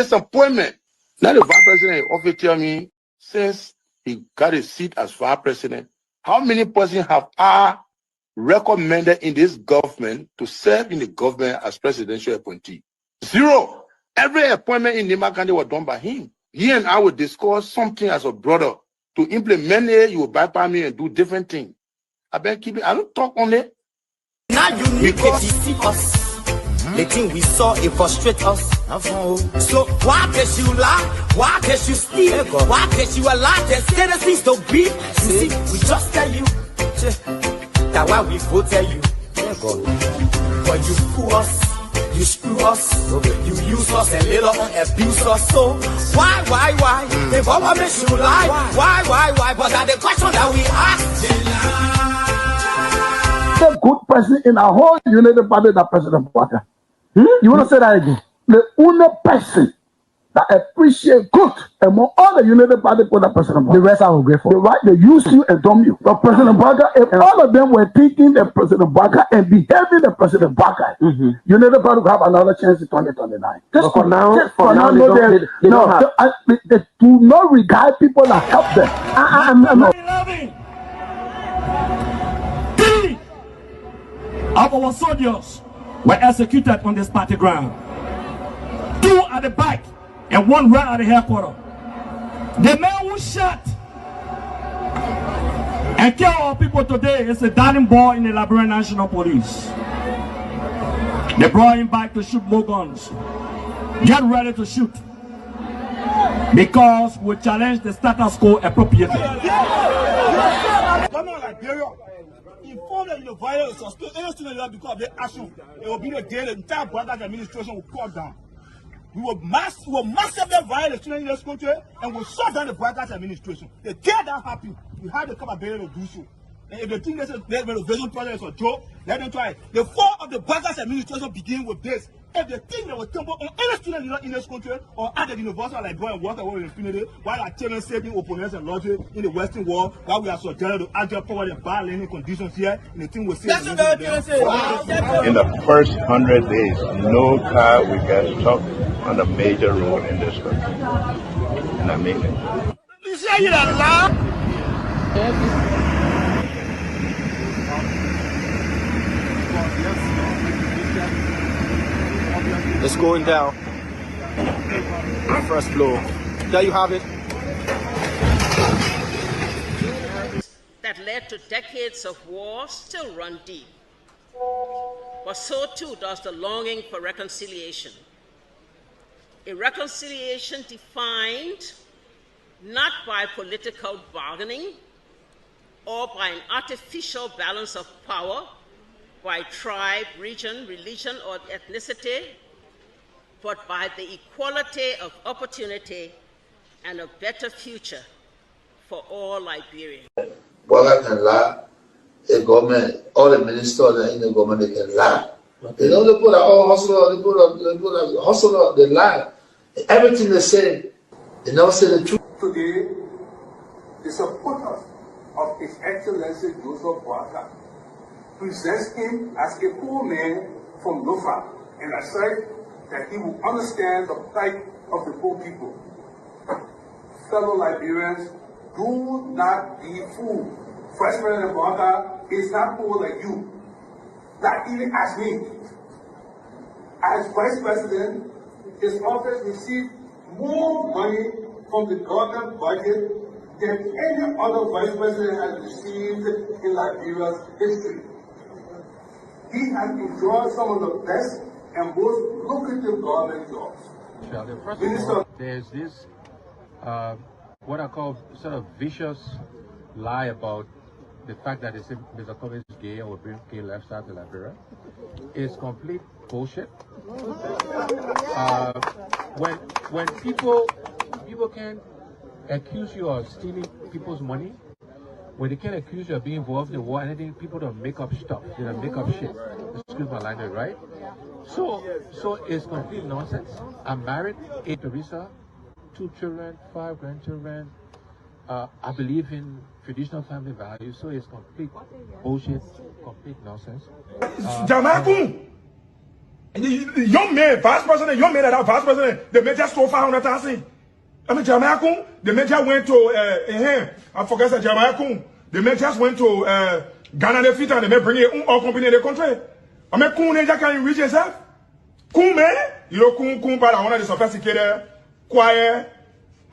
disappointment. Now the vice president often tell me, since he got a seat as vice president, how many persons have I recommended in this government to serve in the government as presidential appointee? Zero. Every appointment in Nimba County was done by him. He and I would discuss something as a brother. To implement it, you will bypass me and do different things. I better keep it. I don't talk on it. Now you need to deceive us. The thing we saw, it frustrate us. So why can't you lie? Why can't you steal? Why can't you allow the citizens to be? You see, we just tell you that why we voted you. But you fool us, you screw us, you use us and later on abuse us. So why? The government makes you lie. Why? But that's the question that we ask. The good person in our whole United Party, that President Bwaka. You want to say that again? The only person that appreciate good among all the United Party for that President Bwaka. The rest are ungrateful. The right, they use you and dumb you. But President Bwaka, if all of them were thinking the President Bwaka and behaving the President Bwaka, United Party will have another chance in 2029. Just for now, they do not regard people that help them. Of our soldiers were executed on this party ground. 2 at the back and 1 right at the headquarters. The man who shot and killed our people today is a darling boy in the Liberian National Police. They brought him back to shoot more guns. Get ready to shoot. Because we challenge the status quo appropriately. Inform that the violence or still any student because of their action, it will be the day the entire Bwaka's administration will cut down. We will massively violate the students in this country and will shut down the Bwaka's administration. They care that happy. We have the capability to do so. And if they think this renovation project is a joke, let them try it. The fall of the Bwaka's administration begins with this. If they think they will tumble on any student in this country or at the university like going and work away with impunity, while our children saving opponents and logic in the Western world, while we are subjected to agile power and bad learning conditions here, and the thing will say. In the first 100 days, no car will get stuck on a major road in this country. And I mean it. You say you are loud? It's going down. First floor. There you have it. That led to decades of war still run deep. But so too does the longing for reconciliation. A reconciliation defined not by political bargaining or by an artificial balance of power by tribe, region, religion, or ethnicity, but by the equality of opportunity and a better future for all Liberians. Bwaka can lie, the government, all the ministers in the government, they can lie. They don't put all hustler, they put a hustler, they lie. Everything they say, they never say the truth. Today, the supporters of His Excellency Joseph Bwaka presents him as a poor man from Lofa, and I said that he will understand the plight of the poor people. Fellow Liberians, do not be fooled. Vice President Bwaka is not poor like you, not even as me. As Vice President, his office received more money from the government budget than any other Vice President has received in Liberia's history. He has enjoyed some of the best and most lucrative government jobs. First of all, there's this, what I call sort of vicious lie about the fact that Mr. Kobe is gay or bring gay lifestyle to Liberia. It's complete bullshit. When people can accuse you of stealing people's money, when they can accuse you of being involved in war, anything, people don't make up stuff. They don't make up shit. Excuse my language, right? So it's complete nonsense. I'm married, 8 Teresa, 2 children, 5 grandchildren. I believe in traditional family values, so it's complete bullshit, complete nonsense. Young man, vice president, young man that vice president, the major stole 500,000. I mean, Jamaica, the major went to, I forget that Jamaica, the major went to Ghana, the fit, and they may bring it all company in the country. I mean, Kun, they can't reach yourself. Kun, man, you know, Kun, but I want to sophisticated, quiet,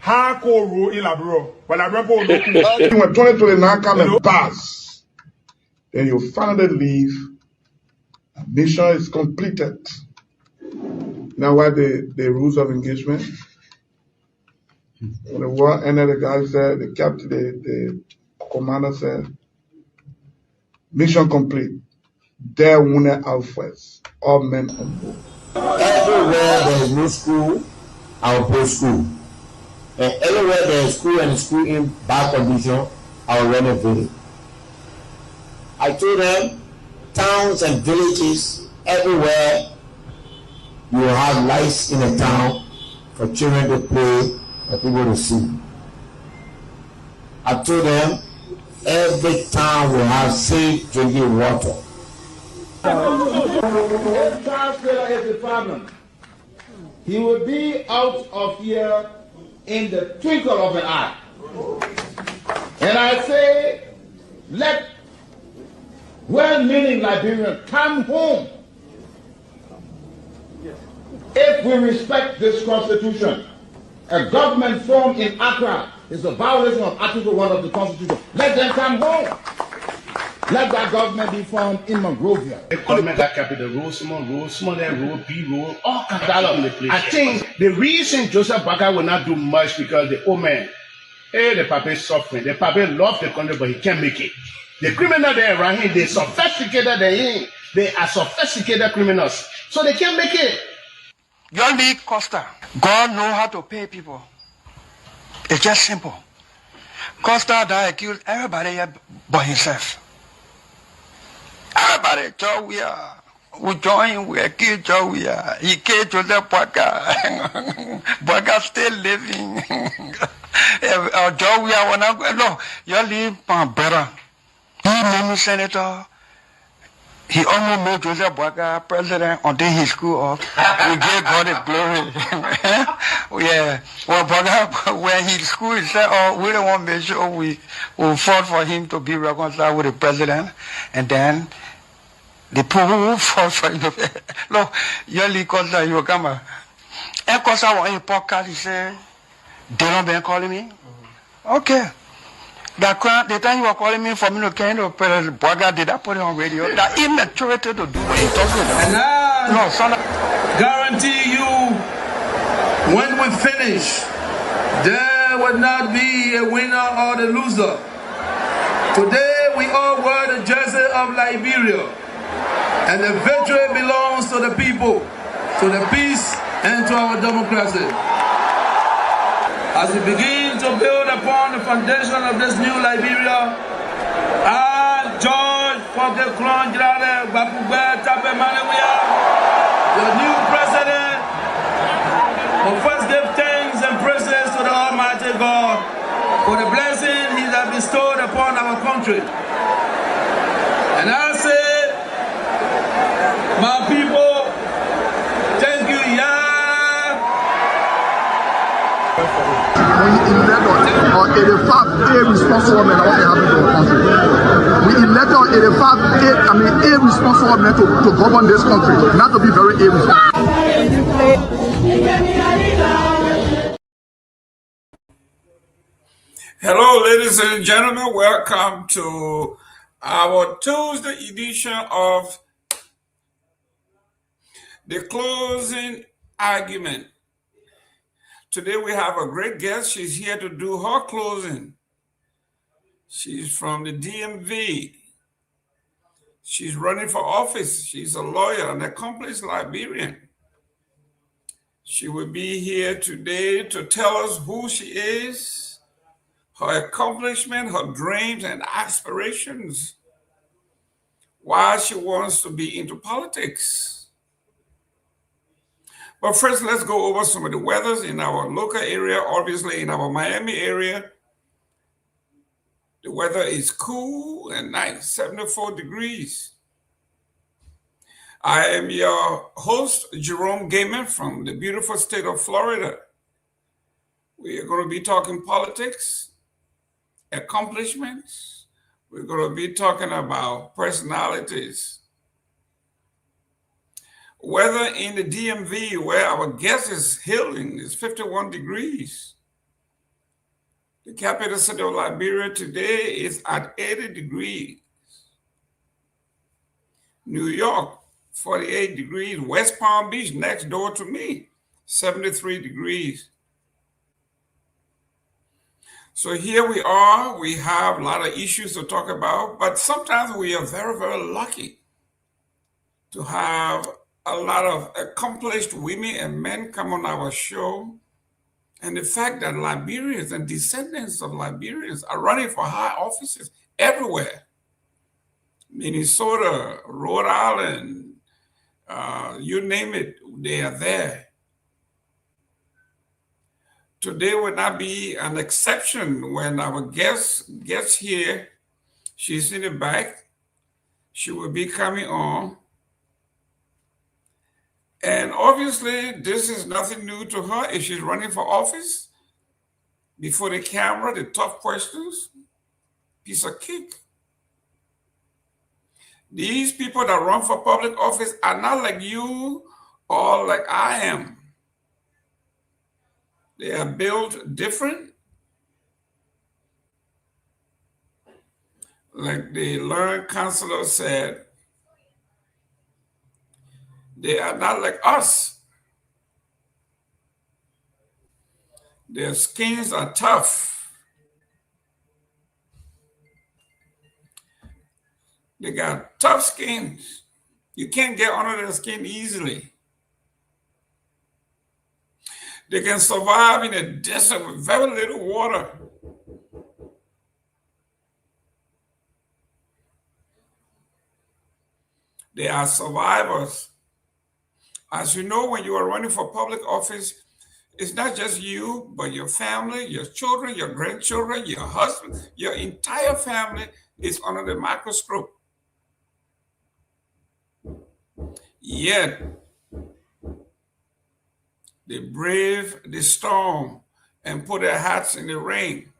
hardcore rule in Labro. But Labro, when 2029 come and pass, then you finally leave. Mission is completed. Now, what the rules of engagement? When the war ended, the guy said, the captain, the commander said, mission complete. There wounded out first. All men on board. Everywhere there is no school, I'll put school. And everywhere there is school and school in bad condition, I'll renovate it. I told them, towns and villages, everywhere you will have lights in a town for children to play and people to see. I told them every town will have safe drinking water. If Charles Taylor is the problem, he will be out of here in the twinkle of an eye. And I say, let well-meaning Liberians come home. If we respect this constitution, a government formed in Accra is a violation of Article 1 of the Constitution. Let them come home. Let that government be formed in Monrovia. The government that capital road, small there, road, B road, all kinds of the place. I think the reason Joseph Baka will not do much because the old man, the papa is suffering. The papa loves the country, but he can't make it. The criminal there around him, they sophisticated than him. They are sophisticated criminals, so they can't make it. Your league Costa, God know how to pay people. It's just simple. Costa that accused everybody here but himself. Everybody, Joe, we join, we accuse Joe, he killed Joseph Baka. Baka still living. Joe, no, you leave better. He made me senator. He almost made Joseph Baka president until he screwed up. We gave God the glory. Yeah. Well, Baka, when he screwed, he said, oh, we don't want to make sure we fought for him to be reconciled with the president. And then the people who fought for him. Look, your league Costa, you will come. And Costa was in a podcast, he said, they don't been calling me. Okay. The time you were calling me for me to kind of Bwaga, did I put it on radio? That immaturity to do what he talking about. And I guarantee you, when we finish, there will not be a winner or the loser. Today we all wear the jersey of Liberia, and the victory belongs to the people, to the peace, and to our democracy. As we begin to build upon the foundation of this new Liberia, I, George Seleke Kromah, the new president, will first give thanks and praises to the Almighty God for the blessing He has bestowed upon our country. And I say, my people, thank you, When you elect on 85 irresponsible men, what happened to our country? We elect on 85 irresponsible men to govern this country, not to be very irresponsible. Hello, ladies and gentlemen. Welcome to our Tuesday edition of the closing argument. Today we have a great guest. She's here to do her closing. She's from the DMV. She's running for office. She's a lawyer, an accomplished Liberian. She will be here today to tell us who she is, her accomplishment, her dreams and aspirations, why she wants to be into politics. But first, let's go over some of the weathers in our local area. Obviously, in our Miami area, the weather is cool and nice, 74 degrees. I am your host, Jerome Gayman, from the beautiful state of Florida. We are going to be talking politics, accomplishments. We're going to be talking about personalities. Weather in the DMV, where our guest is hailing, is 51 degrees. The capital city of Liberia today is at 80 degrees. New York, 48 degrees. West Palm Beach, next door to me, 73 degrees. So here we are. We have a lot of issues to talk about, but sometimes we are very, very lucky to have a lot of accomplished women and men come on our show. And the fact that Liberians and descendants of Liberians are running for high offices everywhere. Minnesota, Rhode Island, you name it, they are there. Today will not be an exception when our guest gets here. She's in the back. She will be coming on. And obviously, this is nothing new to her. If she's running for office, before the camera, the tough questions, piece of cake. These people that run for public office are not like you or like I am. They are built different. Like the learned counselor said, they are not like us. Their skins are tough. They got tough skins. You can't get under their skin easily. They can survive in a desert with very little water. They are survivors. As you know, when you are running for public office, it's not just you, but your family, your children, your grandchildren, your husband, your entire family is under the microscope. Yet, they brave the storm and put their hats in the ring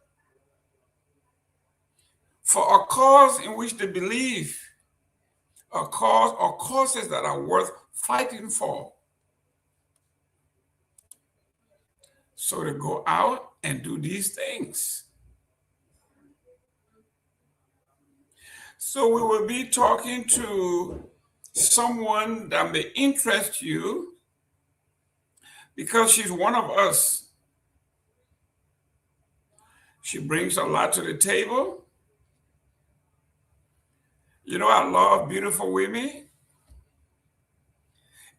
for a cause in which they believe, a cause or causes that are worth fighting for. So they go out and do these things. So we will be talking to someone that may interest you because she's one of us. She brings a lot to the table. You know, I love beautiful women.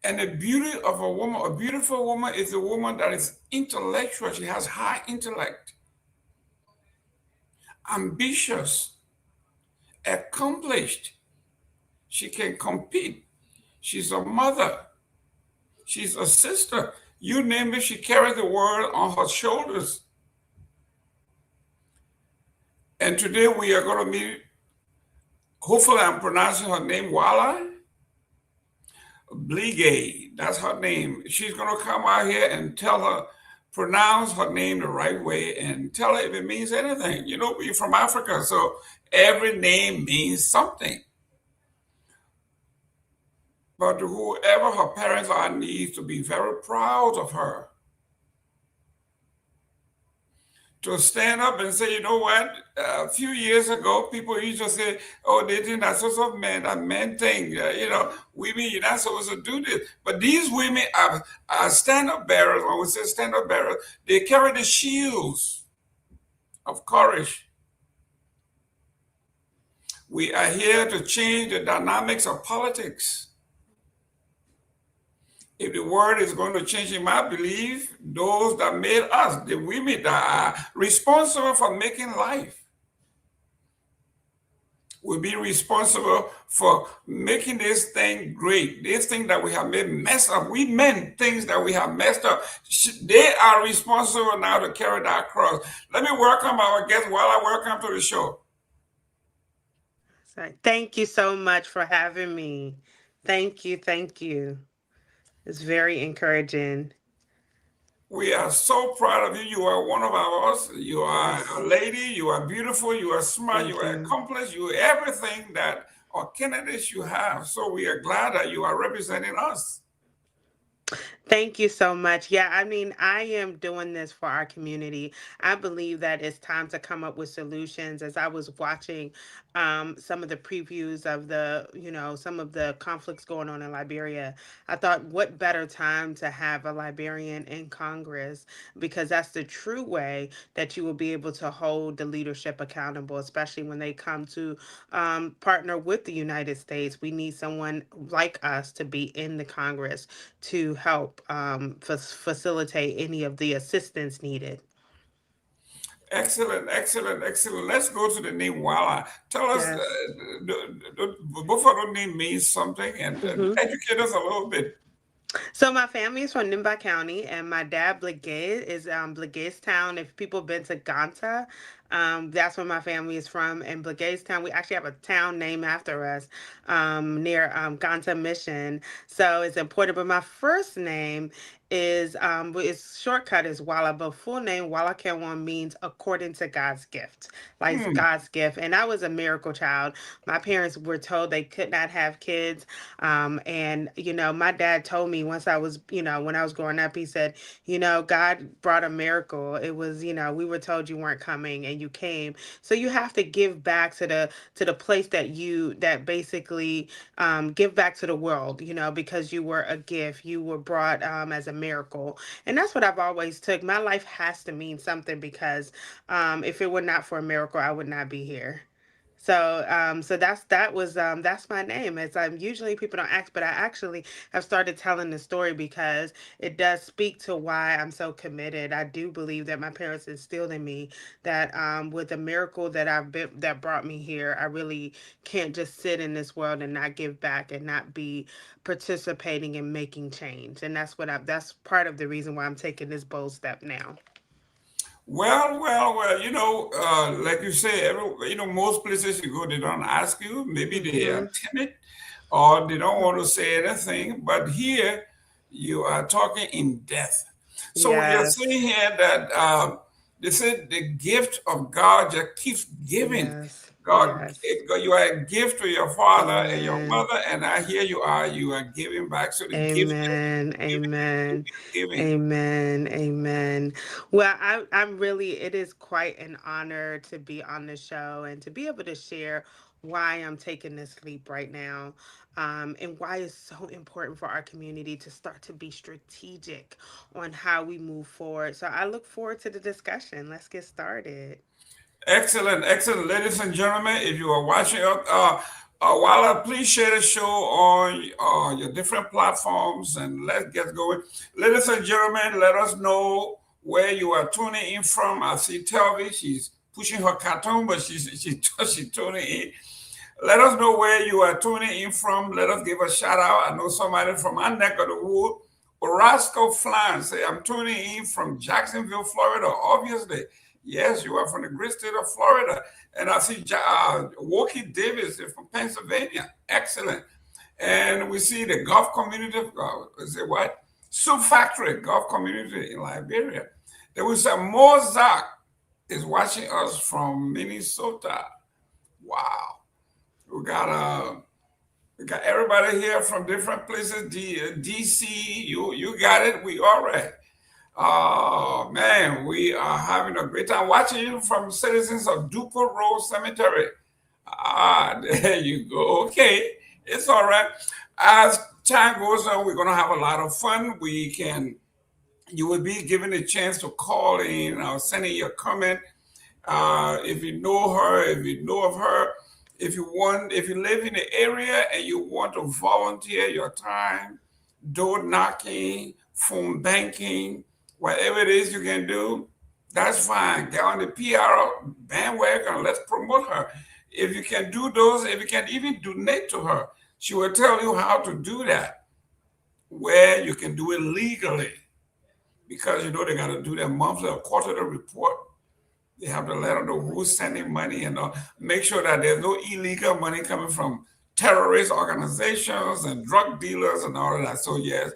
And the beauty of a woman, a beautiful woman is a woman that is intellectual. She has high intellect, ambitious, accomplished. She can compete. She's a mother. She's a sister. You name it, she carries the world on her shoulders. And today we are going to meet, hopefully I'm pronouncing her name, Wala Bligay, that's her name. She's going to come out here and pronounce her name the right way and tell her if it means anything. You know, we're from Africa, so every name means something. But whoever her parents are needs to be very proud of her. To stand up and say, you know what, a few years ago, people used to say, oh, they think that's just a man thing. You know, women, you're not supposed to do this. But these women are stand-up bearers. When we say stand-up bearers, they carry the shields of courage. We are here to change the dynamics of politics. If the world is going to change, in my belief, those that made us, the women that are responsible for making life, will be responsible for making this thing great. This thing that we have made messed up. We men, things that we have messed up. They are responsible now to carry that cross. Let me welcome our guest while I welcome to the show. Thank you so much for having me. Thank you. Thank you. It's very encouraging. We are so proud of you. You are one of ours. You are Yes. a lady. You are beautiful. You are smart. Thank You are you. accomplished. You are everything that our candidates you have. So we are glad that you are representing us. Thank you so much. Yeah, I mean, I am doing this for our community. I believe that it's time to come up with solutions. As I was watching some of the previews of some of the conflicts going on in Liberia, I thought, what better time to have a Liberian in Congress? Because that's the true way that you will be able to hold the leadership accountable, especially when they come to partner with the United States. We need someone like us to be in the Congress to help facilitate any of the assistance needed. Excellent, excellent, excellent. Let's go to the name Wala. Tell us, Yes. both of those names means something, and educate us a little bit. So my family is from Nimba County, and my dad Blagay is Blagay's Town. If people been to Ganta, that's where my family is from. And Blagay's Town, we actually have a town named after us near Ganta Mission. So it's important. But my first name is its shortcut is Wala, but full name Wala Kenwan means according to God's gift, like God's gift. And I was a miracle child. My parents were told they could not have kids. And my dad told me once I was, when I was growing up, he said, God brought a miracle. It was, we were told you weren't coming and you came. So you have to give back to the place that basically give back to the world, because you were a gift. You were brought as a miracle. And that's what I've always took. My life has to mean something because if it were not for a miracle, I would not be here. So that's my name. It's usually people don't ask, but I actually have started telling the story because it does speak to why I'm so committed. I do believe that my parents instilled in me that with the miracle that brought me here, I really can't just sit in this world and not give back and not be participating in making change. And that's part of the reason why I'm taking this bold step now. Well, like you say, most places you go, they don't ask you. Maybe they are timid or they don't want to say anything. But here, you are talking in depth. So you're Yes. saying here that they said the gift of God just keeps giving. Yes. God, Yes. you are a gift to your father and your Amen. mother, and here you are giving back. So the gift Amen. Amen. giving. Amen. Amen. Well, I'm really, it is quite an honor to be on the show and to be able to share why I'm taking this leap right now, and why it's so important for our community to start to be strategic on how we move forward. So I look forward to the discussion. Let's get started. Excellent, excellent, ladies and gentlemen. If you are watching, Wala, please share the show on your different platforms, and let's get going. Ladies and gentlemen, let us know where you are tuning in from. I see Telvi; she's pushing her cartoon, but she's tuning in. Let us know where you are tuning in from. Let us give a shout out. I know somebody from our neck of the wood. Orozco Flan say, I'm tuning in from Jacksonville, Florida. Obviously, yes, you are from the great state of Florida. And I see Wookie Davis from Pennsylvania. Excellent. And we see the Gulf community, Soup Factory Gulf community in Liberia. There was a Mozart is watching us from Minnesota. Wow. We got everybody here from different places. DC, you got it. We all right. Oh man, we are having a great time watching you from citizens of Dopoh Road Cemetery. There you go. Okay, it's all right. As time goes on, we're gonna have a lot of fun. You will be given a chance to call in or send in your comment. If you know her, if you know of her. If you live in the area and you want to volunteer your time, door knocking, phone banking, whatever it is you can do, that's fine. Get on the PR bandwagon. Let's promote her. If you can do those, if you can even donate to her, she will tell you how to do that, where you can do it legally. Because they got to do their monthly or quarterly report. They have to let them know who's sending money and make sure that there's no illegal money coming from terrorist organizations and drug dealers and all of that. So yes,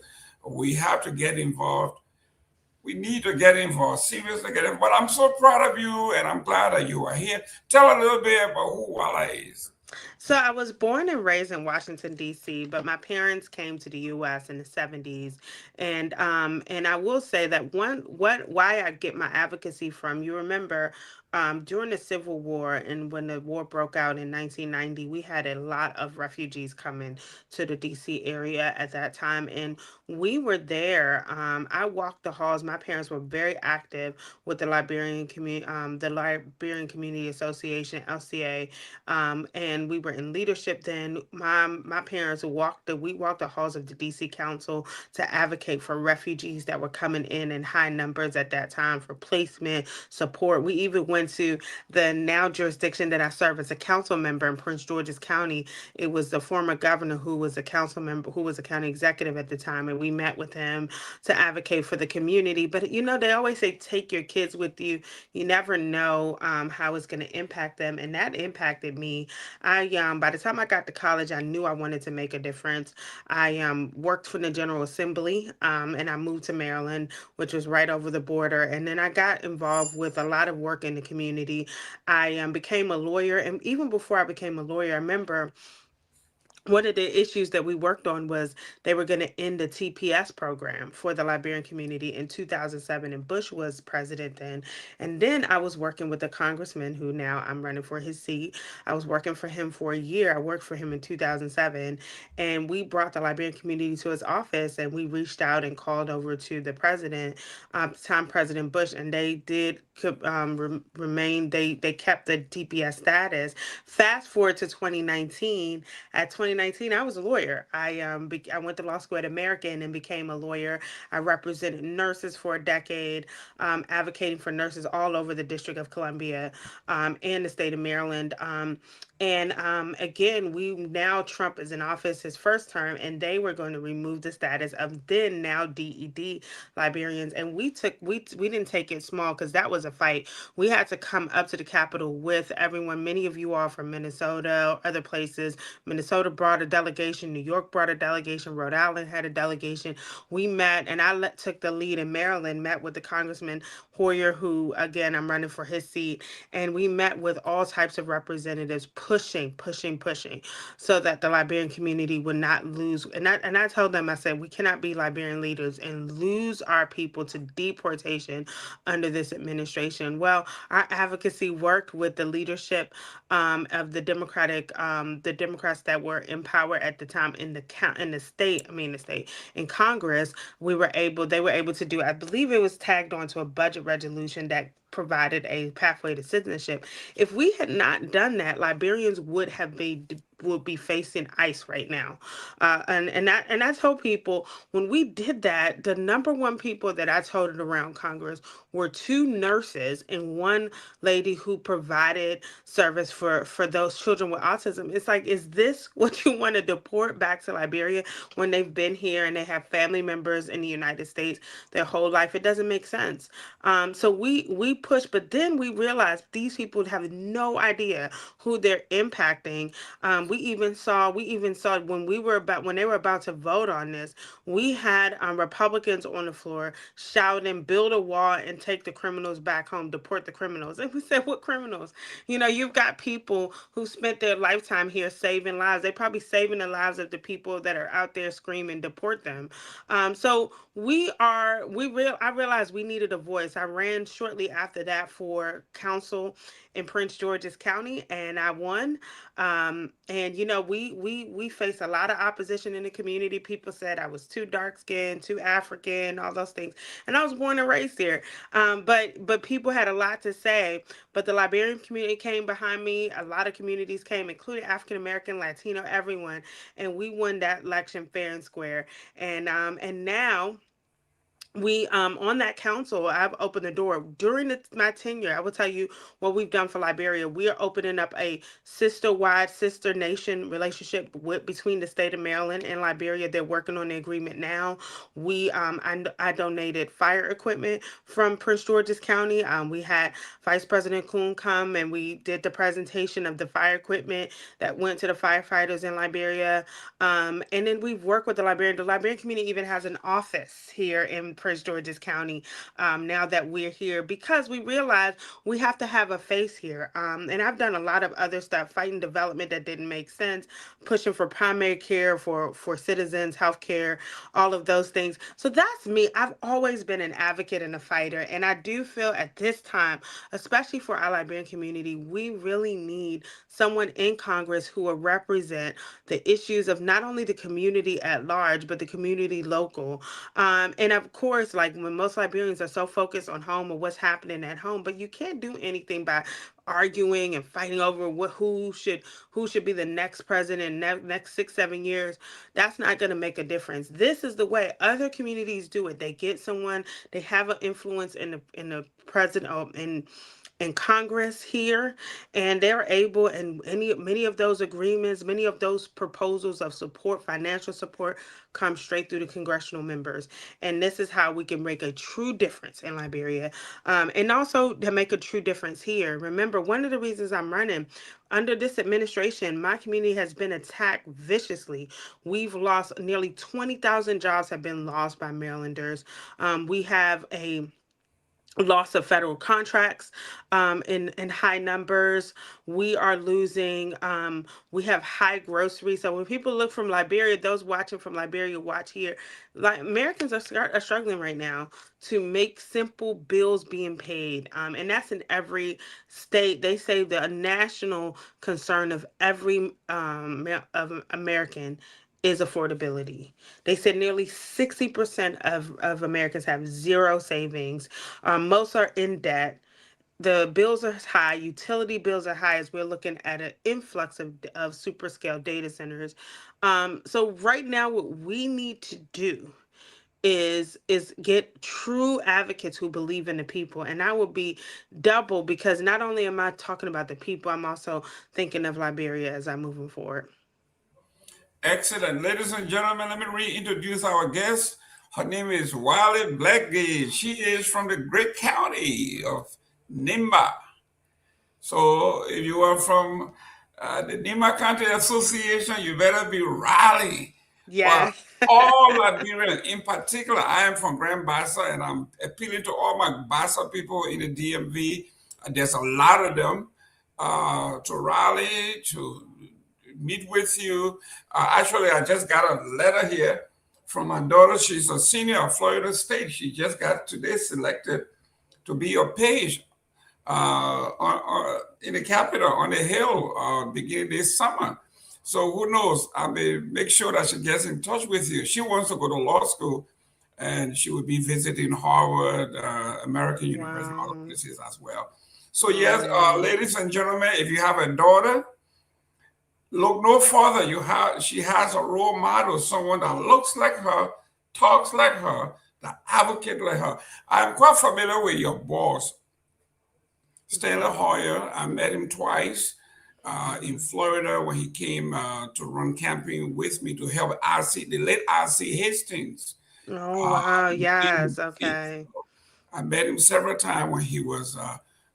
we have to get involved. We need to get involved, seriously get involved. But I'm so proud of you, and I'm glad that you are here. Tell a little bit about who Walla is. So I was born and raised in Washington D.C., but my parents came to the U.S. in the '70s, and I will say that why I get my advocacy from. You remember during the Civil War and when the war broke out in 1990, we had a lot of refugees coming to the D.C. area at that time, and we were there. I walked the halls. My parents were very active with the Liberian Community Association (LCA), and we were in leadership then. My parents we walked the halls of the DC Council to advocate for refugees that were coming in high numbers at that time for placement support. We even went to the now jurisdiction that I serve as a council member in Prince George's County. It was the former governor who was a council member, who was a county executive at the time, and we met with him to advocate for the community. But they always say take your kids with you. You never know how it's going to impact them, and that impacted me. By the time I got to college, I knew I wanted to make a difference. I worked for the General Assembly, and I moved to Maryland, which was right over the border. And then I got involved with a lot of work in the community. I became a lawyer, and even before I became a lawyer, I remember one of the issues that we worked on was they were going to end the TPS program for the Liberian community in 2007, and Bush was president then. And then I was working with a congressman who now I'm running for his seat. I was working for him for a year. I worked for him in 2007, and we brought the Liberian community to his office, and we reached out and called over to the president, time President Bush, and they did remain. They kept the TPS status. Fast forward to 2019. At 2019, I was a lawyer. I went to law school at American and became a lawyer. I represented nurses for a decade, advocating for nurses all over the District of Columbia and the state of Maryland. Again, Trump is in office his first term, and they were going to remove the status of then now DED Liberians, and we didn't take it small because that was a fight. We had to come up to the Capitol with everyone. Many of you are from Minnesota, other places. Minnesota brought a delegation. New York brought a delegation. Rhode Island had a delegation. We met, and took the lead in Maryland. Met with the Congressman Hoyer, who again I'm running for his seat, and we met with all types of representatives, pushing, so that the Liberian community would not lose. And I told them, I said, we cannot be Liberian leaders and lose our people to deportation under this administration. Well, our advocacy worked with the leadership of the Democrats that were in power at the time in the state in Congress. They were able to do, I believe it was tagged onto a budget resolution that provided a pathway to citizenship. If we had not done that, Liberians would be facing ICE right now. And I told people when we did that, the number one people that I told it around Congress were two nurses and one lady who provided service for those children with autism. It's like, is this what you want to deport back to Liberia when they've been here and they have family members in the United States their whole life? It doesn't make sense. So we pushed, but then we realized these people have no idea who they're impacting. We even saw when they were about to vote on this, we had Republicans on the floor shouting, "Build a wall and take the criminals back home, deport the criminals." And we said, "What criminals? You've got people who spent their lifetime here saving lives. They probably saving the lives of the people that are out there screaming, deport them." So I realized we needed a voice. I ran shortly after that for council in Prince George's County, and I won. We faced a lot of opposition in the community. People said I was too dark skinned, too African, all those things. And I was born and raised here. But people had a lot to say. But the Liberian community came behind me. A lot of communities came, including African American, Latino, everyone. And we won that election fair and square. And now we on that council, I've opened the door during my tenure. I will tell you what we've done for Liberia. We are opening up a sister nation relationship between the state of Maryland and Liberia. They're working on the agreement now. I donated fire equipment from Prince George's County. We had Vice President Kuhn come and we did the presentation of the fire equipment that went to the firefighters in Liberia. And then we've worked with the Liberian community even has an office here in Prince George's County, now that we're here, because we realize we have to have a face here. And I've done a lot of other stuff, fighting development that didn't make sense, pushing for primary care for citizens, healthcare, all of those things. So that's me. I've always been an advocate and a fighter. And I do feel at this time, especially for our Liberian community, we really need someone in Congress who will represent the issues of not only the community at large, but the community local. And of course, like when most Liberians are so focused on home or what's happening at home, but you can't do anything by arguing and fighting over who should be the next president next 6 7 years. That's not going to make a difference. This is the way other communities do it. They get someone, they have an influence in the president in Congress here, and they're able, and many of those agreements, many of those proposals of support, financial support, come straight through the congressional members. And this is how we can make a true difference in Liberia, and also to make a true difference here. Remember, one of the reasons I'm running under this administration, my community has been attacked viciously. We've lost nearly 20,000 jobs have been lost by Marylanders. We have a loss of federal contracts in high numbers. We are losing, we have high groceries. So when people look from Liberia, those watching from Liberia watch here, like Americans are struggling right now to make simple bills being paid. And that's in every state. They say the national concern of every of American is affordability. They said nearly 60% of Americans have zero savings. Most are in debt. The bills are high. Utility bills are high as we're looking at an influx of super scale data centers. So right now, what we need to do is get true advocates who believe in the people, and that will be double, because not only am I talking about the people, I'm also thinking of Liberia as I'm moving forward. Excellent. Ladies and gentlemen, let me reintroduce our guest. Her name is Wiley Blackgate. She is from the great county of Nimba. So if you are from the Nimba County Association, you better be rallying. Yes. For all Liberians, in particular, I am from Grand Bassa, and I'm appealing to all my Bassa people in the DMV. There's a lot of them to rally, to meet with you. Actually, I just got a letter here from my daughter. She's a senior at Florida State. She just got today selected to be your page in the Capitol on the Hill beginning this summer. So who knows? I may make sure that she gets in touch with you. She wants to go to law school, and she will be visiting Harvard, American University, other places as well. So yes, ladies and gentlemen, if you have a daughter, look no further. She has a role model, someone that looks like her, talks like her, that advocate like her. I'm quite familiar with your boss, Stanley Hoyer. I met him twice in Florida when he came to run camping with me to help the late R.C. Hastings. Oh, wow. Yes. Okay. I met him several times when he was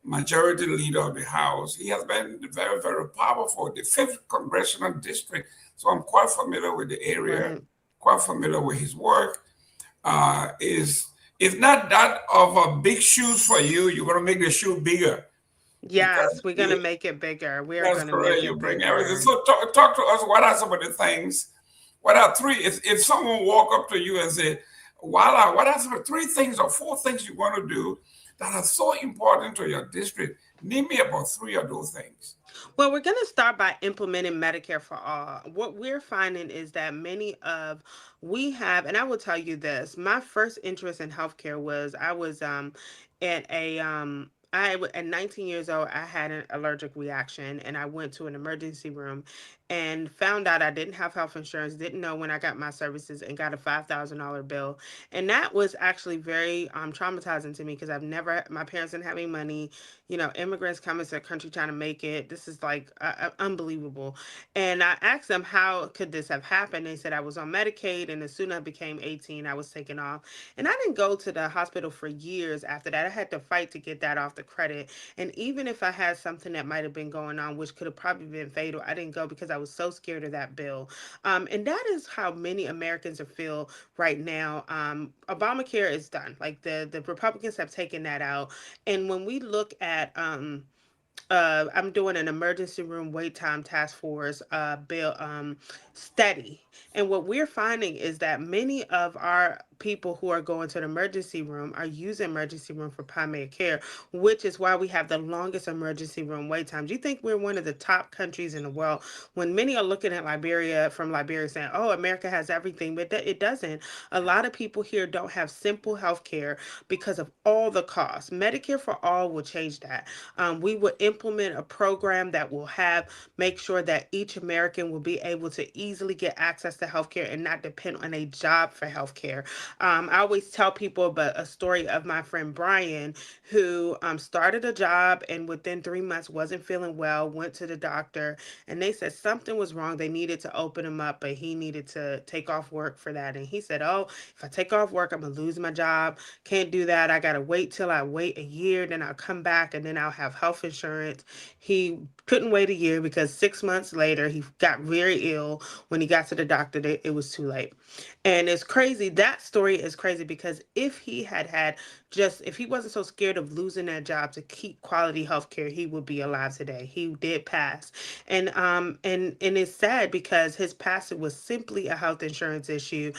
majority leader of the House. He has been very, very powerful, the 5th Congressional District. So I'm quite familiar with the area, quite familiar with his work. It's not that of a big shoes for you. You're going to make the shoe bigger. Yes, we're going to make it bigger. We are going to make it you bring bigger. everything. So talk to us. What are some of the things? What are three? If someone walk up to you and say, "Voila," what are some of 3 things or 4 things you want to do that are so important to your district? Name me about 3 of those things. Well, we're going to start by implementing Medicare for all. What we're finding is that we have, and I will tell you this, my first interest in healthcare was I was at At 19 years old, I had an allergic reaction, and I went to an emergency room and found out I didn't have health insurance, didn't know when I got my services, and got a $5,000 bill. And that was actually very traumatizing to me because my parents didn't have any money. You know, immigrants coming to the country trying to make it. This is like unbelievable. And I asked them, how could this have happened? They said I was on Medicaid, and as soon as I became 18, I was taken off. And I didn't go to the hospital for years after that. I had to fight to get that off the credit. And even if I had something that might have been going on, which could have probably been fatal, I didn't go because I was so scared of that bill. And that is how many Americans feel right now. Obamacare is done. Like the Republicans have taken that out. And when we look at I'm doing an emergency room wait time task force bill study. And what we're finding is that many of our people who are going to the emergency room are using emergency room for primary care, which is why we have the longest emergency room wait times. You think we're one of the top countries in the world when many are looking at Liberia saying, oh, America has everything, but it doesn't. A lot of people here don't have simple health care because of all the costs. Medicare for all will change that. We will implement a program that will make sure that each American will be able to easily get access to healthcare and not depend on a job for healthcare. I always tell people about a story of my friend Brian, who started a job and within 3 months wasn't feeling well, went to the doctor, and they said something was wrong. They needed to open him up, but he needed to take off work for that. And he said, oh, if I take off work, I'm going to lose my job. Can't do that. I got to wait till I wait a year, then I'll come back, and then I'll have health insurance. He couldn't wait a year because 6 months later, he got very ill. When he got to the doctor, it was too late. And it's crazy. That story is crazy because if he if he wasn't so scared of losing that job to keep quality health care, he would be alive today. He did pass. And it's sad because his passing was simply a health insurance issue.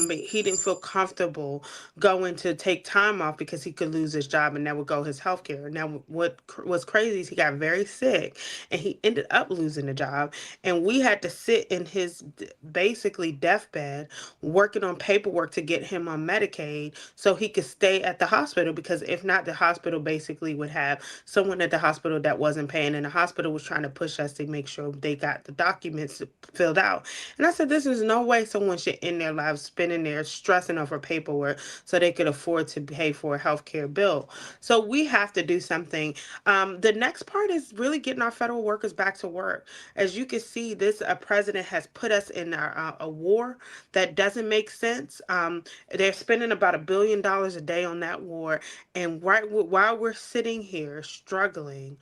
He didn't feel comfortable going to take time off because he could lose his job and that would go his health care. Now, what was crazy is he got very sick and he ended up losing the job. And we had to sit in his basically deathbed working on paperwork to get him on Medicaid so he could stay at the hospital, because if not, the hospital basically would have someone at the hospital that wasn't paying, and the hospital was trying to push us to make sure they got the documents filled out. And I said, this is no way someone should end their lives spending there stressing over paperwork so they could afford to pay for a healthcare bill. So we have to do something. The next part is really getting our federal workers back to work. As you can see, this president has put us in a war that doesn't make sense. They're spending about $1 billion a day on that war. And while we're sitting here struggling,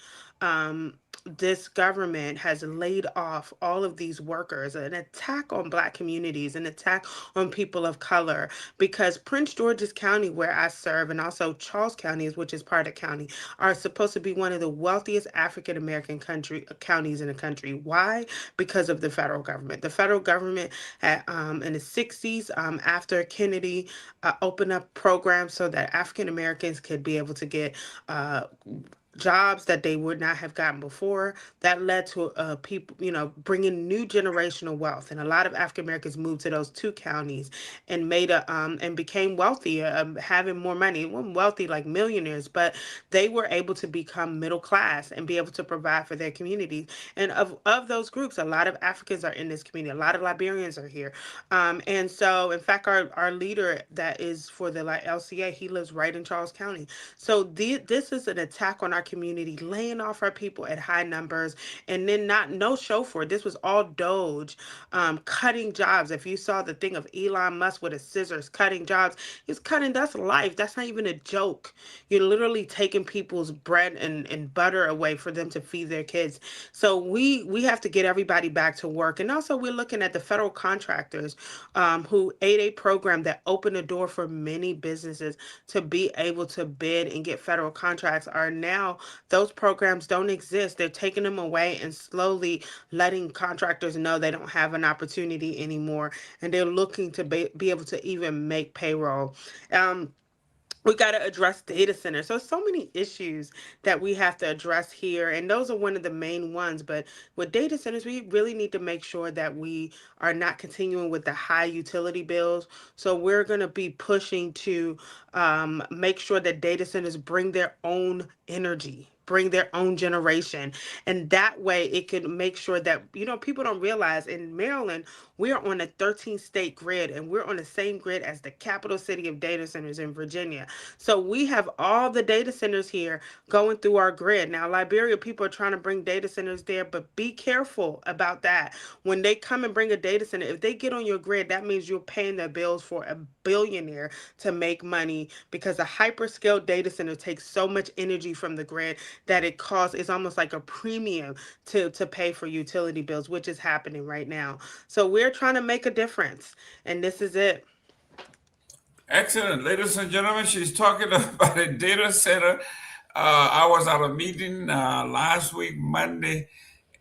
this government has laid off all of these workers, an attack on Black communities, an attack on people of color, because Prince George's County, where I serve, and also Charles County, which is part of the county, are supposed to be one of the wealthiest African-American counties in the country. Why? Because of the federal government. The federal government had, in the 60s, after Kennedy, opened up programs so that African-Americans could be able to get jobs that they would not have gotten before. That led to people, bringing new generational wealth, and a lot of African Americans moved to those two counties and and became wealthier, having more money. They weren't wealthy like millionaires, but they were able to become middle class and be able to provide for their communities. And of those groups, a lot of Africans are in this community. A lot of Liberians are here, and so in fact, our leader that is for the LCA, he lives right in Charles County. So this is an attack on our community, laying off our people at high numbers, and then no show for it. This was all Doge, cutting jobs. If you saw the thing of Elon Musk with his scissors cutting jobs, he's cutting, that's life. That's not even a joke. You're literally taking people's bread and butter away for them to feed their kids. So we have to get everybody back to work. And also we're looking at the federal contractors who ate a program that opened the door for many businesses to be able to bid and get federal contracts. Are now those programs don't exist. They're taking them away and slowly letting contractors know they don't have an opportunity anymore, and they're looking to be able to even make payroll. We got to address data centers. So many issues that we have to address here, and those are one of the main ones. But with data centers, we really need to make sure that we are not continuing with the high utility bills. So we're going to be pushing to make sure that data centers bring their own energy, bring their own generation, and that way it can make sure that, you know, people don't realize in Maryland we're on a 13 state grid, and we're on the same grid as the capital city of data centers in Virginia. So we have all the data centers here going through our grid. Now, Liberia, people are trying to bring data centers there, but be careful about that. When they come and bring a data center, if they get on your grid, that means you're paying their bills for a billionaire to make money, because a hyperscale data center takes so much energy from the grid that it costs, it's almost like a premium to pay for utility bills, which is happening right now. So we're trying to make a difference, and this is it. Excellent. Ladies and gentlemen, she's talking about a data center. I was at a meeting last week, Monday,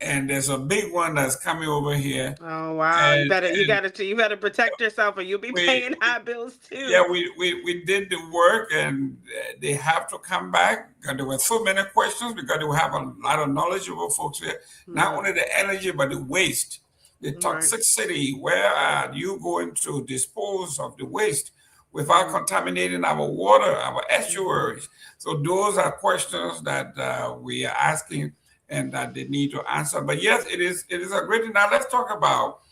and there's a big one that's coming over here. Oh wow! You better protect yourself, or you'll be paying high bills too. Yeah, we did the work, and they have to come back because there were so many questions, because we have a lot of knowledgeable folks here. Not only the energy, but the waste, the toxicity. Where are you going to dispose of the waste without contaminating our water, our estuaries? So those are questions that we are asking and that they need to answer. But yes, it is a great thing. Now let's talk about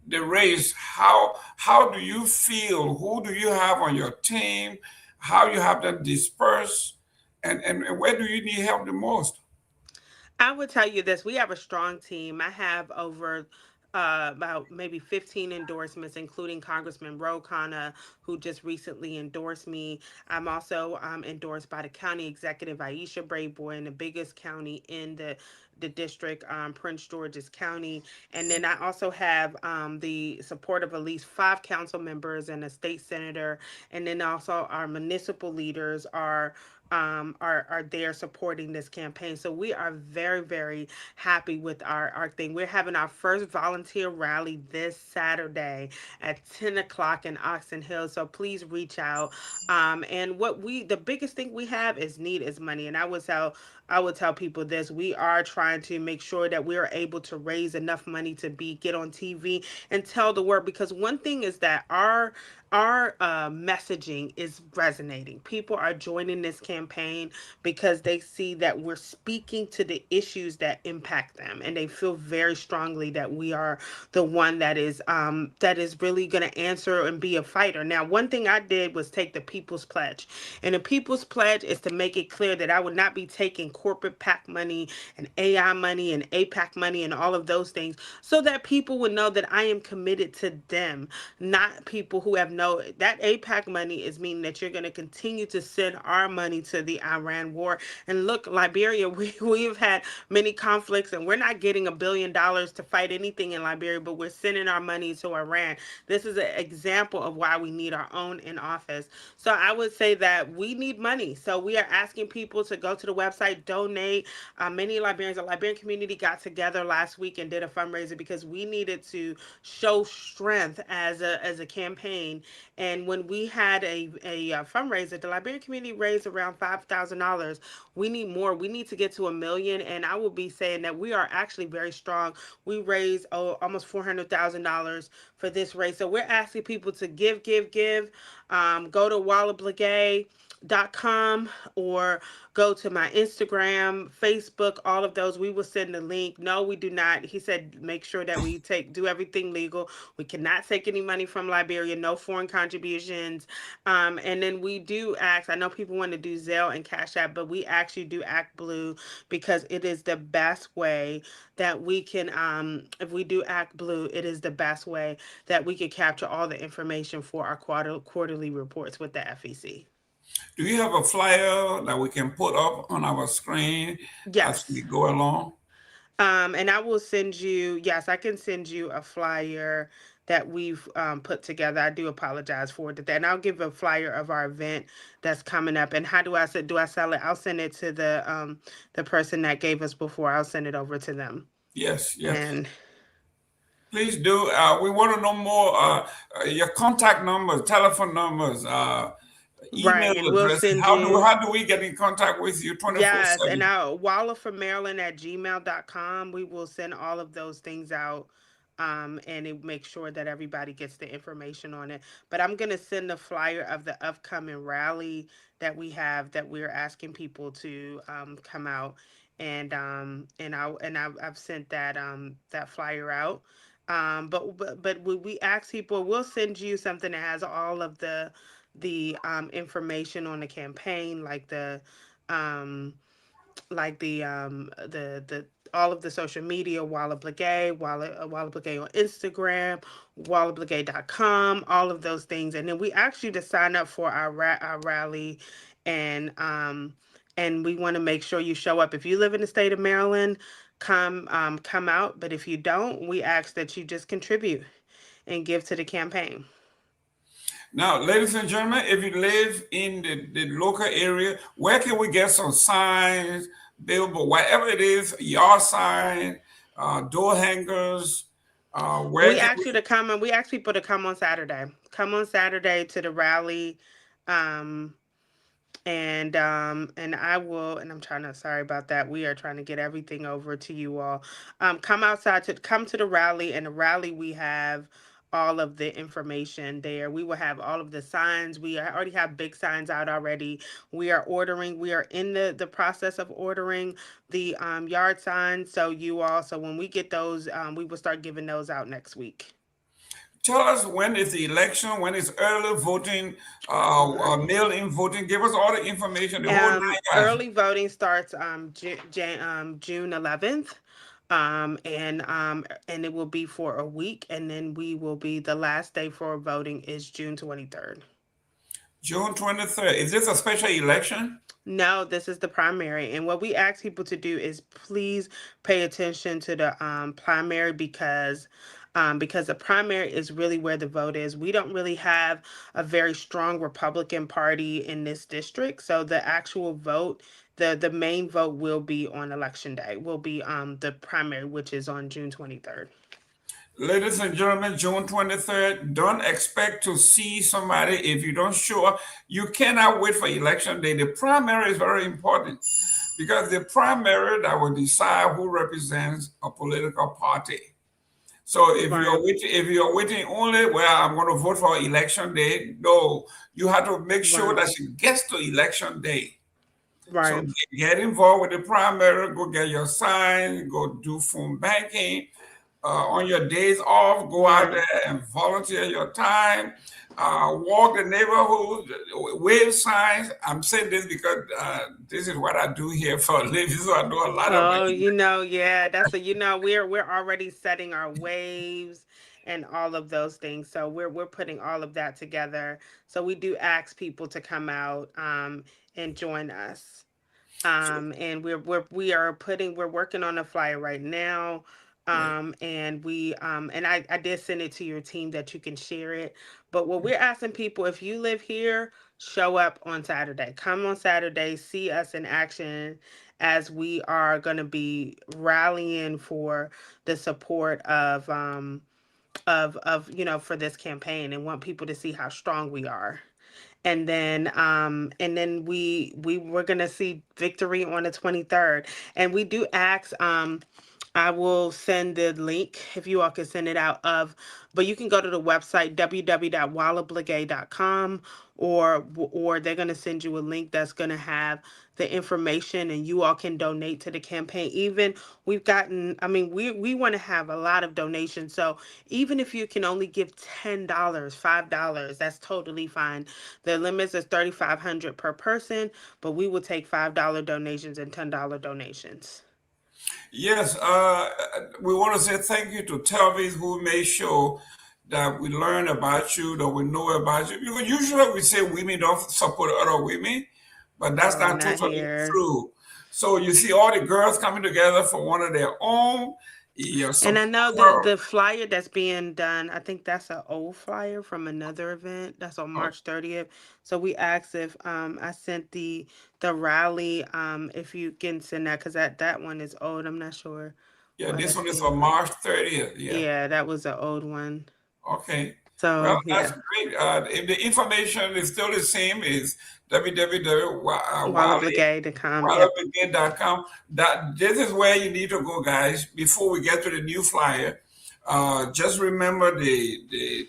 the race. How do you feel? Who do you have on your team? How you have them dispersed? And where do you need help the most? I would tell you this: we have a strong team. I have over about maybe 15 endorsements, including Congressman Ro Khanna, who just recently endorsed me. I'm also endorsed by the county executive, Aisha Brayboy, in the biggest county in the district, Prince George's County. And then I also have the support of at least 5 council members and a state senator. And then also our municipal leaders are there supporting this campaign. So we are very, very happy with our thing. We're having our first volunteer rally this Saturday at 10 o'clock in Oxon Hill. So please reach out. And the biggest thing we have is need is money. And I would tell people this: we are trying to make sure that we are able to raise enough money to get on TV and tell the word, because one thing is that our messaging is resonating. People are joining this campaign because they see that we're speaking to the issues that impact them, and they feel very strongly that we are the one that is really going to answer and be a fighter. Now, one thing I did was take the People's Pledge, and the People's Pledge is to make it clear that I would not be taking corporate PAC money and AI money and APAC money and all of those things, so that people would know that I am committed to them, not people who have that APAC money is meaning that you're going to continue to send our money to the Iran war. And look, Liberia, we've had many conflicts, and we're not getting $1 billion to fight anything in Liberia, but we're sending our money to Iran. This is an example of why we need our own in office. So I would say that we need money. So we are asking people to go to the website, donate. Many Liberians, the Liberian community got together last week and did a fundraiser because we needed to show strength as a campaign. And when we had a fundraiser, the Liberian community raised around $5,000. We need more. We need to get to 1 million. And I will be saying that we are actually very strong. We raised almost $400,000 for this race. So we're asking people to give. Go to wallabligay.com or go to my Instagram, Facebook, all of those. We will send the link. No, we do not. He said, make sure that we do everything legal. We cannot take any money from Liberia, no foreign contributions. And then we do ask, I know people want to do Zelle and Cash App, but we actually do Act Blue because it is the best way that we can, if we do Act Blue, it is the best way that we can capture all the information for our quarterly reports with the FEC. Do you have a flyer that we can put up on our screen as we go along? And I will send you, I can send you a flyer that we've put together. I do apologize for that. And I'll give a flyer of our event that's coming up. And how do I sell it? I'll send it to the person that gave us before. I'll send it over to them. Yes. And please do. We want to know more. Your contact numbers, telephone numbers. email and we'll address. send How you. do we get in contact with you 24/7? Yes, and wallerformaryland@gmail.com. We will send all of those things out, and it make sure that everybody gets the information on it. But I'm gonna send the flyer of the upcoming rally that we have, that we're asking people to come out, I've sent that flyer out. But we ask people, we'll send you something that has all of the information on the campaign, um the all of the social media, Walla Blagay, Walla Blagay on Instagram, wallablagay.com, all of those things. And then we ask you to sign up for our rally, and we want to make sure you show up. If you live in the state of Maryland, come out. But if you don't, we ask that you just contribute and give to the campaign. Now, ladies and gentlemen, if you live in the local area, where can we get some signs, billboard, whatever it is, yard sign, door hangers? We ask you to come, and we ask people to come on Saturday. Come on Saturday to the rally. And I will, and I'm trying to, sorry about that. We are trying to get everything over to you all. Come to the rally, and the rally, we have all of the information there. We will have all of the signs. We already have big signs out already. We are in the process of ordering the yard signs. So when we get those, we will start giving those out next week. Tell us, when is the election? When is early voting? Mail-in voting? Give us all the information. The whole night, guys. Early voting starts June 11th, and it will be for a week, and then the last day for voting is June 23rd. June 23rd. Is this a special election? No, this is the primary. And what we ask people to do is please pay attention to the primary, because the primary is really where the vote is. We don't really have a very strong Republican Party in this district. So the actual vote, the main vote will be on election day, will be the primary, which is on June 23rd. Ladies and gentlemen, June 23rd, don't expect to see somebody if you don't show up. You cannot wait for election day. The primary is very important, because the primary that will decide who represents a political party. So if you're waiting only, well, I'm going to vote for election day, no, you have to make sure that she gets to election day. Right. So get involved with the primary, go get your sign, go do phone banking. On your days off, go out there and volunteer your time, walk the neighborhood, wave signs. I'm saying this because this is what I do here for a living, so I know a lot of it. We're already setting our waves and all of those things. So we're putting all of that together. So we do ask people to come out and join us. And we're working on a flyer right now. And I did send it to your team that you can share it. But what we're asking people, if you live here, show up on Saturday. Come on Saturday, see us in action, as we are going to be rallying for the support of for this campaign, and want people to see how strong we are. And then we're gonna see victory on the 23rd. And we do ask, I will send the link if you all can send it out but you can go to the website www.wallablagay.com, or they're going to send you a link that's going to have the information, and you all can donate to the campaign. Even we want to have a lot of donations. So even if you can only give $10, $5, that's totally fine. The limits is $3,500 per person, but we will take $5 donations and $10 donations. Yes, we want to say thank you to Telvis, who made sure that we learn about you, that we know about you. Because usually we say women don't support other women, but that's not totally true. So you see all the girls coming together for one of their own. And I know the flyer that's being done, I think that's an old flyer from another event that's on March 30th. So we asked if I sent the rally, if you can send that, because that one is old. I'm not sure. Yeah, this one is for March 30th. Yeah, that was an old one. Okay. So Well, yeah, that's great. If the information is still the same, is WWW.wallerbrigade.com. Yep. www.wallerbrigade.com. This is where you need to go, guys. Before we get to the new flyer, just remember the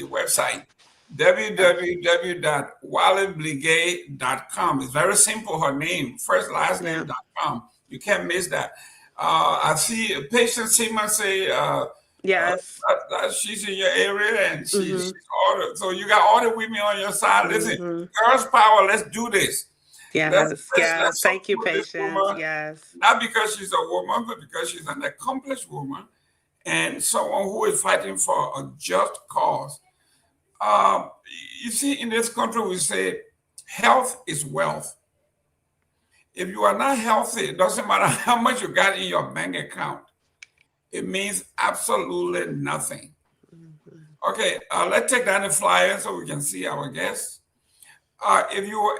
website www.wallerbrigade.com. It's very simple. Her name, first last name.com. You can't miss that. I see a patient Seema say. Yes. She's in your area and she's ordered. So you got all the women on your side. Listen, girls power, let's do this. Yes, Let's thank you, support this patience. woman, Yes. not because she's a woman, but because she's an accomplished woman and someone who is fighting for a just cause. You see, in this country, we say health is wealth. If you are not healthy, it doesn't matter how much you got in your bank account. It means absolutely nothing. Okay, let's take down the flyer so we can see our guests. If you are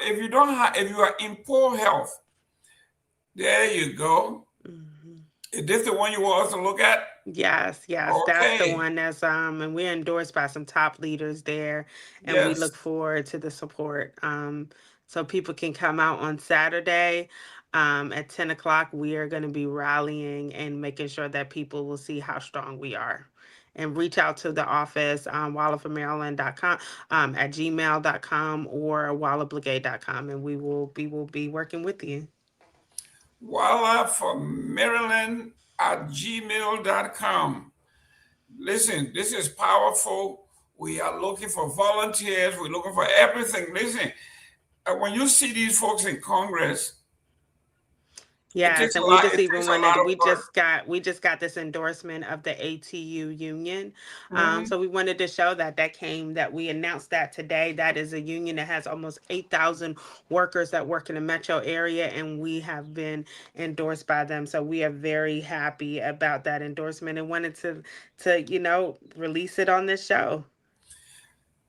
in poor health, there you go. Is this the one you want us to look at? Yes, Okay. that's the one that's and we're endorsed by some top leaders there, and we look forward to the support. So people can come out on Saturday at 10 o'clock. We are going to be rallying and making sure that people will see how strong we are. And reach out to the office, wallerformaryland.com, at gmail.com or wallerbrigade.com, and we will be working with you. wallerformaryland@gmail.com. Listen, this is powerful. We are looking for volunteers. We're looking for everything. Listen, when you see these folks in Congress, yes, and we just even wanted we just got this endorsement of the ATU union. So we wanted to show that we announced that today. That is a union that has almost 8,000 workers that work in the metro area, and we have been endorsed by them. So we are very happy about that endorsement and wanted to release it on this show.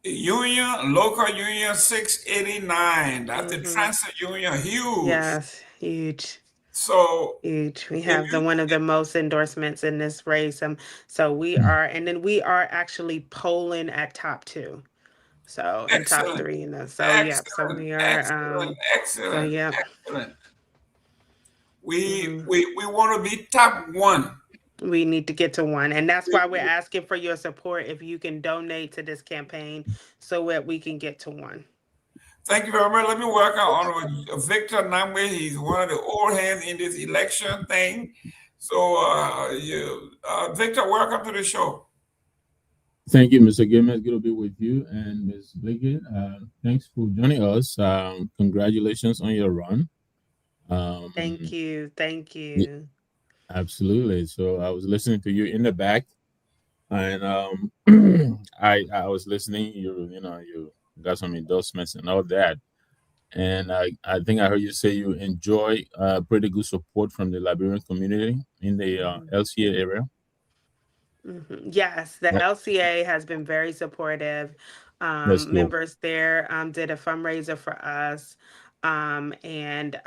Local union 689. That's the transit union. Huge. Yes, huge. So huge. We have one of the most endorsements in this race. So we are, and then we are actually polling at top 2. So in top 3, So so we are excellent. We want to be top 1. We need to get to 1, and that's why we're asking for your support. If you can donate to this campaign so that we can get to 1. Thank you very much. Let me work on Victor Nagbe. He's one of the old hands in this election thing. So, Victor, welcome to the show. Thank you, Mr. Gayman. Good to be with you, and Ms. Blake. Thanks for joining us. Congratulations on your run. Thank you. Yeah, absolutely. So I was listening to you in the back, and I was listening. You got some endorsements and all that, and I think I heard you say you enjoy pretty good support from the Liberian community in the LCA area. Yes, the LCA has been very supportive. Members there did a fundraiser for us. And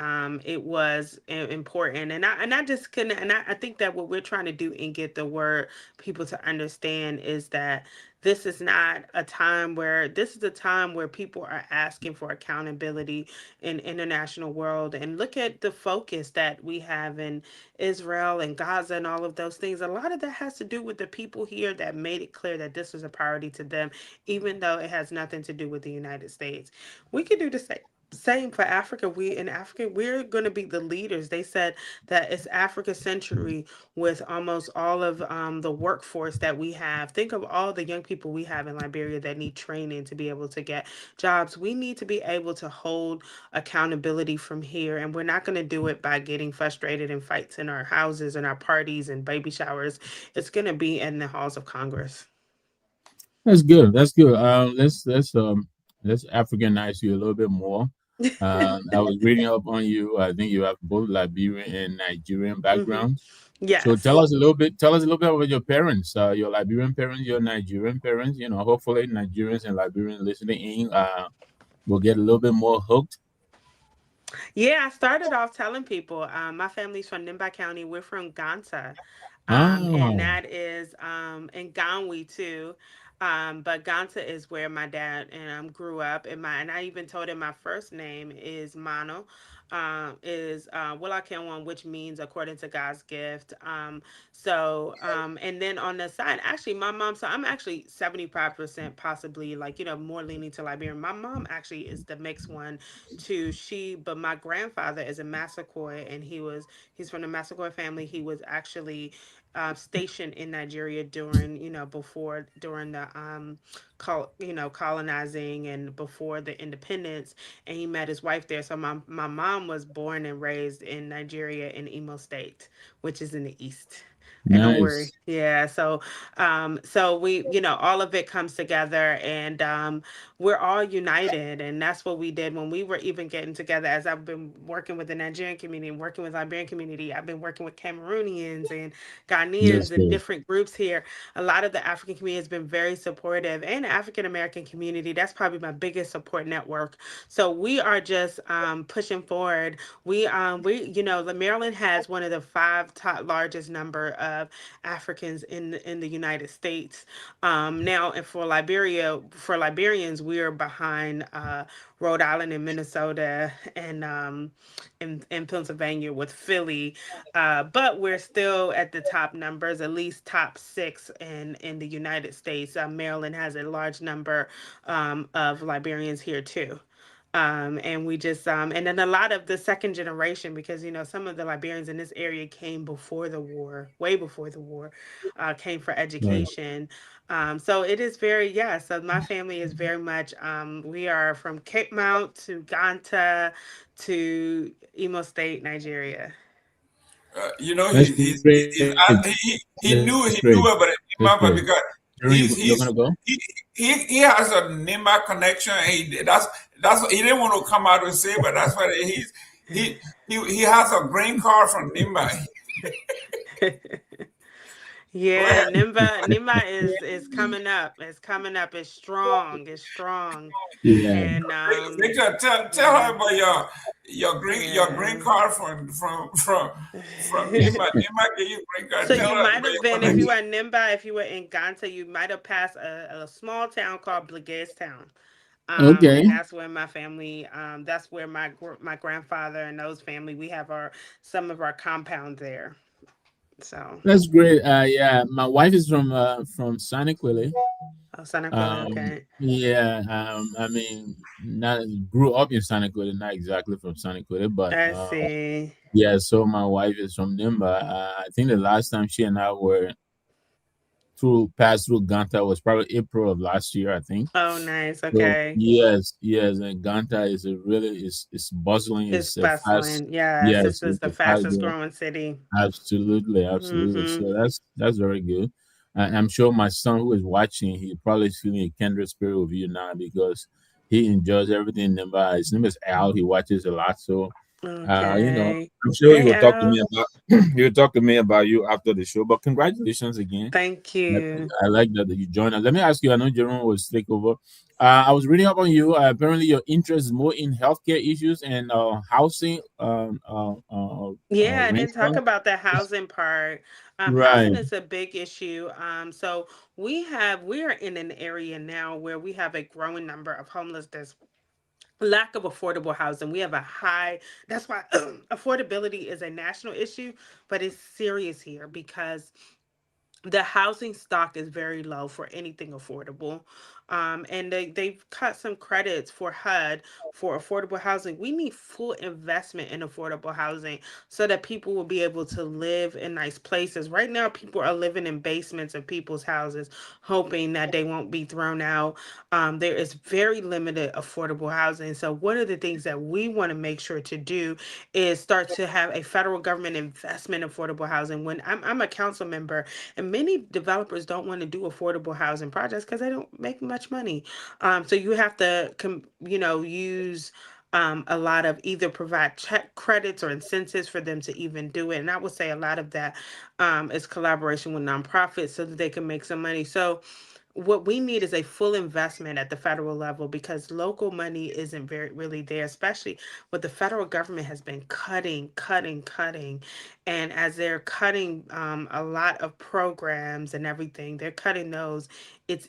it was important, and I just couldn't, and I think that what we're trying to do and get the word people to understand is that this is not a time where people are asking for accountability in international world. And look at the focus that we have in Israel and Gaza and all of those things. A lot of that has to do with the people here that made it clear that this was a priority to them, even though it has nothing to do with the United States. We could do the same for Africa. We're going to be the leaders. They said that it's Africa's century with almost all of the workforce that we have. Think of all the young people we have in Liberia that need training to be able to get jobs. We need to be able to hold accountability from here, and we're not going to do it by getting frustrated in fights in our houses and our parties and baby showers. It's going to be in the halls of Congress. That's good. Let's Africanize you a little bit more. I was reading up on you. I think you have both Liberian and Nigerian backgrounds. Yes. So tell us a little bit about your parents, your Liberian parents, your Nigerian parents. Hopefully Nigerians and Liberians listening in will get a little bit more hooked. Yeah, I started off telling people my family's from Nagbe County. We're from Ganta. And that is in Garguah too. But Ganta is where my dad and grew up. And I even told him my first name is Mano, is Willakenwan, which means according to God's gift. And then on the side, actually, my mom. So I'm actually 75% possibly like more leaning to Liberian. My mom actually is the mixed one too. But my grandfather is a Massaquoi, and he's from the Massaquoi family. He was actually stationed in Nigeria during, during the colonizing and before the independence, and he met his wife there. So my mom was born and raised in Nigeria in Imo State, which is in the east. And don't worry. Nice. Yeah. So we, all of it comes together, and we're all united. And that's what we did when we were even getting together. As I've been working with the Nigerian community and working with Liberian community, I've been working with Cameroonians and That's Ghanaians and good. different groups here. A lot of the African community has been very supportive, and the African American community. That's probably my biggest support network. So we are just pushing forward. The Maryland has one of the five top largest number of Africans in the United States. Now, and for Liberians, we are behind Rhode Island and Minnesota and in Pennsylvania with Philly, but we're still at the top numbers, at least top six in the United States. Maryland has a large number of Liberians here too. And we just and then a lot of the second generation, because some of the Liberians in this area came before the war, way before the war, came for Right. education. So it is very, yeah. So my family is very much we are from Cape Mount to Ganta to Imo State, Nigeria. That's He's great. he That's knew great. he knew about the That's great. Nimba, because Jerome, you're gonna go? he has a Nimba connection. And that's what he didn't want to come out and say, but that's what he has a green card from Nimba. Yeah, Nimba is coming up. It's coming up. It's strong. It's strong. Yeah. And Victor, tell her about your green card from Nimba. Nimba gave you green card. So Tell you her might about have your been, if you connection. were in Nimba, if you were in Ganta, you might have passed a small town called Blaguez Town. Okay. And that's where my family, that's where my grandfather and those family, we have some of our compounds there. So, That's great. Yeah, my wife is from Saniquile. oh, Sanaquili, okay. Yeah. I mean, not grew up in Saniquile, not exactly from Saniquile, but I see. yeah. So my wife is from Nimba. I think the last time she and I were passed through Ganta was probably April of last year, I think. Oh, nice. So Okay. yes, yes, and Ganta is a really it's bustling. It's It's a fast. bustling. Yes, Yes, this is it's the a fast fastest growing. growing city. Absolutely, absolutely. Mm-hmm. So that's very good. I'm sure my son who is watching, he probably is feeling a kindred spirit with you now because he enjoys everything. His name is Al. He watches a lot, so Okay. I'm sure he Hey, will talk to Al. me about he will talk to me about you after the show. But congratulations again. Thank you. I like that you joined us. Let me ask you. I know Jerome was take over. I was reading up on you. Apparently, your interest is more in healthcare issues and housing. Yeah, I didn't talk Rental. about the housing part. Housing Right. is a big issue. So we are in an area now where we have a growing number of homelessness, lack of affordable housing. We have a high, that's why affordability is a national issue, but it's serious here because the housing stock is very low for anything affordable. And they've cut some credits for HUD for affordable housing. We need full investment in affordable housing so that people will be able to live in nice places. Right now, people are living in basements of people's houses, hoping that they won't be thrown out. There is very limited affordable housing. So, one of the things that we want to make sure to do is start to have a federal government investment in affordable housing. When I'm a council member, and many developers don't want to do affordable housing projects because they don't make much money. So you have to, use a lot of either provide check credits or incentives for them to even do it. And I would say a lot of that is collaboration with nonprofits so that they can make some money. So what we need is a full investment at the federal level, because local money isn't really there, especially what the federal government has been cutting. And as they're cutting a lot of programs and everything, they're cutting those. It's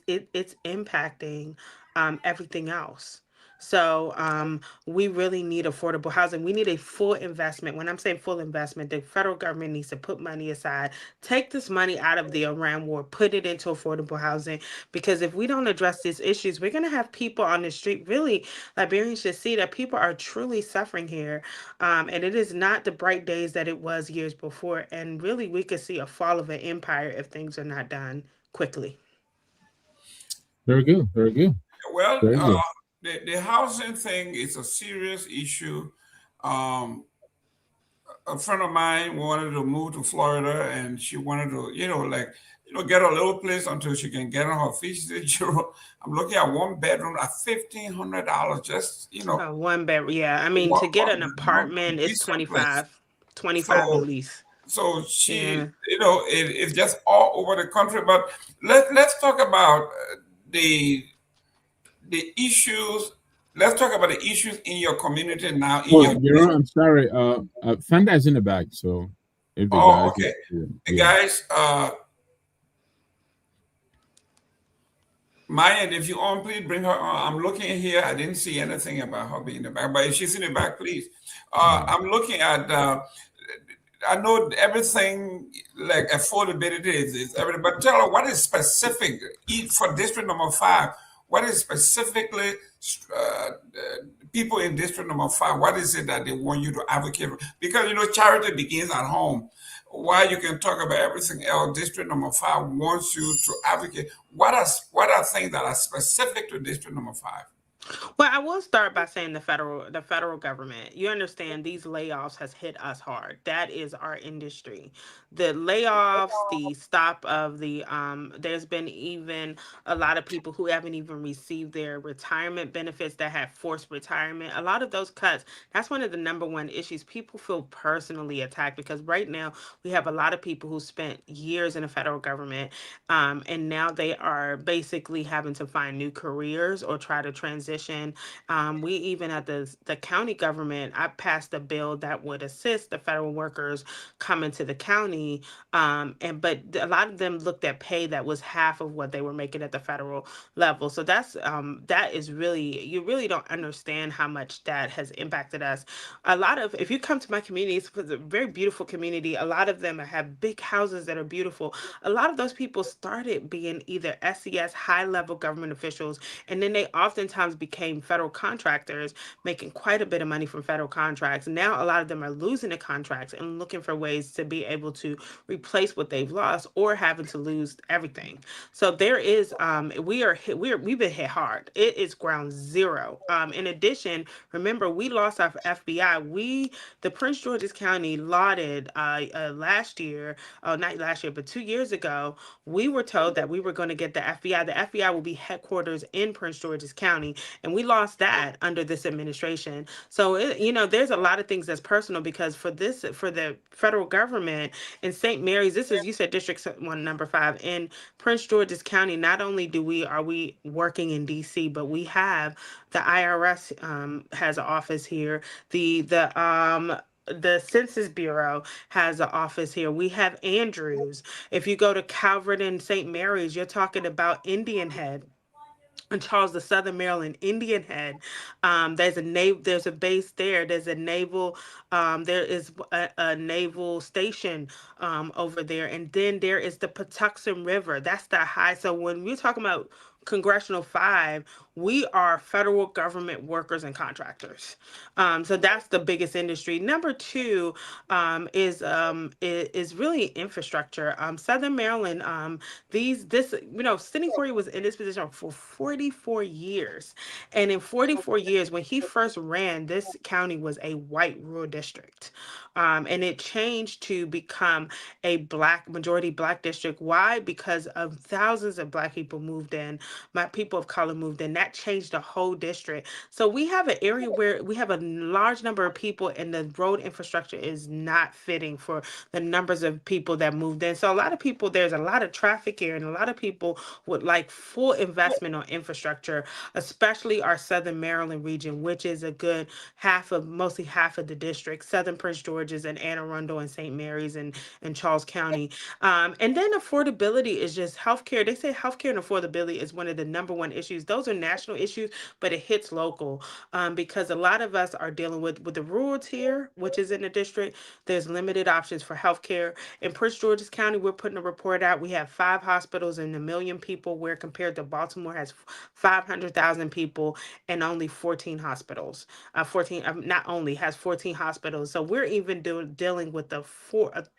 impacting everything else. So we really need affordable housing. We need a full investment. When I'm saying full investment, the federal government needs to put money aside, take this money out of the Iran war, put it into affordable housing. Because if we don't address these issues, we're going to have people on the street. Really, Liberians should see that people are truly suffering here. And it is not the bright days that it was years before. And really, we could see a fall of an empire if things are not done quickly. Very good. Very good. Well, Very good. the housing thing is a serious issue. A friend of mine wanted to move to Florida, and she wanted to, get a little place until she can get on her feet. She said, I'm looking at one bedroom at $1,500. Just, one bedroom. Yeah, I mean, to get an apartment is 25 at least. So she, it's just all over the country. But let's talk about the issues. Let's talk about the issues in your community now. Jerome, I'm sorry. Fanda is in the back, so if the guys, okay. Yeah. Guys, Myean, if you on, please bring her on. I'm looking here. I didn't see anything about her being in the back, but if she's in the back, please. I'm looking at. I know everything like affordability is everything, but tell her what is specific for District Number 5. What is specifically people in District Number 5? What is it that they want you to advocate for? Because charity begins at home. While you can talk about everything else, District Number 5 wants you to advocate. What are things that are specific to District Number 5? Well, I will start by saying the federal government. You understand these layoffs has hit us hard. That is our industry. The layoffs, the stop of the there's been even a lot of people who haven't even received their retirement benefits that have forced retirement. A lot of those cuts, that's one of the number one issues. People feel personally attacked because right now we have a lot of people who spent years in the federal government and now they are basically having to find new careers or try to transition. We even at the county government, I passed a bill that would assist the federal workers coming to the county. But a lot of them looked at pay that was half of what they were making at the federal level. So that is really, you really don't understand how much that has impacted us. If you come to my community, it's a very beautiful community. A lot of them have big houses that are beautiful. A lot of those people started being either SES, high level government officials, and then they oftentimes became federal contractors, making quite a bit of money from federal contracts. Now a lot of them are losing the contracts and looking for ways to be able to replace what they've lost or having to lose everything. So there is we've been hit hard. It is ground zero. In addition, remember we lost our FBI. The Prince George's County lauded last year, not last year, but 2 years ago, we were told that we were going to get the FBI. The FBI will be headquarters in Prince George's County, and we lost that under this administration. So there's a lot of things that's personal because for the federal government in St. Mary's, you said District 1, number 5 in Prince George's County. Not only are we working in DC, but we have the IRS has an office here. The Census Bureau has an office here. We have Andrews. If you go to Calvert and St. Mary's, you're talking about Indian Head. In Charles, the Southern Maryland Indian Head, there's a base there. There's a naval, there is a naval station over there, and then there is the Patuxent River. That's the high. So when we're talking about Congressional 5, we are federal government workers and contractors. So that's the biggest industry. Number 2 is really infrastructure. Southern Maryland, Sidney Poitier was in this position for 44 years. And in 44 years, when he first ran, this county was a white rural district. And it changed to become a majority black district. Why? Because of thousands of black people moved in. my people of color moved in. That changed the whole district. So we have an area where we have a large number of people and the road infrastructure is not fitting for the numbers of people that moved in. So a lot of people, there's a lot of traffic here and a lot of people would like full investment on infrastructure, especially our Southern Maryland region, which is a good mostly half of the district, Southern Prince George's and Anne Arundel and St. Mary's and Charles County. And then affordability is just healthcare. They say healthcare and affordability is one of the number one issues. Those are national issues, but it hits local because a lot of us are dealing with the rural tier, which is in the district. There's limited options for healthcare. In Prince George's County, we're putting a report out. We have 5 hospitals and 1 million people, where compared to Baltimore has 500,000 people and only 14 hospitals. 14 not only has 14 hospitals. So we're even dealing with a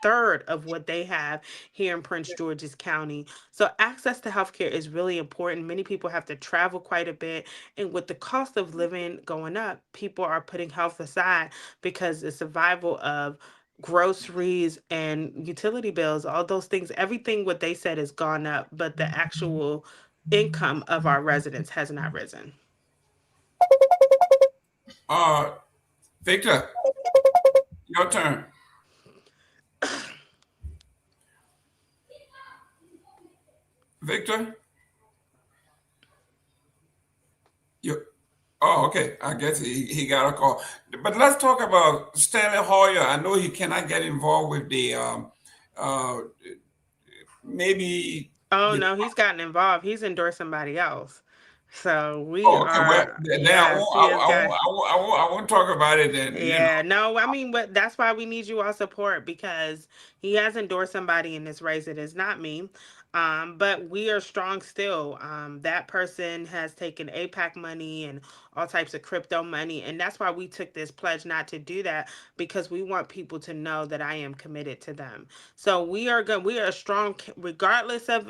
third of what they have here in Prince George's County. So access to healthcare is really important. Many people have to travel quite a bit. And with the cost of living going up, people are putting health aside because the survival of groceries and utility bills, all those things, everything what they said has gone up, but the actual income of our residents has not risen. Victor, your turn. Victor? Oh, okay. I guess he got a call. But let's talk about Stanley Hoyer. I know he cannot get involved with the maybe. Oh, no, he's gotten involved. He's endorsed somebody else. So we are. Yes, I won't talk about it then. Yeah, no, I mean, but that's why we need you all support, because he has endorsed somebody in this race. It is not me. But we are strong still. That person has taken APAC money and all types of crypto money. And that's why we took this pledge not to do that, because we want people to know that I am committed to them. So we are good. We are strong, regardless of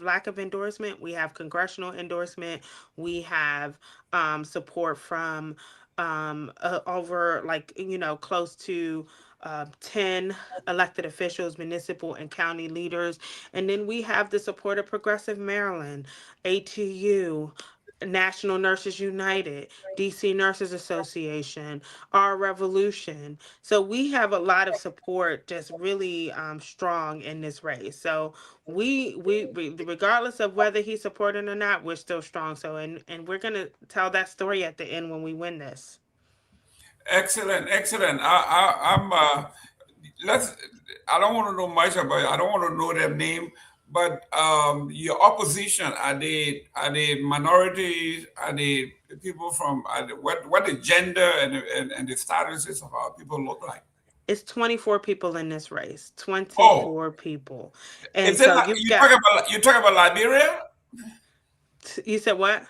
lack of endorsement. We have congressional endorsement. We have support from over close to 10 elected officials, municipal and county leaders. And then we have the support of Progressive Maryland, ATU, National Nurses United, DC Nurses Association, Our Revolution. So we have a lot of support, just really strong in this race. So we regardless of whether he's supported or not, we're still strong. So and we're gonna tell that story at the end when we win this. Excellent. I'm I don't want to know much about it. I don't want to know their name, but your opposition, are they minorities? Are they people from what the gender and the statuses of our people look like? It's 24 people in this race. 24 people. And you talking about Liberia? You said what?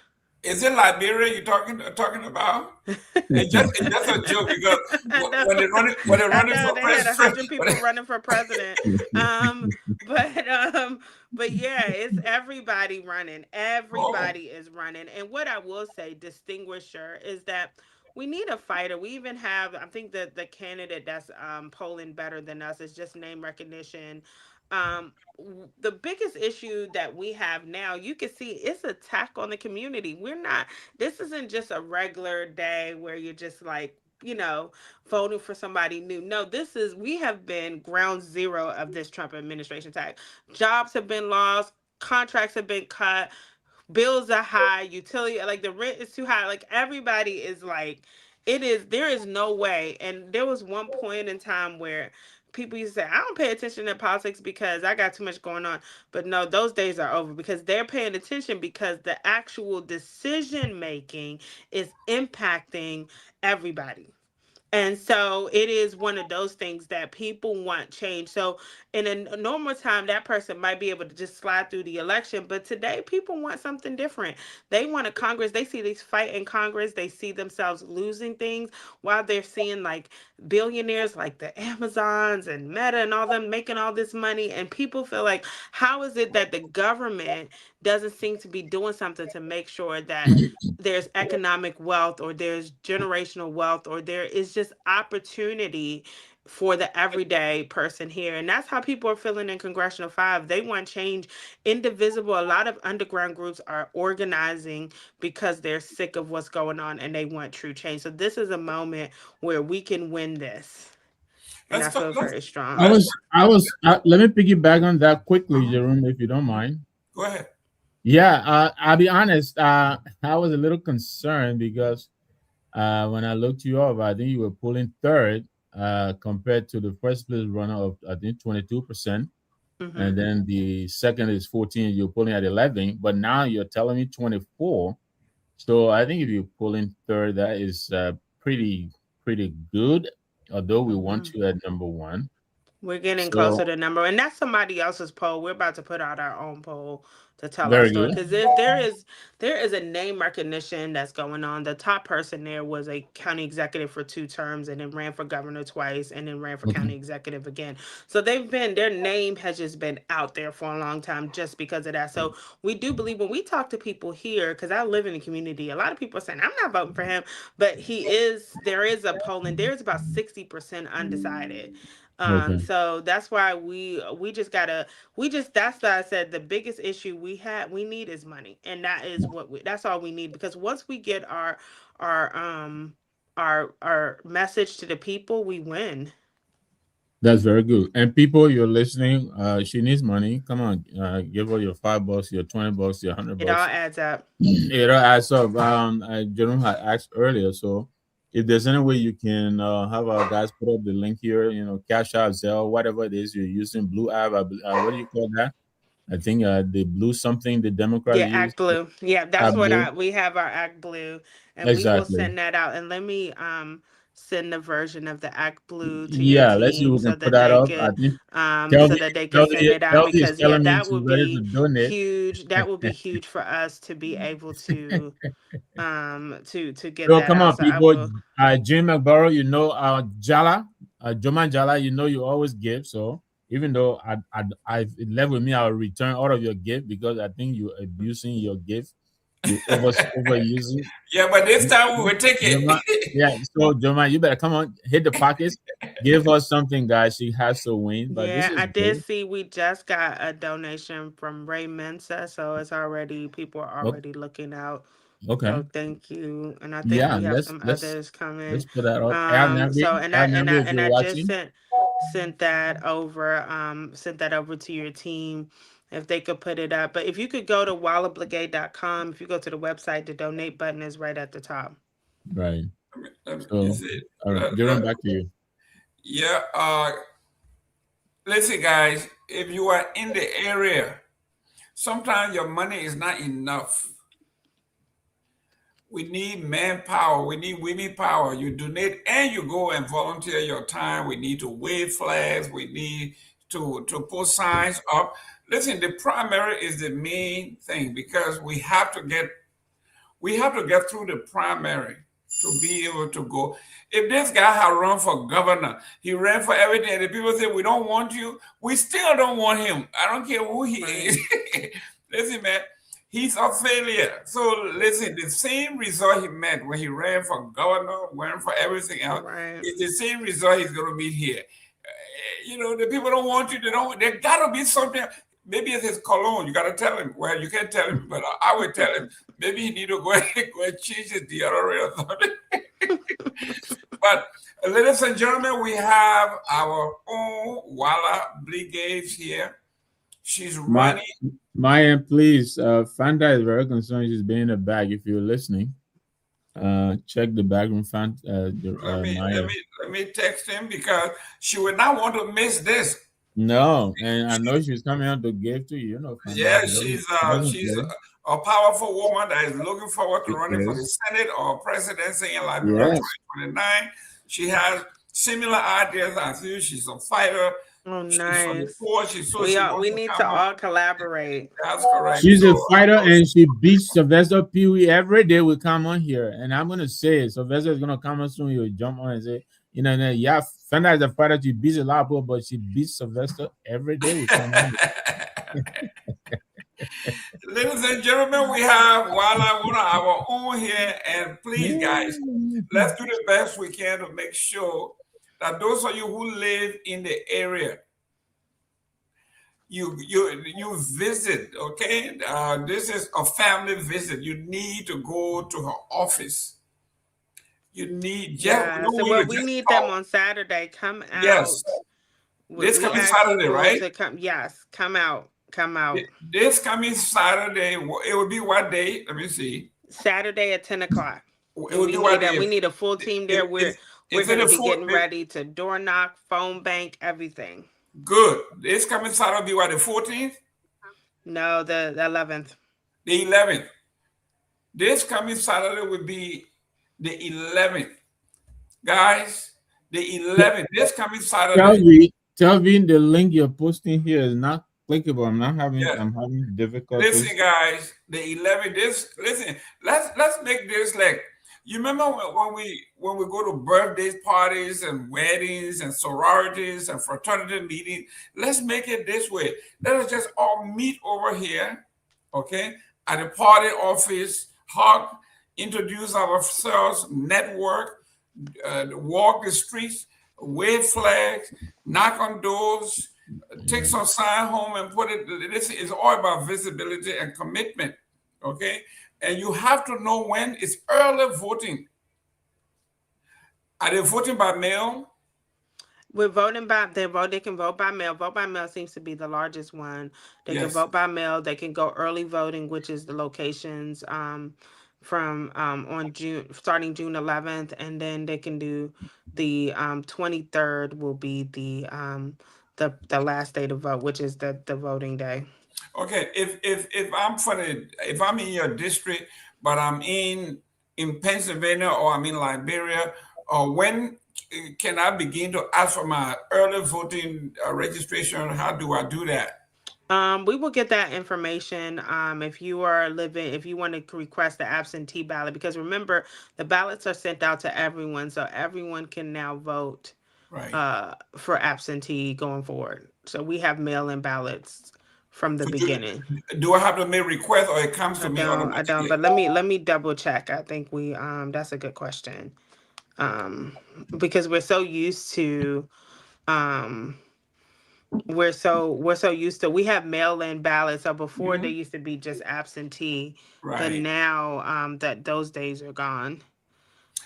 Is it Liberia you're talking about? It's just a joke, because when they're running for president, they had 100 people running for president. But yeah, it's everybody running. Everybody is running. And what I will say, distinguisher, is that we need a fighter. We even have, I think that the candidate that's polling better than us is just name recognition. The biggest issue that we have now, you can see, it's attack on the community. This isn't just a regular day where you're just like, voting for somebody new. No, we have been ground zero of this Trump administration attack. Jobs have been lost, contracts have been cut, bills are high, utility, like the rent is too high. Like everybody is like, there is no way. And there was one point in time where people used to say, I don't pay attention to politics because I got too much going on. But no, those days are over, because they're paying attention because the actual decision making is impacting everybody. And so it is one of those things that people want change. So in a normal time, that person might be able to just slide through the election. But today, people want something different. They want a Congress. They see these fight in Congress. They see themselves losing things while they're seeing like billionaires like the Amazons and Meta and all them making all this money. And people feel like, how is it that the government doesn't seem to be doing something to make sure that there's economic wealth, or there's generational wealth, or there is just opportunity for the everyday person here. And that's how people are feeling in Congressional 5. They want change, indivisible. A lot of underground groups are organizing because they're sick of what's going on and they want true change. So this is a moment where we can win this. And I feel very strong. Let me piggyback on that quickly, Jerome, if you don't mind. Go ahead. Yeah, I'll be honest. I was a little concerned because when I looked you up, I think you were pulling third compared to the first place runner of, I think, 22%. And then the second is 14. You're pulling at 11, but now you're telling me 24. So I think if you're pulling third, that is pretty good. Although we want you at number one. We're getting closer to number, and that's somebody else's poll. We're about to put out our own poll to tell our story, because there is a name recognition that's going on. The top person there was a county executive for 2 terms, and then ran for governor twice, and then ran for county executive again. So their name has just been out there for a long time just because of that. So we do believe when we talk to people here, because I live in the community, a lot of people are saying I'm not voting for him, but there is a polling. There's about 60% undecided. So that's why that's why I said the biggest issue we need is money, and that is that's all we need, because once we get our message to the people, we win. That's very good. And people, you're listening, she needs money. Come on, give her your $5, your $20, your $100. It all adds up. It all adds up. Jerome had asked earlier, so if there's any way you can have our guys put up the link here, Cash App, Zelle, whatever it is you're using, Blue App, what do you call that? I think the Blue something, the Democrat. Yeah, Act Blue. Yeah, that's what we have, our Act Blue, and we will send that out. And let me send the version of the Act Blue to your team, let's see if we can put that up. So that they can send it out, because that would be huge. That would be huge for us to be able to get that. Come on, people. Jim McBorough, Jala, Joman Jala, you always give. So even though I've left with me, I'll return all of your gift, because I think you're abusing your gift. You overusing. Yeah, but this time we will take it. So Joman, you better come on, hit the pockets, give us something, guys. She has to win. But I did see we just got a donation from Ray Mensa, so it's already, people are already looking out. Okay. So thank you, and I think we have some others coming. Let's put that out. And I just sent that over to your team, if they could put it up. But if you could go to wallabrigade.com, if you go to the website, the donate button is right at the top. Right. So, Jerome, back to you. Yeah. Listen, guys, if you are in the area, sometimes your money is not enough. We need manpower. We need women power. You donate and you go and volunteer your time. We need to wave flags. We need to put signs up. Listen, the primary is the main thing, because we have to get through the primary to be able to go. If this guy had run for governor, he ran for everything, and the people say, we don't want you, we still don't want him. I don't care who he is. Listen, man, he's a failure. So listen, the same result he met when he ran for governor, ran for everything else, is the same result he's going to meet here. The people don't want you. There got to be something. Maybe it's his cologne. You got to tell him. Well, you can't tell him, but I would tell him. Maybe he need to go and change his deodorant or something. But ladies and gentlemen, we have our own Walla Brigade here. She's running. Myean, please. Fanta is very concerned. She's been in the bag. If you're listening, check the backroom. Let me text him, because she would not want to miss this. No, and I know she's coming out to give to you. Yeah, she's a powerful woman that is looking forward to running for the Senate or presidency in Liberia 2029. She has similar ideas as you. She's a fighter. Oh, nice. We need to all collaborate. That's correct. She's a fighter, and she beats Sylvester Pewee every day. We come on here, and I'm gonna say it. Sylvester is gonna come on soon. He'll jump on and say, Fenda is a fighter. She beats a lot of people, but she beats Sylvester every day. We come on. Ladies and gentlemen, we have Walla, one of our own here, and please, guys, let's do the best we can to make sure that those of you who live in the area, you visit, okay? This is a family visit. You need to go to her office. You need we need them on Saturday. Come out. Yes. This coming Saturday, right? Yes, come out. This coming Saturday, it will be what day? Let me see. Saturday at 10 o'clock. We need a full team there. We're going to be getting ready to door knock, phone bank, everything. Good. This coming Saturday will be what, the 14th? No, the 11th. The 11th. This coming Saturday will be the 11th. Guys, the 11th. This coming Saturday. Telvin, the link you're posting here is not clickable. I'm having difficulties. Listen, guys, the 11th. Let's make this like, you remember when we go to birthday parties and weddings and sororities and fraternity meetings? Let's make it this way. Let us just all meet over here, okay, at the party office, hug, introduce ourselves, network, walk the streets, wave flags, knock on doors, take some sign home and put it. This is all about visibility and commitment, okay? And you have to know when it's early voting. Are they voting by mail? We're voting by, they can vote by mail. Vote by mail seems to be the largest one. They can vote by mail. They can go early voting, which is the locations from starting June 11th, and then they can do the 23rd will be the last day to vote, which is the voting day. Okay, if I'm in your district, but I'm in Pennsylvania or I'm in Liberia, when can I begin to ask for my early voting registration? How do I do that? We will get that information if you want to request the absentee ballot, because remember, the ballots are sent out to everyone, so everyone can now vote for absentee going forward. So we have mail-in ballots from the beginning. Do I have to make request or it comes to me automatically? I don't, but let me double check. I think that's a good question. Because we're so used to we have mail-in ballots. So before they used to be just absentee, but now that those days are gone.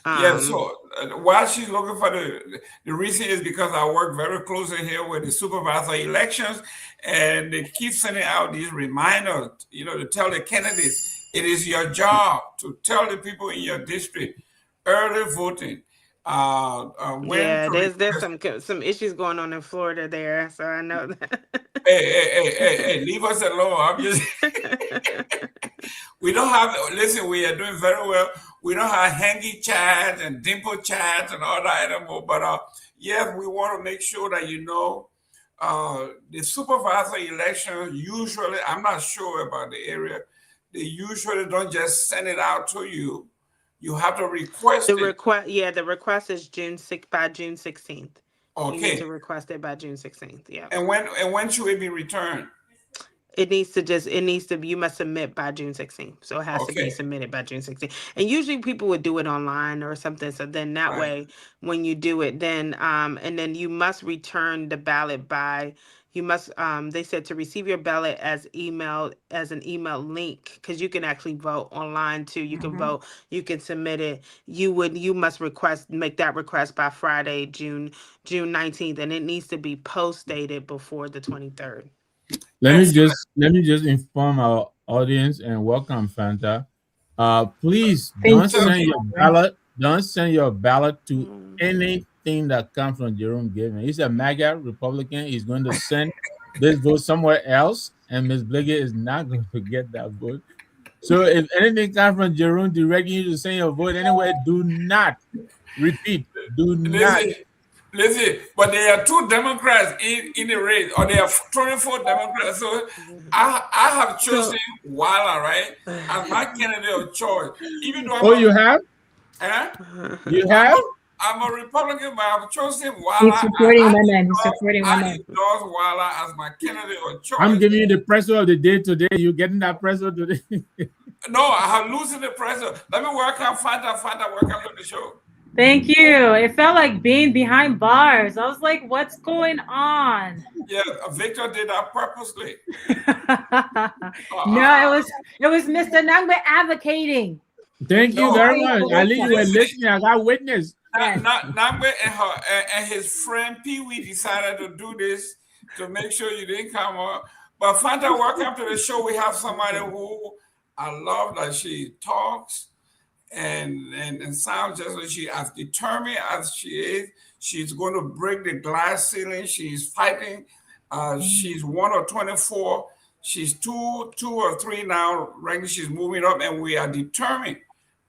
So while she's looking for the reason is because I work very closely here with the supervisor elections, and they keep sending out these reminders, to tell the candidates, it is your job to tell the people in your district early voting. There's some issues going on in Florida there, so I know that. Hey, leave us alone. I'm just we are doing very well. We don't have hangy chats and dimple chats and all that anymore, but we want to make sure that the supervisor election, usually, I'm not sure about the area, they usually don't just send it out to you. You have to request the request. Yeah, the request is by June 16th. Okay. You need to request it by June 16th. Yeah. And when should it be returned? You must submit by June 16th. So it has to be submitted by June 16th. And usually people would do it online or something. So then that way, when you do it, then and then you must return the ballot they said to receive your ballot as an email link, because you can actually vote online too. You can vote, you can submit it. You must make that request by Friday, June 19th, and it needs to be post dated before the 23rd. Let me just inform our audience and welcome Fanta. Please don't send your ballot to anything that comes from Jerome Gayman. He's a MAGA Republican. He's going to send this vote somewhere else, and Ms. Bliggett is not going to get that vote. So if anything comes from Jerome directing you to send your vote anywhere, do not. Listen, but there are 2 Democrats in the race, or there are 24 Democrats. So I have chosen Wala, right, as my candidate of choice. Even though you have? You have? I'm a Republican, but I've chosen Wala. He's supporting women. I endorse Wala as my candidate of choice. I'm giving you the pressure of the day today. You getting that pressure today? No, I have loosened the pressure. Let me welcome Fanta. Welcome to the show. Thank you. It felt like being behind bars. I was like, what's going on? Yeah, Victor did that purposely. No, it was Mr. Nagbe advocating. Thank you No, very much. At least you were listening. I got witness. Nagbe and his friend Pewee decided to do this to make sure you didn't come up. But Fanta, welcome to the show. We have somebody who I love that she talks and sounds just like she as determined as she is. She's going to break the glass ceiling. She's fighting. She's 1 or 24. She's two or three now. Right, she's moving up, and we are determined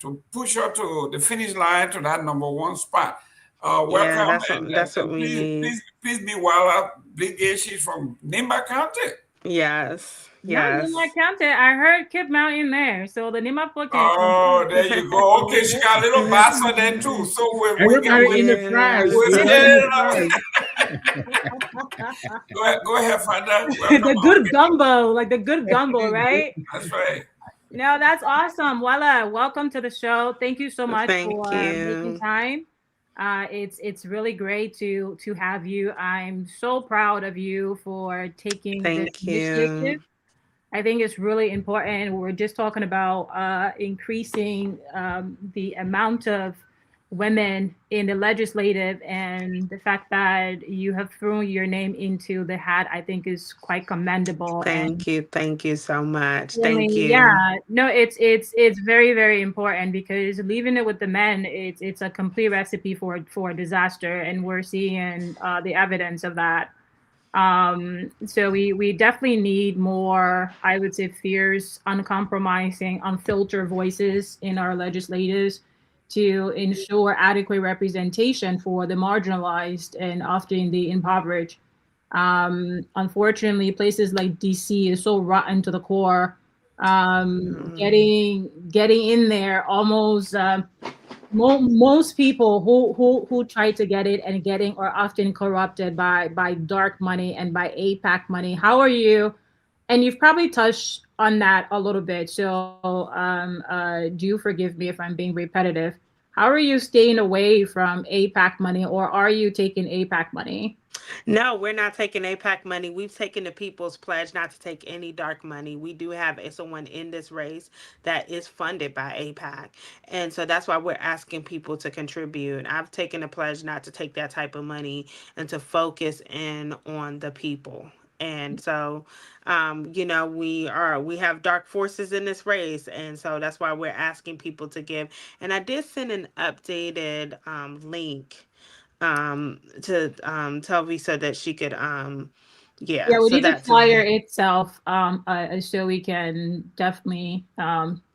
to push her to the finish line to that #1 spot. Welcome. That's what we need. Please be well up. Big A, she's from Nimba County. Yes. Yes. Nima County. I heard Kip Mountain there. So the Nima location. Oh, there you go. Okay, she got a little bastard there too. So everybody in the prize. Go ahead, Fanta. The good gumbo, like the good gumbo, right? That's right. No, that's awesome. Wala, welcome to the show. Thank you so much for making time. It's really great to have you. I'm so proud of you for taking this initiative. I think it's really important. We're just talking about increasing the amount of women in the legislative, and the fact that you have thrown your name into the hat, I think is quite commendable. Thank you so much. Really, thank you. Yeah, no, it's very, very important, because leaving it with the men, it's a complete recipe for disaster, and we're seeing the evidence of that. So we definitely need more, I would say, fierce, uncompromising, unfiltered voices in our legislators to ensure adequate representation for the marginalized and often the impoverished. Unfortunately, places like DC is so rotten to the core. Getting in there, almost most people who try to get it and getting are often corrupted by dark money and by APAC money. How are you? And you've probably touched on that a little bit. So do forgive me if I'm being repetitive. How are you staying away from APAC money, or are you taking APAC money? No, we're not taking APAC money. We've taken the people's pledge not to take any dark money. We do have someone in this race that is funded by APAC. And so that's why we're asking people to contribute. I've taken a pledge not to take that type of money and to focus in on the people. And so, we have dark forces in this race. And so that's why we're asking people to give. And I did send an updated link to Telvi so that she could we need the flyer itself so we can definitely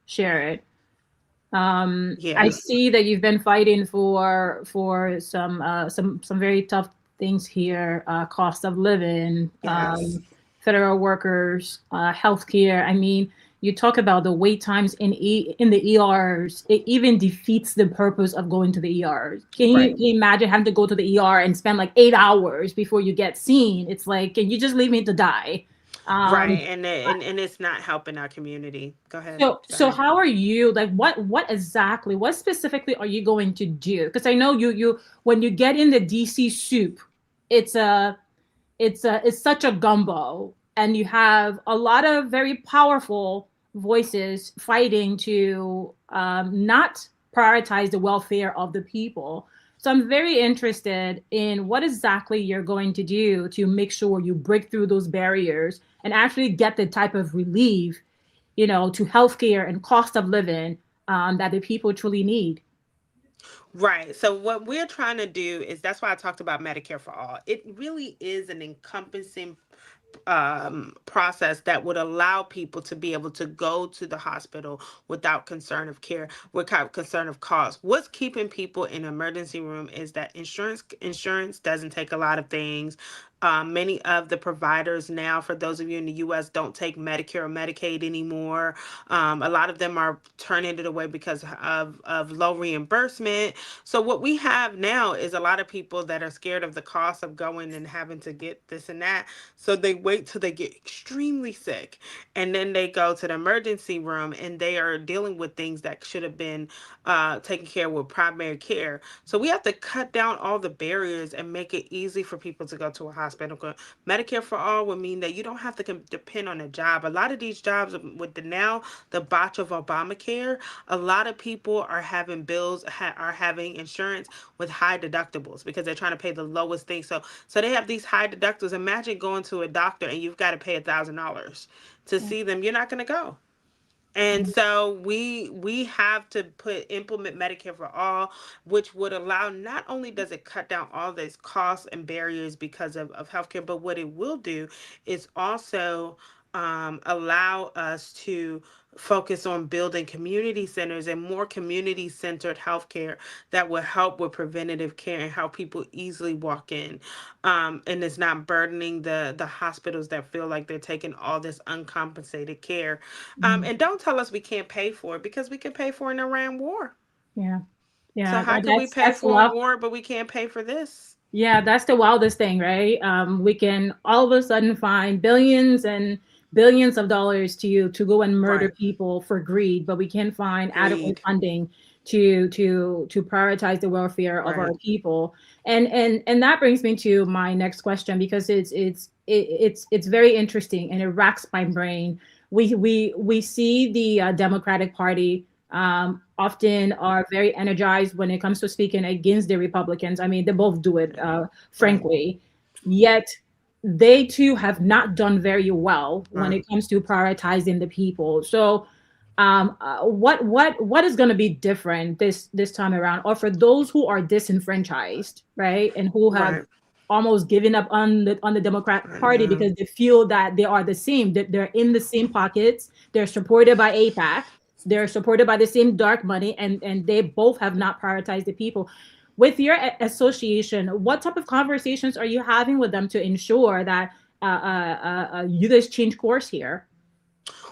share it. I see that you've been fighting for some very tough things here, cost of living, federal workers, healthcare. I mean, you talk about the wait times in the ERs. It even defeats the purpose of going to the ER. Can you imagine having to go to the ER and spend like 8 hours before you get seen? It's like, can you just leave me to die? Right, and it's not helping our community. Go ahead. So how are you, like, what specifically are you going to do? Because I know you when you get in the DC soup, it's such a gumbo, and you have a lot of very powerful voices fighting to not prioritize the welfare of the people. So I'm very interested in what exactly you're going to do to make sure you break through those barriers and actually get the type of relief, to healthcare and cost of living that the people truly need. Right. So what we're trying to do is, that's why I talked about Medicare for All. It really is an encompassing process that would allow people to be able to go to the hospital without concern of care, without concern of cost. What's keeping people in emergency room is that insurance doesn't take a lot of things. Many of the providers now, for those of you in the U.S., don't take Medicare or Medicaid anymore. A lot of them are turning it away because of low reimbursement. So what we have now is a lot of people that are scared of the cost of going and having to get this and that. So they wait till they get extremely sick, and then they go to the emergency room, and they are dealing with things that should have been taken care of with primary care. So we have to cut down all the barriers and make it easy for people to go to a hospital. Medicare for all would mean that you don't have to depend on a job. A lot of these jobs with the botch of Obamacare, a lot of people are having bills, are having insurance with high deductibles because they're trying to pay the lowest thing. So they have these high deductibles. Imagine going to a doctor and you've got to pay $1,000 to see them. You're not going to go. And so we have to implement Medicare for all, which would allow, not only does it cut down all these costs and barriers because of healthcare, but what it will do is also allow us to focus on building community centers and more community-centered healthcare that will help with preventative care and help people easily walk in. And it's not burdening the hospitals that feel like they're taking all this uncompensated care. And don't tell us we can't pay for it, because we can pay for an Iran war. Yeah. So Yeah. how can we pay for a war, but we can't pay for this? Yeah, that's the wildest thing, right? We can all of a sudden find billions and billions of dollars to go and murder people for greed, but we can't find adequate funding to prioritize the welfare of our people. And that brings me to my next question, because it's very interesting and it racks my brain. We see the Democratic Party often are very energized when it comes to speaking against the Republicans. I mean, they both do it, frankly. Yet they too have not done very well when it comes to prioritizing the people. So what is going to be different this time around, or for those who are disenfranchised, right, and who have almost given up on the Democratic Party because they feel that they are the same, that they're in the same pockets, they're supported by AIPAC, they're supported by the same dark money, and they both have not prioritized the people. With your association, what type of conversations are you having with them to ensure that you guys change course here?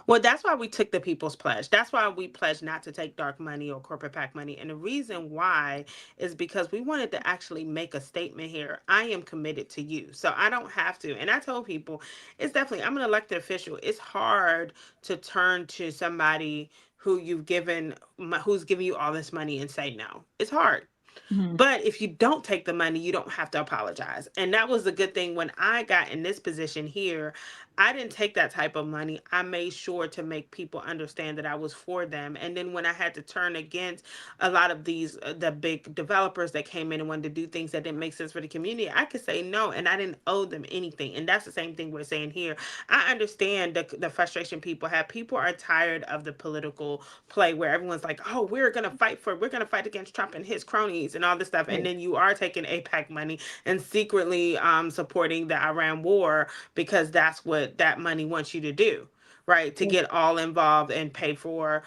Well, that's why we took the People's Pledge. That's why we pledged not to take dark money or corporate PAC money. And the reason why is because we wanted to actually make a statement here. I am committed to you, so I don't have to. And I told people, it's definitely, I'm an elected official. It's hard to turn to somebody who's giving you all this money and say no. It's hard. But if you don't take the money, you don't have to apologize. And that was the good thing. When I got in this position here, I didn't take that type of money. I made sure to make people understand that I was for them. And then when I had to turn against a lot of these, the big developers that came in and wanted to do things that didn't make sense for the community, I could say no, and I didn't owe them anything. And that's the same thing we're saying here. I understand the frustration people have. People are tired of the political play where everyone's like, oh, we're going to fight against Trump and his cronies and all this stuff. And then you are taking AIPAC money and secretly supporting the Iran war, because that's what that money wants you to do, right? To get all involved and pay for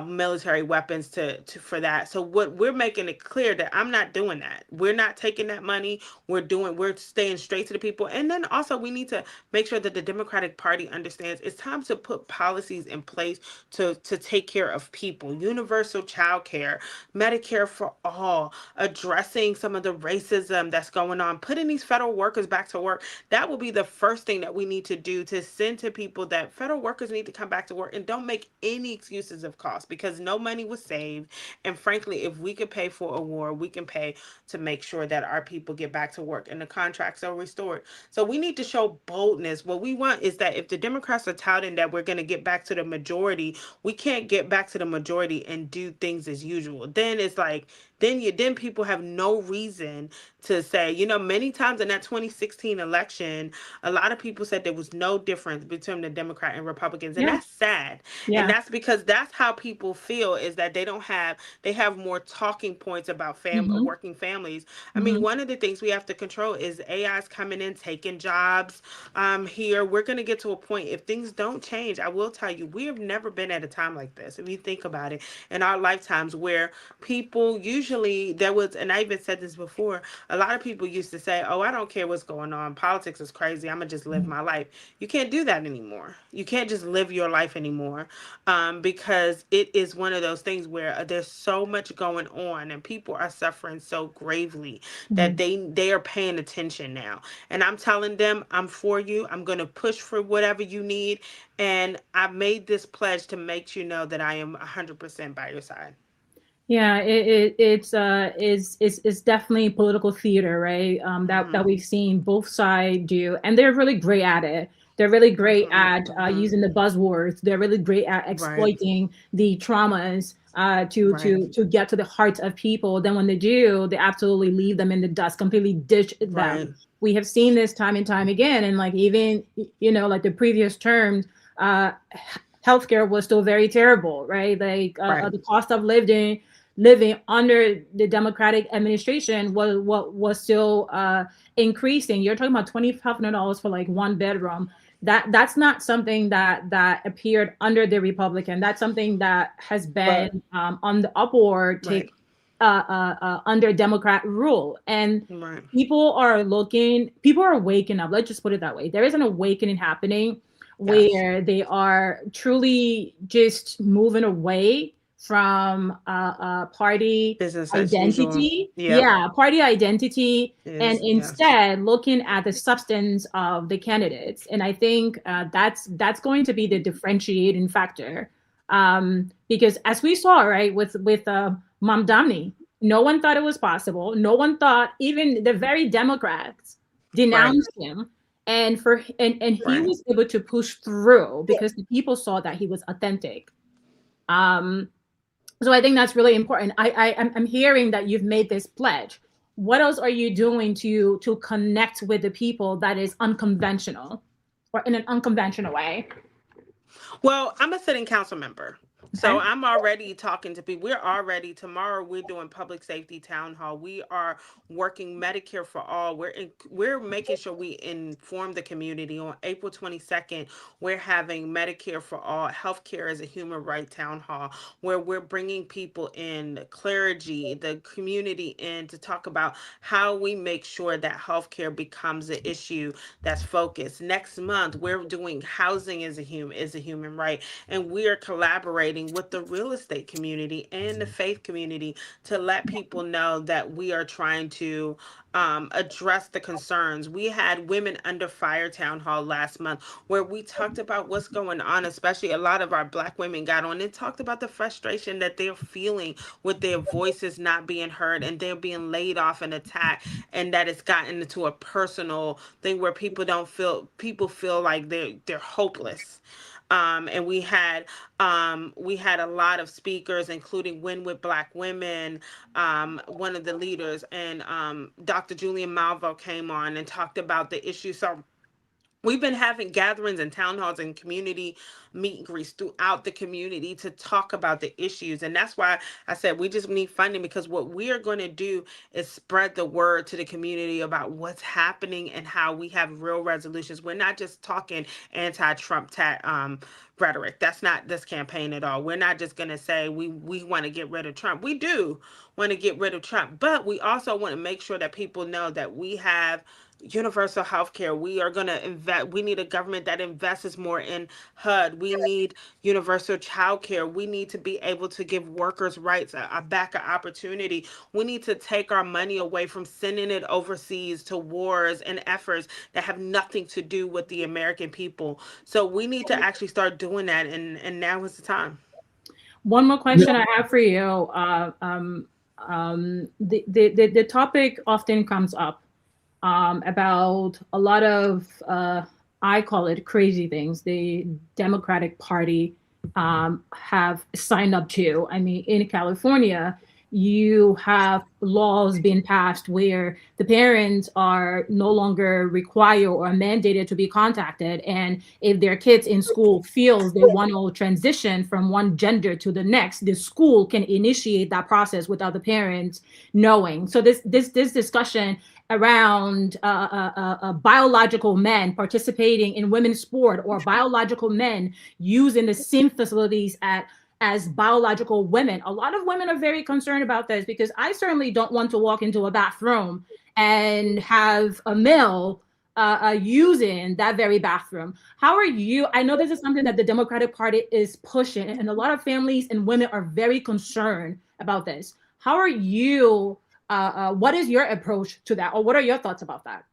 military weapons for that. So what we're making it clear that I'm not doing that. We're not taking that money. We're staying straight to the people. And then also we need to make sure that the Democratic Party understands it's time to put policies in place to take care of people. Universal child care, Medicare for all, addressing some of the racism that's going on, putting these federal workers back to work. That will be the first thing that we need to do, to send to people that federal workers need to come back to work, and don't make any excuses of cost, because no money was saved. And frankly, if we could pay for a war, we can pay to make sure that our people get back to work and the contracts are restored. So we need to show boldness. What we want is that if the Democrats are touting that we're going to get back to the majority, we can't get back to the majority and do things as usual. Then it's like, then people have no reason to say, many times in that 2016 election, a lot of people said there was no difference between the Democrat and Republicans. And that's sad. And that's because that's how people feel, is that they have more talking points about working families. I mean, one of the things we have to control is AI's coming in, taking jobs here. We're going to get to a point, if things don't change, I will tell you, we have never been at a time like this, if you think about it, in our lifetimes, where people usually usually there was, and I even said this before, a lot of people used to say, oh, I don't care what's going on. Politics is crazy. I'm going to just live my life. You can't do that anymore. You can't just live your life anymore, because it is one of those things where there's so much going on and people are suffering so gravely that they are paying attention now. And I'm telling them, I'm for you. I'm going to push for whatever you need. And I made this pledge to make you know that I am 100% by your side. Yeah, it's definitely political theater, right? That we've seen both sides do, and they're really great at it. They're really great at using the buzzwords. They're really great at exploiting the traumas to get to the hearts of people. Then when they do, they absolutely leave them in the dust, completely ditch them. We have seen this time and time again, and like even like the previous terms, healthcare was still very terrible, right? Like the cost of living under the Democratic administration was still increasing. You're talking about $2,500 for like one bedroom. That's not something that appeared under the Republican. That's something that has been on the upward take under Democrat rule. And people are waking up. Let's just put it that way. There is an awakening happening where they are truly just moving away from party business identity, party identity, and instead looking at the substance of the candidates. And I think that's going to be the differentiating factor, because as we saw, right, with Mamdani, no one thought it was possible. No one thought, even the very Democrats denounced him. And he was able to push through because the people saw that he was authentic. So I think that's really important. I'm hearing that you've made this pledge. What else are you doing to connect with the people that is unconventional or in an unconventional way? Well, I'm a sitting council member. So I'm already talking to people. Tomorrow we're doing public safety town hall. We are working Medicare for all. We're making sure we inform the community. On April 22nd, we're having Medicare for all, healthcare as a human right town hall, where we're bringing people in, clergy, the community in, to talk about how we make sure that healthcare becomes an issue that's focused. Next month, we're doing housing as a human right, and we are collaborating with the real estate community and the faith community to let people know that we are trying to address the concerns. We had Women Under Fire Town Hall last month where we talked about what's going on, especially a lot of our Black women got on and talked about the frustration that they're feeling with their voices not being heard and they're being laid off and attacked, and that it's gotten into a personal thing where people feel like they're hopeless. And we had a lot of speakers, including Win with Black Women, one of the leaders, and Dr. Julian Malvo came on and talked about the issue. So we've been having gatherings and town halls and community meet and greets throughout the community to talk about the issues. And that's why I said we just need funding, because what we are going to do is spread the word to the community about what's happening and how we have real resolutions. We're not just talking anti-Trump rhetoric. That's not this campaign at all. We're not just going to say we want to get rid of Trump. We do want to get rid of Trump, but we also want to make sure that people know that we have universal health care. We are going to invest. We need a government that invests more in HUD. We need universal child care. We need to be able to give workers' rights a back opportunity. We need to take our money away from sending it overseas to wars and efforts that have nothing to do with the American people. So we need to actually start doing that, and now is the time. One more question I have for you. The topic often comes up about a lot of, I call it crazy things, the Democratic Party have signed up to. I mean, in California, you have laws being passed where the parents are no longer required or mandated to be contacted. And if their kids in school feels they want to transition from one gender to the next, the school can initiate that process without the parents knowing. So this discussion around biological men participating in women's sport, or biological men using the same facilities as biological women. A lot of women are very concerned about this, because I certainly don't want to walk into a bathroom and have a male using that very bathroom. How are you? I know this is something that the Democratic Party is pushing, and a lot of families and women are very concerned about this. How are you? What is your approach to that, or what are your thoughts about that?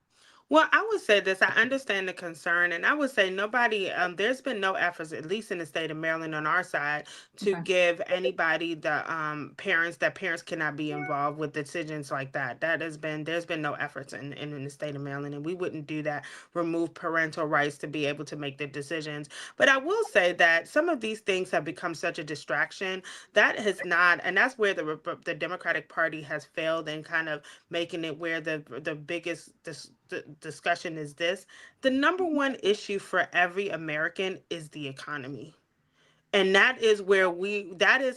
Well, I would say this. I understand the concern, and I would say nobody. There's been no efforts, at least in the state of Maryland, on our side, to give anybody the parents cannot be involved with decisions like that. There's been no efforts in the state of Maryland, and we wouldn't do that. Remove parental rights to be able to make the decisions. But I will say that some of these things have become such a distraction that has not, and that's where the Democratic Party has failed in kind of making it where the biggest discussion is this. The number one issue for every American is the economy. And that is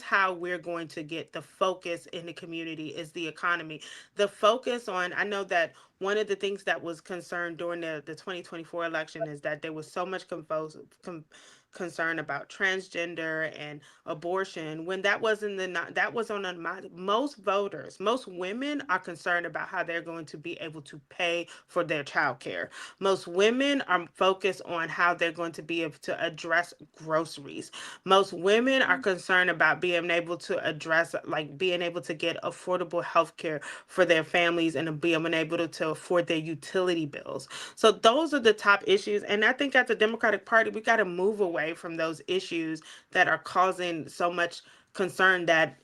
how we're going to get the focus in the community, is the economy. The focus on, I know that one of the things that was concerned during the 2024 election is that there was so much concern about transgender and abortion, when that was on most voters. Most women are concerned about how they're going to be able to pay for their child care. Most women are focused on how they're going to be able to address groceries. Most women are concerned about being able to address, like, being able to get affordable health care for their families and being able to afford their utility bills. So those are the top issues. And I think at the Democratic Party, we got to move away from those issues that are causing so much concern that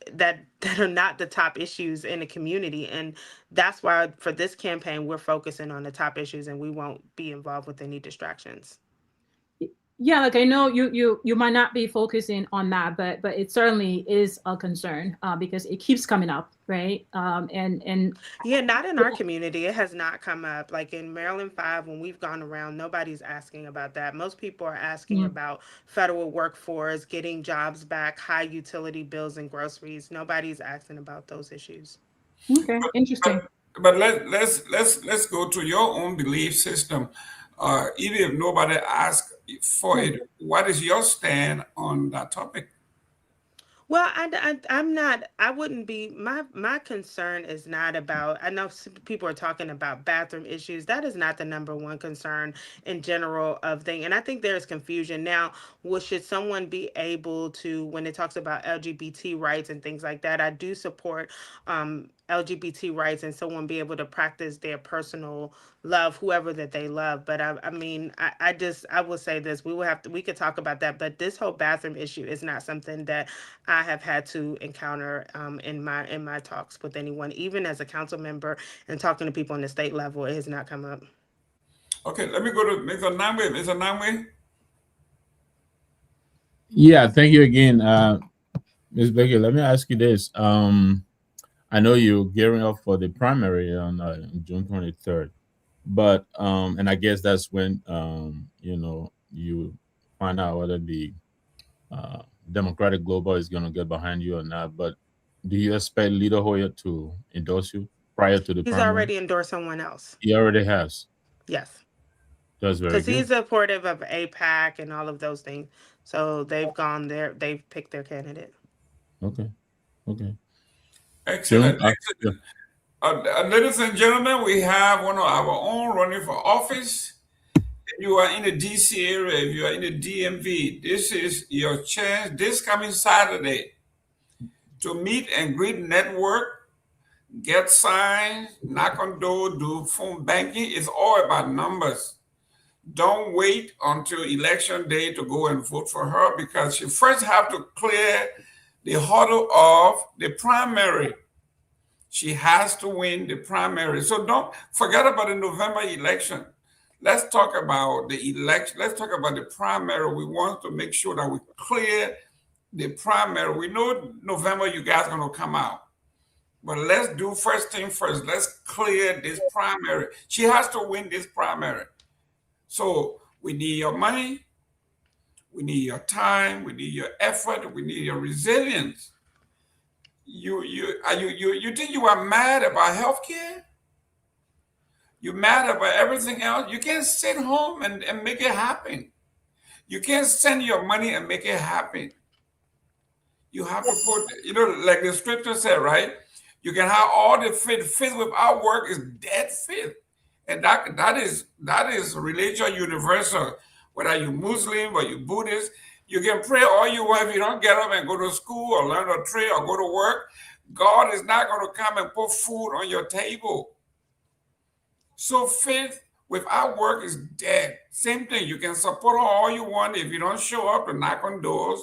are not the top issues in the community. And that's why for this campaign, we're focusing on the top issues, and we won't be involved with any distractions. Yeah, like, I know you might not be focusing on that, but it certainly is a concern, because it keeps coming up, right? And yeah, not in our community. It has not come up. Like in Maryland 5, when we've gone around, nobody's asking about that. Most people are asking about federal workforce, getting jobs back, high utility bills and groceries. Nobody's asking about those issues. Okay, interesting. But let's go to your own belief system. Even if nobody asks for it, what is your stand on that topic? Well, I'm not, I wouldn't be, my concern is not about, I know people are talking about bathroom issues. That is not the number one concern in general of thing. And I think there's confusion. Now, should someone be able to, when it talks about LGBT rights and things like that, I do support LGBT rights and someone be able to practice their personal love, whoever that they love. But I mean, I will say this, we could talk about that, but this whole bathroom issue is not something that I have had to encounter in my talks with anyone, even as a council member and talking to people on the state level. It has not come up. Okay, let me go to Mr. Nagbe. Mr. Nagbe? Yeah, thank you again, Ms. Becky. Let me ask you this. I know you're gearing up for the primary on June 23rd, but and I guess that's when you find out whether the Democratic Global is going to get behind you or not. But do you expect Leader Hoyer to endorse you prior to the primary? He's already endorsed someone else. He already has. Yes. That's very good. Because he's supportive of AIPAC and all of those things. So they've gone there. They've picked their candidate. Okay. Excellent. Ladies and gentlemen, we have one of our own running for office. If you are in the DC area, if you are in the DMV, this is your chance this coming Saturday to meet and greet, network, get signs, knock on door, do phone banking. It's all about numbers. Don't wait until election day to go and vote for her, because you first have to clear the hurdle of the primary. She has to win the primary. So don't forget about the November election. Let's talk about the election. Let's talk about the primary. We want to make sure that we clear the primary. We know November you guys are going to come out. But let's do first thing first. Let's clear this primary. She has to win this primary. So we need your money. We need your time. We need your effort. We need your resilience. You think you are mad about healthcare? You're mad about everything else? You can't sit home and make it happen. You can't send your money and make it happen. You have to put, like the scripture said, right? You can have all the faith. Faith without work is dead faith. And that is religion universal. Whether you're Muslim or you're Buddhist, you can pray all you want. If you don't get up and go to school or learn a trade or go to work, God is not going to come and put food on your table. So faith without work is dead. Same thing. You can support her all you want. If you don't show up to knock on doors,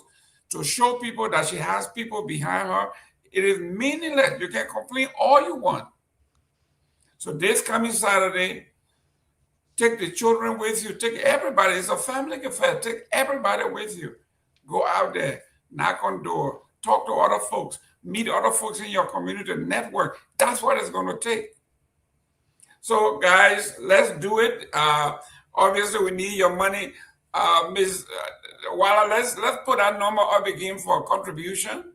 to show people that she has people behind her, it is meaningless. You can complain all you want. So this coming Saturday, take the children with you. Take everybody. It's a family affair. Take everybody with you. Go out there, knock on door, talk to other folks, meet other folks in your community, network. That's what it's going to take. So, guys, let's do it. Obviously, we need your money. Ms. Wala, let's put that number up again for contribution.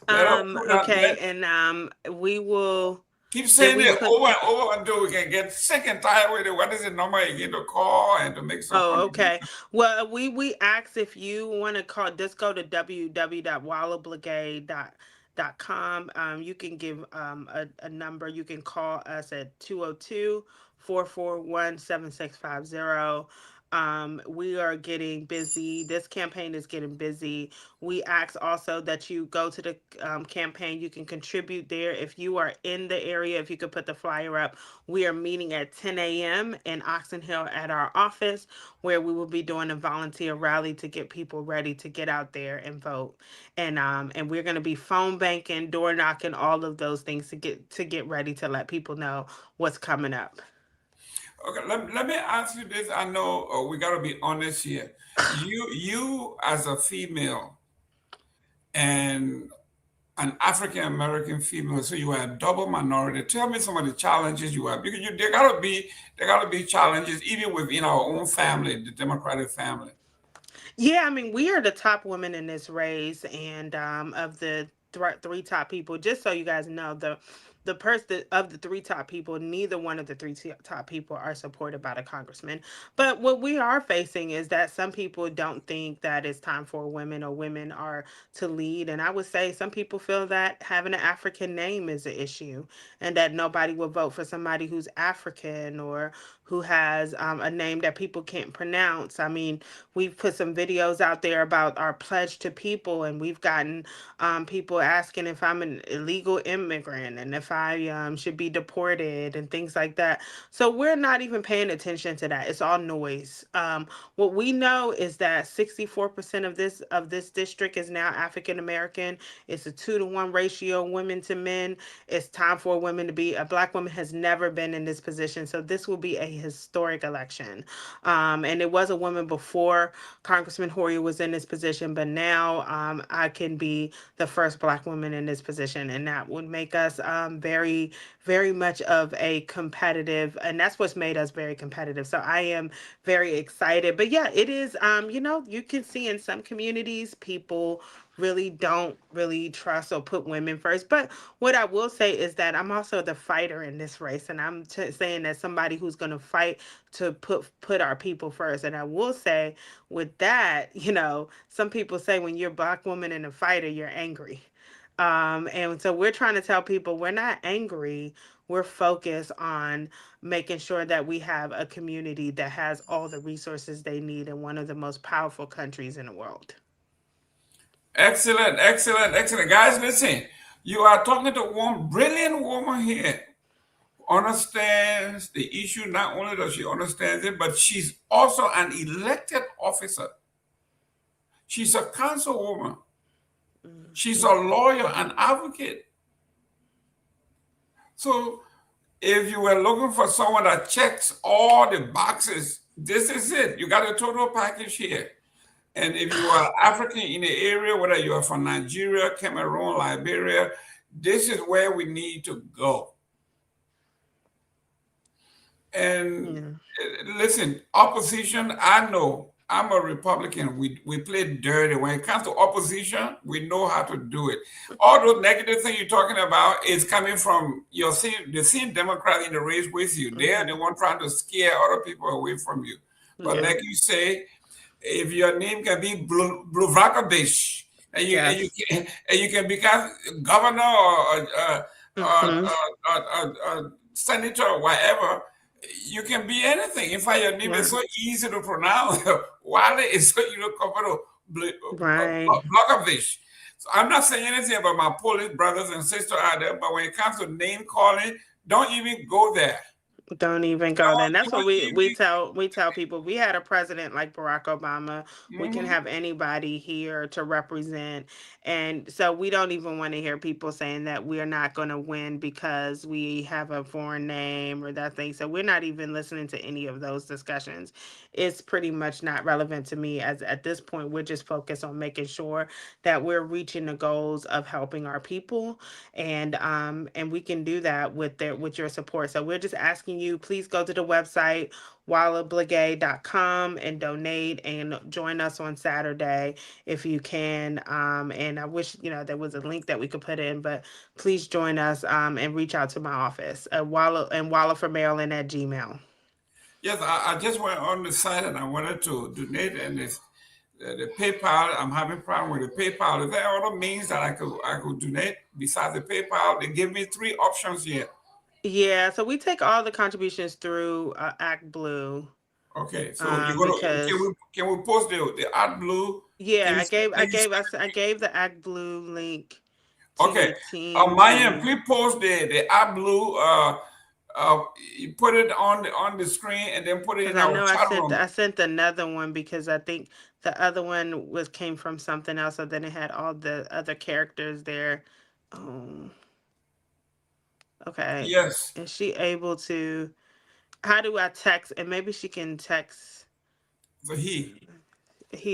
Okay, and we will keep saying it over and over until we can get sick and tired with it. What is the number again to call and to make some? Oh, okay. Well, we asked if you want to call. Just go to www.wallabligade.com. You can give a number. You can call us at 202-441-7650. We are getting busy. This campaign is getting busy. We ask also that you go to the campaign. You can contribute there. If you are in the area, if you could put the flyer up, we are meeting at 10 a.m. in Oxon Hill at our office, where we will be doing a volunteer rally to get people ready to get out there and vote. And we're going to be phone banking, door knocking, all of those things to get ready to let people know what's coming up. Okay, let me ask you this. I know we got to be honest here. You as a female and an African-American female, so you are a double minority. Tell me some of the challenges you have, because there gotta be challenges even within our own family, the Democratic family. Yeah, I mean, we are the top women in this race, and of the three top people, just so you guys know, the person of the three top people, neither one of the three top people are supported by the congressman. But what we are facing is that some people don't think that it's time for women or women are to lead. And I would say some people feel that having an African name is an issue, and that nobody will vote for somebody who's African or who has a name that people can't pronounce. I mean, we've put some videos out there about our pledge to people, and we've gotten people asking if I'm an illegal immigrant and if I should be deported and things like that. So we're not even paying attention to that. It's all noise. What we know is that 64% of this district is now African American. It's a 2-to-1 ratio, women to men. It's time for women to be. A Black woman has never been in this position, so this will be a historic election. And it was a woman before Congressman Hoyer was in this position, but now I can be the first Black woman in this position, and that would make us very, very much of a competitive, and that's what's made us very competitive. So I am very excited. But yeah, it is, you can see in some communities, people really don't trust or put women first. But what I will say is that I'm also the fighter in this race, and I'm saying that somebody who's going to fight to put our people first. And I will say with that, some people say when you're a Black woman and a fighter, you're angry. And so we're trying to tell people we're not angry. We're focused on making sure that we have a community that has all the resources they need in one of the most powerful countries in the world. Excellent. Guys, listen, you are talking to one brilliant woman here. Understands the issue. Not only does she understand it, but she's also an elected officer. She's a councilwoman. She's a lawyer, an advocate. So if you were looking for someone that checks all the boxes, this is it. You got a total package here. And if you are African in the area, whether you are from Nigeria, Cameroon, Liberia, this is where we need to go. And listen, opposition, I know, I'm a Republican. We play dirty. When it comes to opposition, we know how to do it. All those negative things you're talking about is coming from the same Democrat in the race with you. They're the one trying to scare other people away from you. But like you say, if your name can be Bluvrakovich, and you can become governor or senator or whatever, you can be anything. In fact, your name is so easy to pronounce. Wale is so comfortable. Bluvrakovich. So I'm not saying anything about my Polish brothers and sisters out there, but when it comes to name calling, don't even go there. Don't even go there. And that's what we tell people. We had a president like Barack Obama. We can have anybody here to represent. And so we don't even want to hear people saying that we're not going to win because we have a foreign name or that thing. So we're not even listening to any of those discussions. It's pretty much not relevant to me, as at this point we're just focused on making sure that we're reaching the goals of helping our people, and we can do that with your support. So we're just asking you, please go to the website wallabligay.com and donate and join us on Saturday if you can. And I wish there was a link that we could put in, but please join us and reach out to my office at wallaformaryland@gmail.com. Yes, I just went on the site and I wanted to donate, and it's the PayPal. I'm having problem with the PayPal. Is there other means that I could donate besides the PayPal? They give me 3 options here. Yeah, so we take all the contributions through ActBlue. Okay, so can we post the ActBlue? Yeah, I gave the ActBlue link. Okay, Myean, please post the ActBlue. You put it on the screen and then put it in our chat room. I sent another one because I think the other one came from something else, so then it had all the other characters there. Okay. Yes. Is she able to? How do I text? And maybe she can text. So he.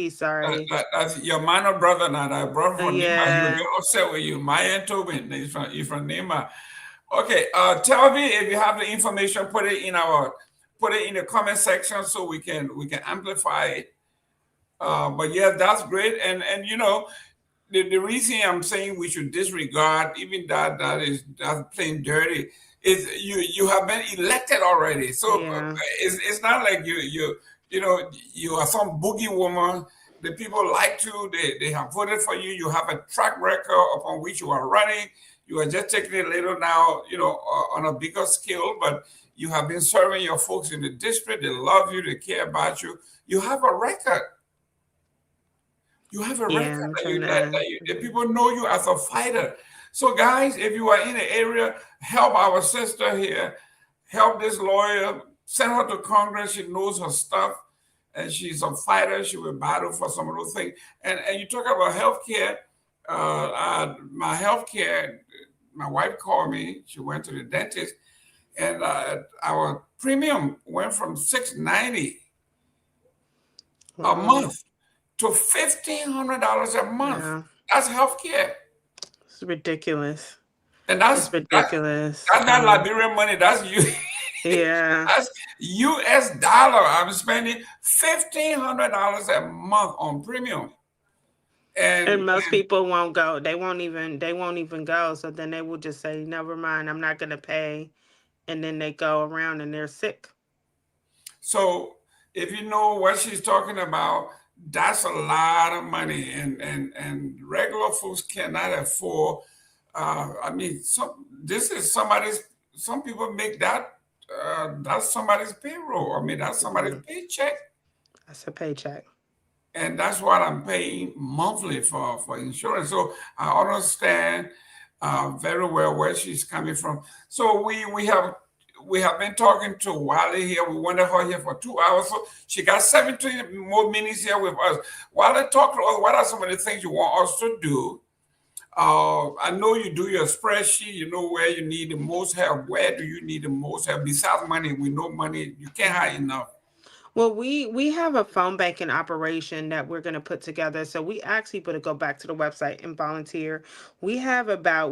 Sorry. That's your minor brother now. That brother from Nema. He will get upset with you. Myean Tobin. He's from Nema. Okay. Tell me if you have the information. Put it in the comment section so we can amplify it. But yeah, that's great. And the reason I'm saying we should disregard even that's plain dirty is you have been elected already. So it's not like you are some boogie woman. The people like you. They have voted for you. You have a track record upon which you are running. You are just taking it a little now, on a bigger scale, but you have been serving your folks in the district. They love you. They care about you. You have a record. You have a record that the people know you as a fighter. So guys, if you are in the area, help our sister here. Help this lawyer. Send her to Congress. She knows her stuff. And she's a fighter. She will battle for some of those things. And you talk about healthcare. My healthcare, my wife called me. She went to the dentist. And our premium went from $690 a month to $1,500 a month. Yeah. That's healthcare. It's ridiculous. And that's ridiculous. That's not Liberian money. That's you. Yeah. That's US dollar. I'm spending $1,500 a month on premium. And most people won't go. They won't even go. So then they will just say, never mind, I'm not gonna pay. And then they go around and they're sick. So if you know what she's talking about, that's a lot of money, and regular folks cannot afford. This is some people make that. That's somebody's payroll. That's somebody's paycheck. That's a paycheck. And that's what I'm paying monthly for insurance. So I understand very well where she's coming from. So we have been talking to Wally here. We wanted her here for 2 hours. So she got 17 more minutes here with us. Wally, talk to us. What are some of the things you want us to do? I know you do your spreadsheet. You know where you need the most help. Where do you need the most help? Besides money, we know money. You can't have enough. Well, we have a phone banking operation that we're going to put together. So we ask people to go back to the website and volunteer. We have about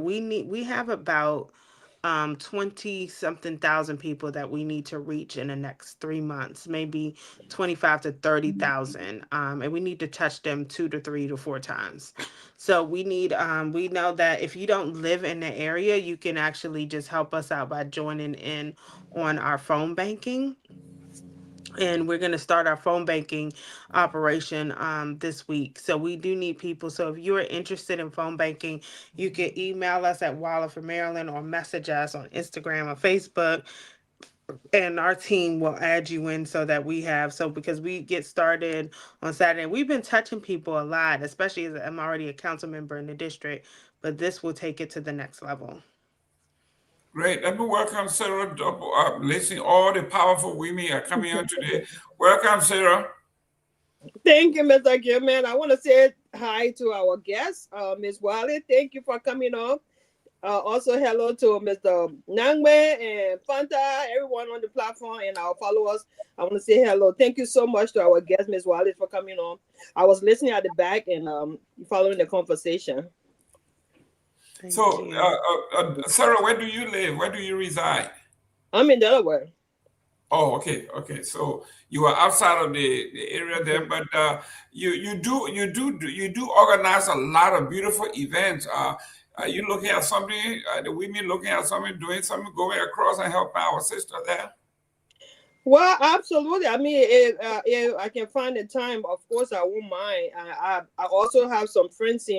20-something thousand people that we need to reach in the next 3 months, maybe 25 to 30,000. And we need to touch them 2 to 3 to 4 times. So we need, we know that if you don't live in the area, you can actually just help us out by joining in on our phone banking. and we're going to start our phone banking operation this week. So we do need people. So if you're interested in phone banking, you can email us at Waller for Maryland or message us on Instagram or Facebook, and our team will add you in so that we have, so because we get started on Saturday. We've been touching people a lot, especially as I'm already a council member in the district, but this will take it to the next level. Great. Let me welcome Sarah Dopoh. Listen, all the powerful women are coming on today. Welcome, Sarah. Thank you, Mr. Gayman. I want to say hi to our guest, Ms. Wiley. Thank you for coming on. Also, hello to Mr. Nagbe and Fanta, everyone on the platform, and our followers. I want to say hello. Thank you so much to our guest, Ms. Wiley, for coming on. I was listening at the back and following the conversation. So, Sarah, where do you live? Where do you reside? I'm in Delaware. Oh, okay, okay. So you are outside of the area there, but you do organize a lot of beautiful events. Are you looking at something? The women looking at something, doing something, going across and help our sister there? Well, absolutely. I mean, if I can find the time, of course, I won't mind. I also have some friends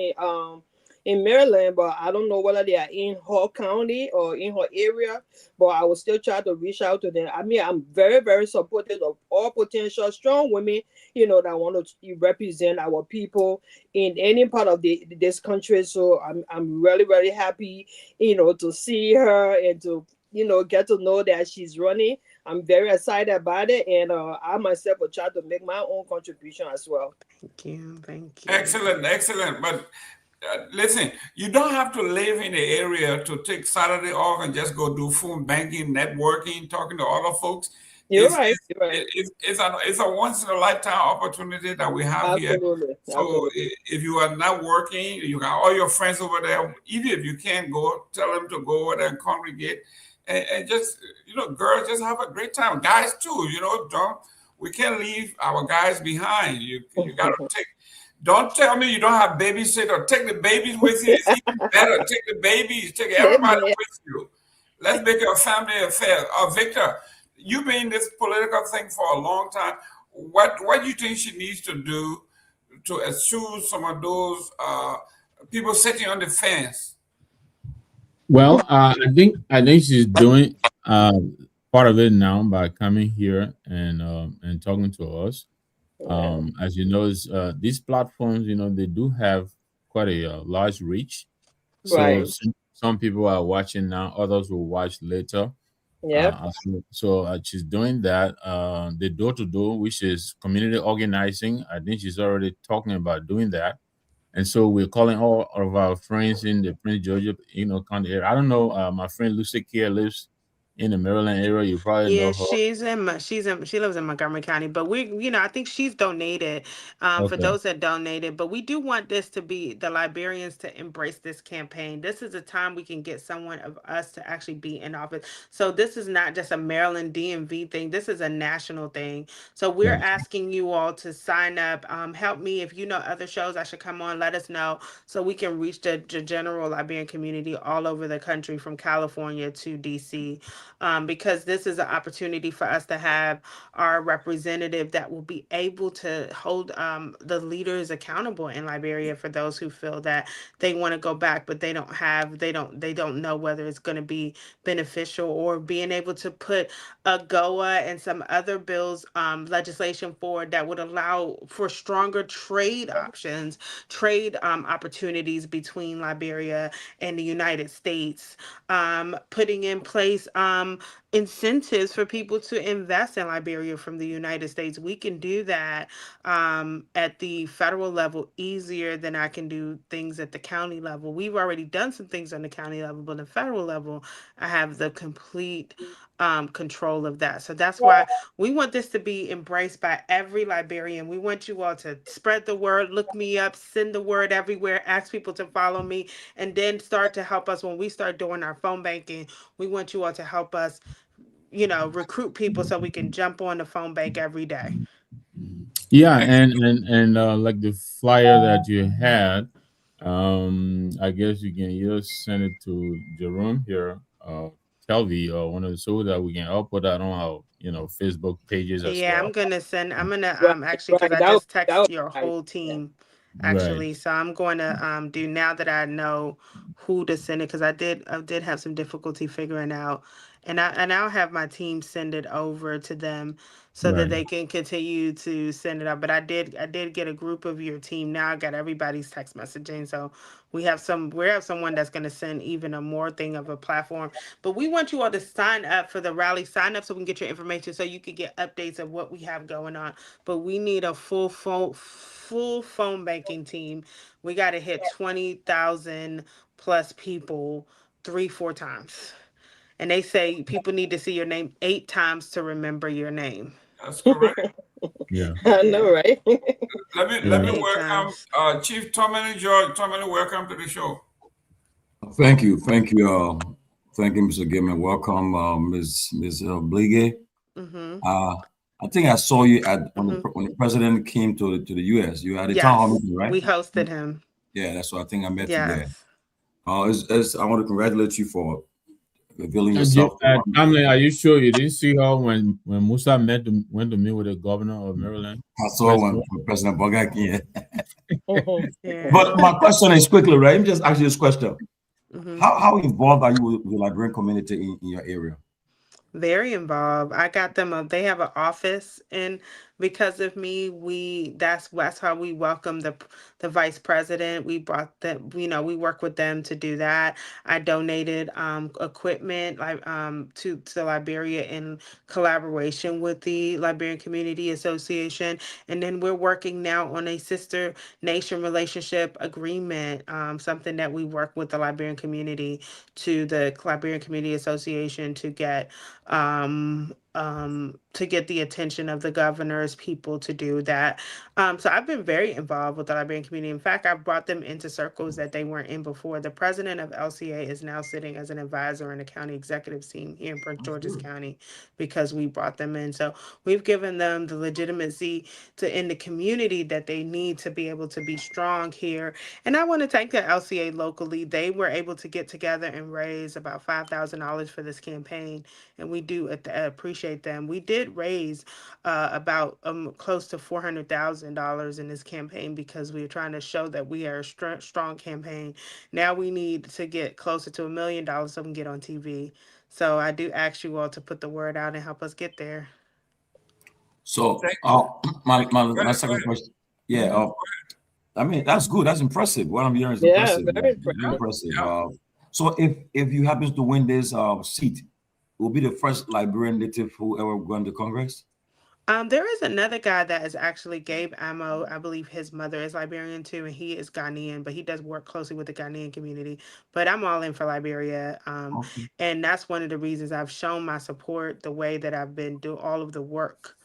in Maryland, but I don't know whether they are in her county or in her area, but I will still try to reach out to them. I mean, I'm very, very supportive of all potential strong women, that want to represent our people in any part of this country. So I'm really, really happy, to see her and to, get to know that she's running. I'm very excited about it, and I myself will try to make my own contribution as well. Thank you. Excellent, excellent. But listen, you don't have to live in the area to take Saturday off and just go do phone banking, networking, talking to other folks. You're right. It's a once in a lifetime opportunity that we have here. So if you are not working, you got all your friends over there. Even if you can't go, tell them to go over there and congregate, and just girls, just have a great time. Guys too, we can't leave our guys behind. You got to take. Don't tell me you don't have babysitter. Take the babies with you. It's even better. Take the babies. Take everybody with you. Let's make it a family affair. Victor, you've been in this political thing for a long time. What do you think she needs to do to eschew some of those people sitting on the fence? Well, I think she's doing part of it now by coming here and talking to us. As you know, these platforms, they do have quite a large reach. So Right. some people are watching now, others will watch later. Yeah. So she's doing that. The door to door, which is community organizing. I think she's already talking about doing that. And so we're calling all of our friends in the Prince George, county area. I don't know. My friend Lucy Kia lives in the Maryland area. You probably know Yeah, her. she lives in Montgomery County, but I think she's donated, for Okay. those that donated, but we do want this to be the Liberians to embrace this campaign. This is a time we can get someone of us to actually be in office. So this is not just a Maryland DMV thing. This is a national thing. So we're asking you all to sign up. Help me if you know other shows I should come on, let us know so we can reach the general Liberian community all over the country from California to DC. Because this is an opportunity for us to have our representative that will be able to hold the leaders accountable in Liberia for those who feel that they want to go back, but they don't know whether it's going to be beneficial, or being able to put a GOA and some other bills, legislation forward that would allow for stronger trade options, trade opportunities between Liberia and the United States, putting in place incentives for people to invest in Liberia from the United States. We can do that at the federal level easier than I can do things at the county level. We've already done some things on the county level, but on the federal level, I have the complete control of that. So that's why we want this to be embraced by every Liberian. We want you all to spread the word, look me up, send the word everywhere, ask people to follow me, and then start to help us when we start doing our phone banking. We want you all to help us, recruit people so we can jump on the phone bank every day. Yeah, and like the flyer that you had, I guess you can either send it to Jerome here, Kelvy or one of the so that we can all put that on our Facebook pages as Yeah, well. I'm gonna send. I'm gonna Right, actually, because right. I just That text would your be nice. whole team Right. actually. So I'm going to do, now that I know who to send it, because I did have some difficulty figuring out, and I'll have my team send it over to them so that Right. they can continue to send it out. But I did get a group of your team. Now I got everybody's text messaging. So we have someone that's going to send even a more thing of a platform. But we want you all to sign up for the rally. Sign up so we can get your information, so you can get updates of what we have going on. But we need a full phone banking team. We got to hit 20,000 plus people 3-4 times. And they say people need to see your name 8 times to remember your name. That's correct. Yeah. I know, right? Let me welcome Chief Tomalin George. Tomalin, welcome to the show. Thank you, thank you, Mr. Gayman. Welcome, Ms. Blige. Mm-hmm. I think I saw you at when the president came to the U.S. You had a town hall Yes, meeting, right? we hosted him. Yeah, that's what I think I met you there. Yes. I want to congratulate you for revealing And yourself. Tamlin, are you sure you didn't see her when Musa went to meet with the governor of Maryland? I saw when President Bogak came. Yeah. But my question is quickly, right? Let me just ask you this question. Mm-hmm. How involved are you with the Liberian community in your area? Very involved. I got them they have an office, and because of me, that's how we welcome the vice president. We brought them, we work with them to do that. I donated equipment to Liberia in collaboration with the Liberian Community Association, and then we're working now on a sister nation relationship agreement, something that we work with the Liberian community to the Liberian Community Association to get the attention of the governor's people to do that. So I've been very involved with the Liberian community. In fact, I brought them into circles that they weren't in before. The president of LCA is now sitting as an advisor in the county executive team here in Prince George's County because we brought them in. So we've given them the legitimacy in the community that they need to be able to be strong here. And I want to thank the LCA locally. They were able to get together and raise about $5,000 for this campaign, and we do appreciate them. We did raise about close to $400,000 in this campaign because we are trying to show that we are a strong campaign. Now we need to get closer to $1 million so we can get on TV. So I do ask you all to put the word out and help us get there. So my second question, yeah, I mean that's good. That's impressive. What I'm hearing is impressive. Very impressive. So if you happen to win this seat, will be the first Liberian native who ever gone to Congress? There is another guy that is actually Gabe Amo. I believe his mother is Liberian too, and he is Ghanaian, but he does work closely with the Ghanaian community. But I'm all in for Liberia, and that's one of the reasons I've shown my support the way that I've been doing all of the work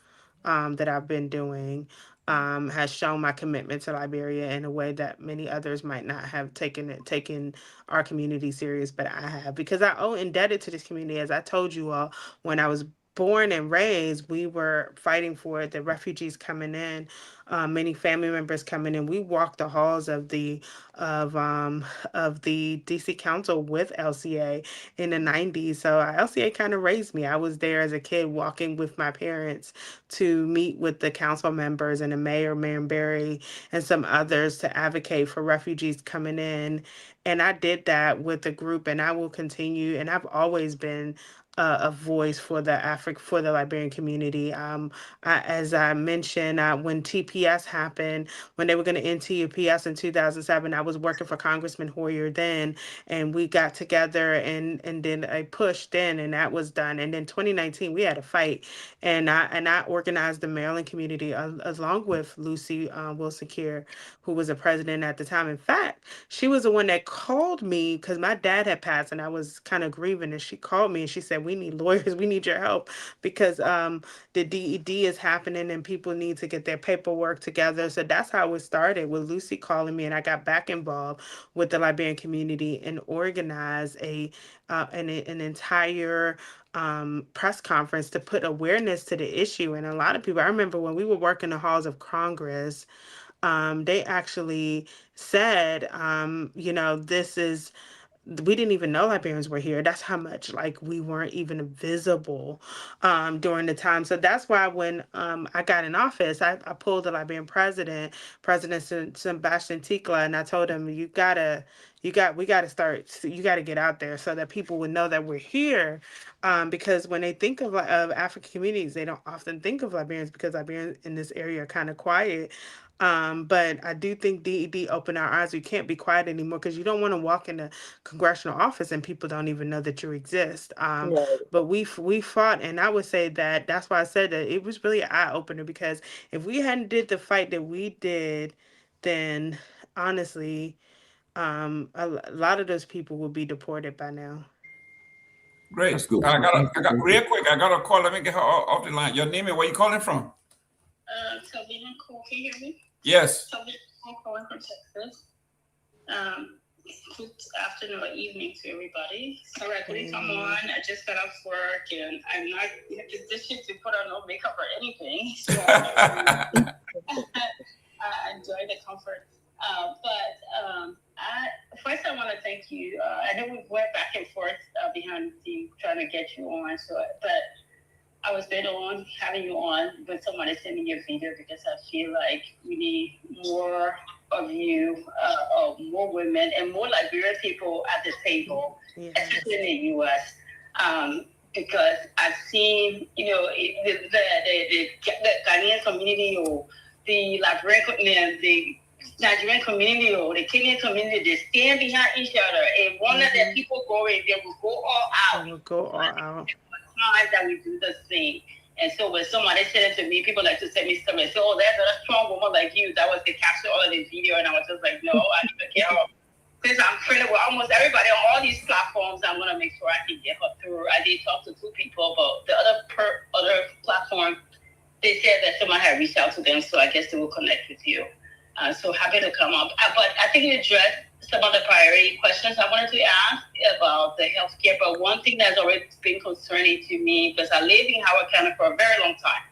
that I've been doing. Has shown my commitment to Liberia in a way that many others might not have taken our community serious, but I have, because I owe indebted to this community. As I told you all, when I was born and raised, we were fighting for it. The refugees coming in, many family members coming in. We walked the halls of the DC Council with LCA in the 90s. So LCA kind of raised me. I was there as a kid walking with my parents to meet with the council members and the mayor, Mayor Berry, and some others to advocate for refugees coming in. And I did that with the group, and I will continue. And I've always been a voice for the Liberian community. As I mentioned, when TPS happened, when they were going to end TPS in 2007, I was working for Congressman Hoyer then, and we got together and then a push then, and that was done. And then 2019, we had a fight, and I organized the Maryland community along with Lucy Wilson-Keir, who was the president at the time. In fact, she was the one that called me because my dad had passed and I was kind of grieving, and she called me and she said, "We need lawyers, we need your help because the DED is happening and people need to get their paperwork together." So that's how it started, with Lucy calling me, and I got back involved with the Liberian community and organized an entire press conference to put awareness to the issue. And a lot of people, I remember when we were working the halls of Congress, they actually said, we didn't even know Liberians were here. That's how much like we weren't even visible during the time. So that's why when I got in office, I pulled the Liberian president, Sebastian Tikla, and I told him, we gotta start, you gotta get out there so that people would know that we're here. Because when they think of African communities, they don't often think of Liberians because Liberians in this area are kind of quiet. But I do think DED opened our eyes. We can't be quiet anymore because you don't want to walk in a congressional office and people don't even know that you exist. But we fought, and I would say that that's why I said that it was really an eye opener, because if we hadn't did the fight that we did, then honestly, a lot of those people would be deported by now. Great. That's good. I got real quick. I got a call. Let me get her off the line. Your name and where you calling from? Tomalin, can you hear me? Yes. Tomalin, calling from Texas. Good afternoon or evening to everybody. Sorry I couldn't come on. I just got off work and I'm not in a position to put on no makeup or anything. So I enjoy the comfort. First I want to thank you. I know we went back and forth behind the trying to get you on. But I was bent on having you on when somebody sent me your video because I feel like we need more of you, more women and more Liberian people at the table, especially in the U.S. Because I've seen, the Ghanaian community or the Liberian, the Nigerian community or the Kenyan community, they stand behind each other. And one of the people going, they will go all out. They will go all out. Times that we do the same. And so when somebody said it to me, people like to send me stuff and say, oh, there's a strong woman like you. That was the capture all of the video. And I was just like, no, I need to get her. Since I'm friendly with almost everybody on all these platforms, I'm going to make sure I can get her through. I did talk to 2 people, but the other platform, they said that someone had reached out to them. So I guess they will connect with you. So happy to come up. But I think you addressed some of the priority questions I wanted to ask about the healthcare. But one thing that's always been concerning to me, because I lived in Howard County for a very long time,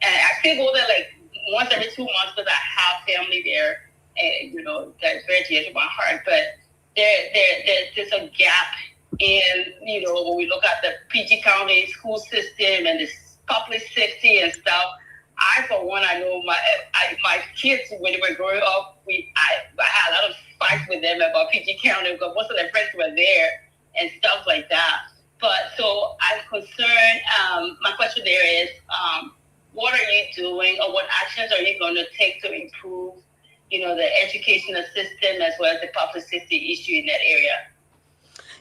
and I still go there like once every 2 months because I have family there, and that's very dear to my heart. But there's a gap in when we look at the PG County school system and the public safety and stuff. For one, I know my kids, when they were growing up, I had a lot of fights with them about PG County because most of their friends were there and stuff like that. But so I'm concerned. My question there is, what are you doing, or what actions are you going to take to improve, the educational system as well as the public safety issue in that area?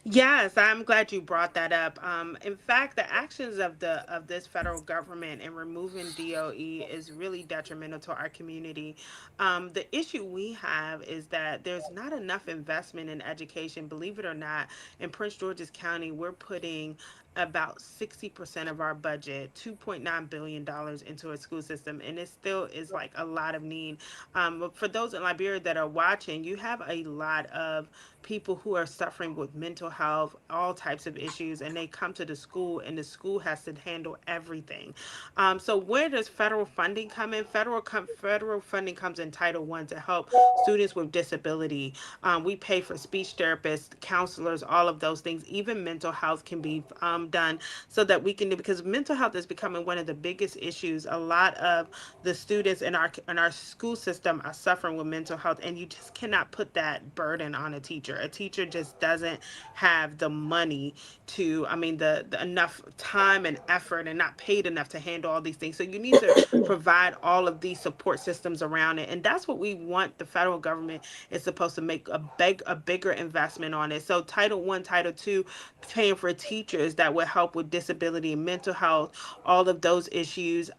Yes, I'm glad you brought that up. In fact, the actions of this federal government in removing DOE is really detrimental to our community. The issue we have is that there's not enough investment in education. Believe it or not, in Prince George's County, we're putting about 60% of our budget, $2.9 billion, into a school system, and it still is like a lot of need. But for those in Liberia that are watching, you have a lot of people who are suffering with mental health, all types of issues, and they come to the school, and the school has to handle everything. So where does federal funding come in? Federal funding comes in Title I to help students with disability. We pay for speech therapists, counselors, all of those things. Even mental health can be done so that we can, because mental health is becoming one of the biggest issues. A lot of the students in our school system are suffering with mental health, and you just cannot put that burden on a teacher. A teacher just doesn't have the money to, the enough time and effort, and not paid enough to handle all these things. So you need to provide all of these support systems around it, and that's what we want. The federal government is supposed to make a bigger investment on it. So Title I, Title II, paying for teachers that would help with disability, mental health, all of those issues.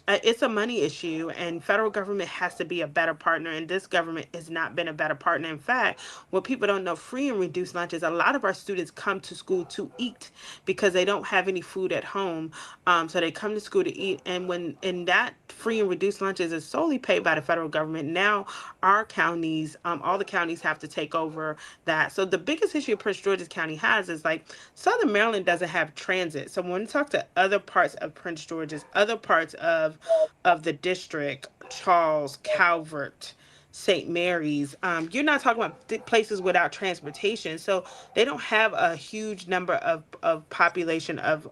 It's a money issue, and federal government has to be a better partner, and this government has not been a better partner. In fact, what people don't know, free and reduced lunches, a lot of our students come to school to eat because they don't have any food at home, so they come to school to eat, and that free and reduced lunches is solely paid by the federal government. Now our counties, all the counties have to take over that. So the biggest issue Prince George's County has is like Southern Maryland doesn't have transit. So when we talk to other parts of Prince George's, other parts of the district, Charles, Calvert, St. Mary's. You're not talking about places without transportation, so they don't have a huge number of population of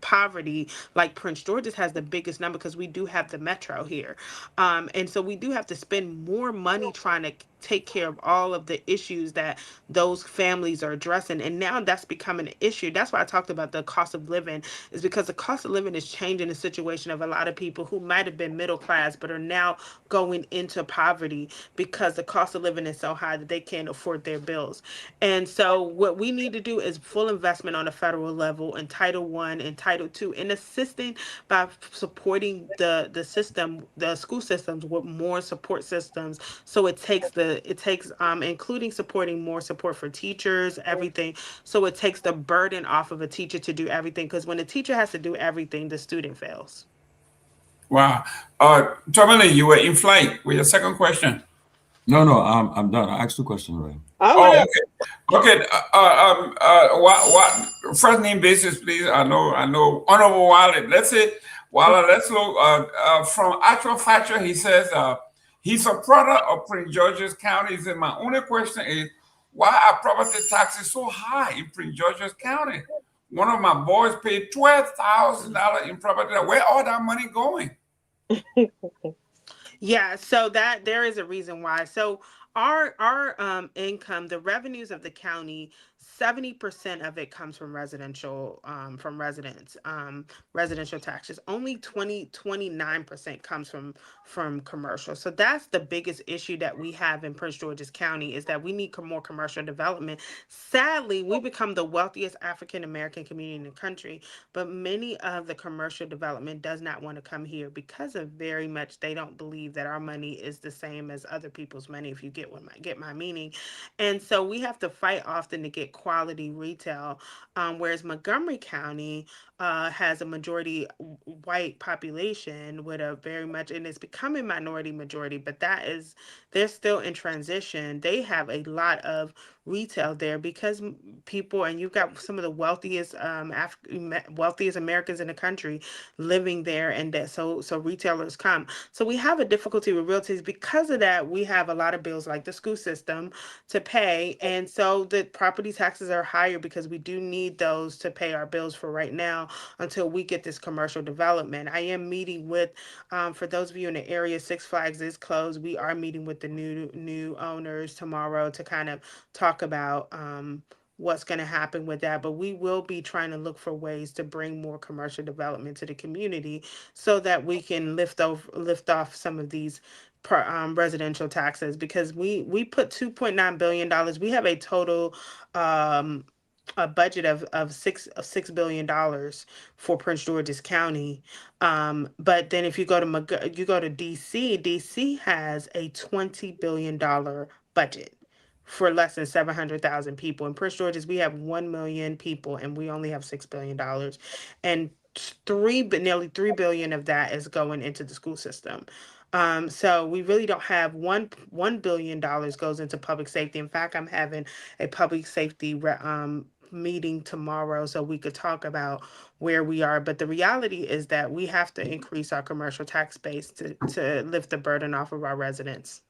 poverty like Prince George's has the biggest number because we do have the metro here, and so we do have to spend more money trying to take care of all of the issues that those families are addressing, and now that's becoming an issue. That's why I talked about the cost of living, is because the cost of living is changing the situation of a lot of people who might have been middle class but are now going into poverty because the cost of living is so high that they can't afford their bills. And so what we need to do is full investment on a federal level in Title One and Title Two, and assisting by supporting the system, the school systems with more support systems. So it takes including supporting more support for teachers, everything. So it takes the burden off of a teacher to do everything, because when a teacher has to do everything, the student fails. Wow. Tomalin, you were in flight with your second question. No, I'm done. I asked two questions already. Oh, okay. Okay. What first name basis, please? I know. Honorable Wallet. Let's say Wallet. Let's look. From Actual Factor, he says he's a product of Prince George's County. He said, my only question is, why are property taxes so high in Prince George's County? One of my boys paid $12,000 in property. Where all that money going? Yeah, so that there is a reason why. So our income, the revenues of the county, 70% of it comes from residential from residents, residential taxes. Only 29% comes from commercial. So that's the biggest issue that we have in Prince George's County, is that we need more commercial development. Sadly, we become the wealthiest African American community in the country, but many of the commercial development does not want to come here because of very much they don't believe that our money is the same as other people's money, if you get my meaning. And so we have to fight often to get quality retail, whereas Montgomery County has a majority white population with a very much, and it's becoming minority majority, but they're still in transition. They have a lot of retail there because people, and you've got some of the wealthiest wealthiest Americans in the country living there, and that so retailers come. So we have a difficulty with realties because of that. We have a lot of bills like the school system to pay, and so the property taxes are higher because we do need those to pay our bills for right now until we get this commercial development. I am meeting with, for those of you in the area, Six Flags is closed. We are meeting with the new owners tomorrow to kind of talk about what's going to happen with that. But we will be trying to look for ways to bring more commercial development to the community so that we can lift off some of these residential taxes, because we put $2.9 billion. We have a total a budget of $6 billion for Prince George's County. But then if you go to DC has a $20 billion budget for less than 700,000 people. In Prince George's, we have 1 million people and we only have $6 billion. And nearly 3 billion of that is going into the school system. So we really don't have $1 billion goes into public safety. In fact, I'm having a public safety meeting tomorrow so we could talk about where we are. But the reality is that we have to increase our commercial tax base to lift the burden off of our residents.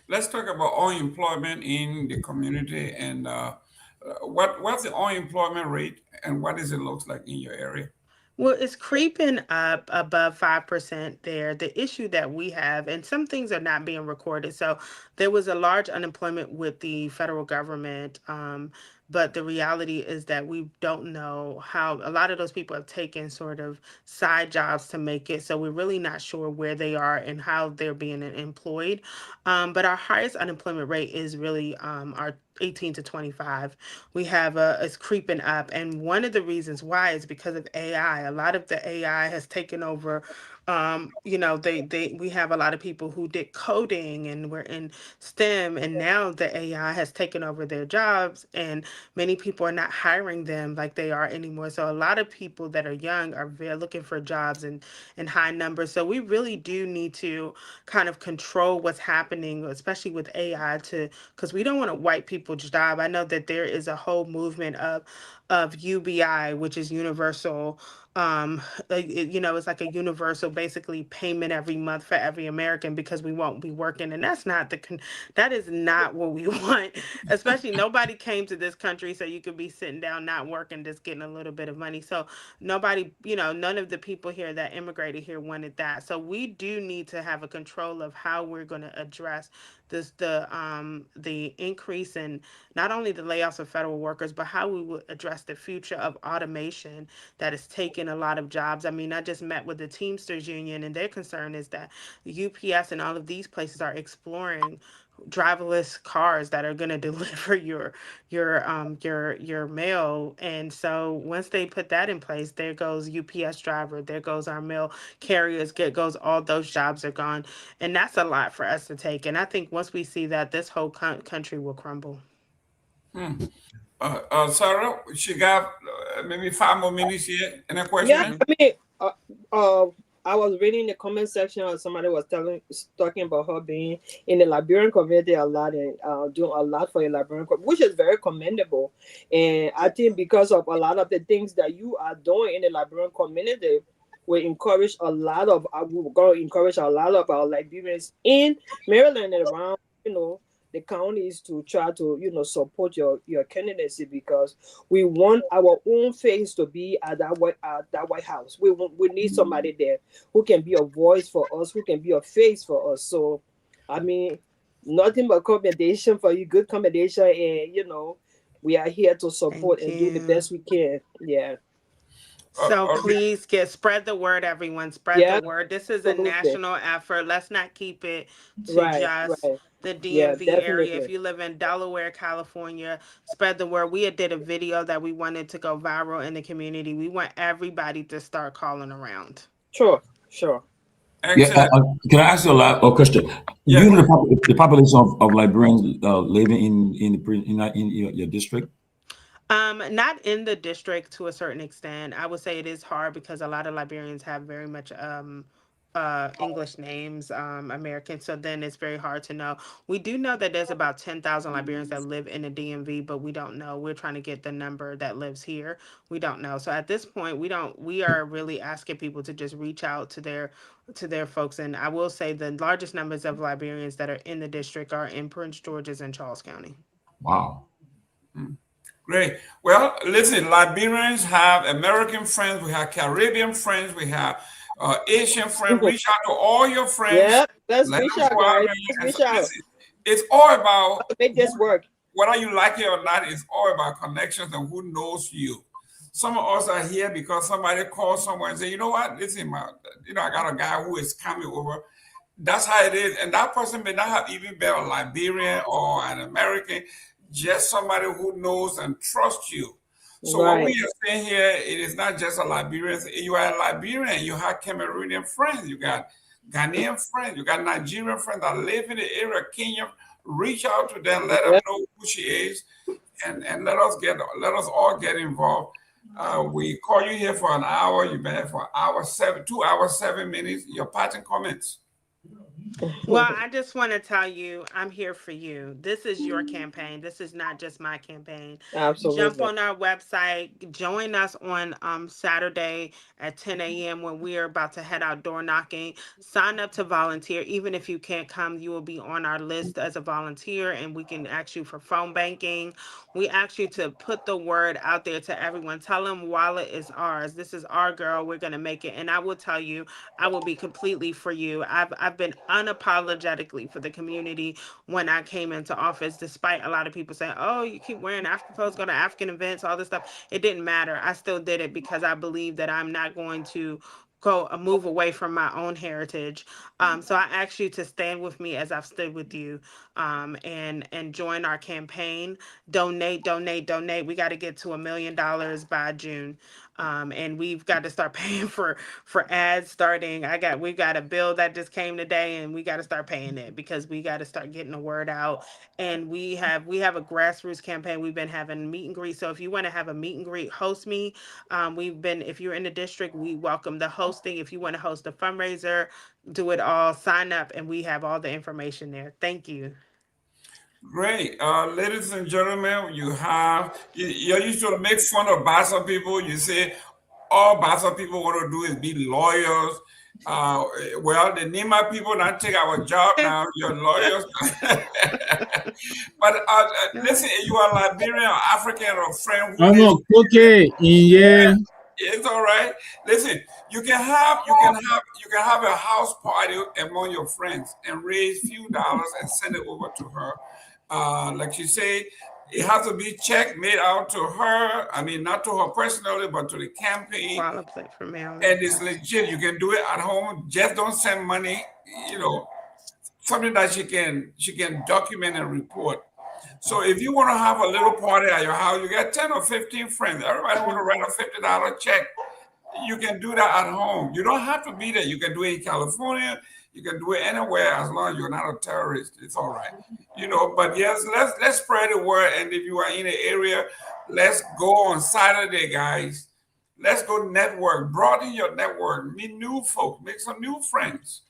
Let's talk about unemployment in the community, and what's the unemployment rate and what does it look like in your area? Well, it's creeping up above 5% there. The issue that we have, and some things are not being recorded. So there was a large unemployment with the federal government. But the reality is that we don't know how a lot of those people have taken sort of side jobs to make it. So we're really not sure where they are and how they're being employed. But our highest unemployment rate is really our 18 to 25. We have it's creeping up, and one of the reasons why is because of AI. A lot of the AI has taken over. We have a lot of people who did coding and were in STEM, and now the AI has taken over their jobs, and many people are not hiring them like they are anymore. So a lot of people that are young are looking for jobs in high numbers. So we really do need to kind of control what's happening, especially with AI, because we don't want to wipe people's job. I know that there is a whole movement of UBI, which is universal it's like a universal basically payment every month for every American because we won't be working. And that's not that is not what we want. Especially nobody came to this country so you could be sitting down, not working, just getting a little bit of money. So nobody, none of the people here that immigrated here wanted that. So we do need to have a control of how we're going to address the increase in not only the layoffs of federal workers, but how we will address the future of automation that is taking a lot of jobs. I mean, I just met with the Teamsters Union, and their concern is that UPS and all of these places are exploring driverless cars that are going to deliver your mail. And so once they put that in place, there goes UPS driver, there goes our mail carriers, goes all those jobs are gone. And that's a lot for us to take. And I think once we see that, this whole country will crumble. Sarah, she got maybe 5 more minutes here. Any question? Yeah, I mean, I was reading the comment section and somebody was talking about her being in the Liberian community a lot and doing a lot for the Liberian community, which is very commendable. And I think because of a lot of the things that you are doing in the Liberian community, we're going to encourage a lot of our Liberians in Maryland and around, the counties to try to, support your candidacy, because we want our own face to be at that White House. We need somebody there who can be a voice for us, who can be a face for us. So, I mean, nothing but commendation for you, good commendation, and we are here to support and do the best we can. Yeah. So please spread the word, everyone. Spread the word. This is a national effort. Let's not keep it to just the DMV area. If you live in Delaware, California, spread the word. We did a video that we wanted to go viral in the community. We want everybody to start calling around. Sure. Yeah, can I ask you a question? Yeah. You know the population of Liberians living in your district? Not in the district to a certain extent. I would say it is hard because a lot of Liberians have very much English names, American. So then it's very hard to know. We do know that there's about 10,000 Liberians that live in the DMV, but we don't know. We're trying to get the number that lives here. We don't know. So at this point, we are really asking people to just reach out to their folks. And I will say the largest numbers of Liberians that are in the district are in Prince George's and Charles County. Wow. Great. Well, listen, Liberians have American friends, we have Caribbean friends, we have Asian friends. Reach out to all your friends. Yeah, let's reach out, guys. Let's reach out. Listen, it's all about make this work. Whether you like it or not, it's all about connections and who knows you. Some of us are here because somebody called someone and say, you know what, listen, I got a guy who is coming over. That's how it is. And that person may not have even been a Liberian or an American, just somebody who knows and trusts you. So what we are saying here, it is not just a Liberian. You are a Liberian. You have Cameroonian friends. You got Ghanaian friends. You got Nigerian friends that live in the area. Kenya. Reach out to them. Let them know who she is, and let us all get involved. We call you here for an hour. You've been here for 2 hours, 7 minutes. Your parting comments. Well, I just want to tell you, I'm here for you. This is your campaign. This is not just my campaign. Absolutely. Jump on our website. Join us on Saturday at 10 a.m. when we are about to head out door knocking. Sign up to volunteer. Even if you can't come, you will be on our list as a volunteer, and we can ask you for phone banking. We ask you to put the word out there to everyone. Tell them Wallet is ours. This is our girl. We're going to make it. And I will tell you, I will be completely for you. I've been unapologetically for the community when I came into office, despite a lot of people saying, oh, you keep wearing African clothes, go to African events, all this stuff. It didn't matter. I still did it because I believe that I'm not going to move away from my own heritage. So I ask you to stand with me as I've stood with you, and join our campaign. Donate. We got to get to $1 million by June. And we've got to start paying for ads starting. We've got a bill that just came today, and we got to start paying it because we got to start getting the word out. And we have a grassroots campaign. We've been having meet and greet. So if you want to have a meet and greet, host me. If you're in the district, we welcome the hosting. If you want to host a fundraiser, do it all, sign up, and we have all the information there. Thank you. Great. Ladies and gentlemen, you used to make fun of Bassa people. You say, all Bassa people want to do is be lawyers. Well, the Nima people not take our job now. You're lawyers. But listen, you are Liberian or African or friend. I'm okay. Yeah. It's all right. Listen, you can have a house party among your friends and raise few dollars and send it over to her. Like you say, it has to be check made out to her. I mean, not to her personally, but to the campaign. And it's legit. You can do it at home. Just don't send money. You know, something that she can document and report. So if you want to have a little party at your house, you got 10 or 15 friends. Everybody want to write a $50 check. You can do that at home. You don't have to be there. You can do it in California. You can do it anywhere as long as you're not a terrorist. It's all right. You know, but yes, let's spread the word. And if you are in the area, let's go on Saturday, guys. Let's go network. Broaden your network. Meet new folks. Make some new friends.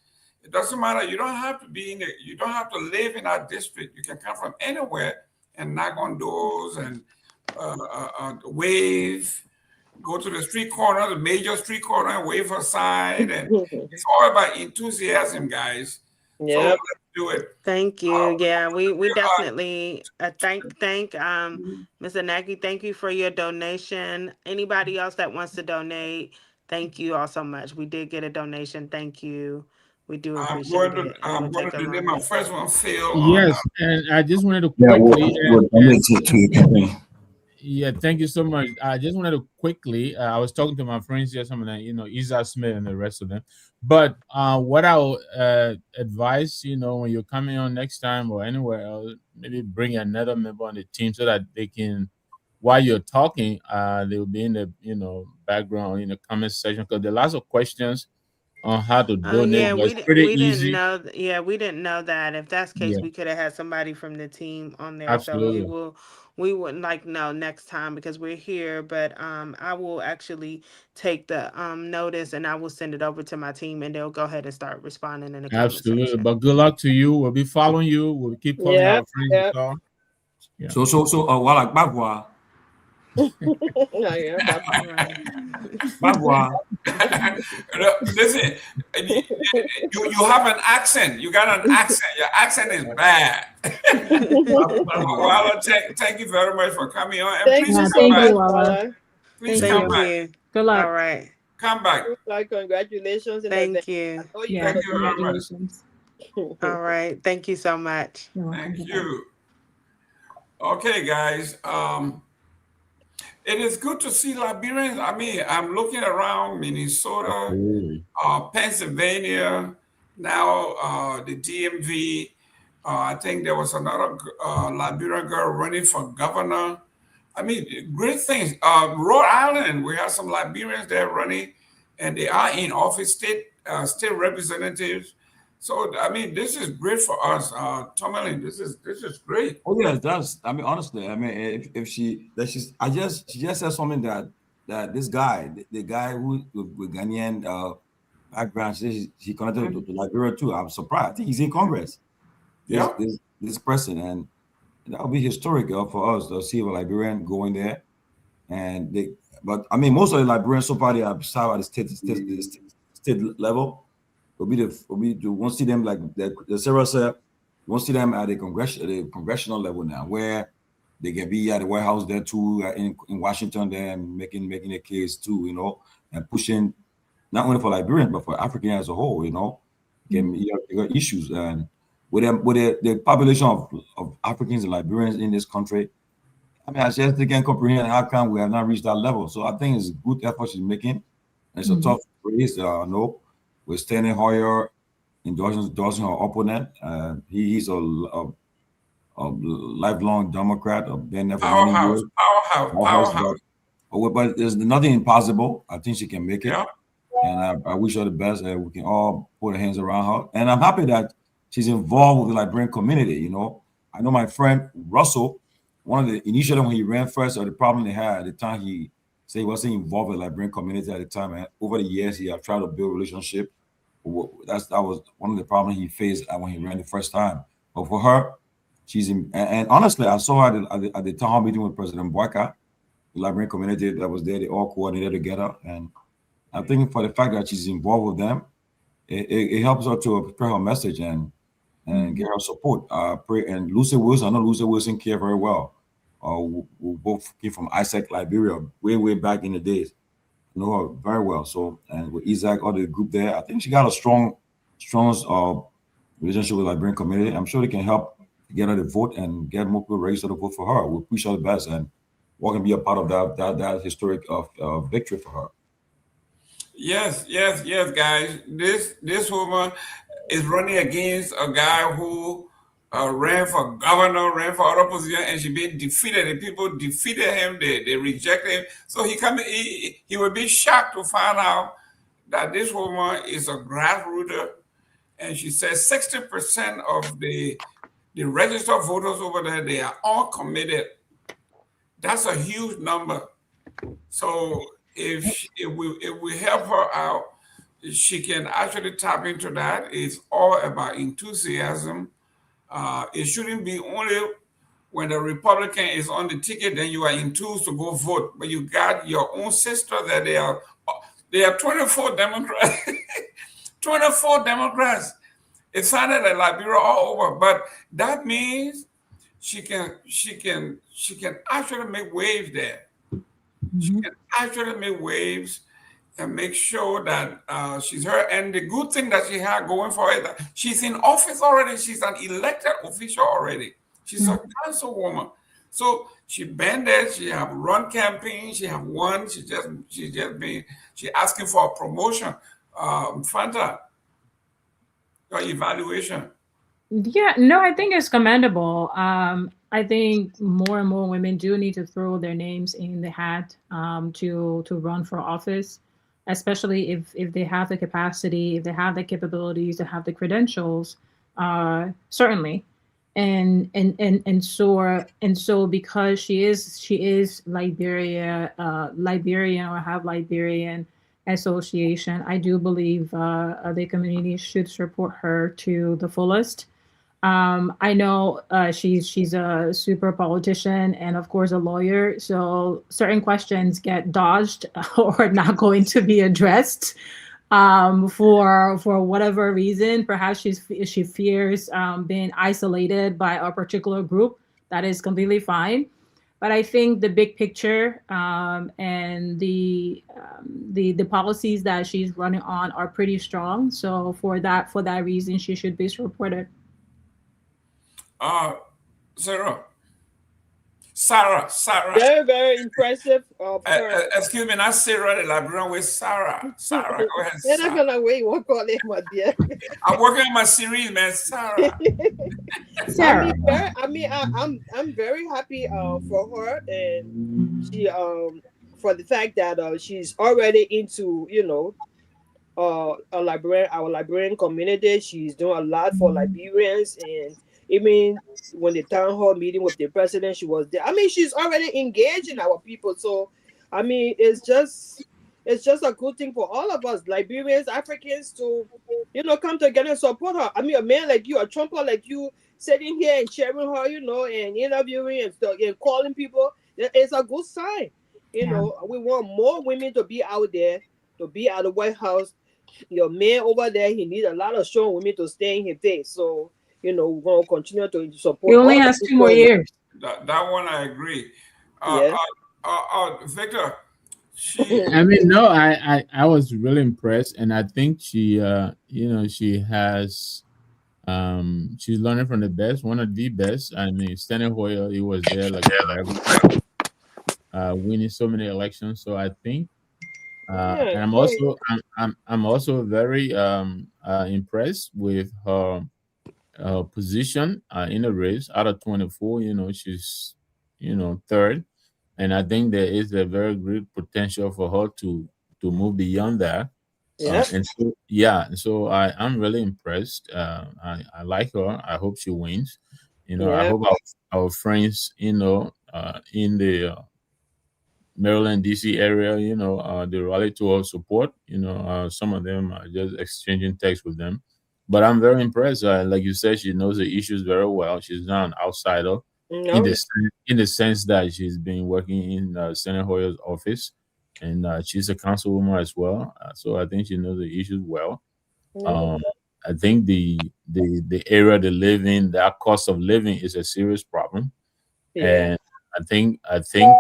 It doesn't matter. You don't have to be in it. You don't have to live in our district. You can come from anywhere and knock on doors and wave. Go to the street corner, the major street corner, and wave a sign. And it's all about enthusiasm, guys. Yeah. So let's do it. Thank you. Yeah, we definitely thank Mr. Nagbe. Thank you for your donation. Anybody else that wants to donate, thank you all so much. We did get a donation. Thank you. We do appreciate it. I'm going to do my first one, Phil. Yes, and I just wanted to quickly. Yeah, thank you so much. I just wanted to quickly. I was talking to my friends here, some of them, Isa Smith and the rest of them. But what I'll advise, when you're coming on next time or anywhere else, maybe bring another member on the team so that they can, while you're talking, they will be in the background in the comment section, because there are lots of questions on how to donate. But it's pretty easy. We didn't know that. If that's the case, we could have had somebody from the team on there. Absolutely. So we wouldn't know next time because we're here. But I will actually take the notice and I will send it over to my team and they'll go ahead and start responding in the comment Absolutely. section. But good luck to you. We'll be following you. We'll keep calling our friends to call. Yeah. So while like Garguah. Listen, you have an accent. You got an accent. Your accent is bad. Wala, thank you very much for coming on. And please come back. Please come back. Good luck. All right. Come back. Congratulations. Thank you. Thank you very much. All right. Thank you so much. Thank you. Okay, guys. It is good to see Liberians. I mean, I'm looking around Minnesota, Pennsylvania, now the DMV. I think there was another Liberian girl running for governor. I mean, great things. Rhode Island, we have some Liberians there running, and they are in office, state representatives. So I mean, this is great for us, Tomalin. This is great. Oh yeah, it does. I mean, honestly, I mean, she just said something that this guy, the guy who with Ghanaian background, he connected to Liberia too. I'm surprised. I think he's in Congress. This person, and that would be historic for us to see a Liberian going there. But I mean, most of the Liberians so far they are at the state level. We won't see them like the Sarah said. We won't see them at the congressional level now, where they can be at the White House there too, in Washington there, and making a case too, and pushing not only for Liberians but for African as a whole, you got issues, and with the population of Africans and Liberians in this country, I mean, I just can't comprehend how come we have not reached that level. So I think it's a good effort she's making. It's a tough race, no. We're standing Hoyer, endorsing our opponent. He's a lifelong Democrat. Been there for many years. Powerhouse. But there's nothing impossible. I think she can make it. And I wish her the best. We can all put our hands around her. And I'm happy that she's involved with the Liberian community. I know my friend Russell, one of the initially when he ran first, or the problem they had at the time, he said he wasn't involved with the Liberian community at the time. And over the years, he had tried to build a relationship. That was one of the problems he faced when he ran the first time. But for her, she's in, and honestly, I saw her at the town hall meeting with President Boyka. Liberian community that was there. They all coordinated together, and I think for the fact that she's involved with them, it helps her to prepare her message and get her support. Pray and Lucy Wilson, I know Lucy Wilson care very well. We both came from Isaac, Liberia, way back in the days. Know her very well. So, and with Isaac, all the group there, I think she got a strong relationship with the Liberian community. I'm sure they can help get her to vote and get more people registered to vote for her. We wish her the best, and we can be a part of that historic victory for her. Yes, guys. This woman is running against a guy who ran for governor, ran for other position, and she been defeated. The people defeated him. They rejected him. So he would be shocked to find out that this woman is a grassrooter, and she says 60% of the registered voters over there, they are all committed. That's a huge number. So if we help her out, she can actually tap into that. It's all about enthusiasm. It shouldn't be only when the Republican is on the ticket, then you are enthused to go vote. But you got your own sister that they are 24 Democrats. 24 Democrats. It sounded like Liberia all over, but that means she can actually make waves there. She can actually make waves and make sure that she's her. And the good thing that she had going for her, that she's in office already. She's an elected official already. She's a councilwoman. So she been there. She have run campaigns. She have won. She asking for a promotion. Fanta, your evaluation. Yeah, no, I think it's commendable. I think more and more women do need to throw their names in the hat to run for office, especially if they have the capacity, if they have the capabilities, to have the credentials, certainly. And so because she is Liberian or have Liberian association, I do believe the community should support her to the fullest. I know she's a super politician and of course a lawyer, so certain questions get dodged or not going to be addressed for whatever reason. Perhaps she fears being isolated by a particular group. That is completely fine. But I think the big picture and the policies that she's running on are pretty strong. So for that reason, she should be supported. Sarah. Very, very impressive. Excuse me, not Sarah, the Liberian with Sarah. Sarah, go ahead. They're not gonna wait. What call it, my dear? I'm working on my series, man. Sarah. Sarah. I'm very happy for her, and she for the fact that she's already into our Liberian community. She's doing a lot for Liberians, and even when the town hall meeting with the president, she was there. She's already engaged in our people. So, it's just a good thing for all of us, Liberians, Africans, to, come together and support her. A man like you, a trumper like you, sitting here and cheering her, and interviewing and stuff, and calling people, it's a good sign. We want more women to be out there, to be at the White House. Your man over there, he needs a lot of strong women to stay in his face. So, we're going to continue to support. He only has 2 more years. That one I agree. Victor. I was really impressed, and I think she, she has, she's learning from the best, one of the best. Steny Hoyer, he was there winning so many elections. So I think, and I'm also very impressed with her position in the race. Out of 24, she's third, and I think there is a very great potential for her to move beyond that. So I'm really impressed. I like her. I hope she wins. I hope our friends in the Maryland, DC area, they rally to our support. Some of them are just exchanging texts with them. But I'm very impressed. Like you said, she knows the issues very well. She's not an outsider. No. in the sense that she's been working in Senator Hoyer's office, and she's a councilwoman as well. So I think she knows the issues well. I think the area they live in, that cost of living is a serious problem. And I think I think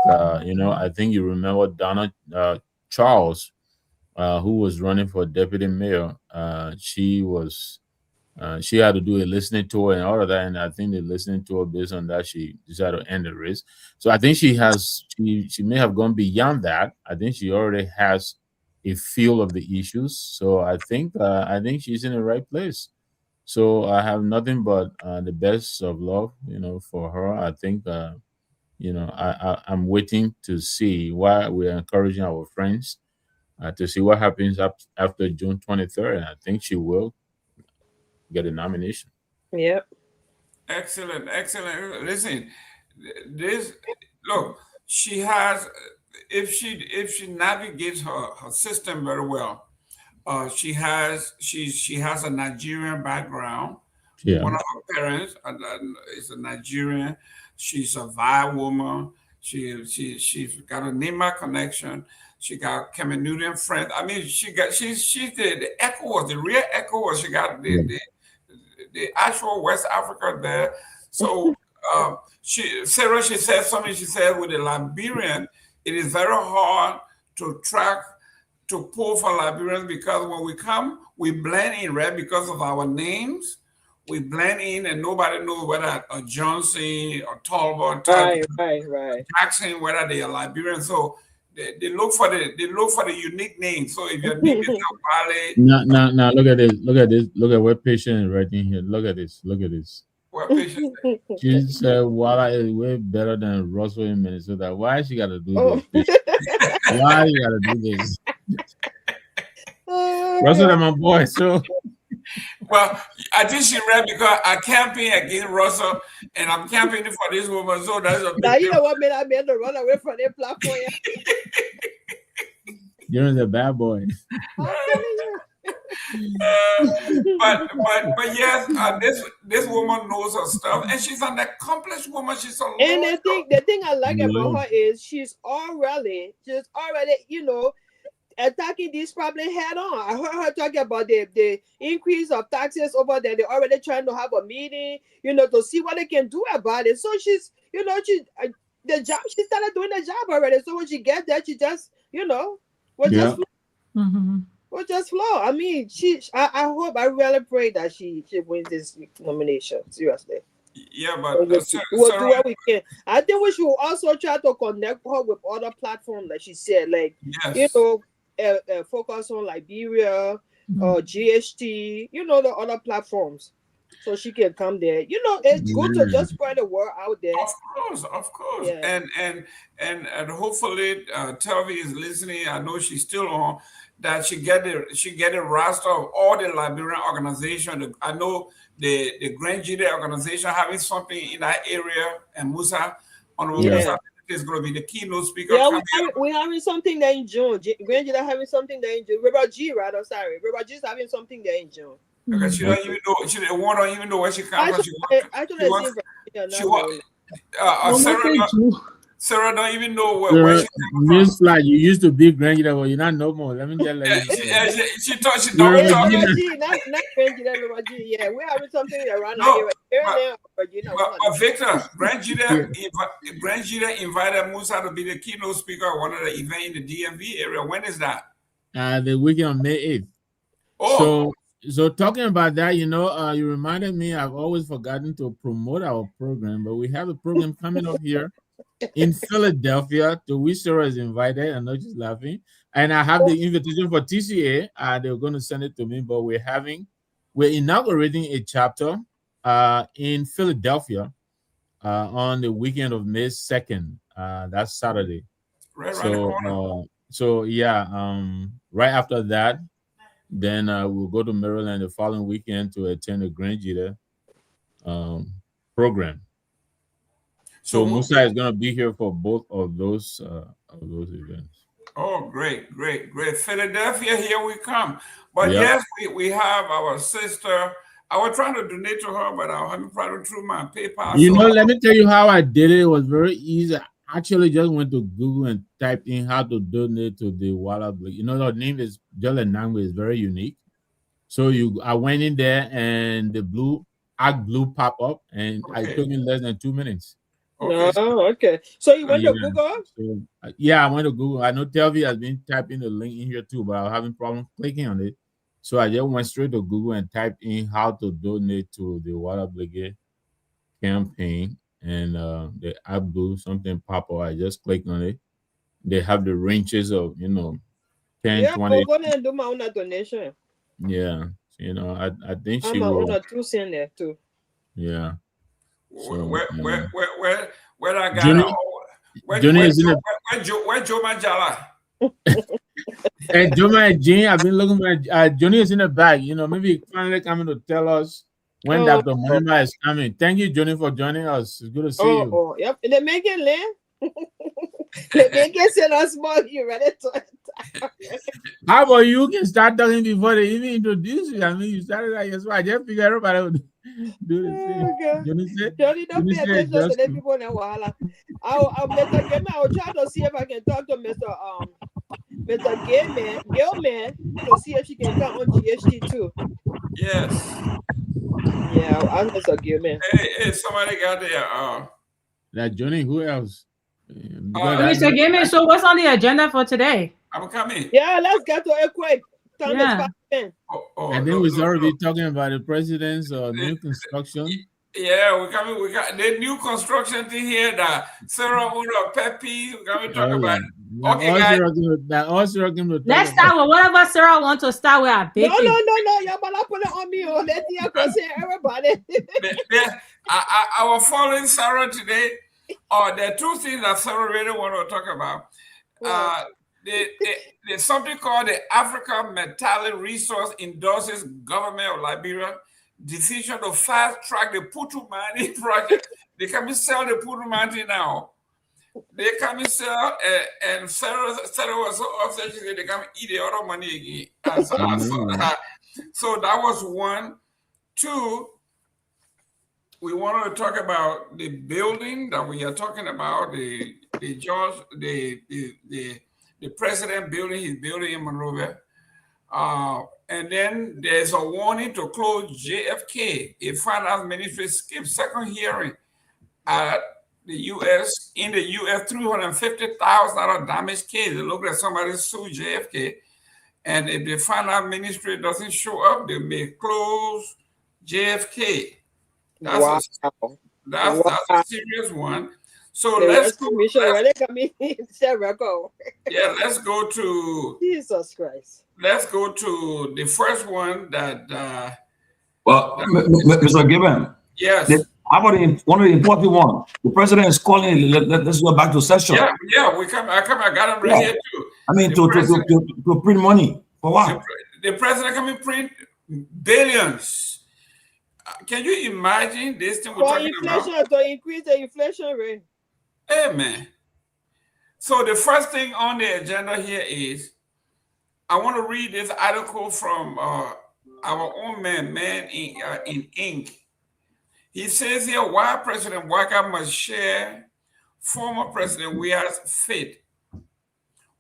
you remember Donna Charles, who was running for deputy mayor. She had to do a listening tour and all of that, and I think the listening tour, based on that, she decided to end the race. So I think she may have gone beyond that. I think she already has a feel of the issues. So I think she's in the right place. So I have nothing but the best of love, for her. I think I'm waiting to see why we're encouraging our friends to see what happens after June 23rd, and I think she will get a nomination. Yep. Excellent. Listen, look, she has, if she navigates her system very well, she has a Nigerian background. Yeah. One of her parents is a Nigerian. She's a Vi woman. She's got a Nima connection. She got Cameroonian friends. I mean, she's the ECOWAS, the real ECOWAS. She got the actual West Africa there. So she said something. She said with the Liberian, it is very hard to pull for Liberians, because when we come, we blend in, right? Because of our names, we blend in, and nobody knows whether a Johnson or Talbot, right. Jackson, whether they are Liberian. So they look for the unique name. So if your name is Valley, now look at this. Look at what patient is writing here. Look at this. What patient? She said Walla is way better than Russell in Minnesota. Why she gotta do this? Why you gotta do this? Russell and my boy. So well, I think she read because I campaign against Russell and I'm campaigning for this woman. So that's a big now you know what made I to run away from that platform. You're the bad boy. But yes, this woman knows her stuff, and she's an accomplished woman. She's and the thing I like about her is she's already attacking this problem head on. I heard her talking about the increase of taxes over there. They're already trying to have a meeting, to see what they can do about it. So she's, the job, she started doing the job already. So when she gets there, she just, will just flow. I mean, I really pray that she wins this nomination. Seriously. Yeah, but we'll do what we can. I think we should also try to connect her with other platforms, like she said, like focus on Liberia or GHT, the other platforms, so she can come there. It's good to just spread the word out there. Of course. Yeah. And hopefully Telvi is listening. I know she's still on. That she get a roster of all the Liberian organizations. I know the Grand Jide organization having something in that area, and Musa Musa is going to be the keynote speaker. Yeah, we're having something there in June. Grand Jide having something there in June. Robert G, rather, sorry. Robert G is having something there in June. Okay, she don't even know. She don't even know where she comes from. Sarah don't even know where she came from. Means like you used to be Grand Jide, but you're not no more. Let me tell you. She don't talk. Not Grand Jide, yeah, we're having something around here. But Victor, Grand Jide invited Musa to be the keynote speaker at one of the events in the DMV area. When is that? The weekend on May 8th. Oh. So talking about that, you reminded me. I've always forgotten to promote our program, but we have a program coming up here in Philadelphia, to which Sarah is invited. I'm not just laughing. And I have the invitation for TCA. They're going to send it to me, but we're inaugurating a chapter in Philadelphia on the weekend of May 2nd. That's Saturday. Right after that, then we'll go to Maryland the following weekend to attend the Grand Jide program. So Musa is going to be here for both of those events. Oh, great. Philadelphia, here we come. But yes, we have our sister I was trying to donate to her, but I was having problem through my PayPal. You know, let me tell you how I did it. It was very easy. I actually just went to Google and typed in how to donate to the Walla Blake. You know, the name is Jalen Nagbe is very unique. So I went in there and the blue pop up, and it took me less than 2 minutes. Okay. So you went to Google? So, I went to Google. I know Telvi has been typing the link in here too, but I was having problems clicking on it. So I just went straight to Google and typed in how to donate to the Walla Blake campaign, and the app do something pop up. I just clicked on it. They have the ranges of 10, 20. I'll go there and do my own donation. Yeah, I think she I'm will. on 2 cents there too. Yeah. So, where I got Johnny, where Joe Manjala? And Joma and Jean, I've been looking at Johnny is in the back. Maybe finally coming to tell us when Dr. Monima is coming. Thank you, Johnny, for joining us. It's good to see you. Yep. They make it land. They make it send us more. You ready to? How about you can start talking before they even introduce you? I mean, you started like yes, I just figured everybody would do the same. Johnny, don't pay attention to the people in Wahala. I'll try to see if I can talk to Mr. Gayman to see if she can come on GHT too. Yes. Yeah, I'm Mr. Gayman. Hey, somebody got there. That Johnny, who else? Mr. Gayman, so what's on the agenda for today? I'm coming. Yeah, let's get to it quick. And then we already talking about the president's new construction. Yeah, we got the new construction thing here that Sarah Ura Pepe. We're going to talk about. Okay, guys. Let's start with whatever Sarah wants to start with. No. You're gonna put it on me. Let me go say everybody. I was following Sarah today. There are 2 things that Sarah really want to talk about. There's something called the Africa Metallic Resource endorses government of Liberia decision to fast track the Putumani project. They can sell the Putumani now. They come and sell, and Sarah was so upset. She said they come eat the other money again. So that was 1. 2. We wanted to talk about the building that we are talking about. The president building his building in Monrovia. And then there's a warning to close JFK. A finance ministry skipped second hearing at the U.S. in the U.S. $350,000 damage case. It looked like somebody sued JFK. And if the finance ministry doesn't show up, they may close JFK. That's a serious one. So let's go. Yeah, let's go to Jesus Christ. Let's go to the first one that. Mr. Gayman. Yes. How about one of the important ones? The president is calling. Let's go back to session. Yeah. I got him right here too. I mean, to print money for what? The president can print billions. Can you imagine this thing we're talking about? To increase the inflation rate. Amen. So the first thing on the agenda here is, I want to read this article from our own man in ink. He says here, why President Waka must share former President Weah's fate.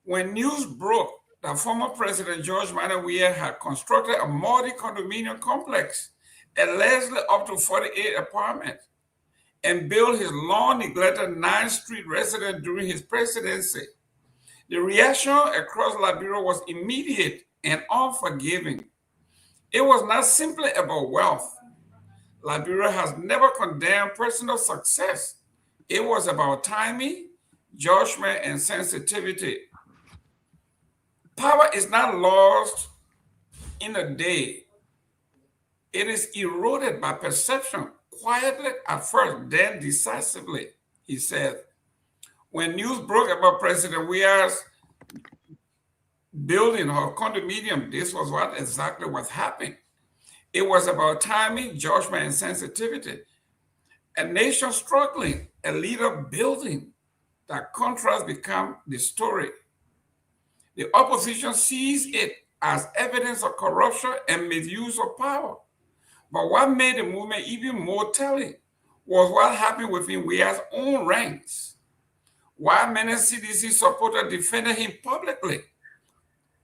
When news broke that former President George Manuel Weah had constructed a multi-condominium complex, allegedly up to 48 apartments, and built his long-neglected 9th Street residence during his presidency, the reaction across Liberia was immediate and unforgiving. It was not simply about wealth. Liberia has never condemned personal success. It was about timing, judgment, and sensitivity. Power is not lost in a day. It is eroded by perception, quietly at first, then decisively, he said. When news broke about President Weah's building her condominium, this was exactly what happened. It was about timing, judgment, and sensitivity. A nation struggling, a leader building. That contrast become the story. The opposition sees it as evidence of corruption and misuse of power. But what made the movement even more telling was what happened within Weah's own ranks. While many CDC supporters defended him publicly,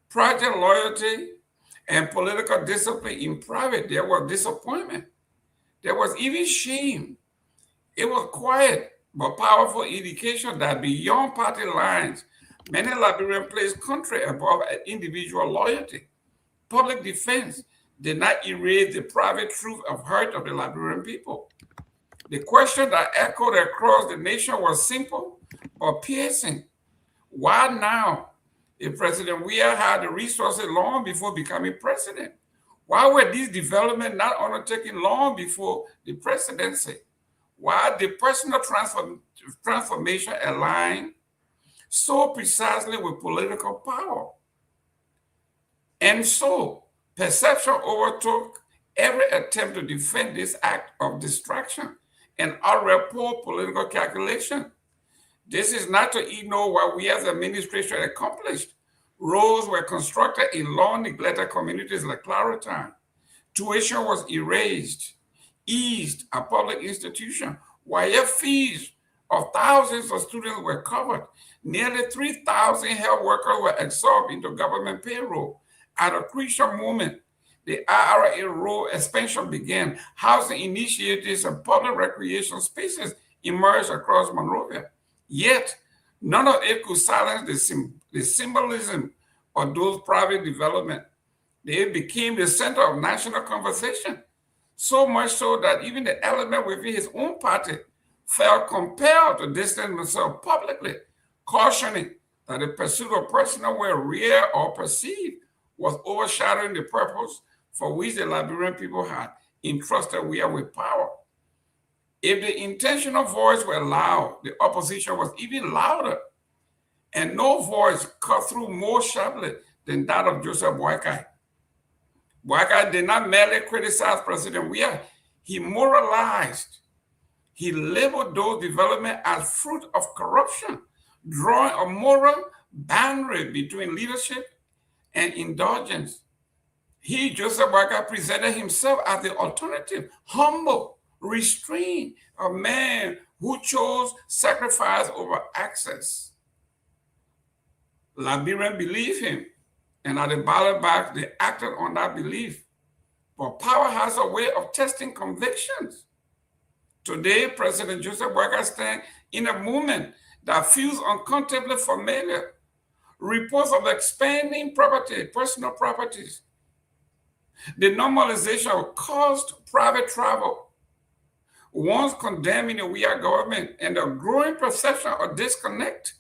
project loyalty and political discipline in private, there was disappointment. There was even shame. It was quiet but powerful indication that beyond party lines, many Liberians placed country above individual loyalty. Public defense did not erase the private truth of hurt of the Liberian people. The question that echoed across the nation was simple but piercing. Why now? If President Weah had the resources long before becoming president, why were these developments not undertaken long before the presidency? Why did personal transformation align so precisely with political power? And so, perception overtook every attempt to defend this act of distraction and outright poor political calculation. This is not to ignore what we as administration accomplished. Roads were constructed in long-neglected communities like Clarendon. Tuition was erased, eased at public institutions, while fees of thousands of students were covered. Nearly 3,000 health workers were absorbed into government payroll. At a crucial moment, the IRA role expansion began. Housing initiatives and public recreation spaces emerged across Monrovia. Yet, none of it could silence the symbolism of those private developments. They became the center of national conversation, so much so that even the element within his own party felt compelled to distance themselves publicly, cautioning that the pursuit of personal well, real or perceived, was overshadowing the purpose for which the Liberian people had entrusted Weah with power. If the intentional voice were loud, the opposition was even louder, and no voice cut through more sharply than that of Joseph Boakai. Boakai did not merely criticize President Weah, he moralized. He labeled those developments as fruit of corruption, drawing a moral boundary between leadership and indulgence. He, Joseph Boakai, presented himself as the alternative, humble, restrained, a man who chose sacrifice over access. Liberians believed him, and at the ballot box, they acted on that belief. But power has a way of testing convictions. Today, President Joseph Boakai stands in a movement that feels uncomfortably familiar. Reports of expanding property, personal properties, the normalization of cost private travel, once condemning the Weah government, and the growing perception of disconnect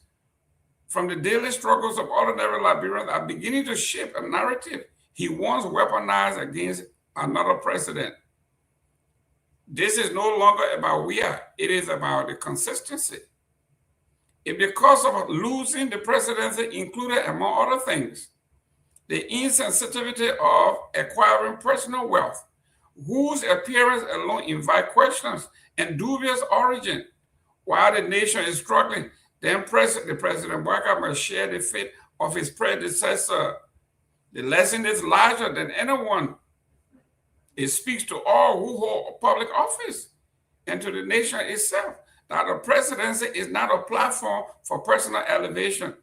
from the daily struggles of ordinary Liberians are beginning to shape a narrative he once weaponized against another president. This is no longer about Weah, it is about the consistency. If the cost of losing the presidency included, among other things, the insensitivity of acquiring personal wealth, whose appearance alone invite questions and dubious origin, while the nation is struggling, then the President Boakai must share the fate of his predecessor. The lesson is larger than anyone. It speaks to all who hold public office and to the nation itself, that the presidency is not a platform for personal elevation,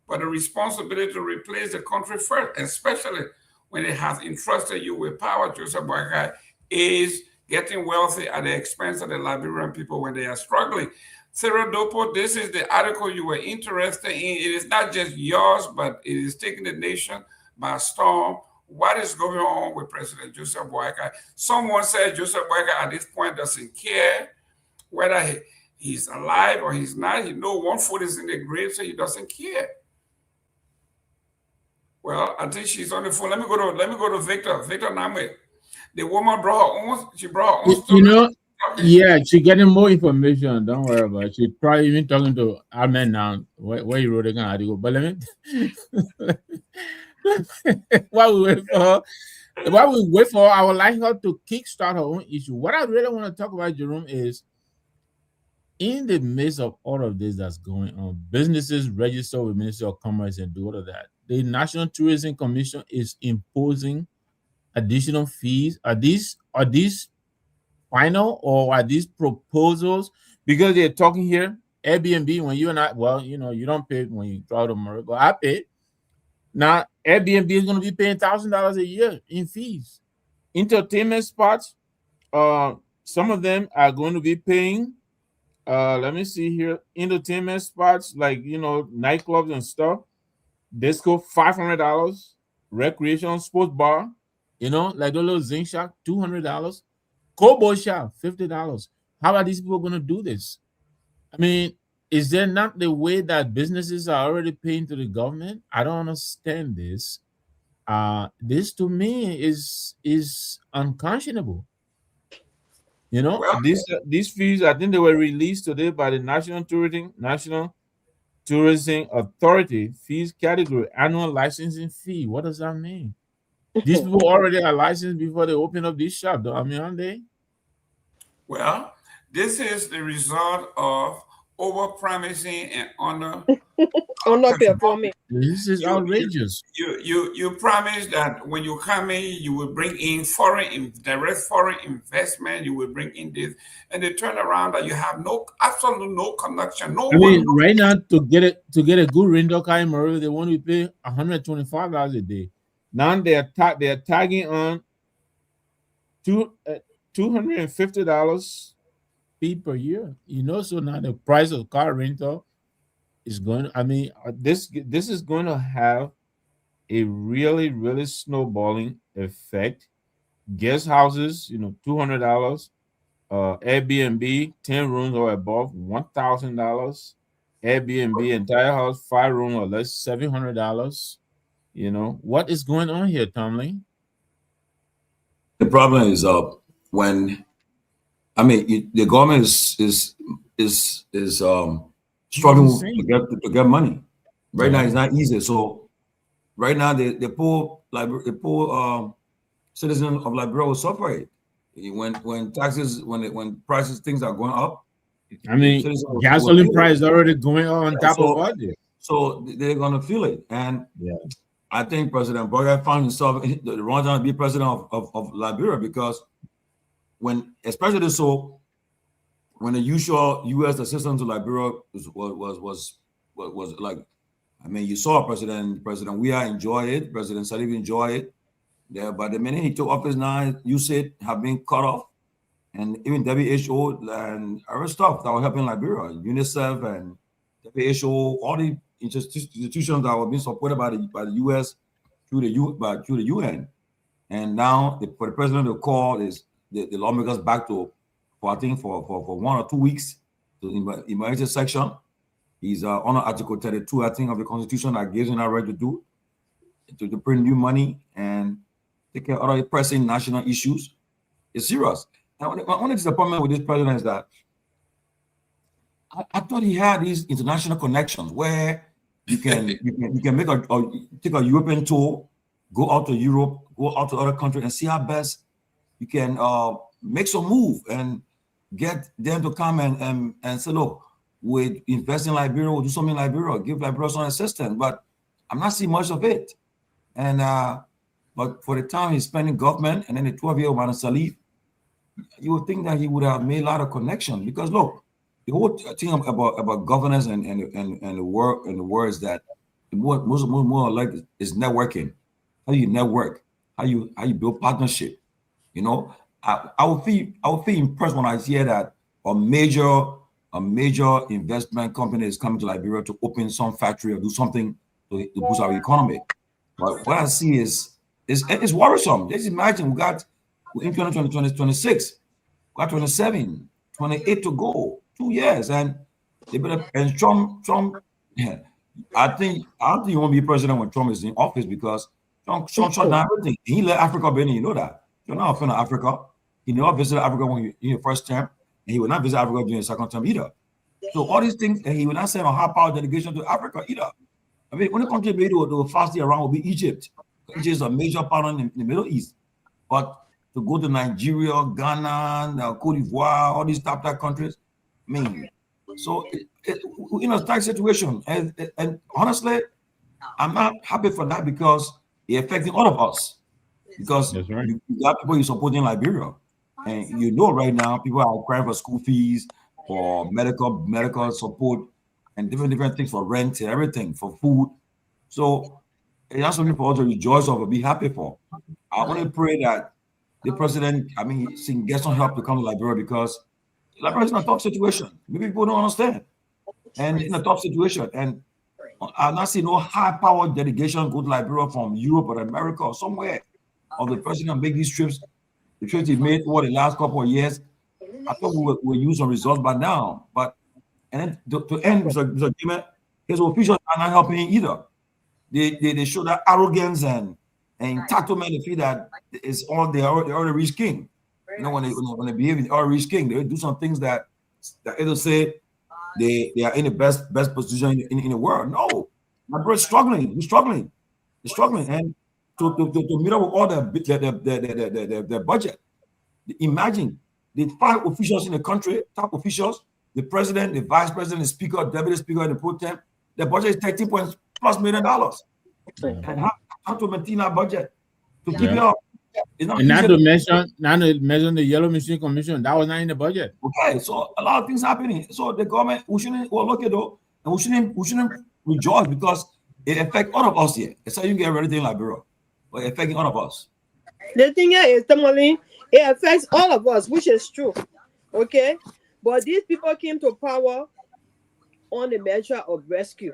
but a responsibility to replace the country first, especially when it has entrusted you with power. Joseph Boakai is getting wealthy at the expense of the Liberian people when they are struggling. Sarah Dopoh, this is the article you were interested in. It is not just yours, but it is taking the nation by storm. What is going on with President Joseph Boakai? Someone said Joseph Boakai at this point doesn't care whether he's alive or he's not. He knows one foot is in the grave, so he doesn't care. Well, I think she's on the phone. Let me go to Victor Nagbe. The woman brought her own. She brought her own story. You know, yeah, she's getting more information. Don't worry about it. She's probably even talking to Ahmed now. Where you wrote it, article. But let me. While we wait for her, I would like her to kickstart her own issue. What I really want to talk about, Jerome, is in the midst of all of this that's going on, businesses register with Ministry of Commerce and do all of that. The National Tourism Commission is imposing additional fees. Are these are these final or are these proposals? Because they're talking here, Airbnb, when you and I, well, you know, you don't pay when you travel to Morocco. I pay. Now, Airbnb is going to be paying $1,000 a year in fees. Entertainment spots, some of them are going to be paying, let me see here, entertainment spots like, you know, nightclubs and stuff, disco, $500, recreation sports bar, you know, like the little zinc shack, $200, Kobo shop, $50. How are these people going to do this? I mean, is there not the way that businesses are already paying to the government? I don't understand this. This to me is unconscionable. You know, Well, these fees, I think they were released today by the National Tourism Authority fees category, annual licensing fee. What does that mean? These people already are licensed before they open up this shop, though. I mean, aren't they? Well, this is the result of over-promising and underperforming. This is outrageous. You promise that when you come in, you will bring in direct foreign investment. You will bring in this, and they turn around that you have absolutely no connection. I mean, right now to get a good rental car in Morocco, they want to pay $125 a day. Now they are tagging on $250 fee per year. You know, so now the price of car rental is going. I mean, this is going to have a really, really snowballing effect. Guest houses, you know, $200. Airbnb, 10 rooms or above, $1,000. Airbnb, entire house, 5 rooms or less, $700. You know, what is going on here, Tomalin? The problem is when, I mean, the government is struggling to get money. Right now, it's not easy. So right now, the poor citizen of Liberia will suffer it. When taxes, when prices, things are going up. I mean, gasoline price is already going on top of all this. So they're gonna feel it, and I think President Boga found himself the wrong time to be president of Liberia, because especially when the usual U.S. assistance to Liberia was like, I mean, you saw President Weah enjoy it, President Salif enjoy it. Yeah, but the minute he took office now, USAID have been cut off, and even WHO and other stuff that were helping Liberia, UNICEF and WHO, all the institutions that were being supported by the US through the UN. And now for the president to call is the lawmakers back to for 1 or 2 weeks to the emergency section. He's under Article 32, I think, of the Constitution that gives him that right to do to print new money and take care of other pressing national issues. It's serious. Now, my only disappointment with this president is that I thought he had these international connections where you can make take a European tour, go out to Europe, go out to other countries, and see how best you can make some move and get them to come and say, look, we invest in Liberia, we'll do something in Liberia, give Liberia some assistance. But I'm not seeing much of it. And but for the time he's spending government, and then the 12-year-old man Salif, you would think that he would have made a lot of connection, because look, the whole thing about governance and the work is that more like is networking. How you network, how you build partnership. You know, I would feel impressed when I hear that a major investment company is coming to Liberia to open some factory or do something to boost our economy. But what I see is it's worrisome. Just imagine we got in 2026, we got 27, 28 to go, 2 years, and they better. And Trump, yeah, I don't think he won't be president when Trump is in office, because Trump shut down everything. He let Africa be in. You know that. You're not a fan of Africa. He never visited Africa when in your first term, and he will not visit Africa during the second term either. So all these things, and he will not send a high-power delegation to Africa either. I mean, when it comes to the middle, the fastest around will be Egypt. Egypt is a major partner in the Middle East. But to go to Nigeria, Ghana, Cote d'Ivoire, all these top countries, I mean, so in a tight situation, and honestly, I'm not happy for that, because it's affecting all of us. because That's right. you got people you support in Liberia, and you know right now people are crying for school fees, for medical support, and different things for rent and everything, for food. So that's something for us to rejoice over, be happy for. I only pray that the president, can get some help to come to Liberia, because Liberia is in a tough situation. Maybe people don't understand, and in a tough situation, and I've not seen no high-powered delegation go to Liberia from Europe or America or somewhere, of the president make these trips. The trips he made over the last couple of years, I thought we will use some results by now. But and then to end, Mr. Gayman, his officials are not helping either. They show that arrogance and entitlement. They feel that it's all they already reached king. You know, when they behave in already reached king, they do some things that it'll say they are in the best position in the world. No, my brother's struggling. He's struggling, and to meet up with all the budget. Imagine the 5 officials in the country, top officials, the president, the vice president, the speaker, deputy speaker, and the pro tem. The budget is $13+ million. And how to maintain that budget to keep it up? And not to mention the Yellow Machine Commission, that was not in the budget. Okay, so a lot of things happening. So the government, we shouldn't look at though, and we shouldn't rejoice, because it affects all of us here. It's how you get everything in Liberia, but it affecting all of us. The thing here is, Tomalin, it affects all of us, which is true. Okay, but these people came to power on the measure of rescue.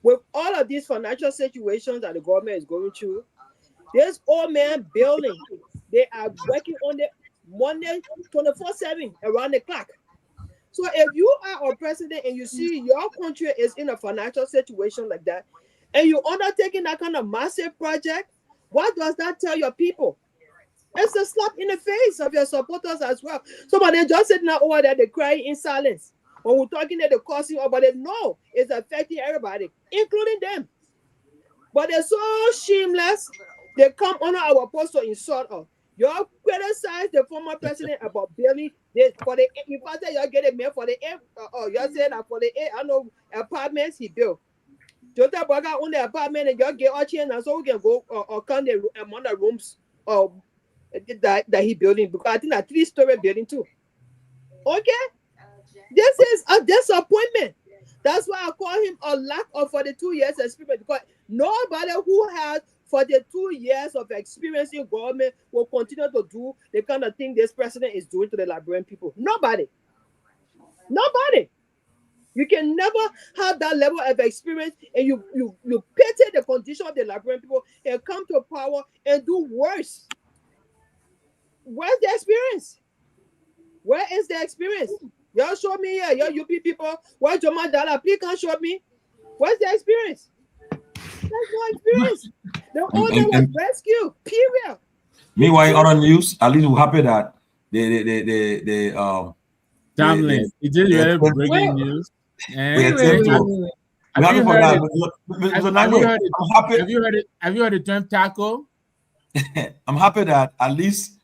With all of these financial situations that the government is going through, this old man building, they are working on the Monday 24/7 around the clock. So if you are a president and you see your country is in a financial situation like that, and you're undertaking that kind of massive project, what does that tell your people? It's a slap in the face of your supporters as well. Some of them just sitting over there, they cry in silence. When we're talking that they're causing, but they know it's affecting everybody, including them. But they're so shameless, they come under our post to insult us. You criticize the former president about building this for the, in fact, you get a man for the you're saying that for the apartments he built. Jota Baga own the apartment and you get out here, and so we can go or count the amount of rooms that he building, because I think a 3-story building too. Okay, this is a disappointment. That's why I call him a lack of 42 years experience, because nobody who has 42 years of experience in government will continue to do the kind of thing this president is doing to the Liberian people. Nobody. You can never have that level of experience, and you pity the condition of the Liberian people and come to power and do worse. Where's the experience? Where is the experience? Y'all show me here, y'all UP people. Where's Joma Dala? Please can show me. Where's the experience? There's no experience. The owner was rescued. Period. Meanwhile, on the news, at least we're happy that Tomalin, it just read breaking news. Have you heard the term taco? I'm happy that at least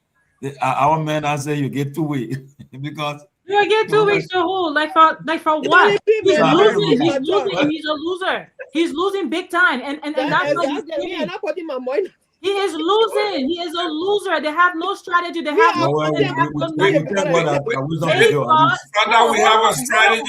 our men are saying you get 2 weeks because you get 2 weeks to who? Like for what? He's losing. He's a loser. He's losing big time, and that's what he's doing. I'm not putting my money. He is losing. He is a loser. They have no strategy. They have no we have a strategy.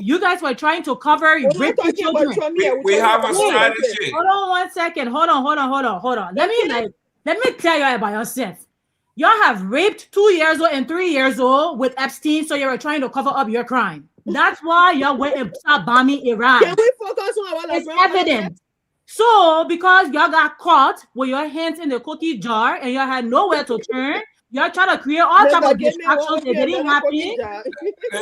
You guys were trying to cover raping children. We have a strategy. Hold on 1 second. Hold on. Let me tell you about yourself. Y'all have raped 2 years old and 3 years old with Epstein, so you were trying to cover up your crime. That's why y'all went and started bombing Iran. Can we focus on our It's evident. So, because y'all got caught with your hands in the cookie jar and y'all had nowhere to turn, y'all trying to create all types of distractions. It didn't happen.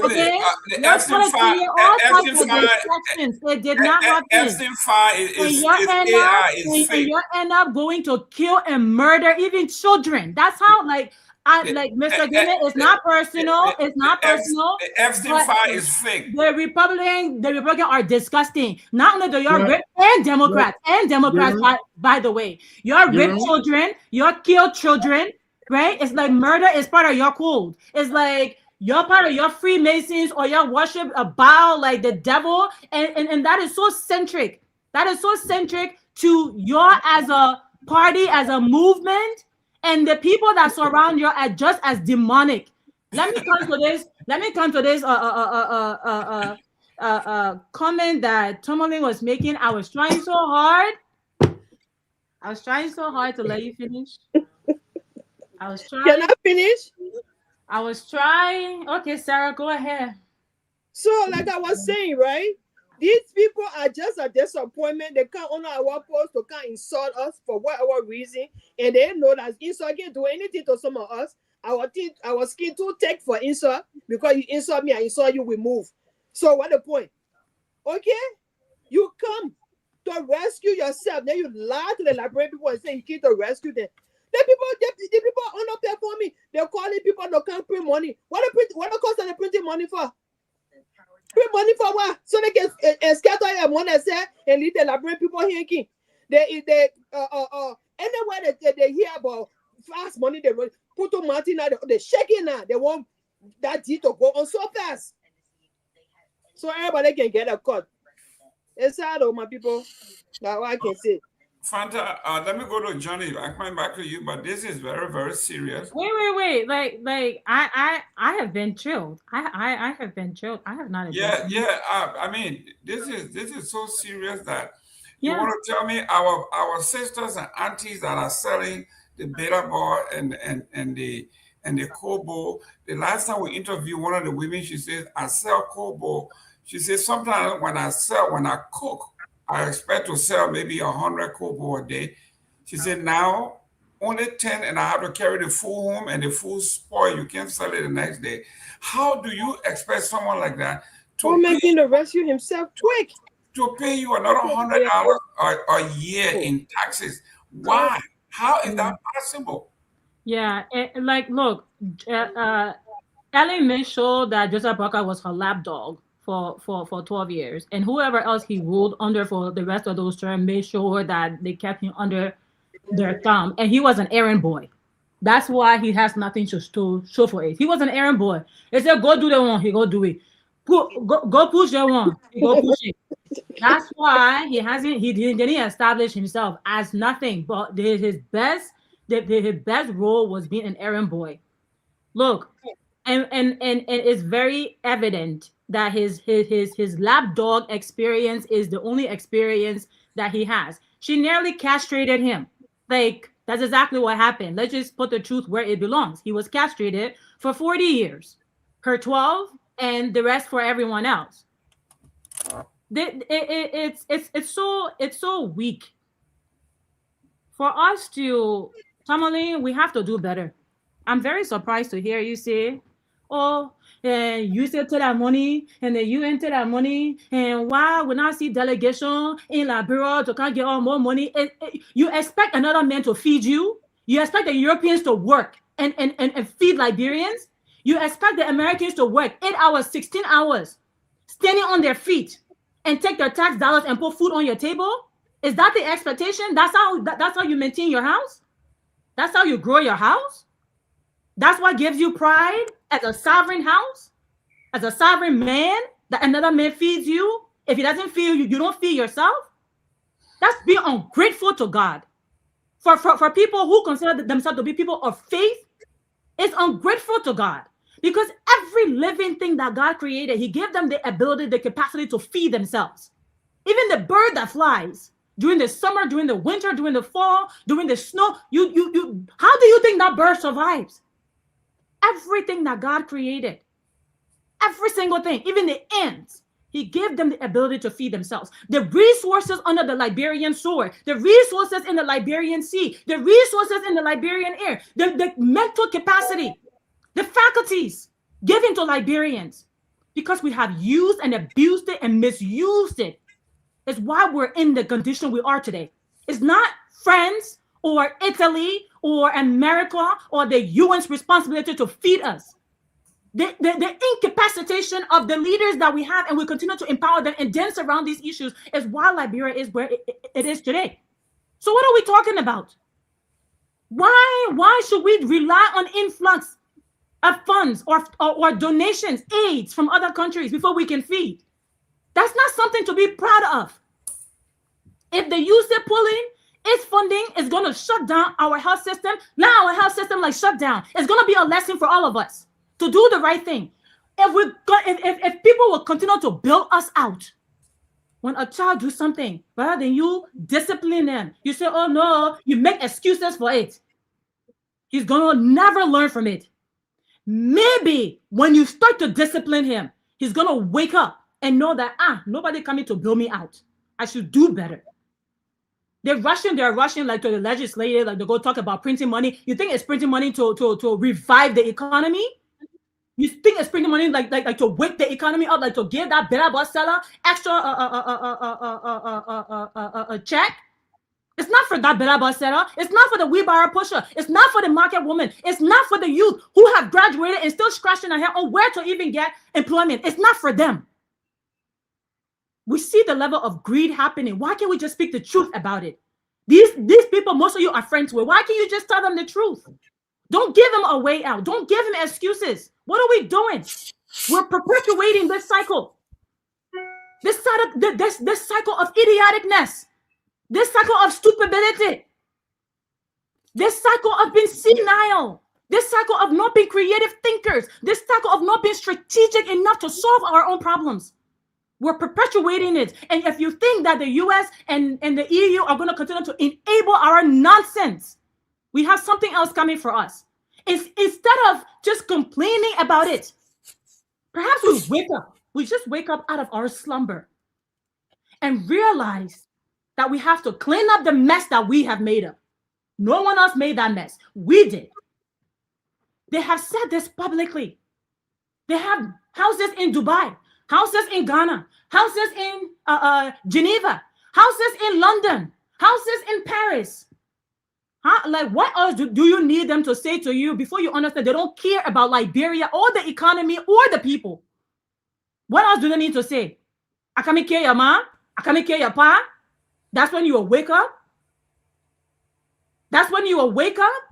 Okay? Y'all trying to create all types of distractions. It did not happen. Epstein file is AI. And you end up going to kill and murder even children. That's how, like Mr. Gayman, it's not personal. It's not personal. The Epstein file is fake. The Republicans are disgusting. Not only do you rape and Democrats, by the way, you're rape children, you're kill children, right? It's like murder is part of your code. It's like you're part of your Freemasons or your worship a Baal like the devil, and that is so centric. That is so centric to your as a party, as a movement, and the people that surround you are just as demonic. Let me come to this. Comment that Tomalin was making. I was trying so hard to let you finish. I was trying. Can I finish? I was trying. Okay, Sarah, go ahead. So, like I was saying, right? These people are just a disappointment. They come on our post to come insult us for whatever reason, and they know that insult can do anything to some of us. Our skin too thick for insult, because you insult me, I insult you, we move. So what the point? Okay, you come to rescue yourself, then you lie to the Liberian people and say you came to rescue them. The people on up there for me. They're calling people to come print money. What the cost of the printing money for? Print money for what? So they can scatter your money and leave the Liberian people here. Anywhere they hear about fast money, they put to Martin now, they're shaking now. They want that deal to go on so fast. So everybody can get a cut. It's sad, my people. That's what I can say. Fanta, let me go to Johnny. I'm coming back to you, but this is very, very serious. Wait. Like I have been chilled. I have been chilled. I have not. Yeah. I mean, this is so serious that you want to tell me our sisters and aunties that are selling the beta bar and the Kehleboe. The last time we interviewed one of the women, she says, I sell Kehleboe. She says, sometimes when I cook, I expect to sell maybe 100 Kehleboe a day. She said, now only 10, and I have to carry the food home, and the food spoil. You can't sell it the next day. How do you expect someone like that to making the rescue himself quick to pay you another $100 a year in taxes? Why? How is that possible? Yeah, like look, Ellen made sure that Joseph Barker was her lapdog for 12 years, and whoever else he ruled under for the rest of those terms made sure that they kept him under their thumb, and he was an errand boy. That's why he has nothing to show for it. He was an errand boy. They said go do the one, he go do it. Go push the one, he go push it. That's why he didn't establish himself as nothing, but his best role was being an errand boy. Look, and it's very evident that his lapdog experience is the only experience that he has. She nearly castrated him. Like, that's exactly what happened. Let's just put the truth where it belongs. He was castrated for 40 years, her 12, and the rest for everyone else. It's so weak for us to, Tomalin, we have to do better. I'm very surprised to hear you say, oh, you said to that money, and then you enter that money, and why we not see delegation in Liberia to come get all more money? You expect another man to feed you? You expect the Europeans to work and feed Liberians? You expect the Americans to work 8 hours, 16 hours, standing on their feet, and take their tax dollars and put food on your table? Is that the expectation? That's how you maintain your house? That's how you grow your house? That's what gives you pride as a sovereign house, as a sovereign man, that another man feeds you? If he doesn't feed you, you don't feed yourself? That's being ungrateful to God. For people who consider themselves to be people of faith, it's ungrateful to God. Because every living thing that God created, he gave them the ability, the capacity to feed themselves. Even the bird that flies during the summer, during the winter, during the fall, during the snow, how do you think that bird survives? Everything that God created, every single thing, even the ants, he gave them the ability to feed themselves. The resources under the Liberian soil, the resources in the Liberian sea, the resources in the Liberian air, the mental capacity, the faculties given to Liberians, because we have used and abused it and misused it, is why we're in the condition we are today. It's not France or Italy or America or the UN's responsibility to feed us. The incapacitation of the leaders that we have, and we continue to empower them and dance around these issues, is why Liberia is where it is today. So what are we talking about? Why should we rely on influx of funds or donations, aids from other countries before we can feed? That's not something to be proud of. If they use it pulling, its funding is going to shut down our health system. Now our health system like shut down. It's going to be a lesson for all of us to do the right thing. If people will continue to build us out, when a child do something, rather than you discipline them, you say, oh no, you make excuses for it. He's going to never learn from it. Maybe when you start to discipline him, he's going to wake up and know that, nobody coming to build me out. I should do better. They're rushing like to the legislature, like they go talk about printing money. You think it's printing money to revive the economy? You think it's printing money like to wake the economy up, like to give that better bestseller extra a check? It's not for that better bestseller. It's not for the wheelbarrow pusher. It's not for the market woman. It's not for the youth who have graduated and still scratching their head on where to even get employment. It's not for them. We see the level of greed happening. Why can't we just speak the truth about it? These people, most of you are friends with. Why can't you just tell them the truth? Don't give them a way out. Don't give them excuses. What are we doing? We're perpetuating this cycle. This cycle of idioticness. This cycle of stupidity. This cycle of being senile. This cycle of not being creative thinkers. This cycle of not being strategic enough to solve our own problems. We're perpetuating it. And if you think that the US and the EU are going to continue to enable our nonsense, we have something else coming for us. Instead of just complaining about it, perhaps we just wake up out of our slumber and realize that we have to clean up the mess that we have made up. No one else made that mess. We did. They have said this publicly. They have houses in Dubai, houses in Ghana, houses in Geneva, houses in London, houses in Paris. Like, what else do you need them to say to you before you understand they don't care about Liberia or the economy or the people? What else do they need to say? I can't care your ma, I can't care your pa. That's when you will wake up. That's when you will wake up.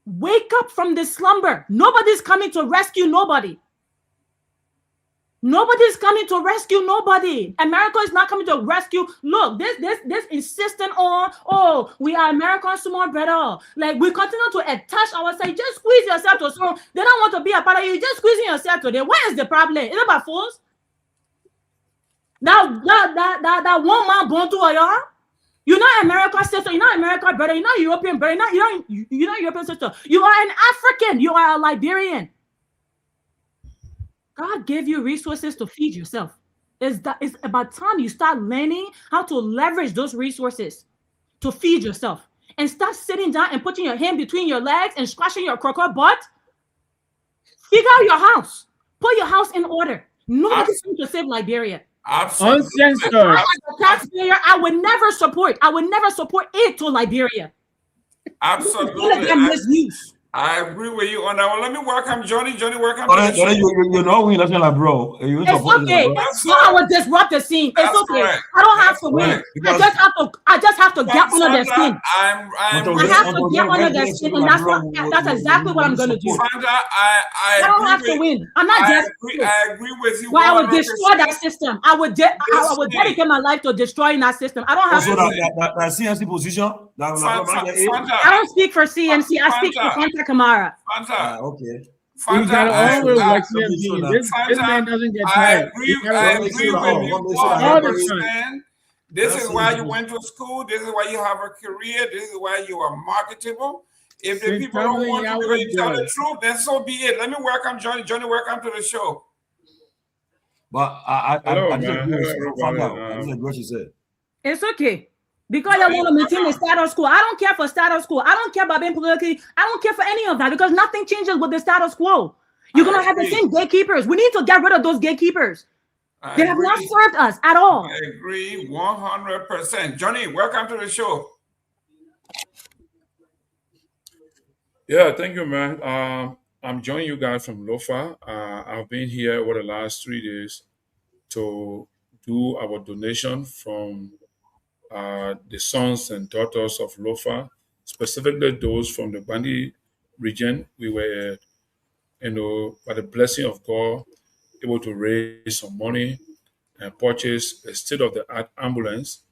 Wake up from this slumber. Nobody's coming to rescue nobody. Nobody's coming to rescue nobody. America is not coming to rescue. Look, this insisting on, oh, we are Americans more better. Like, we continue to attach ourselves. Just squeeze yourself to someone. They don't want to be a part of you. Just squeezing yourself to them. What is the problem? Is it about fools? That one man born to y'all. You're not American sister. You're not American brother. You're not European brother. You're not European sister. You are an African. You are a Liberian. God gave you resources to feed yourself. It's about time you start learning how to leverage those resources to feed yourself. And start sitting down and putting your hand between your legs and scratching your crocodile butt. Figure out your house. Put your house in order. Nobody's going to save Liberia. Absolutely. As a taxpayer, I would never support aid to Liberia. Absolutely. I agree with you on that one. Let me welcome Johnny. Johnny, welcome to the show. You know we nothing like bro. It's okay. So I will disrupt the scene. It's okay. Correct. I don't have to win. I just have to get under their skin. I have to get under their skin, and that's exactly what I'm going to do. I don't have to win. I'm not desperate. I agree with you. But I will destroy that system. I would dedicate my life to destroying that system. I don't have to win. That CNC position. I don't speak for CNC. I speak for Kamara. Okay. You gotta always watch this man doesn't get tired. I agree with you all the time. This is why you went to school. This is why you have a career. This is why you are marketable. If the people don't want to tell the truth, then so be it. Let me welcome Johnny. Johnny, welcome to the show. But I what you said. It's okay. Because I want to maintain the status quo. I don't care for status quo. I don't care about being politically. I don't care for any of that because nothing changes with the status quo. You're going to have the same gatekeepers. We need to get rid of those gatekeepers. They have not served us at all. I agree 100%. Johnny, welcome to the show. Yeah, thank you, man. I'm joining you guys from Lofa. I've been here over the last 3 days to do our donation from the sons and daughters of Lofa, specifically those from the Bandi region. We were, by the blessing of God, able to raise some money and purchased a state-of-the-art ambulance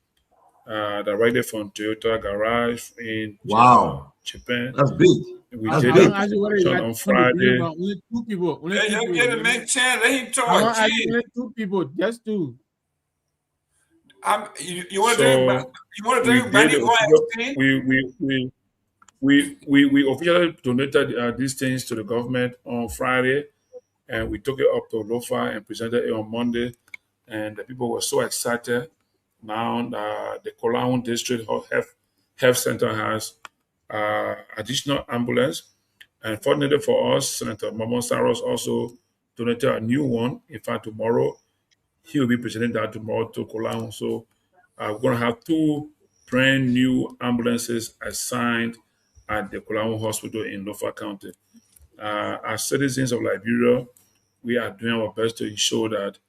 directly from Toyota garage in Japan. That's big. We That's did big. on Friday. Only two people. Only Hey, two just people. get a man chance. Let him I talk. want to ask Gee. only two people. Just two. You want to So take Bunny go we officially donated these things to the government on Friday, and we took it up to Lofa and presented it on Monday, and the people were so excited. Now the Kolaun District Health Center has additional ambulance, and fortunately for us, Senator Mamon Saros also donated a new one. In fact, tomorrow he will be presenting that tomorrow to Kolaun. So we're going to have two brand new ambulances assigned at the Kolaun Hospital in Lofa County. As citizens of Liberia, we are doing our best to ensure that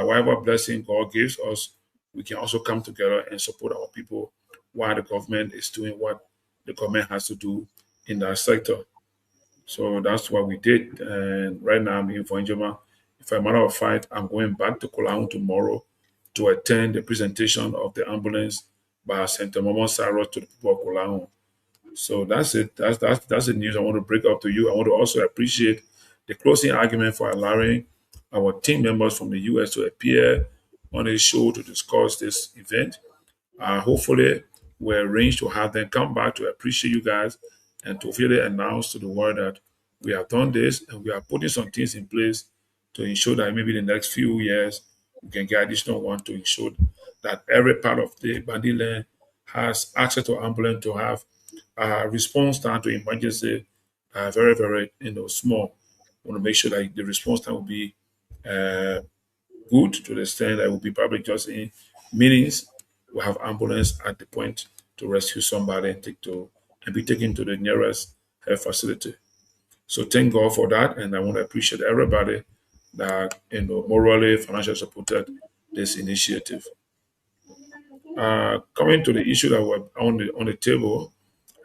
whatever blessing God gives us, we can also come together and support our people while the government is doing what the government has to do in that sector. So that's what we did. And right now I'm in Fonjama. If a matter of fact, I'm going back to Kolaun tomorrow to attend the presentation of the ambulance by Senator Mamon Saros to the people of Kolaun. So that's it. That's the news I want to bring up to you. I want to also appreciate the closing argument for allowing our team members from the US to appear on the show to discuss this event. Hopefully, we arrange to have them come back to appreciate you guys and to really announce to the world that we have done this and we are putting some things in place to ensure that maybe in the next few years we can get additional one to ensure that every part of the Bandy land has access to ambulance to have response time to emergency very, very small. We want to make sure that the response time will be good to the extent that it will be probably just in minutes. We'll have ambulance at the point to rescue somebody and be taken to the nearest health facility. So thank God for that, and I want to appreciate everybody that morally, financially supported this initiative. Coming to the issue that were on the table,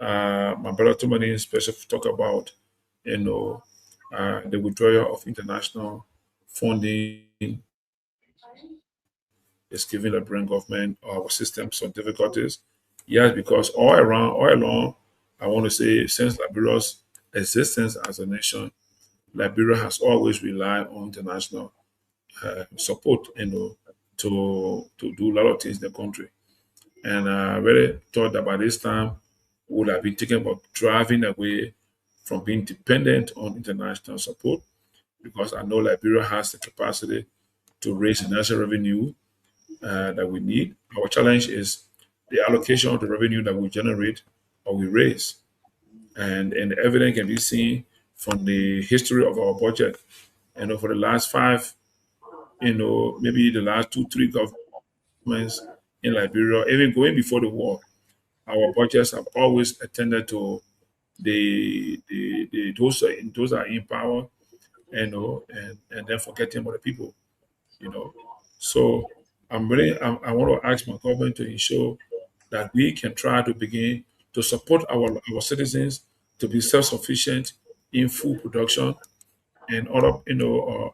my brother Tomalin specifically talk about the withdrawal of international funding is giving the Liberian government or our system some difficulties. Yes, because all along, I want to say since Liberia's existence as a nation, Liberia has always relied on international support, to do a lot of things in the country. And I really thought that by this time, we would have been thinking about driving away from being dependent on international support, because I know Liberia has the capacity to raise the national revenue that we need. Our challenge is the allocation of the revenue that we generate or we raise. And the evidence can be seen from the history of our budget. For the last five, maybe the last 2-3 governments in Liberia, even going before the war, our budgets have always attended to the those are in power, and then forgetting about the people, So I want to ask my government to ensure that we can try to begin to support our citizens to be self-sufficient in food production and other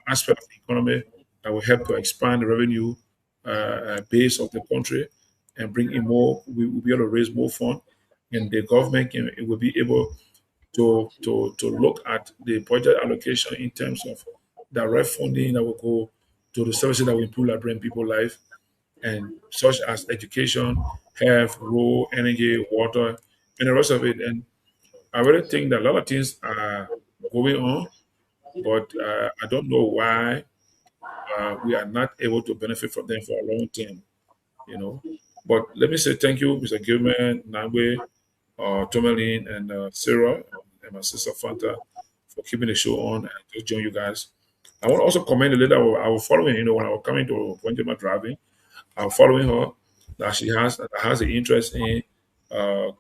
aspect of the economy that will help to expand the revenue base of the country and bring in more. We will be able to raise more funds, and the government will be able to look at the budget allocation in terms of direct funding that will go to the services that will improve Liberian people's life, and such as education, health, road, energy, water, and the rest of it. And I really think that a lot of things are going on, but I don't know why we are not able to benefit from them for a long time, But let me say thank you, Mr. Gilman, Nagbe, Tomalin, and Sarah, and my sister Fanta for keeping the show on and just join you guys. I want to also comment a little. I was following, when I was coming to Fonjama driving, I was following her that she has an interest in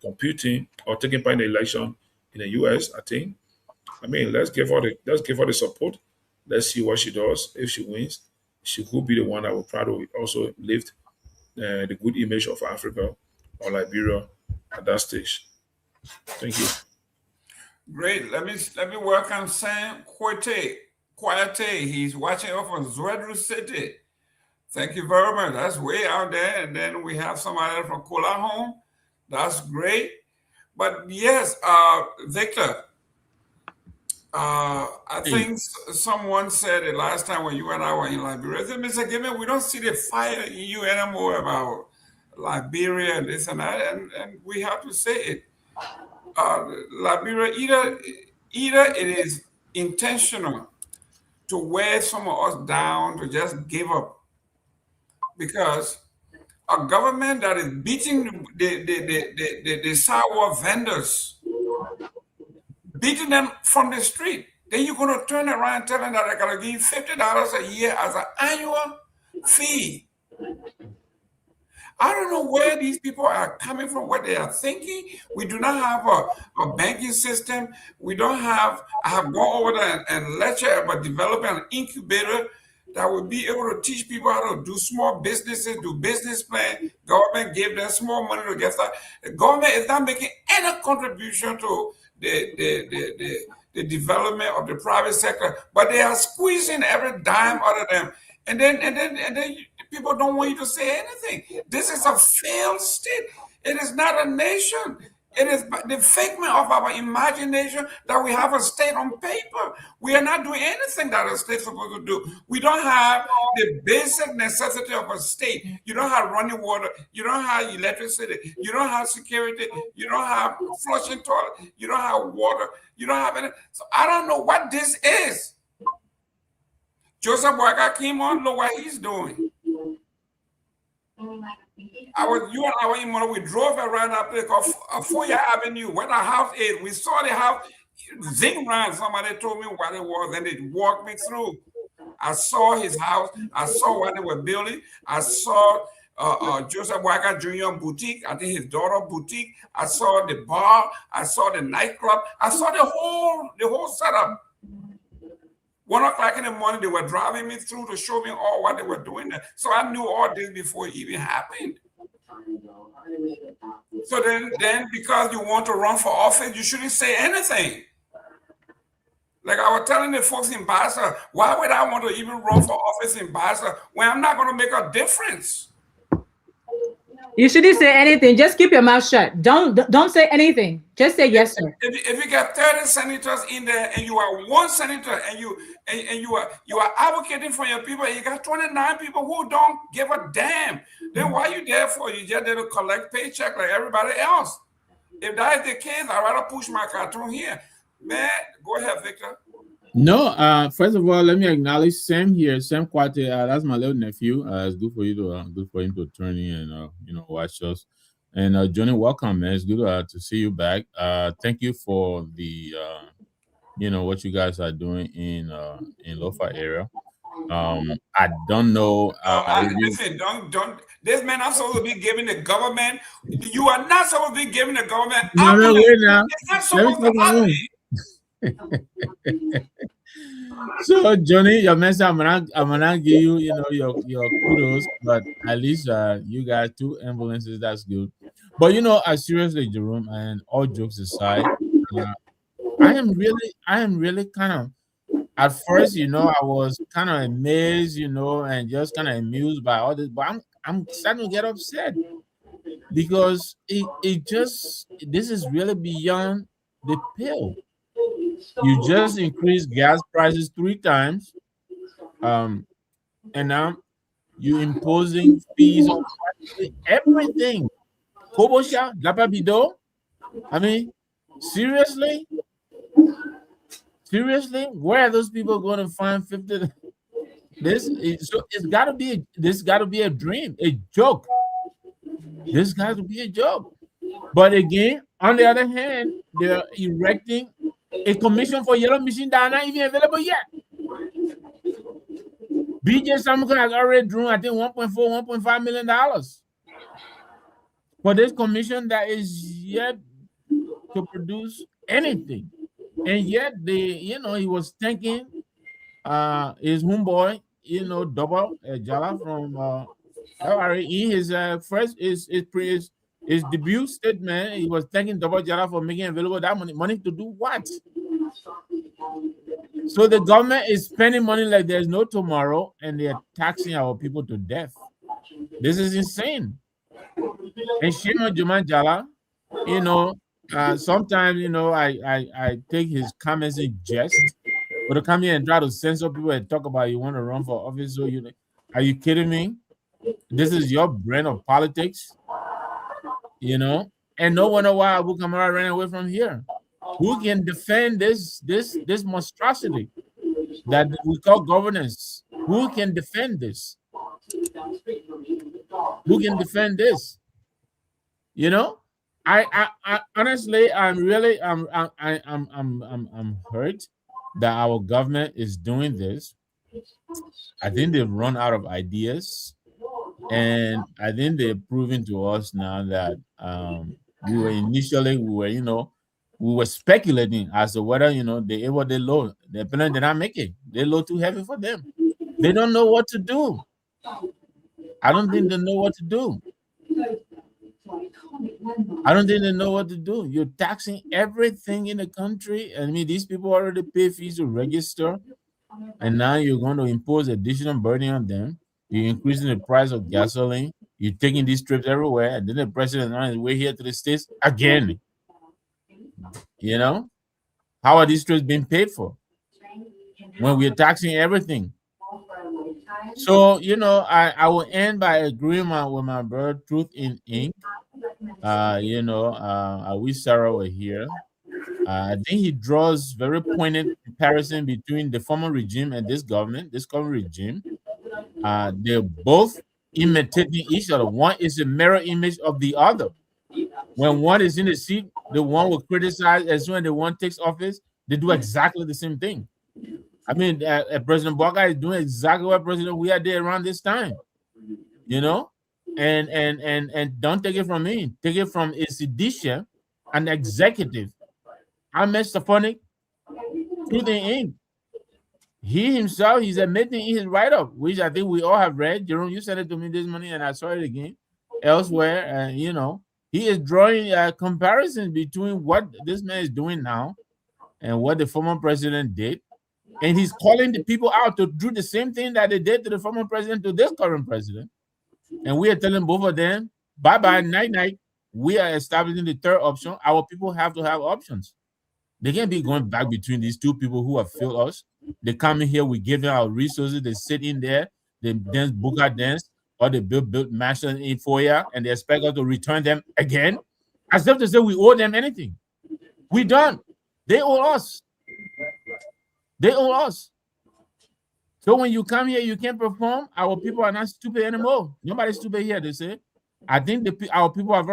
computing or taking part in the election in the US. I think. I mean, let's give her the support. Let's see what she does. If she wins, she could be the one that will try to also lift the good image of Africa or Liberia at that stage. Thank you. Great. Let me welcome Sam Kwate. He's watching off from Zwedru City. Thank you very much. That's way out there. And then we have somebody from Kola home. That's great. But yes, Victor, I think someone said it last time when you and I were in Liberia. They said, Mr. Gayman, we don't see the fire in you anymore about Liberia and this and that. And we have to say it. Liberia, either it is intentional to wear some of us down, to just give up. Because a government that is beating the sour vendors, beating them from the street, then you're going to turn around and tell them that they're going to give you $50 a year as an annual fee. I don't know where these people are coming from, what they are thinking. We do not have a banking system. We don't have, I have gone over there and lecture about developing an incubator that will be able to teach people how to do small businesses, do business plan. Government gave them small money to get started. The government is not making any contribution to the development of the private sector, but they are squeezing every dime out of them. And then people don't want you to say anything. This is a failed state. It is not a nation. It is the figment of our imagination that we have a state on paper. We are not doing anything that a state is supposed to do. We don't have the basic necessity of a state. You don't have running water. You don't have electricity. You don't have security. You don't have flushing toilet. You don't have water. You don't have any. So I don't know what this is. Joseph Boyka came on, look what he's doing. You and I were in Mono, we drove around that place called Foya Avenue, where the house is. We saw the house, zing round. Somebody told me what it was, and they walked me through. I saw his house. I saw what they were building. I saw Joseph Boyka Jr. boutique. I think his daughter boutique. I saw the bar. I saw the nightclub. I saw the whole setup. 1 o'clock in the morning, they were driving me through to show me all what they were doing there. So I knew all this before it even happened. So then because you want to run for office, you shouldn't say anything. Like I was telling the folks in Bassa, why would I want to even run for office in Bassa when I'm not going to make a difference? You shouldn't say anything. Just keep your mouth shut. Don't say anything. Just say yes, sir. If you get 30 senators in there and you are one senator and you are advocating for your people and you got 29 people who don't give a damn, then why are you there for? You just there to collect paycheck like everybody else. If that is the case, I'd rather push my cartoon here. Man, go ahead, Victor. No, first of all, let me acknowledge Sam here. Sam Kwate, that's my little nephew. It's good for you to good for him to turn in and watch us. And Johnny, welcome, man. It's good to see you back. Thank you for the what you guys are doing in Lofa area. I don't know. Listen, don't. This man not supposed to be giving the government. You are not supposed to be giving the government. No, wait now. It's not supposed to happen. So Johnny, your message, I'm gonna give you your kudos, but at least you got 2 ambulances. That's good. But seriously, Jerome, and all jokes aside, I am really kind of at first, I was kind of amazed, and just kind of amused by all this, but I'm starting to get upset because this is really beyond the pale. You just increased gas prices 3 times, and now you imposing fees on everything. Kobosha, Lapabido. I mean, seriously, where are those people going to find 50? It's got to be a dream, a joke. This got to be a joke. But again, on the other hand, they're erecting a commission for yellow machine that are not even available yet. BJ Samuka has already drawn, I think, $1.5 million for this commission that is yet to produce anything. And yet he was thanking his homeboy, Dopoh Jala from in his his debut statement. He was thanking Dopoh Jala for making available that money to do what? So the government is spending money like there's no tomorrow, and they're taxing our people to death. This is insane. And shame on Juman Jala. You know, sometimes, you know, I take his comments in jest, but to come here and try to censor people and talk about you want to run for office. So are you kidding me? This is your brand of politics, you know? And no wonder why Abu Kamara ran away from here. Who can defend this monstrosity that we call governance? Who can defend this? Who can defend this? You know, I honestly, I'm hurt that our government is doing this. I think they've run out of ideas, and I think they're proving to us now that we were speculating as to whether they load. They're planning to not make it. They load too heavy for them. They don't know what to do. I don't think they know what to do. You're taxing everything in the country. I mean, these people already pay fees to register, and now you're going to impose additional burden on them. You're increasing the price of gasoline. You're taking these trips everywhere, and then the president is on his way here to the States again. You know, how are these trips being paid for when we're taxing everything? So, I will end by agreeing with my brother, Truth in Ink. I wish Sarah were here. I think he draws very pointed comparison between the former regime and this government, this current regime. They're both imitating each other. One is a mirror image of the other. When one is in the seat, the one will criticize. As soon as the one takes office, they do exactly the same thing. I mean, President Baka is doing exactly what President we did around this time, and don't take it from me. Take it from a seditious and executive. Ahmed Stefanik, Truth in Ink. He himself, he's admitting in his write-up, which I think we all have read. Jerome, you sent it to me this morning, and I saw it again elsewhere. And he is drawing a comparison between what this man is doing now and what the former president did. And he's calling the people out to do the same thing that they did to the former president to this current president. And we are telling both of them, bye-bye, night-night. We are establishing the third option. Our people have to have options. They can't be going back between these two people who have failed us. They come in here, we give them our resources, they sit in there, they dance, buka dance, or they build mansions in foyer, and they expect us to return them again, as if to say we owe them anything. We don't. They owe us. So when you come here, you can't perform. Our people are not stupid anymore. Nobody's stupid here, they say. I think our people's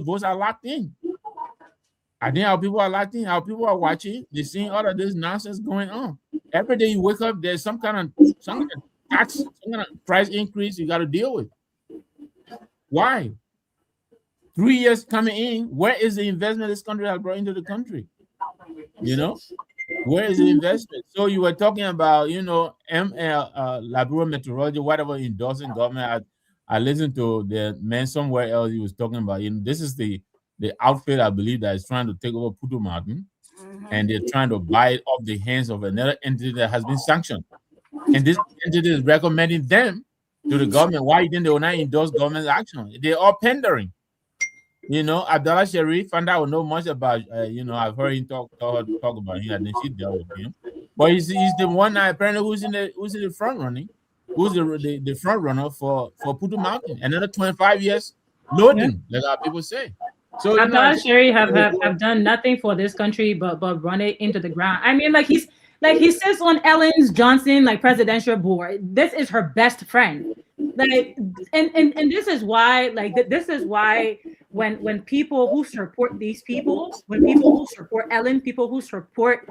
votes are locked in. Our people are watching. They're seeing all of this nonsense going on. Every day you wake up, there's some kind of tax, some kind of price increase you got to deal with. Why? 3 years coming in, where is the investment this country has brought into the country? Where is the investment? So you were talking about, Liberia Meteorology, whatever endorsing government. I listened to the man somewhere else. He was talking about, this is the outfit, I believe, that is trying to take over Putu Mountain, and they're trying to buy it off the hands of another entity that has been sanctioned. And this entity is recommending them to the government. Why then they will not endorse government action? They're all pandering. Abdallah Sharif, and I don't know much about, I've heard him talk about him. I think she dealt with him. But he's the one apparently who's in the front running, who's the front runner for Putu Mountain. Another 25 years loading, like our people say. So Abdallah Sharif have done nothing for this country but run it into the ground. I mean, he sits on Ellen Johnson presidential board. This is her best friend. And this is why when people who support these people, when people who support Ellen, people who support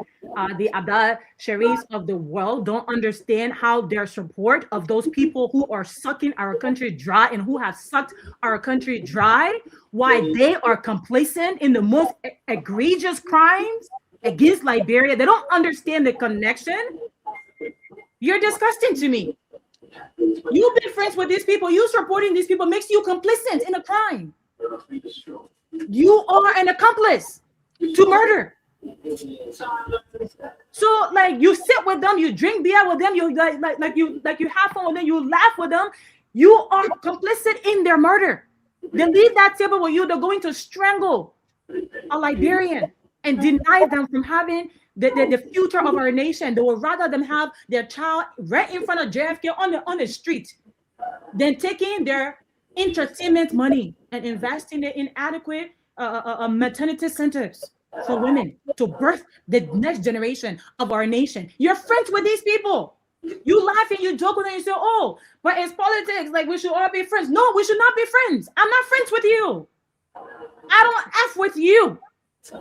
the Abdallah Sharifs of the world don't understand how their support of those people who are sucking our country dry and who have sucked our country dry, why they are complacent in the most egregious crimes against Liberia. They don't understand the connection. You're disgusting to me. You've been friends with these people. You supporting these people makes you complicit in a crime. You are an accomplice to murder. So like you sit with them, you drink beer with them, you like you have fun with them, you laugh with them. You are complicit in their murder. They leave that table with you. They're going to strangle a Liberian and deny them from having the future of our nation. They would rather them have their child right in front of JFK on the street than taking their entertainment money and investing it in adequate maternity centers for women to birth the next generation of our nation. You're friends with these people. You laugh and you joke with them and you say, oh, but it's politics, like we should all be friends. No, we should not be friends. I'm not friends with you. I don't F with you.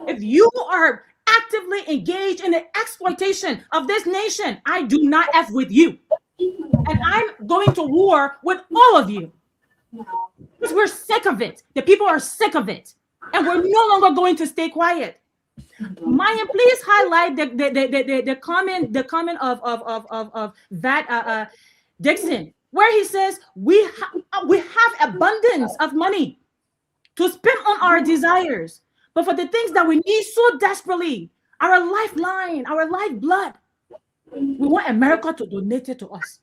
If you are actively engaged in the exploitation of this nation, I do not F with you. And I'm going to war with all of you. Because we're sick of it. The people are sick of it. And we're no longer going to stay quiet. Myean, please highlight the comment of that Dixon, where he says we have abundance of money to spend on our desires, but for the things that we need so desperately, our lifeline, our lifeblood, we want America to donate it to us.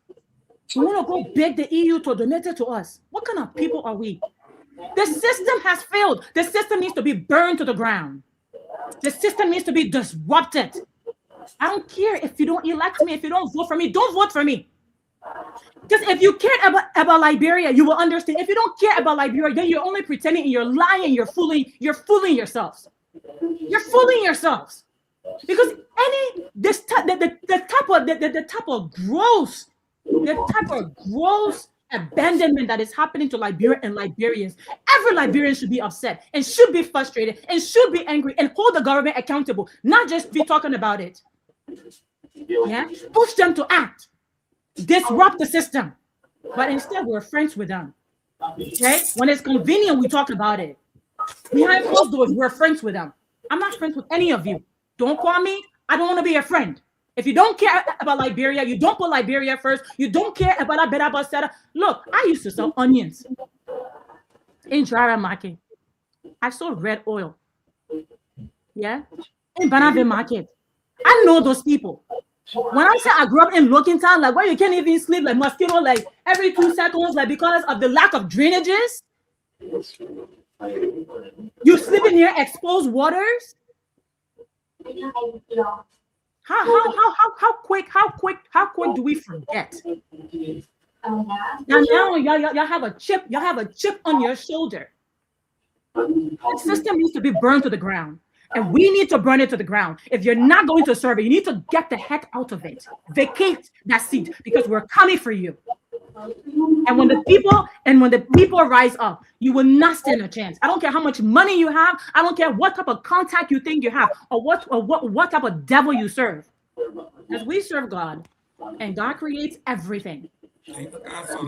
We want to go beg the EU to donate it to us. What kind of people are we? The system has failed. The system needs to be burned to the ground. The system needs to be disrupted. I don't care if you don't elect me, if you don't vote for me, don't vote for me. Because if you cared about Liberia, you will understand. If you don't care about Liberia, then you're only pretending and you're lying, you're fooling yourselves. You're fooling yourselves. Because the type of gross abandonment that is happening to Liberia and Liberians, every Liberian should be upset and should be frustrated and should be angry and hold the government accountable, not just be talking about it. Yeah, push them to act, disrupt the system, but instead we're friends with them. Okay, when it's convenient, we talk about it. Behind closed doors, we're friends with them. I'm not friends with any of you. Don't call me. I don't want to be your friend. If you don't care about Liberia, you don't put Liberia first, you don't care about a better basada. Look, I used to sell onions in Jara Market. I sold red oil. Yeah? In Banave Market. I know those people. When I say I grew up in Looking Town, like where you can't even sleep, like mosquito, like every 2 seconds, like because of the lack of drainages. You sleeping near exposed waters. How quick do we forget? Now y'all have a chip on your shoulder. The system needs to be burned to the ground, and we need to burn it to the ground. If you're not going to serve it, you need to get the heck out of it. Vacate that seat because we're coming for you. And when the people rise up, you will not stand a chance. I don't care how much money you have. I don't care what type of contact you think you have, or what type of devil you serve. Because we serve God, and God creates everything.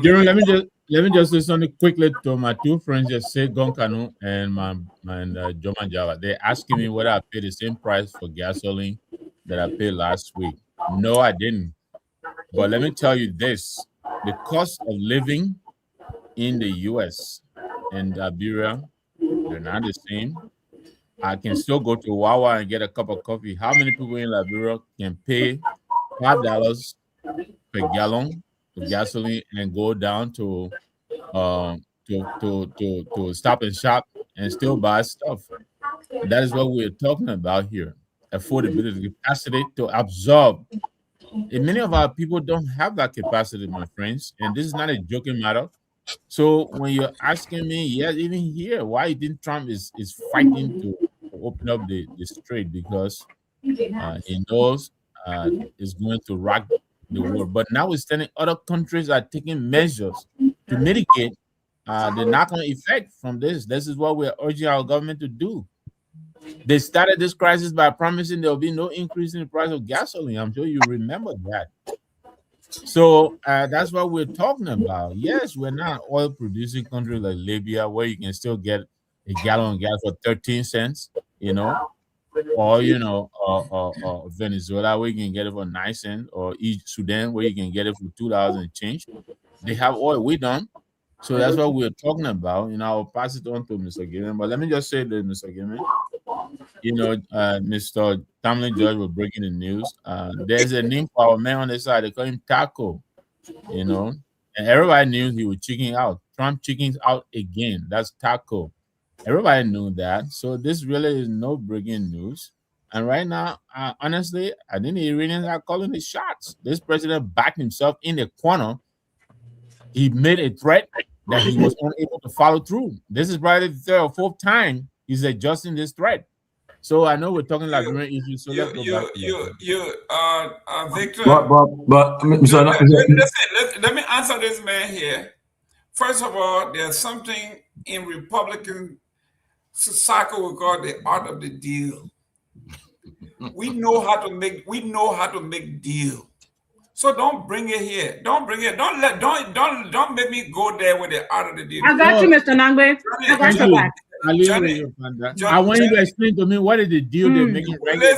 Jerome, let me just say something quickly to my two friends, just say Gonkanu and Joman Java. They're asking me whether I paid the same price for gasoline that I paid last week. No, I didn't. But let me tell you this. The cost of living in the U.S. and Liberia, they're not the same. I can still go to Wawa and get a cup of coffee. How many people in Liberia can pay $5 per gallon of gasoline and go down to Stop and Shop and still buy stuff? That is what we're talking about here. Affordability, capacity to absorb. And many of our people don't have that capacity, my friends, and this is not a joking matter. So when you're asking me, yes, even here, why didn't Trump is fighting to open up the strait, because he knows it's going to rock the world. But now we're standing, other countries are taking measures to mitigate the knock-on effect from this. This is what we're urging our government to do. They started this crisis by promising there will be no increase in the price of gasoline. I'm sure you remember that. So that's what we're talking about. Yes, we're not an oil-producing country like Libya, where you can still get a gallon of gas for 13 cents, or Venezuela, where you can get it for 9 cents, or East Sudan, where you can get it for $2 and change. They have oil. We don't. So that's what we're talking about. I'll pass it on to Mr. Gayman. But let me just say this, Mr. Gayman. you know, Mr. Tomalin George was breaking the news. There's a name for our man on the side. They call him Taco. You know, and everybody knew he was checking out. Trump chickens out again. That's Taco. Everybody knew that. So this really is no breaking news. And right now, honestly, I think the Iranians are calling the shots. This president backed himself in the corner. He made a threat that he was unable to follow through. This is probably the third or fourth time he's adjusting this threat. So I know we're talking like different issues. So let's go back to Victor. But listen, let me answer this man here. First of all, there's something in Republican cycle we call the art of the deal. We know how to make deal. So don't bring it here. Don't make me go there with the art of the deal. I got you, Mr. Nagbe. I got your back. I want you to explain to me what is the deal they're making right now.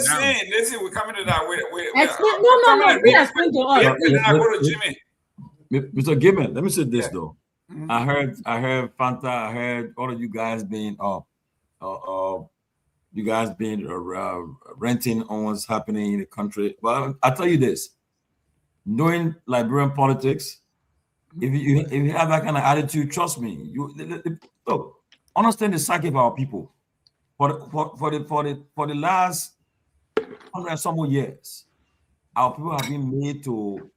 Listen, we're coming to that. No, please explain to us. Then I go to Jimmy. Mr. Gayman, let me say this though. I heard Fanta, I heard all of you guys being renting on what's happening in the country. But I'll tell you this. Knowing Liberian politics, if you have that kind of attitude, trust me, look, understand the psyche of our people. For the last 100 and some more years, our people have been made to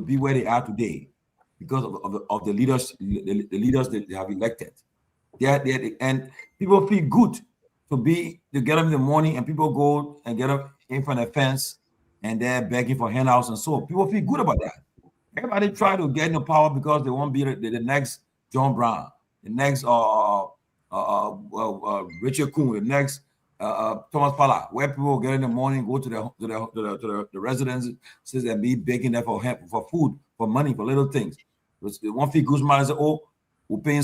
be where they are today because of the leaders, the leaders that they have elected. And people feel good to get up in the morning and people go and get up in front of the fence and they're begging for handouts and so on. People feel good about that. Everybody try to get into power because they want to be the next John Brown, the next Richard Kuhn, the next Thomas Pala, where people get in the morning, go to the residences and be begging them for food, for money, for little things. They want to feel good and say, oh, we're paying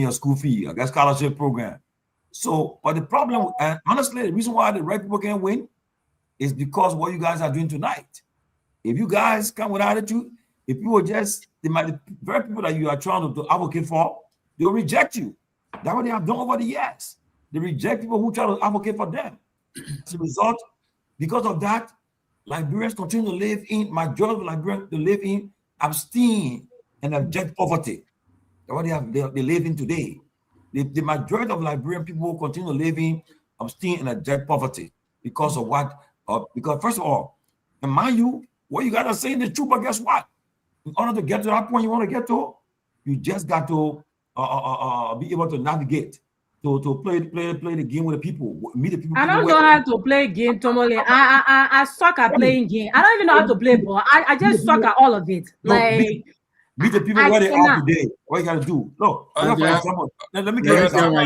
your school fee, I got scholarship program. So, but the problem, and honestly, the reason why the right people can't win is because what you guys are doing tonight. If you guys come with attitude, if you were just the very people that you are trying to advocate for, they'll reject you. That's what they have done over the years. They reject people who try to advocate for them. As a result, because of that, Liberians continue to live in, majority of Liberians to live in abstain and abject poverty. That's what they live in today. The majority of Liberian people continue to live in abstain and abject poverty because of what? Because first of all, and mind you, what you gotta say in the truth, but guess what? In order to get to that point you want to get to, you just got to be able to navigate, to play the game with the people, meet the people. I don't know how to play game, Tomalin. I suck at playing game. I don't even know how to play ball. I just suck at all of it. Meet the people where they are today. What you gotta do? Look, for example, let me give you an example.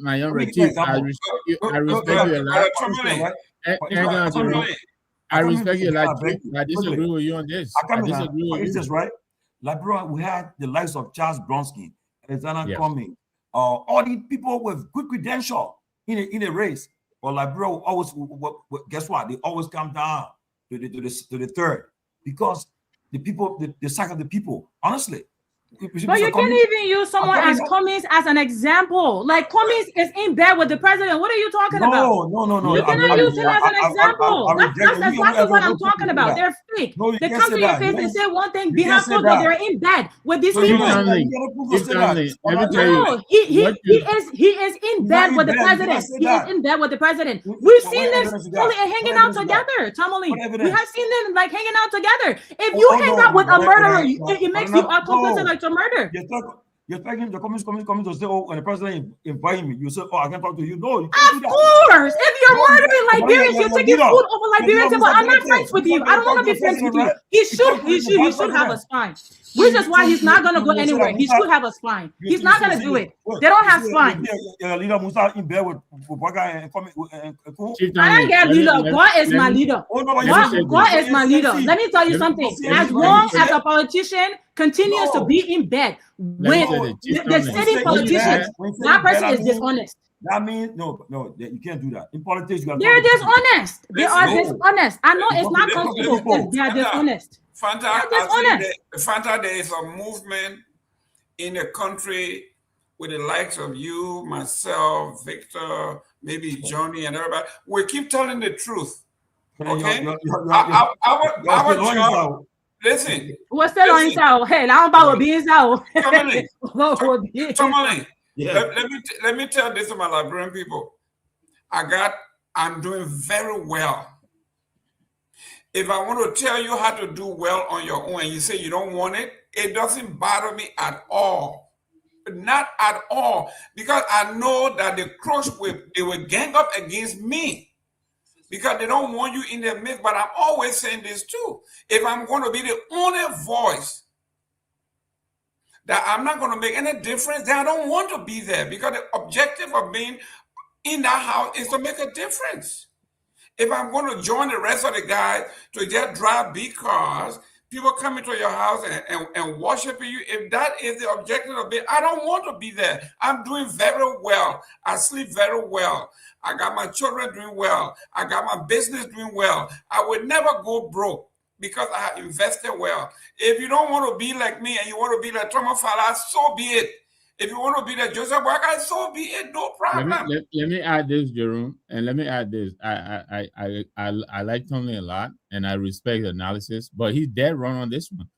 My younger chief, I respect you a lot. I respect you a lot. I disagree with you on this. I disagree with you. This, right? Liberia, we had the likes of Charles Bronski, Alexander Cumming, all these people with good credential in a race. But Liberia will always, guess what? They always come down to the third because the people, the side of the people, honestly. But you can't even use someone as Cummings as an example. Like Cummings is in bed with the president. What are you talking about? No. You cannot use him as an example. That's exactly what I'm talking about. They're fake. They come to your face and say one thing behind closed doors. They're in bed with these people. No, he is in bed with the president. He is in bed with the president. We've seen them hanging out together, Tomalin. We have seen them like hanging out together. If you hang out with a murderer, it makes you a complicit to murder. You're talking the coming to say, oh, when the president invite me, you say, oh, I can't talk to you. No, you can't do that. Course. If you're murdering Liberians, you're taking food over Liberian table. I'm not friends with you. I don't want to be friends with you. He should have a spine. Which is why he's not going to go anywhere. He should have a spine. He's not going to do it. They don't have spines. I don't get leader. God is my leader. God is my leader. Let me tell you something. As long as a politician continues to be in bed with the sitting politicians, that person is dishonest. That means no, you can't do that. In politics, they're dishonest. They are dishonest. I know it's not comfortable. They are dishonest. Fanta, there is a movement in the country with the likes of you, myself, Victor, maybe Johnny and everybody, we keep telling the truth. Okay? Your Our job, listen. What's that on Sao? Hey, now about being Sao. Tomalin, Yeah. let me tell this to my Liberian people. I'm doing very well. If I want to tell you how to do well on your own and you say you don't want it, it doesn't bother me at all. Not at all. Because I know that the Crows they will gang up against me. Because they don't want you in their midst. But I'm always saying this too. If I'm going to be the only voice that I'm not going to make any difference, then I don't want to be there. Because the objective of being in that house is to make a difference. If I'm going to join the rest of the guys to just drive big cars, people coming to your house and worshiping you, if that is the objective of it, I don't want to be there. I'm doing very well. I sleep very well. I got my children doing well. I got my business doing well. I would never go broke because I have invested well. If you don't want to be like me and you want to be like Tomalin, so be it. If you want to be like Joseph Boakai, so be it. No problem. Let me add this, Jerome, and let me add this. I like Tony a lot, and I respect the analysis, but he's dead wrong on this one.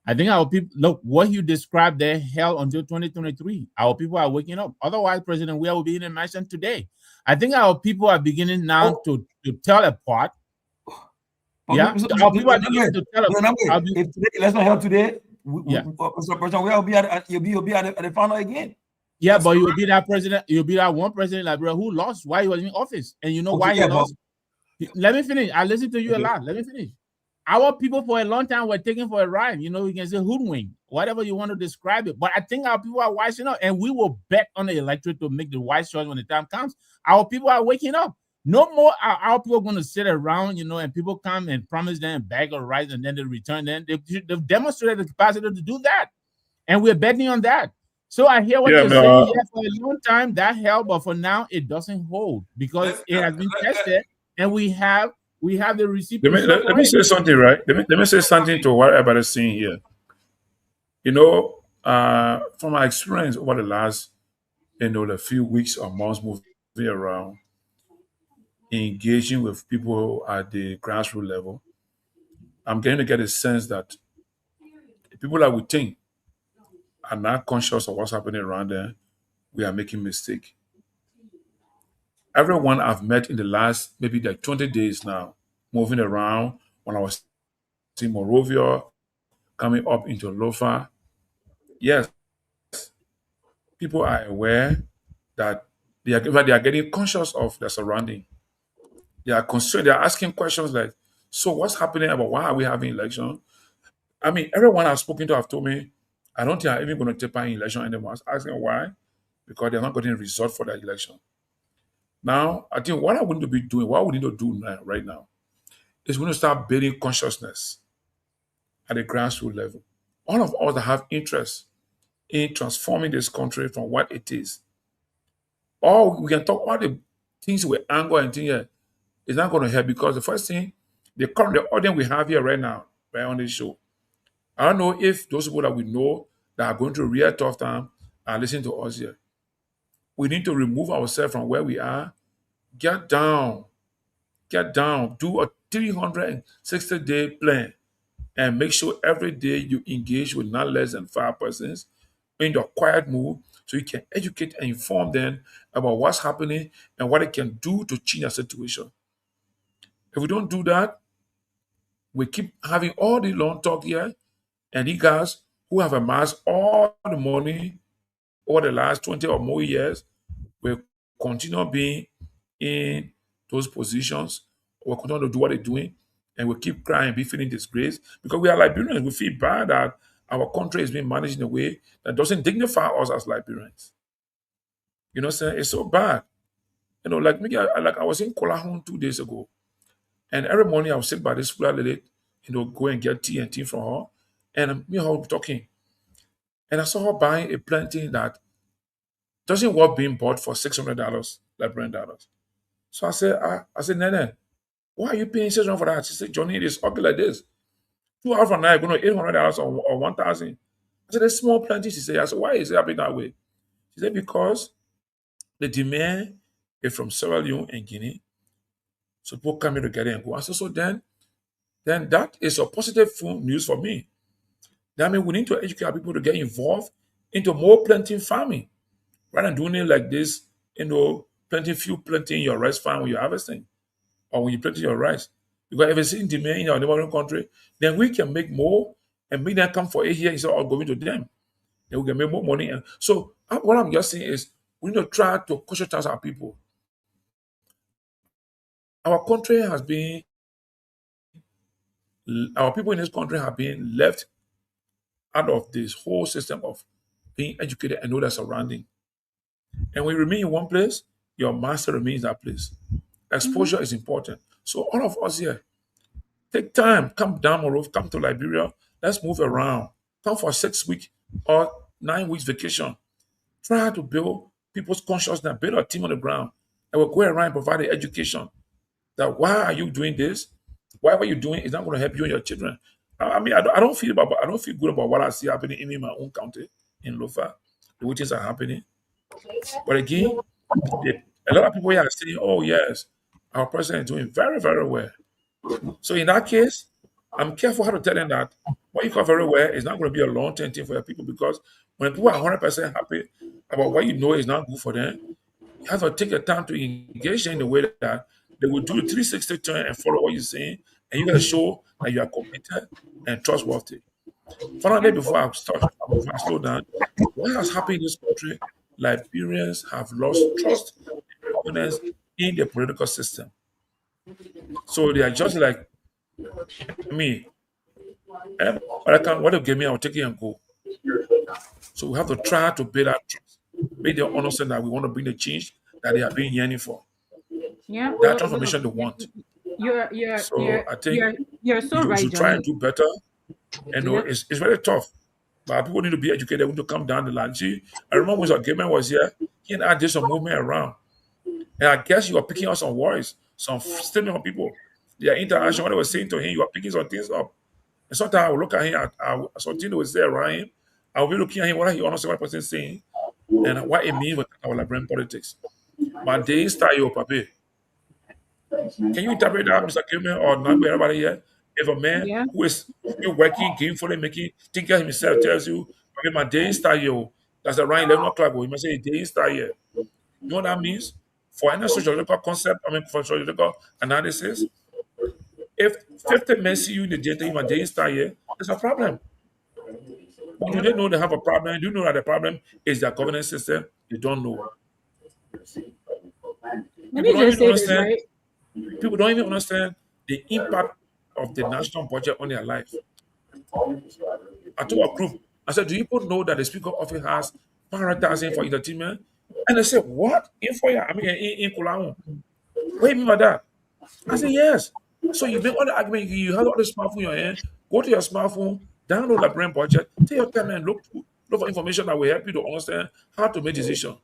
I think our people look what you described there held until 2023. Our people are waking up. Otherwise, President Weah will be in a mansion today. I think our people are beginning now to tell apart. Yeah, our people are beginning to tell apart. If today let's not help today. Mr. President, we'll be at the final again. Yeah, that's but you'll be that president. You'll be that one president in Liberia who lost while he was in office, and you know why he lost. Let me finish. I listen to you a lot. Let me finish. Our people for a long time were taken for a ride. You know, you can say hoodwink, whatever you want to describe it. But I think our people are wising up, and we will bet on the electorate to make the wise choice when the time comes. Our people are waking up. No more our people are going to sit around, you know, and people come and promise them a bag of rice and then they return them. They've demonstrated the capacity to do that. And we're betting on that. So I hear what you're saying. Yeah, for a long time that held, but for now it doesn't hold because it has been tested and we have the receipt. Let me say something, right? Let me say something to what everybody's saying here. You know, from my experience over the last, the few weeks or months moving around, engaging with people at the grassroots level, I'm getting to get a sense that people that we think are not conscious of what's happening around them, we are making mistakes. Everyone I've met in the last maybe like 20 days now, moving around, when I was in Morovia, coming up into Lofa, yes, people are aware that they are getting conscious of their surrounding. They are concerned. They are asking questions like, so what's happening about why are we having election? I mean, everyone I've spoken to have told me, I don't think I'm even going to take part in election anymore. I was asking why? Because they're not getting a result for that election. Now, I think what I want to be doing, what we need to do now, right now, is we need to start building consciousness at the grassroots level. All of us that have interest in transforming this country from what it is. Or we can talk about the things with anger and things here. It's not going to help because the first thing, the audience we have here right now, right on this show, I don't know if those people that we know that are going through a real tough time are listening to us here. We need to remove ourselves from where we are, get down, do a 360-day plan, and make sure every day you engage with not less than 5 persons in your quiet mood so you can educate and inform them about what's happening and what they can do to change the situation. If we don't do that, we keep having all the long talk here, and you guys who have amassed all the money over the last 20 or more years will continue being in those positions, will continue to do what they're doing, and we'll keep crying, be feeling disgrace because we are Liberians. We feel bad that our country is being managed in a way that doesn't dignify us as Liberians. You know what I'm saying? It's so bad. You know, like me, I was in Kolahun 2 days ago, and every morning I would sit by this flat lady, go and get tea and tea from her, and me and her would be talking. And I saw her buying a planting that doesn't worth being bought for $600 Liberian dollars. So I said, Nene, why are you paying $600 for that? She said, Johnny, it is ugly like this. 2 hours from now, you're going to $800 or $1,000. I said, it's small planting. She said, I said, why is it happening that way? She said, because the demand is from Sierra Leone and Guinea. So people come here together and go. And so then that is a positive news for me. That means we need to educate our people to get involved into more planting farming, rather than doing it like this, planting your rice farm when you're harvesting, or when you're planting your rice. Because if it's in demand in our neighboring country, then we can make more and make them come for it here instead of going to them. Then we can make more money. And so what I'm just saying is we need to try to conscientize our people. Our people in this country have been left out of this whole system of being educated and know their surrounding. And when you remain in one place, your master remains that place. Exposure is important. So all of us here, take time, come down the road, come to Liberia, let's move around. Come for 6 weeks or 9 weeks vacation. Try to build people's consciousness, build a team on the ground, and we'll go around and provide the education. That why are you doing this? Whatever you're doing is not going to help you and your children. I mean, I don't feel good about what I see happening in my own county, in Lofa, the way things are happening. But again, a lot of people here are saying, "Oh yes, our president is doing very, very well." So in that case, I'm careful how to tell them that what you call very well is not going to be a long-term thing for your people, because when people are 100% happy about what you know is not good for them, you have to take your time to engage them in the way that they will do the 360 turn and follow what you're saying, and you got to show that you are committed and trustworthy. Finally, before I slow down, what has happened in this country? Liberians have lost trust and confidence in the political system. So they are just like me. What they give me, I'll take it and go. So we have to try to build that trust. Make them understand that we want to bring the change that they are being yearning for. Yeah, that transformation they want. You're So I think you're so we right, should try Johnny. and do better. And it's very tough. But people need to be educated. They need to come down the line. See, I remember when Gayman was here, he and I did some movement around. And I guess you are picking up some words, some statement from people. Their interaction, what they were saying to him, you are picking some things up. And sometimes I will look at him, something that was there around him. I will be looking at him, what he understands what the person is saying, and what it means with our Liberian politics. But they style, Papi. Can you interpret that, Mr. Gayman or Nagbe, everybody here? If a man who is still working, gainfully thinking of himself tells you, okay, my day style, that's around 11 o'clock, he must say day style. You know what that means? For any sociological concept, for sociological analysis, if 50 men see you in the day, my day style, there's a problem. But do they know they have a problem? Do you know that the problem is their governance system? You don't know. People don't even understand the impact of the national budget on their life. I told a group, I said, do you people know that the Speaker office has $500,000 for entertainment? And they said, what? In Kulau. What do you mean by that? I said, yes. So you make all the argument, you have all the smartphone in your hand, go to your smartphone, download the brain budget, take your time and look for information that will help you to understand how to make decisions.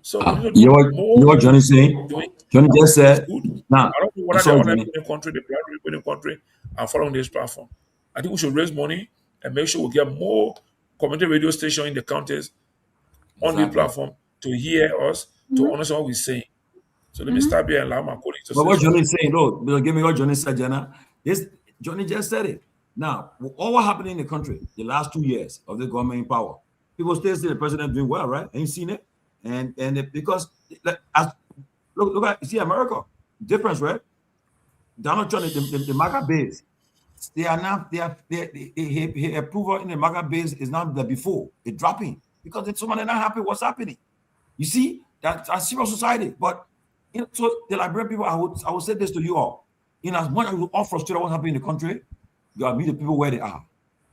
So you know what Johnny saying? Johnny just said, now, I don't know what other country are following this platform. I think we should raise money and make sure we get more community radio stations in the counties on the platform to hear us, to understand what we're saying. So let me start here and allow my colleagues to say. But what Johnny is saying, though, give me what Johnny said, Jenna. Johnny just said it. Now, all what happened in the country the last 2 years of the government in power, people still see the president doing well, right? Ain't seen it, and because look at see America difference, right? Donald Trump, the MAGA base, they are now the approval in the MAGA base is not the before it's dropping because it's someone not happy what's happening. You see that's a civil society, but so the Liberian people, I would say this to you all: in as much as you all frustrated what's happening in the country, you gotta meet the people where they are.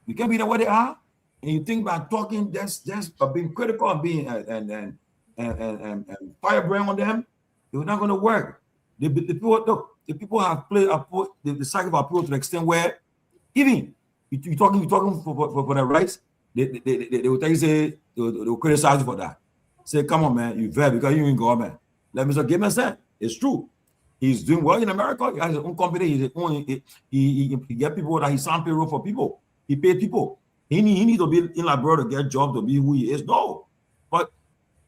You can't meet them where they are, and you think by talking just being critical and being and firebrand on them, it's not going to work. The people have played the cycle of approach to the extent where even you talking for their rights, they will tell you say they will criticize you for that. Say, come on, man, you very because you in government. Like Mr. Gayman said, it's true. He's doing well in America. He has his own company. He get people that he signed payroll for people. He paid people. He need to be in Liberia to get job to be who he is. No,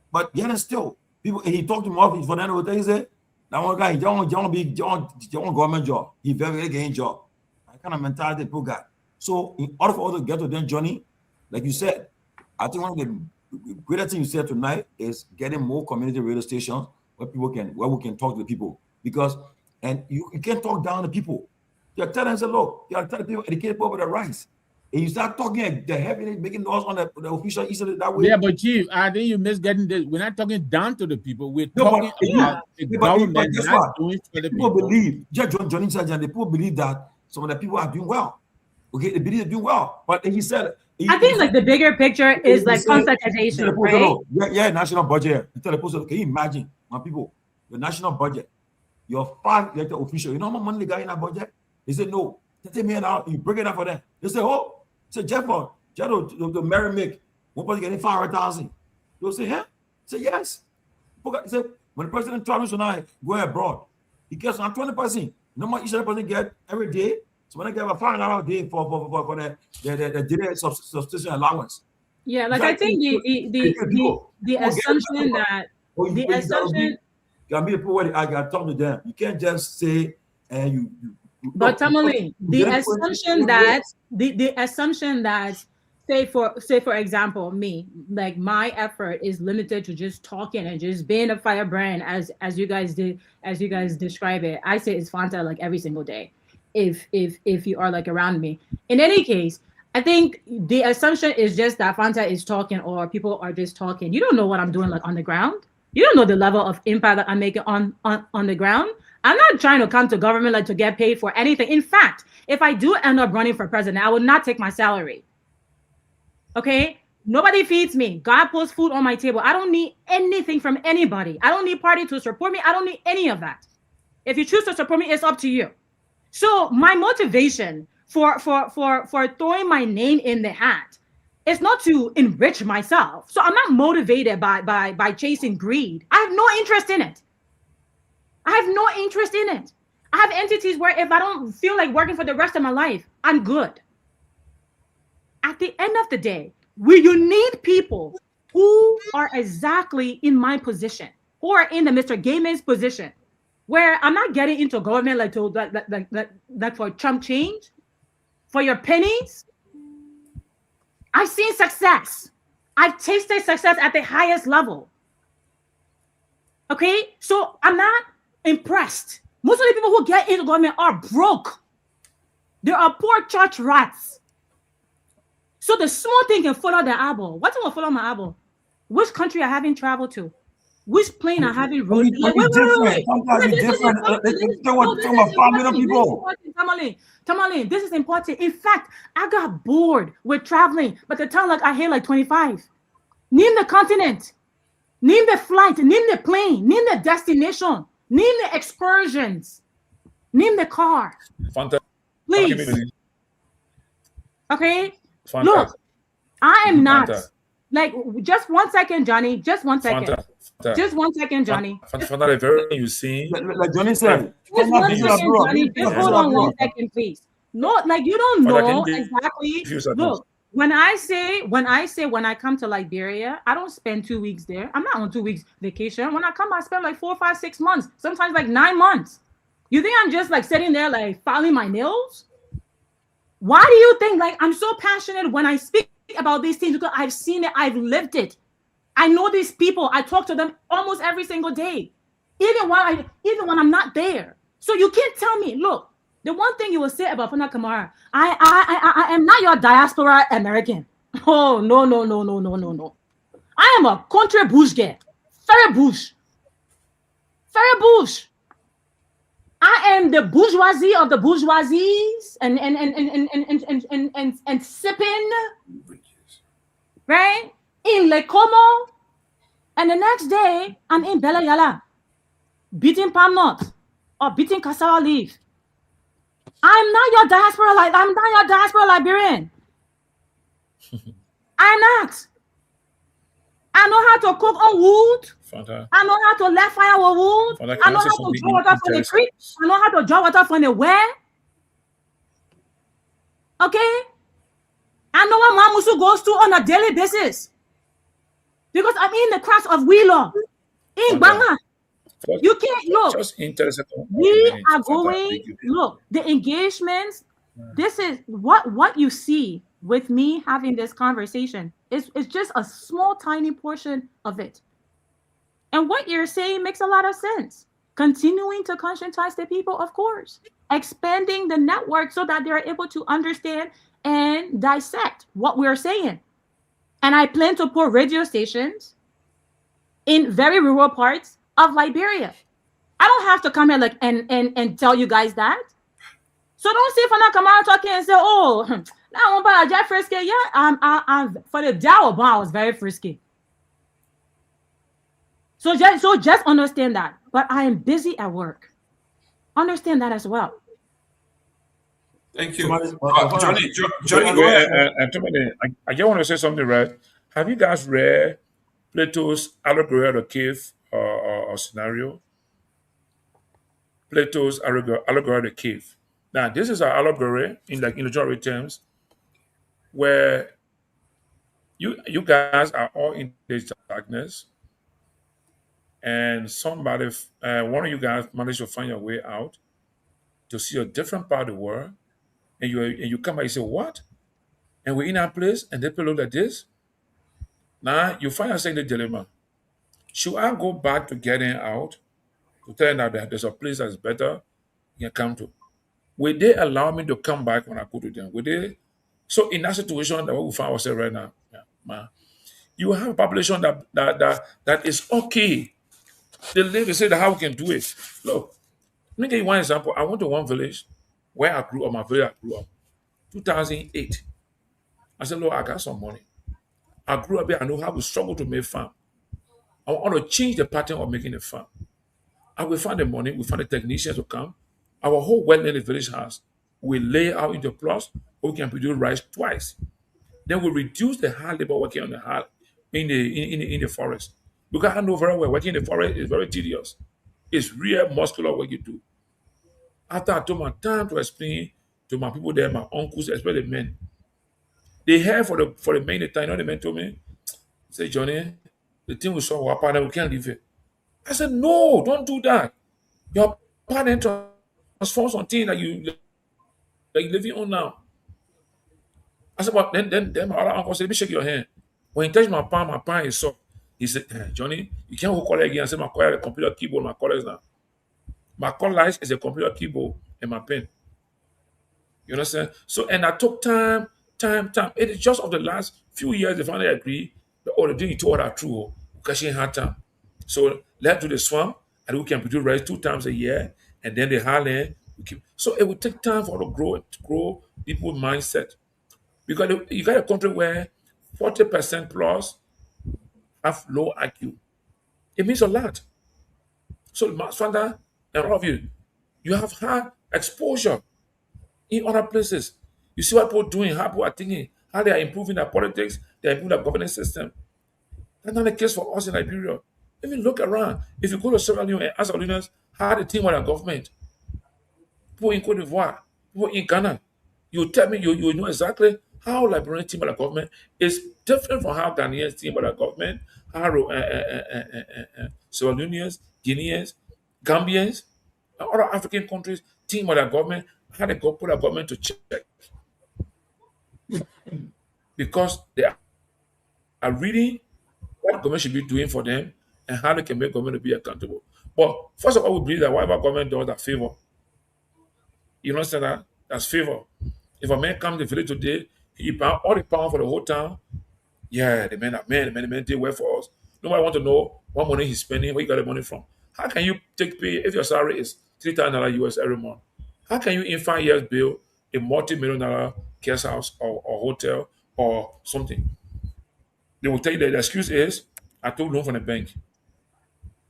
but yet and still, People, he talked to him off for that hotel. He said, that one guy, he don't government job. He very getting job. That kind of mentality people got. So in order for us to get to that journey, like you said, I think one of the greatest things you said tonight is getting more community radio stations where we can talk to the people. Because you can't talk down to people. You're telling them, look, you're telling people, educate people with the rights. And you start talking, the heavy making noise on the official easily that way. Yeah, but Chief, I think you miss getting this. We're not talking down to the people. We're talking about the government not doing for the people. People believe, Johnny Sargent, the people believe that some of the people are doing well. Okay, they believe they're doing well. But he said, I think like the bigger picture is like conscientization, right? Yeah, national budget. You tell the person, can you imagine, my people, the national budget, your 5 elected official, you know how much money they got in that budget? They said, no, $30 million, you break it up for them. They say, oh, say, Jeff, the Mary make, one person getting 500,000. You'll say, huh? Say, yes. He said, when the president travels tonight, go abroad, he gets on 20%. No more each other person get every day. So when I get about $500 a day for the daily subsistence allowance. Yeah, like I think the assumption that the assumption. You meet people where I got to talk to them. You can't just say and you. But Tomalin, the assumption that the assumption that say for example me, like my effort is limited to just talking and just being a firebrand as you guys describe it. I say it's Fanta like every single day. If you are like around me. In any case, I think the assumption is just that Fanta is talking or people are just talking. You don't know what I'm doing like on the ground. You don't know the level of impact that I'm making on the ground. I'm not trying to come to government like to get paid for anything. In fact, if I do end up running for president, I will not take my salary. Okay? Nobody feeds me. God puts food on my table. I don't need anything from anybody. I don't need party to support me. I don't need any of that. If you choose to support me, it's up to you. So my motivation for throwing my name in the hat is not to enrich myself. So I'm not motivated by chasing greed. I have no interest in it. I have entities where if I don't feel like working for the rest of my life, I'm good. At the end of the day, you need people who are exactly in my position, who are in the Mr. Gayman's position, where I'm not getting into government like for chump change, for your pennies. I've seen success. I've tasted success at the highest level. Okay, so I'm not impressed. Most of the people who get into government are broke. They are poor church rats. So the small thing can follow the apple. What will follow my apple? Which country I haven't traveled to? Which plane I haven't rode? Tomalin, this is important. In fact, I got bored with traveling, but the time like I hit like 25. Name the continent, name the flight, name the plane, name the destination, name the excursions, name the car. Fanta. Please. Okay. Fanta. Look, I am not. Fanta. Like, just 1 second, Johnny. Just 1 second. Fanta. Just 1 second, Johnny. Fanta, the very you see. Like Johnny said. Just 1 second, Johnny. Just hold on 1 second, please. No, like you don't know exactly. Look, when I come to Liberia, I don't spend 2 weeks there. I'm not on 2 weeks vacation. When I come, I spend like 4, 5, 6 months, sometimes like 9 months. You think I'm just like sitting there like filing my nails? Why do you think like I'm so passionate when I speak about these things? Because I've seen it, I've lived it. I know these people. I talk to them almost every single day, even when I'm not there. So you can't tell me, look, the one thing you will say about Fofana Kamara, I am not your diaspora American. Oh, no. I am a country bush girl. Very bush. I am the bourgeoisie of the bourgeoisies and sipping, right? In Le Como. And the next day, I'm in Bella Yala, beating palm nuts or beating cassava leaf. I'm not your diaspora Liberian. I'm not. I know how to cook on wood. Fanta. I know how to let fire with wood. Fanta, I know how to draw water from the creek. I know how to draw water from the well. Okay? I know what Mamusu goes to on a daily basis. Because I'm in the crafts of Wheeler. In Fanta. Banga, you can't look. Just interested on We minutes. are Fanta, going. big you. Look, the engagements. This is what you see with me having this conversation. It's just a small, tiny portion of it. And what you're saying makes a lot of sense. Continuing to conscientize the people, of course. Expanding the network so that they're able to understand and dissect what we're saying. And I plan to put radio stations in very rural parts of Liberia. I don't have to come here and tell you guys that. So don't say for now Kamara talking and say, oh, now I'm just frisky. Yeah, I'm for the Dow I was very frisky. So just understand that. But I am busy at work. Understand that as well. Thank you. Johnny, I just want to say something, right? Have you guys read Plato's allegory of the cave or scenario? Plato's allegory of the cave. Now, this is an allegory in literary terms where you guys are all in this darkness, and somebody, one of you guys, managed to find your way out to see a different part of the world, and you come back and say, "What?" And we're in that place, and they look like this. Now you find yourself in the dilemma: should I go back to getting out to tell them that there's a place that's better you can come to? Will they allow me to come back when I go to them? Will they? So in that situation that we find ourselves right now, you have a population that is okay. They say that how we can do it. Look, let me give you one example. I went to one village where I grew up, my village I grew up, 2008. I said, Lord, I got some money. I grew up here, I know how we struggle to make farm. I want to change the pattern of making a farm. I will find the money, we find the technicians to come. Our whole well in the village house, we lay out into plots, we can produce rice twice. Then we reduce the hard labor working on the hard in the forest. Because I know very well working in the forest is very tedious. It's real muscular what you do. After I took my time to explain to my people there, my uncles, especially the men, they heard for the men the time, you know the men told me, say, Johnny, the thing we saw our partner, we can't leave it. I said, no, don't do that. Your partner transforms something that you living on now. I said, well, then my other uncle said, let me shake your hand. When he touched my palm is soft. He said, Johnny, you can't hold color again. I said, my color is a computer keyboard, my color is now. My color is a computer keyboard and my pen. You understand? So, and I took time. It is just of the last few years they finally agree that all the things he told are true because she had time. So let's do the swamp and we can produce rice 2 times a year, and then the highland. So it will take time for to grow people's mindset. Because you got a country where 40% plus have low IQ. It means a lot. So Fanda and all of you have had exposure in other places. You see what people are doing, how people are thinking, how they are improving their politics, they are improving their governance system. That's not the case for us in Liberia. Even look around. If you go to Sierra Leone and ask our leaders how they think about their government, people in Cote d'Ivoire, people in Ghana, you tell me you know exactly how Liberian think about the government is different from how Ghanaians think about the government, how Sierra Leoneans, Guineans, Gambians, and other African countries think about their government, how they go put their government to check. Because they are reading what government should be doing for them and how they can make government to be accountable. But first of all, we believe that whatever government does that favor. You understand that? That's favor. If a man comes to the village today, he pound all the pound for the whole town. Yeah, the man did well for us. Nobody want to know what money he's spending, where he got the money from. How can you take pay if your salary is $3,000 US every month? How can you in 5 years build a multi-million-dollar guest house or hotel or something? They will tell you that the excuse is, I took loan from the bank.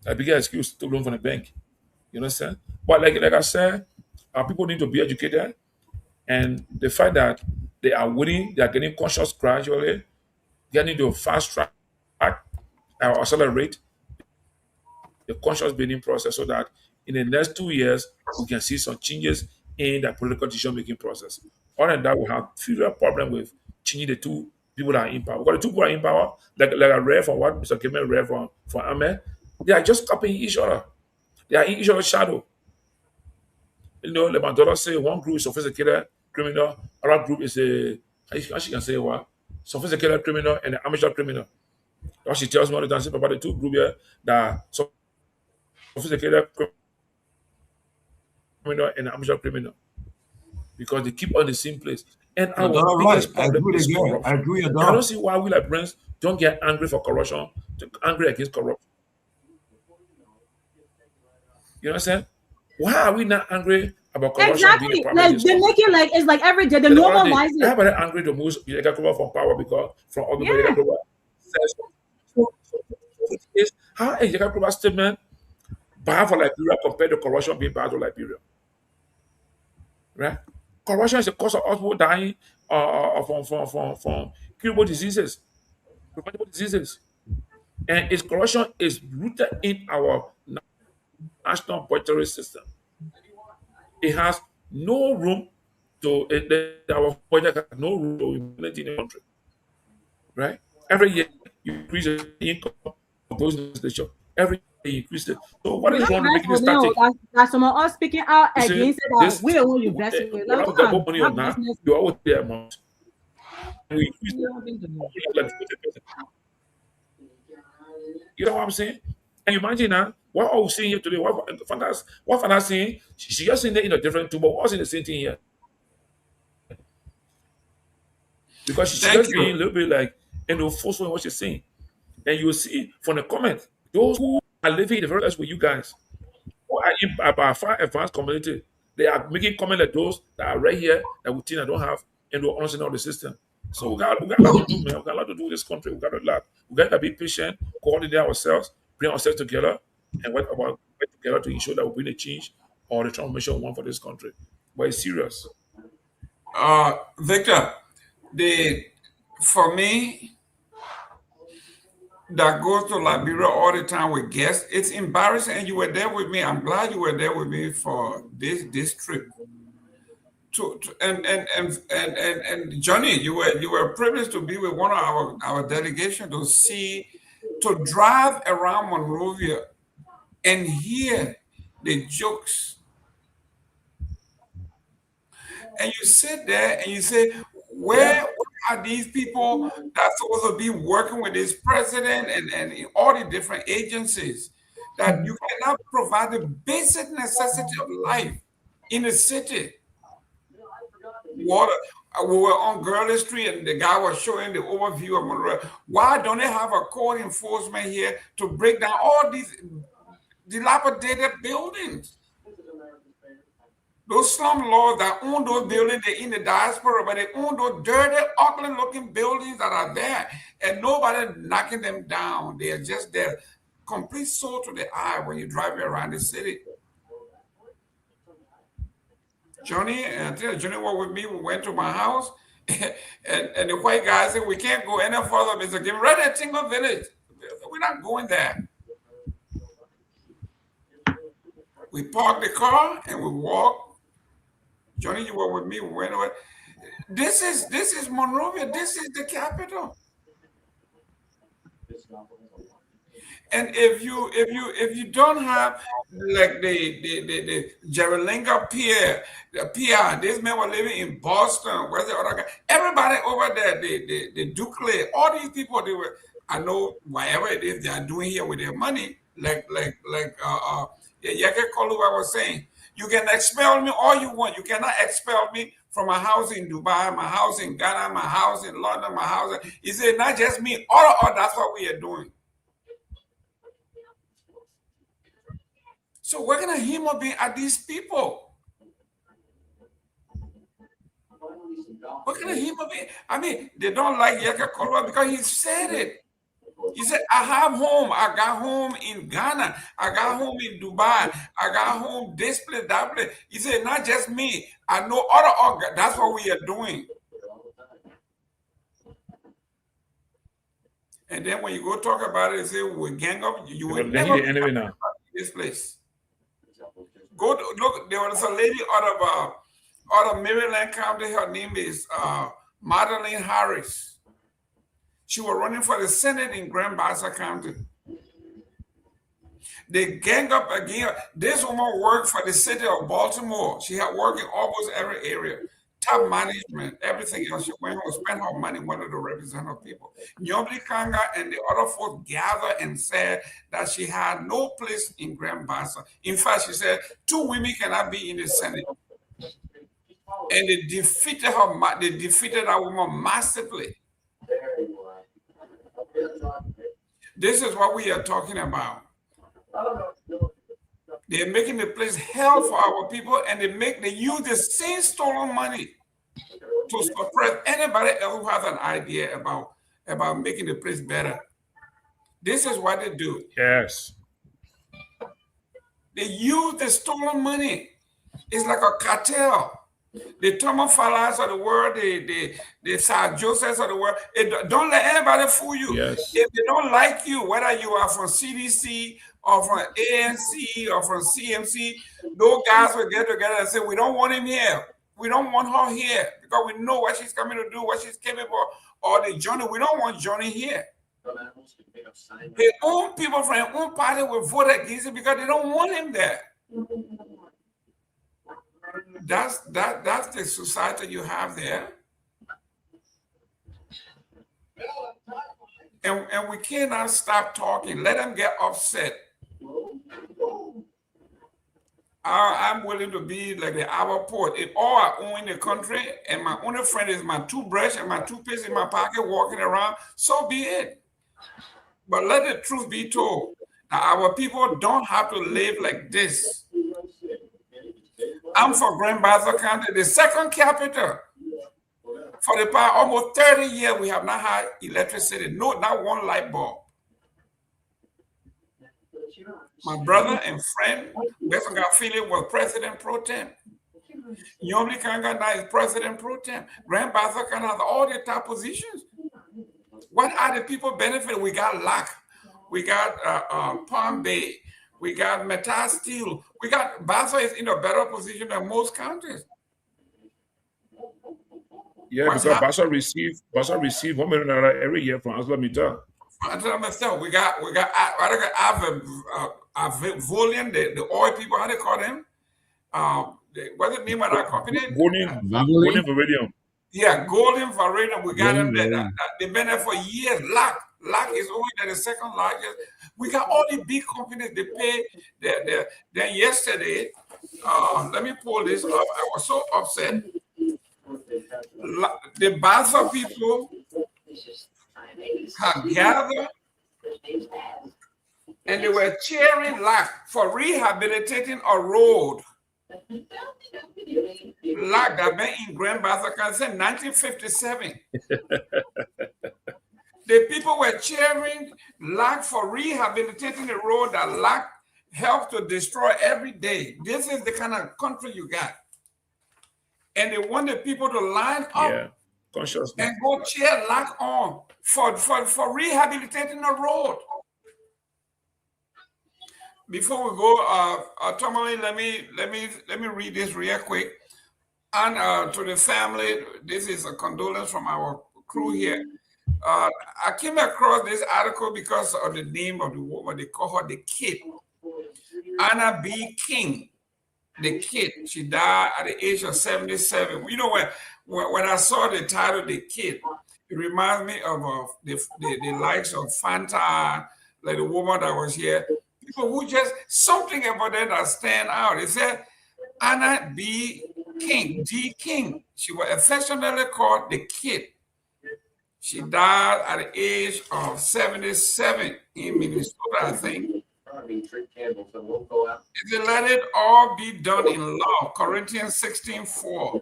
A bigger excuse, took loan from the bank. You understand? But like I said, our people need to be educated, and the fact that they are winning, they are getting conscious gradually, getting to fast track or accelerate the conscious building process so that in the next 2 years, we can see some changes in the political decision-making process. Other than that, we have further problem with changing the two people that are in power. Because the two people that are in power, like I read from what Mr. Gayman read from Ahmed, They are just copying each other. They are in each other's shadow. You know, like my daughter say, one group is sophisticated criminal, other group is a, how she can say what? Sophisticated criminal and an amateur criminal. What she tells me all the time, say, Papa, the two groups here that are sophisticated criminal and amateur criminal, because they keep on the same place. And Your our daughter biggest right. I problem agree is with you. I corruption. agree with your And I daughter. don't see why we like Brents don't get angry for corruption, angry against corruption. You know what I'm saying? Why are we not angry about corruption being a Exactly. problem Like in this they country? make it like it's like every day they The other day, normalize it. everybody angry to move Seleke Kromah from power because from all because Yeah. Seleke Kromah says so. It is how is Seleke Kromah statement bad for Liberia compared to corruption being bad for Liberia, right? Corruption is the cause of us people dying from curable diseases, preventable diseases, and its corruption is rooted in our national budgetary system. It has no room to our budget has no room to implement in the country, right? Every year you increase the income of those in the legislature. Every year you increase it. So what It's is not wrong with nice making it for them. static? That's some of us speaking out You see, against it that this we don't want to invest in it. Like, whether we come get on, more money or have not, business. you always pay a amount. And we increase You know, things to do. it. You know what I'm saying? And you imagine now, what are we seeing here today? What Fofana saying? She just saying it in a different tone, but we're saying the same thing here. Because she's Thank just being a you. little bit like, forceful in what she's saying. And you'll see from the comment, those who are living in the very best with you guys, who are in our far advanced community, they are making comment like those that are right here that we think I don't have, and we're understanding the system. So we got a lot to do, man. We got a lot to do in this country. We got a lot. We got to be patient, coordinate ourselves, bring ourselves together, and work together to ensure that we bring a change or the transformation we want for this country. But it's serious. Victor, for me, that goes to Liberia all the time with guests, it's embarrassing. And you were there with me. I'm glad you were there with me for this trip. And Johnny, you were privileged to be with one of our delegation to drive around Monrovia and hear the jokes. And you sit there and you say, where are these people that's supposed to be working with this president and all the different agencies that you cannot provide the basic necessity of life in the city? Water. We were on Gurley Street and the guy was showing the overview of Monroe. Why don't they have a code enforcement here to break down all these dilapidated buildings? Those slum lords that own those buildings, they're in the diaspora, but they own those dirty, ugly-looking buildings that are there, and nobody knocking them down. They are just there, complete soul to the eye when you drive around the city. Johnny, and I tell you, Johnny was with me. We went to my house, and the white guy said, "We can't go any further, Mr. Kim. Right at Tingle Village. We're not going there." We parked the car and we walked. Johnny, you were with me. We went away. This is Monrovia. This is the capital. And if you don't have like the Jerilinga Pier, the PR, this man was living in Boston. Where's the other guy? Everybody over there, the Duclay, all these people, they were. I know whatever it is they are doing here with their money, Yeke Koluwa was saying, you can expel me all you want. You cannot expel me from my house in Dubai, my house in Ghana, my house in London, my house. He said, not just me, all that's what we are doing. So what kind of human being are these people? What kind of human being? I mean, they don't like Yeke Koluwa because he said it. He said, I have home. I got home in Ghana. I got home in Dubai. I got home this place, that place. He said, not just me. I know other. That's what we are doing. And then when you go talk about it, they say, we gang up. You will never be now. This place. Go look. There was a lady out of Maryland County. Her name is Madeline Harris. She was running for the Senate in Grand Bassa County. They gang up again. This woman worked for the city of Baltimore. She had worked in almost every area. Top management, everything else. She went home, spent her money, wanted to represent her people. Nyobli Kanga and the other folks gathered and said that she had no place in Grand Bassa. In fact, she said 2 women cannot be in the Senate. And they defeated her. They defeated that woman massively. This is what we are talking about. They're making the place hell for our people, and they use the same stolen money to suppress anybody else who has an idea about making the place better. This is what they do. Yes. They use the stolen money. It's like a cartel. The Thomas Fallas of the world, the Sir Josephs of the world. Don't let anybody fool you. Yes. If they don't like you, whether you are from CDC or from ANC or from CMC, those guys will get together and say, we don't want him here. We don't want her here because we know what she's coming to do, what she's capable of. Or the Johnny, we don't want Johnny here. His own people from his own party will vote against him because they don't want him there. That's the society you have there. And we cannot stop talking. Let them get upset. I'm willing to be like the hour port. If all I own in the country and my only friend is my toothbrush and my toothpaste in my pocket walking around, so be it. But let the truth be told. Now, our people don't have to live like this. I'm from Grand Bassa County, the second capital. For the past almost 30 years, we have not had electricity, not one light bulb. My brother and friend, Besson Gafili, was president pro tem. Nyobli Kanga now is president pro tem. Grand Bassa County has all the top positions. What are the people benefiting? We got LAC, we got Palm Bay, we got Metal Steel. We got Bassa is in a better position than most counties. Yeah, because Bassa receive $1 million every year from ArcelorMittal. We got Volian, the oil people, how they call them? What's the name of that company? Golden Viridium. Yeah, Golden Viridium. We got them there. They've been there for years. LAC is only the second largest. We got all the big companies. They pay. Then yesterday, let me pull this up. I was so upset. The Bassa people have gathered and they were cheering LAC for rehabilitating a road. LAC that been in Grand Bassa since 1957. The people were cheering LAC for rehabilitating the road that LAC helped to destroy every day. This is the kind of country you got. And they want the people to line up and go cheer LAC on for rehabilitating the road. Before we go, Tomalin, let me read this real quick. And to the family, this is a condolence from our crew here. I came across this article because of the name of the woman. They call her the Kid. Anna B. King, the Kid. She died at the age of 77. You know, when I saw the title, The Kid, it reminds me of the likes of Fanta, like the woman that was here. People who just, something about that that stand out. It said Anna B. King, D. King. She was affectionately called the Kid. She died at the age of 77 in Minnesota, I think. It let it all be done in love. Corinthians 16:4.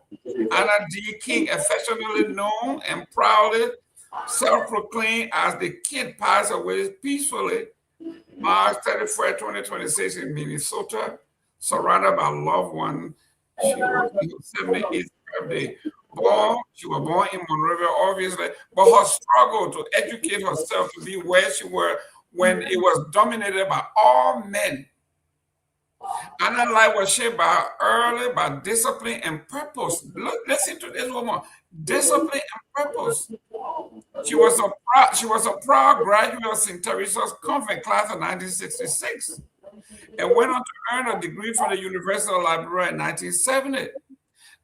Anna D. King, affectionately known and proudly self-proclaimed as the Kid, passed away peacefully March 31, 2026 in Minnesota, surrounded by loved ones. She was in her 78th birthday. She was born in Monrovia, obviously, but her struggle to educate herself to be where she was when it was dominated by all men. Anna's life was shaped by discipline and purpose. Listen to this woman: discipline and purpose. She was a proud graduate of St. Teresa's Convent class in 1966. and went on to earn a degree from the University of Liberia in 1970.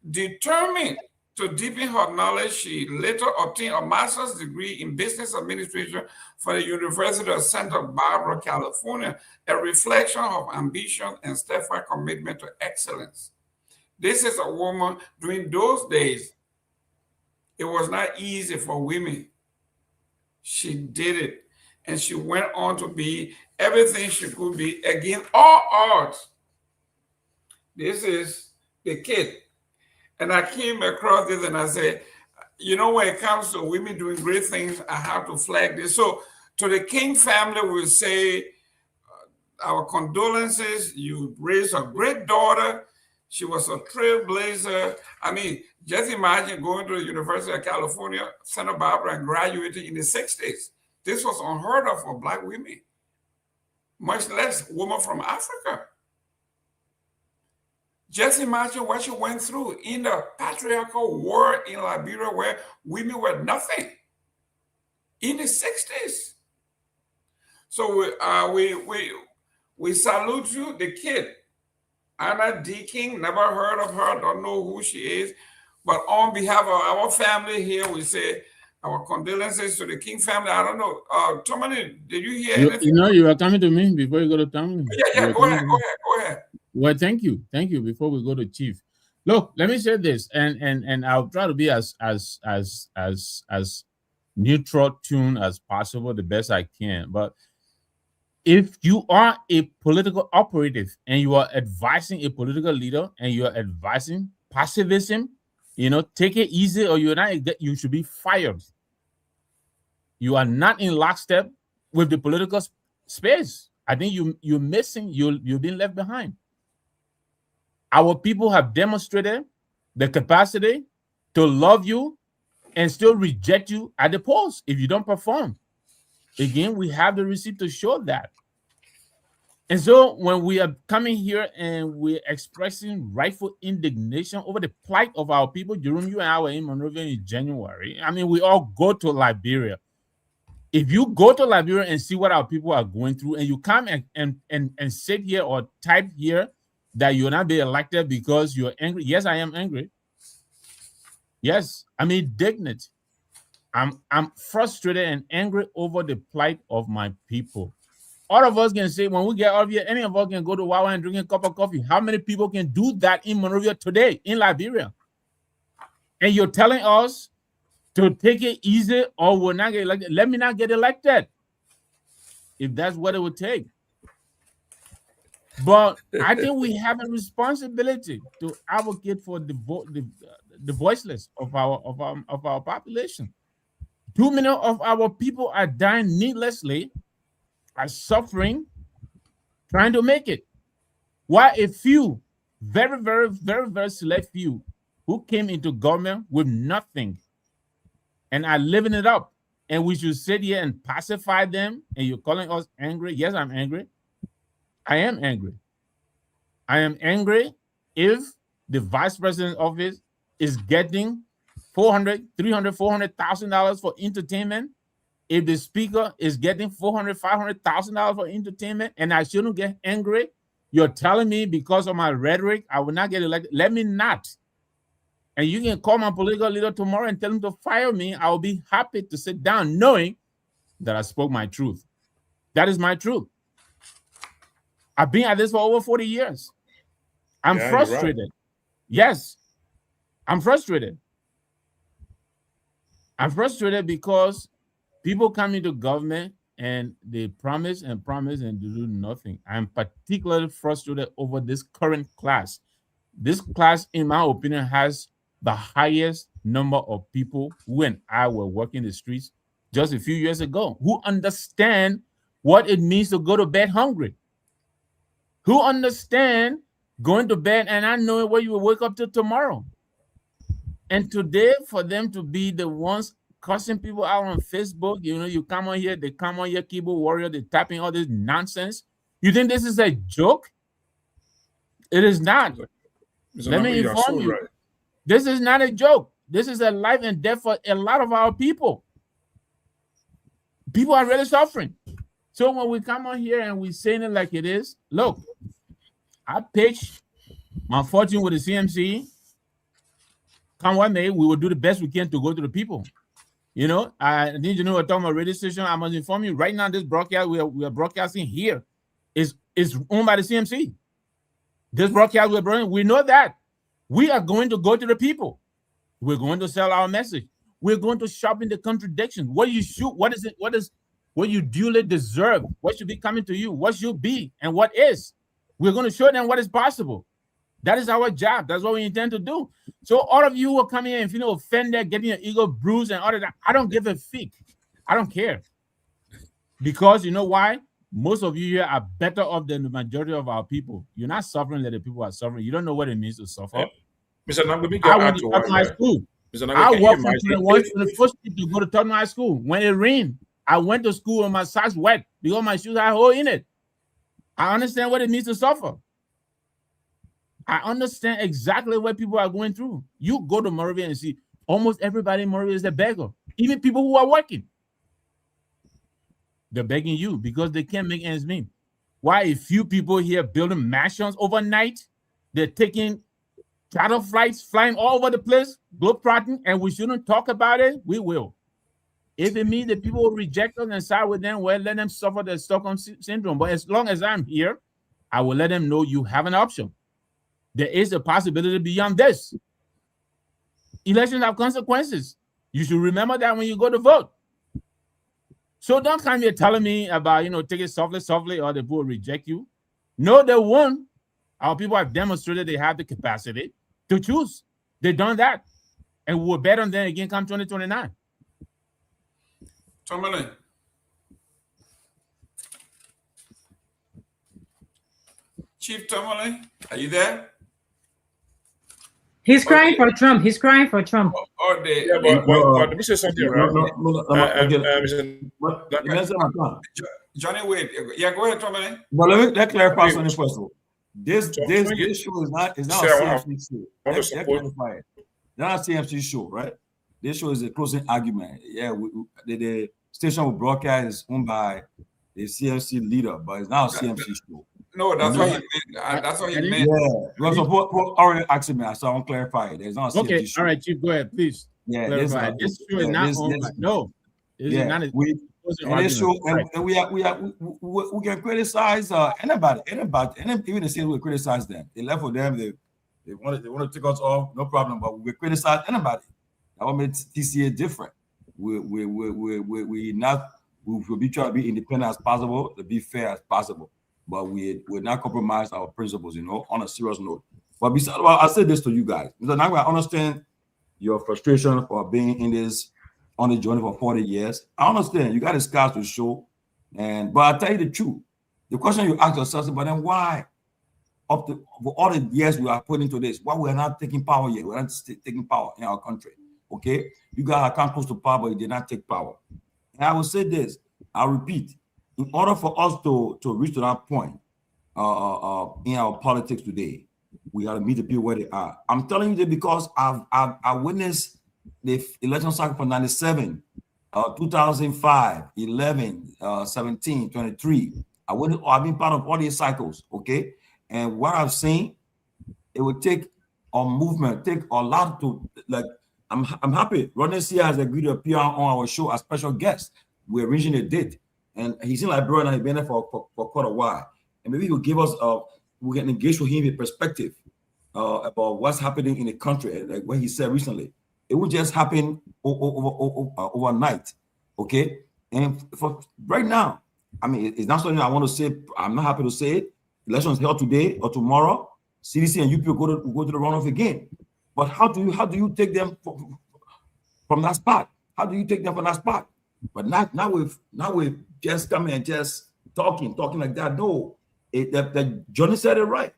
Determined to deepen her knowledge, she later obtained a master's degree in business administration from the University of Santa Barbara, California, a reflection of ambition and steadfast commitment to excellence. This is a woman during those days. It was not easy for women. She did it, and she went on to be everything she could be against all odds. This is the kid. And I came across this and I said, you know, when it comes to women doing great things, I have to flag this. So to the King family, we say our condolences. You raised a great daughter. She was a trailblazer. I mean, just imagine going to the University of California, Santa Barbara, and graduating in the 60s. This was unheard of for Black women, much less women from Africa. Just imagine what she went through in the patriarchal world in Liberia where women were nothing in the 60s. So we salute you, the kid. Anna D. King, never heard of her, don't know who she is. But on behalf of our family here, we say our condolences to the King family. I don't know. Tomalin, did you hear anything? You know, you were coming to me before you go to Tomalin. Yeah, go ahead. Well, thank you. Before we go to Chief, look, let me say this, and I'll try to be as neutral tune as possible, the best I can. But if you are a political operative and you are advising a political leader and you are advising passivism, you know, take it easy or you're not. You should be fired. You are not in lockstep with the political space. I think you're missing. You've been left behind. Our people have demonstrated the capacity to love you and still reject you at the polls if you don't perform. Again, we have the receipt to show that. And so when we are coming here and we're expressing rightful indignation over the plight of our people, Jerome, you and I were in Monrovia in January. I mean, we all go to Liberia. If you go to Liberia and see what our people are going through, and you come and sit here or type here that you're not being elected because you're angry. Yes, I am angry. Yes, I'm indignant. I'm frustrated and angry over the plight of my people. All of us can say, when we get out of here, any of us can go to Wawa and drink a cup of coffee. How many people can do that in Monrovia today, in Liberia? And you're telling us to take it easy or we're not get elected. Let me not get elected, if that's what it would take. But I think we have a responsibility to advocate for the voiceless of our population. Too many of our people are dying needlessly, are suffering, trying to make it. While a few, very, very, very, very select few, who came into government with nothing and are living it up, and we should sit here and pacify them, and you're calling us angry. Yes, I'm angry. I am angry. I am angry if the vice president's office is getting $400,000, $300,000, $400,000 for entertainment. If the speaker is getting $400,000, $500,000 for entertainment, and I shouldn't get angry, you're telling me because of my rhetoric, I will not get elected. Let me not. And you can call my political leader tomorrow and tell him to fire me. I will be happy to sit down knowing that I spoke my truth. That is my truth. I've been at this for over 40 years. I'm frustrated. Right. Yes, I'm frustrated. I'm frustrated because people come into government and they promise and promise and do nothing. I'm particularly frustrated over this current class. This class, in my opinion, has the highest number of people who and I were working the streets just a few years ago, who understand what it means to go to bed hungry, who understand going to bed and not knowing where you will wake up to tomorrow. And today, for them to be the ones cussing people out on Facebook, you know, you come on here, they come on here, keyboard warrior, they're typing all this nonsense. You think this is a joke? It is not. Let me inform you. Right. This is not a joke. This is a life and death for a lot of our people. People are really suffering. So when we come on here and we saying it like it is, look, I pitch my fortune with the CMC. Come what may, we will do the best we can to go to the people. You know, I need you know what talking about radio station. I must inform you right now. This broadcast we are broadcasting here is owned by the CMC. This broadcast we're bringing, we know that we are going to go to the people. We're going to sell our message. We're going to sharpen the contradiction. What you shoot, what is it? What you duly deserve? What should be coming to you? What should be and what is? We're going to show them what is possible. That is our job. That's what we intend to do. So all of you who are coming in and feeling offended, getting your ego bruised and all of that, I don't give a fig. I don't care. Because you know why? Most of you here are better off than the majority of our people. You're not suffering like the people are suffering. You don't know what it means to suffer. Yeah. Mr. Nagbe, I went to Tottenham High School. I walked from 21 to the first to go to Tottenham High School. When it rained, I went to school and my socks wet because my shoes had a hole in it. I understand what it means to suffer. I understand exactly what people are going through. You go to Monrovia and see almost everybody in Monrovia is a beggar. Even people who are working. They're begging you because they can't make ends meet. Why a few people here building mansions overnight, they're taking charter flights, flying all over the place, globetrotting, and we shouldn't talk about it? We will. If it means that people will reject us and side with them, well, let them suffer the Stockholm syndrome. But as long as I'm here, I will let them know you have an option. There is a possibility beyond this. Elections have consequences. You should remember that when you go to vote. So don't come here telling me about, take it softly, or the people will reject you. No, they won't. Our people have demonstrated they have the capacity to choose. They've done that. And we'll bet on them again come 2029. Tomalin. Chief Tomalin, are you there? He's crying for Trump. He's crying for Trump. Or they, yeah, but let me say something. Johnny, wait. Yeah, go ahead, Tomalin. But let me clarify something first. This show is not a CMC show. Let's clarify it. Not a CMC show, right? This show is a closing argument. Yeah, the station will broadcast is owned by a CMC leader, but it's not a CMC show. No, that's what he meant. That's what he meant. Yeah, because already asking me, so I want to clarify it. There's not a CMC show. All right, Chief, go ahead, please. Yeah, this show is not owned by. No, it's not. We can criticize anybody, and even the same we criticize them. They left for them. They want to take us off, no problem. But we criticize anybody. That what makes TCA different. We will be trying to be independent as possible, to be fair as possible. But we're not compromise our principles, on a serious note. But besides, I say this to you guys. Because now I understand your frustration for being on the journey for 40 years. I understand you got the scars to show. But I'll tell you the truth. The question you ask yourself is, but then why? For all the years we are putting into this, why we are not taking power yet? We're not taking power in our country. Okay? You guys are come close to power, but you did not take power. And I will say this, I'll repeat. In order for us to reach to that point in our politics today, we got to meet the people where they are. I'm telling you that because I've witnessed the election cycle for 97, 2005, 11, 17, 23. I've been part of all these cycles, okay? And what I've seen, it would take a movement, take a lot to, like, I'm happy. Ronald C has agreed to appear on our show as special guest. We originally did. And he's in Liberia and he's been there for quite a while. And maybe he'll give us, we can engage with him in perspective about what's happening in the country, like what he said recently. It will just happen overnight, okay? And for right now, I mean, it's not something I want to say. I'm not happy to say it. Elections held today or tomorrow. CDC and UP will go to the runoff again. But how do you take them from that spot? How do you take them from that spot? But now we've just coming and just talking like that. No, Johnny said it right.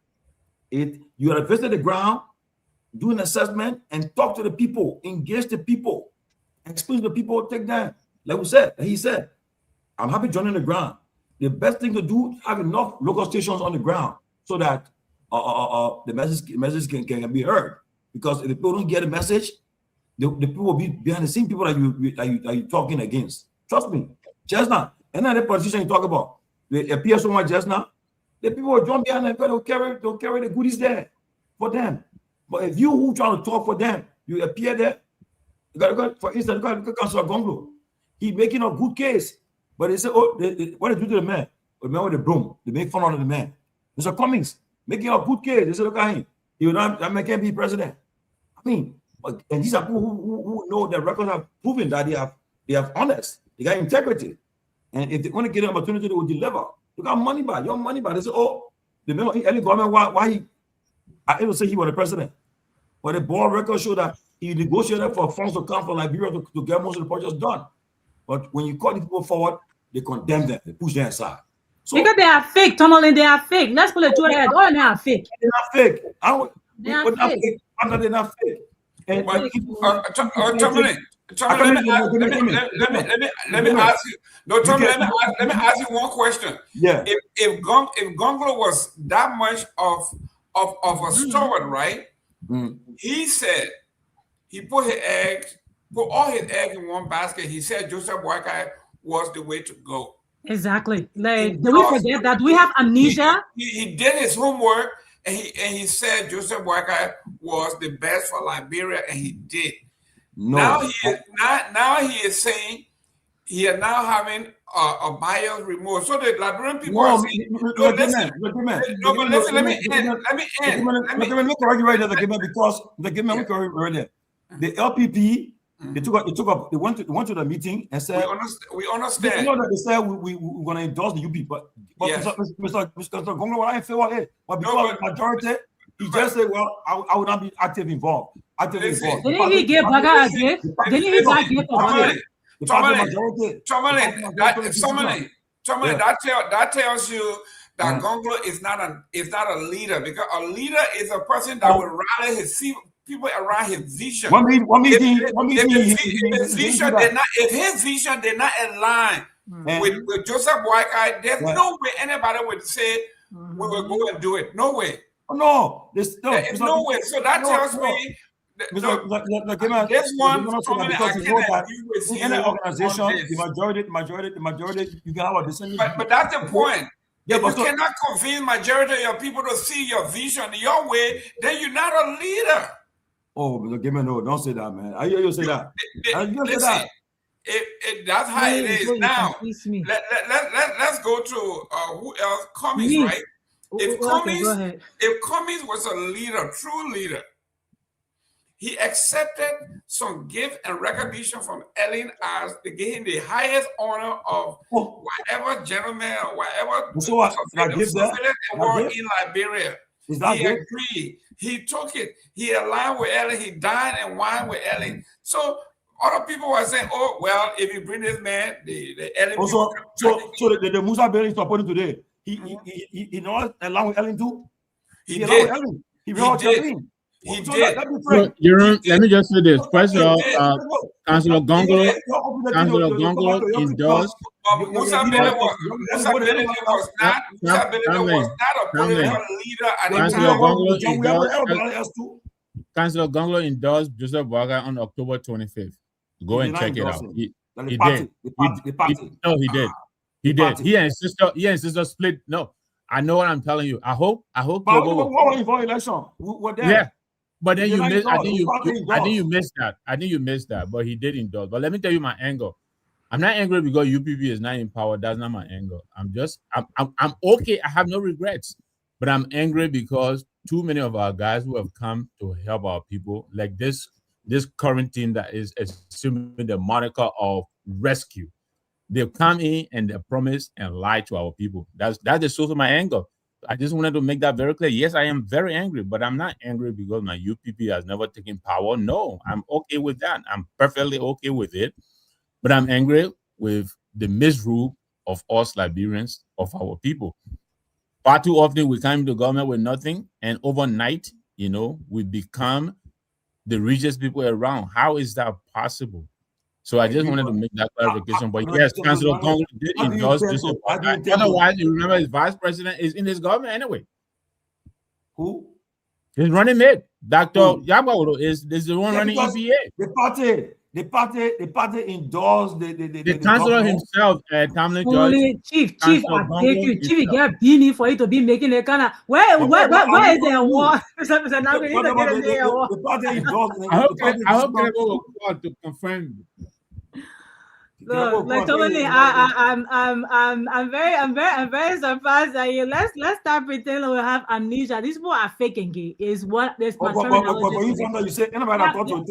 You got to visit the ground, do an assessment, and talk to the people, engage the people, explain to the people, take them. Like he said, I'm happy joining the ground. The best thing to do, have enough local stations on the ground so that the message can be heard. Because if the people don't get the message, the people will be behind the same people that you talking against. Trust me. Just not. And then the politician you talk about, they appear so much just now. The people will jump behind and they'll carry the goodies there for them. But if you who trying to talk for them, you appear there. You got, for instance, you got Councillor Gongloe. He making a good case. But they say, oh, what they do to the man? The man with the broom. They make fun of the man. Mr. Cummings making a good case. They say, look at him. He will not, that man can't be president. I mean, and these are people who know their records have proven that they have honest. They got integrity. And if they want to get an opportunity, they will deliver. You got money back, your money back. They say, oh, the man, any government, why he, I even say he was the president. But the board records show that he negotiated for funds to come from Liberia to get most of the projects done. But when you call these people forward, they condemn them, they push them aside. So, because they are fake, Tomalin, they are fake. Let's put it to their head. All they are fake. They're not fake. They're not fake. They're not fake. And Tomalin, let me ask you. No, Tomalin, let me ask you one question. Yeah. If Gongloe was that much of a steward, right? He said he put all his eggs in one basket. He said Joseph Boakai was the way to go. Exactly. Like, do we forget that we have amnesia? He did his homework, and he said Joseph Boakai was the best for Liberia, and he did. No. Now he is saying he is now having a bias removed. So the Liberian people are saying, no, listen. No, but listen, let me end. Let me end. Let me correct you right there, because we correct right there. The LPP, they went to the meeting and said, we understand. You know that they said we're going to endorse the UP, but yes. Mr. Gongloe, I ain't feel it. But because majority, he just said, well, I would not be active involved. Didn't he give Baga a gift? Didn't he back gift for Baga? Tomalin, that tells you that Gongloe is not a leader, because a leader is a person that will rally his people around his vision. If his vision did not align with Joseph Boakai, there's no way anybody would say we will go and do it. No way. No, there's no way. So that tells me. This one, in any organization, the majority, you can have a decision. But that's the point. If you cannot convince majority of your people to see your vision your way, then you're not a leader. Oh, Mr. Gayman, no, don't say that, man. I hear you say that. Listen, that's how it is now. Let's go to who else? Cummings, right? If Cummings was a leader, true leader, he accepted some gift and recognition from Ellen as they gave him the highest honor of whatever gentleman or whatever award in Liberia. He agreed. He took it. He aligned with Ellen. He dined and wined with Ellen. So other people were saying, "Oh well, if you bring this man, the Ellen." So the Musa building supported today. He not along with Ellen too. He did. He did. He did. Jerome, let me just say this. First of all, Councillor Gongloe endorsed. Musa Bello was not a political leader at the time. Councillor Gongloe endorsed Joseph Boakai on October 25th. Go and check it out. He did. No, he did. He did. He and sister split. No, I know what I'm telling you. I hope. Election. Yeah. But then you missed. I think you missed that. I think you missed that. But he did endorse. But let me tell you my angle. I'm not angry because UPP is not in power. That's not my angle. I'm okay. I have no regrets. But I'm angry because too many of our guys who have come to help our people, like this current team that is assuming the moniker of rescue, they've come in and they promise and lie to our people. That's the source of my anger. I just wanted to make that very clear. Yes, I am very angry, but I'm not angry because my UPP has never taken power. No, I'm okay with that. I'm perfectly okay with it. But I'm angry with the misrule of us Liberians, of our people. Far too often we come to government with nothing, and overnight, we become the richest people around. How is that possible? So I just wanted to make that clarification. But yes, Councillor Gongloe did endorse this. Otherwise, you remember his vice president is in his government anyway. Who? His running mate, Dr. Yabawolo, is the one running EPA. The party. the party endorsed the councillor himself, Tamlin George. Only Chief, I beg you, Chief, you get beanie for you to be making a kind of where is the award? The party endorsed. I hope Kehleboe will call to confirm. Look, like Tomalin, I'm very surprised that you let's start pretending we have amnesia. These people are faking gay. Is what this you say anybody talk to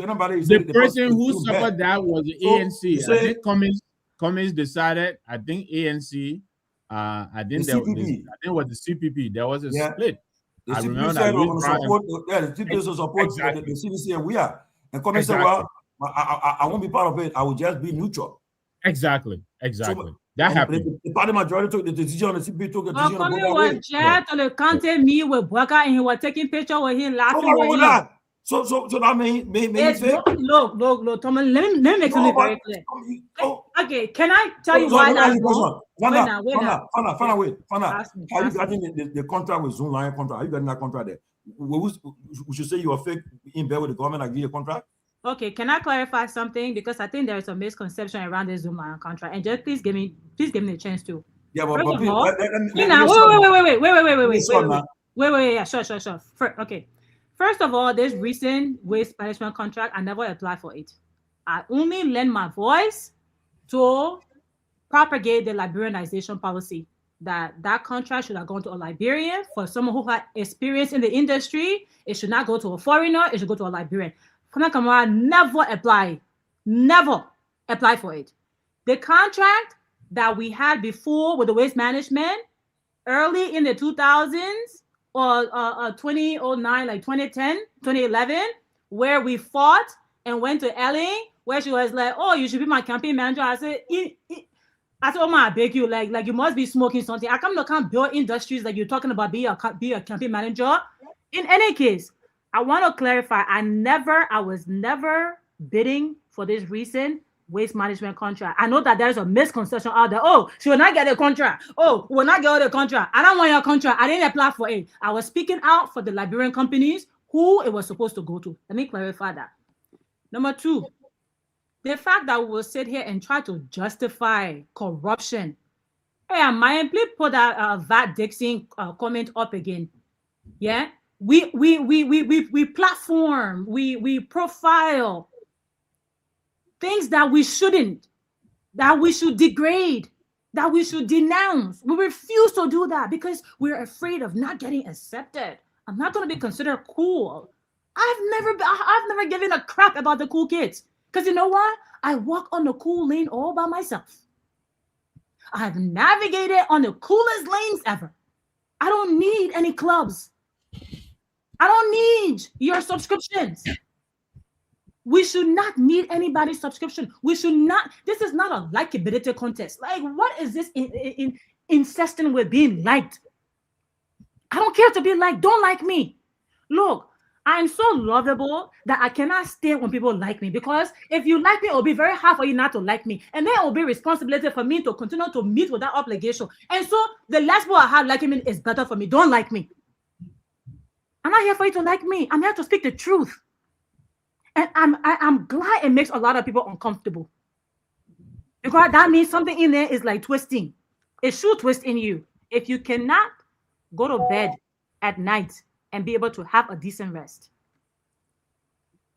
anybody. The person who suffered that was the ANC. I think Cummins decided. I think ANC. I think it was the CPP. There was a split. The I CPP remember said that. the CPP support the CDC and we are. And Cummins said, well, I won't be part of it. I will just be neutral. Exactly. So, that happened. The party majority took the decision. The CPP took the decision. Cummins was there to the county meet with Bwaka and he was taking pictures with him, laughing with him. So that mean look, Tomalin, let me make something very clear. Okay, can I tell you why that's wrong? Fana, are you getting the contract with Zoom Line contract? Are you getting that contract there? We should say you are fake in bed with the government and give you a contract? Okay, can I clarify something? Because I think there is a misconception around the Zoom Line contract. And just please give me a chance to. Yeah, but wait. Yeah, sure. Okay. First of all, this recent waste management contract, I never applied for it. I only lend my voice to propagate the Liberianization policy. That contract should have gone to a Liberian. For someone who had experience in the industry, it should not go to a foreigner. It should go to a Liberian. Kamara never applied for it. The contract that we had before with the waste management, early in the 2000s or 2009, like 2010, 2011, where we fought and went to Elling, where she was like, "Oh, you should be my campaign manager." I said, "Oh my, I beg you, like you must be smoking something. I can't build industries like you're talking about be a campaign manager." In any case, I want to clarify, I was never bidding for this recent waste management contract. I know that there's a misconception out there. Oh, she will not get a contract. Oh, we will not get a contract. I don't want your contract. I didn't apply for it. I was speaking out for the Liberian companies who it was supposed to go to. Let me clarify that. Number two, the fact that we will sit here and try to justify corruption. Hey, Myean, please put that VAT Dixon comment up again. Yeah. We platform, we profile things that we shouldn't, that we should degrade, that we should denounce. We refuse to do that because we're afraid of not getting accepted. I'm not going to be considered cool. I've never given a crap about the cool kids because you know what? I walk on the cool lane all by myself. I've navigated on the coolest lanes ever. I don't need any clubs. I don't need your subscriptions. We should not need anybody's subscription. We should not. This is not a likability contest. Like, what is this insisting with being liked? I don't care to be liked. Don't like me. Look, I'm so lovable that I cannot stand when people like me, because if you like me, it will be very hard for you not to like me. And then it will be responsibility for me to continue to meet with that obligation. And so the less people I have liking me is better for me. Don't like me. I'm not here for you to like me. I'm here to speak the truth. And I'm glad it makes a lot of people uncomfortable. Because that means something in there is like twisting. It should twist in you. If you cannot go to bed at night and be able to have a decent rest.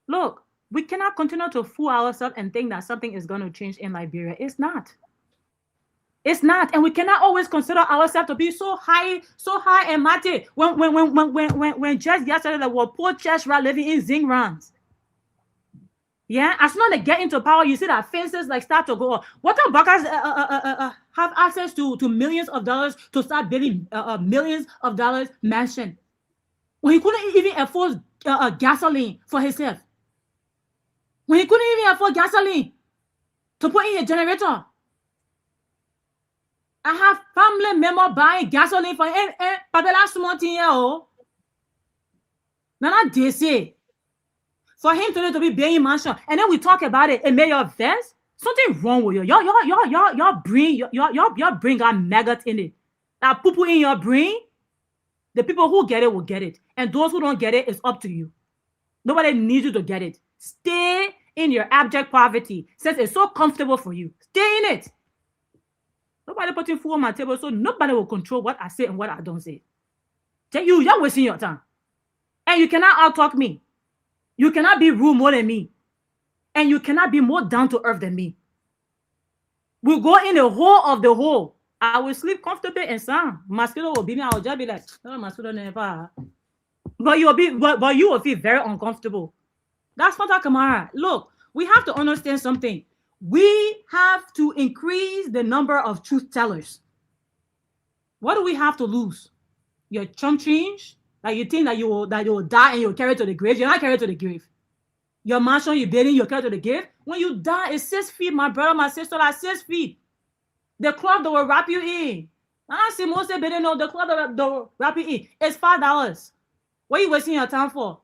Look, we cannot continue to fool ourselves and think that something is going to change in Liberia. It's not. It's not, and we cannot always consider ourselves to be so high and mighty. When just yesterday there were poor church rat living in Zingrans. Yeah, as soon as they get into power, you see that fences like start to go up. What the buckers have access to millions of dollars to start building millions of dollars mansion when he couldn't even afford gasoline for himself. When he couldn't even afford gasoline to put in a generator. I have family member buying gasoline for Pabela Sumontier. Nana DC. For him to be paying mansion. And then we talk about it and may your vest. Something wrong with you. Your brain got maggots in it. That poo-poo in your brain, the people who get it will get it. And those who don't get it, it's up to you. Nobody needs you to get it. Stay in your abject poverty since it's so comfortable for you. Stay in it. Nobody putting food on my table, so nobody will control what I say and what I don't say. You're wasting your time. And you cannot out-talk me. You cannot be rude more than me. And you cannot be more down to earth than me. We'll go in the hole of the hole. I will sleep comfortably and sound. Mosquito will be me. I will just be like, oh, mosquito never. But you will feel very uncomfortable. That's not a Kamara. Look, we have to understand something. We have to increase the number of truth tellers. What do we have to lose? Your chump change? Like you think that you will die and you'll carry it to the grave? You're not carried to the grave. Your mansion you're building, you're carried to the grave. When you die, it's 6 feet, my brother, my sister, like 6 feet. The cloth that will wrap you in. I see most of them know the cloth that will wrap you in. It's $5. What are you wasting your time for?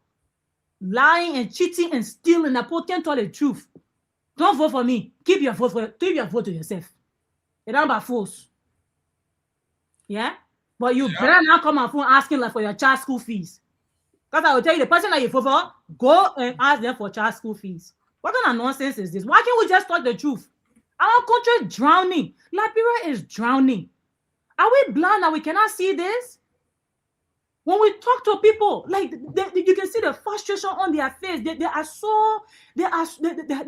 Lying and cheating and stealing. I can't tell the truth. Don't vote for me. Keep your vote to yourself. It's not about force. Yeah? But you better not come on phone asking like for your child school fees. Because I will tell you, the person that you vote for, go and ask them for child school fees. What kind of nonsense is this? Why can't we just talk the truth? Our country is drowning. Liberia is drowning. Are we blind that we cannot see this? When we talk to people, like you can see the frustration on their face. They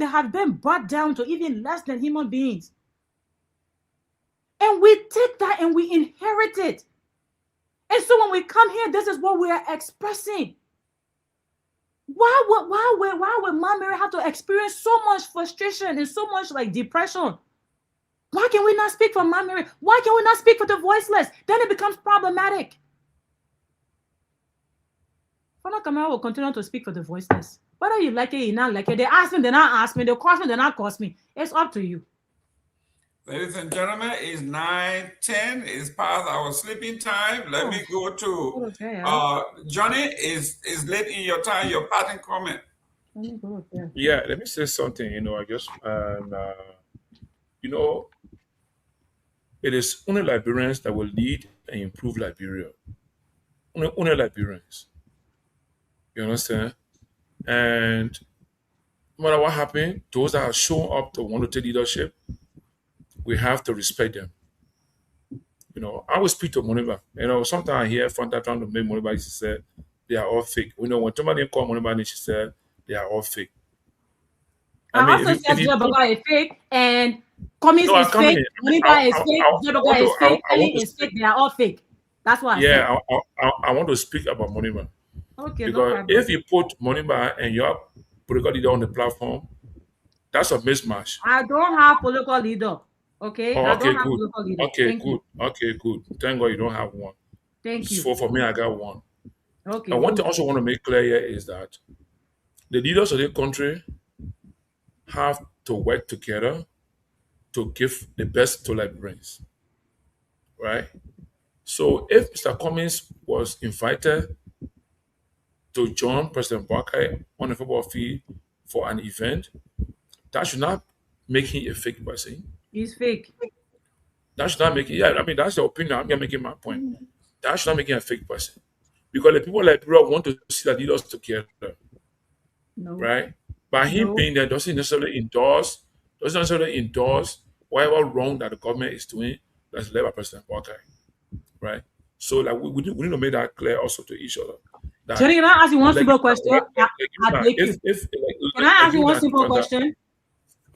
have been brought down to even less than human beings. And we take that and we inherit it. And so when we come here, this is what we are expressing. Why would Mom Mary have to experience so much frustration and so much like depression? Why can we not speak for Mom Mary? Why can we not speak for the voiceless? Then it becomes problematic. Father Kamara will continue to speak for the voiceless. Whether you like it, you not like it. They ask me, they not ask me. They cost me, they not cost me. It's up to you. Ladies and gentlemen, it's 9:10. It's past our sleeping time. Let me go to Johnny. Is late in your time. Your parting comment. Yeah, let me say something. I guess, it is only Liberians that will lead and improve Liberia. Only Liberians. You understand? And no matter what happened, those that have shown up to want to take leadership, we have to respect them. I will speak to Moniba. Sometimes I hear Fanta trying to make Moniba, she said, they are all fake. When somebody called Moniba, she said, they are all fake. I also said Jerome is fake, and Cummings is fake, Moniba is fake, Jerome is fake, Ellie is fake, they are all fake. That's what I said. I want to speak about Moniba. Okay, because if you put Moniba and your political leader on the platform, that's a mismatch. I don't have political leader. Okay. Oh, I don't have political leader. Okay, good. Okay, good. Thank God you don't have one. Thank you. So for me, I got one. Okay. And one thing I also want to make clear here is that the leaders of the country have to work together to give the best to Liberians. Right? So if Mr. Cummings was invited to join President Boakai on the football field for an event, that should not make him a fake person. He's fake. That should not make it. Yeah, I mean, that's the opinion. I'm making my point. That should not make him a fake person. Because the people like Liberia want to see the leaders together. No. Right? By him being there doesn't necessarily endorse whatever wrong that the government is doing that's led by President Boakai. Right? So like we need to make that clear also to each other. Jenny, can I ask you one simple question? Can I ask you one simple question?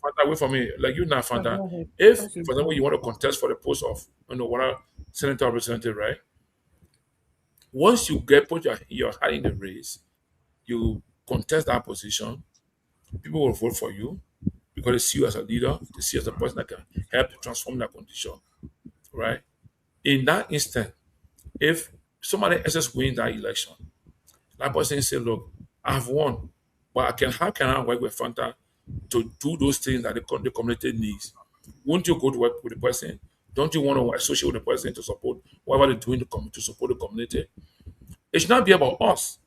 Fanta, wait for me. Like you now, Fanta. If, for example, you want to contest for the post of, what senator or representative, right? Once you put your hat in the race, you contest that position, people will vote for you because they see you as a leader, they see you as a person that can help to transform that condition, right? In that instant, if somebody else wins that election, that person say, look, I've won, but how can I work with Fanta to do those things that the community needs? Won't you go to work with the person? Don't you want to associate with the person to support whatever they're doing to support the community? It should not be about us.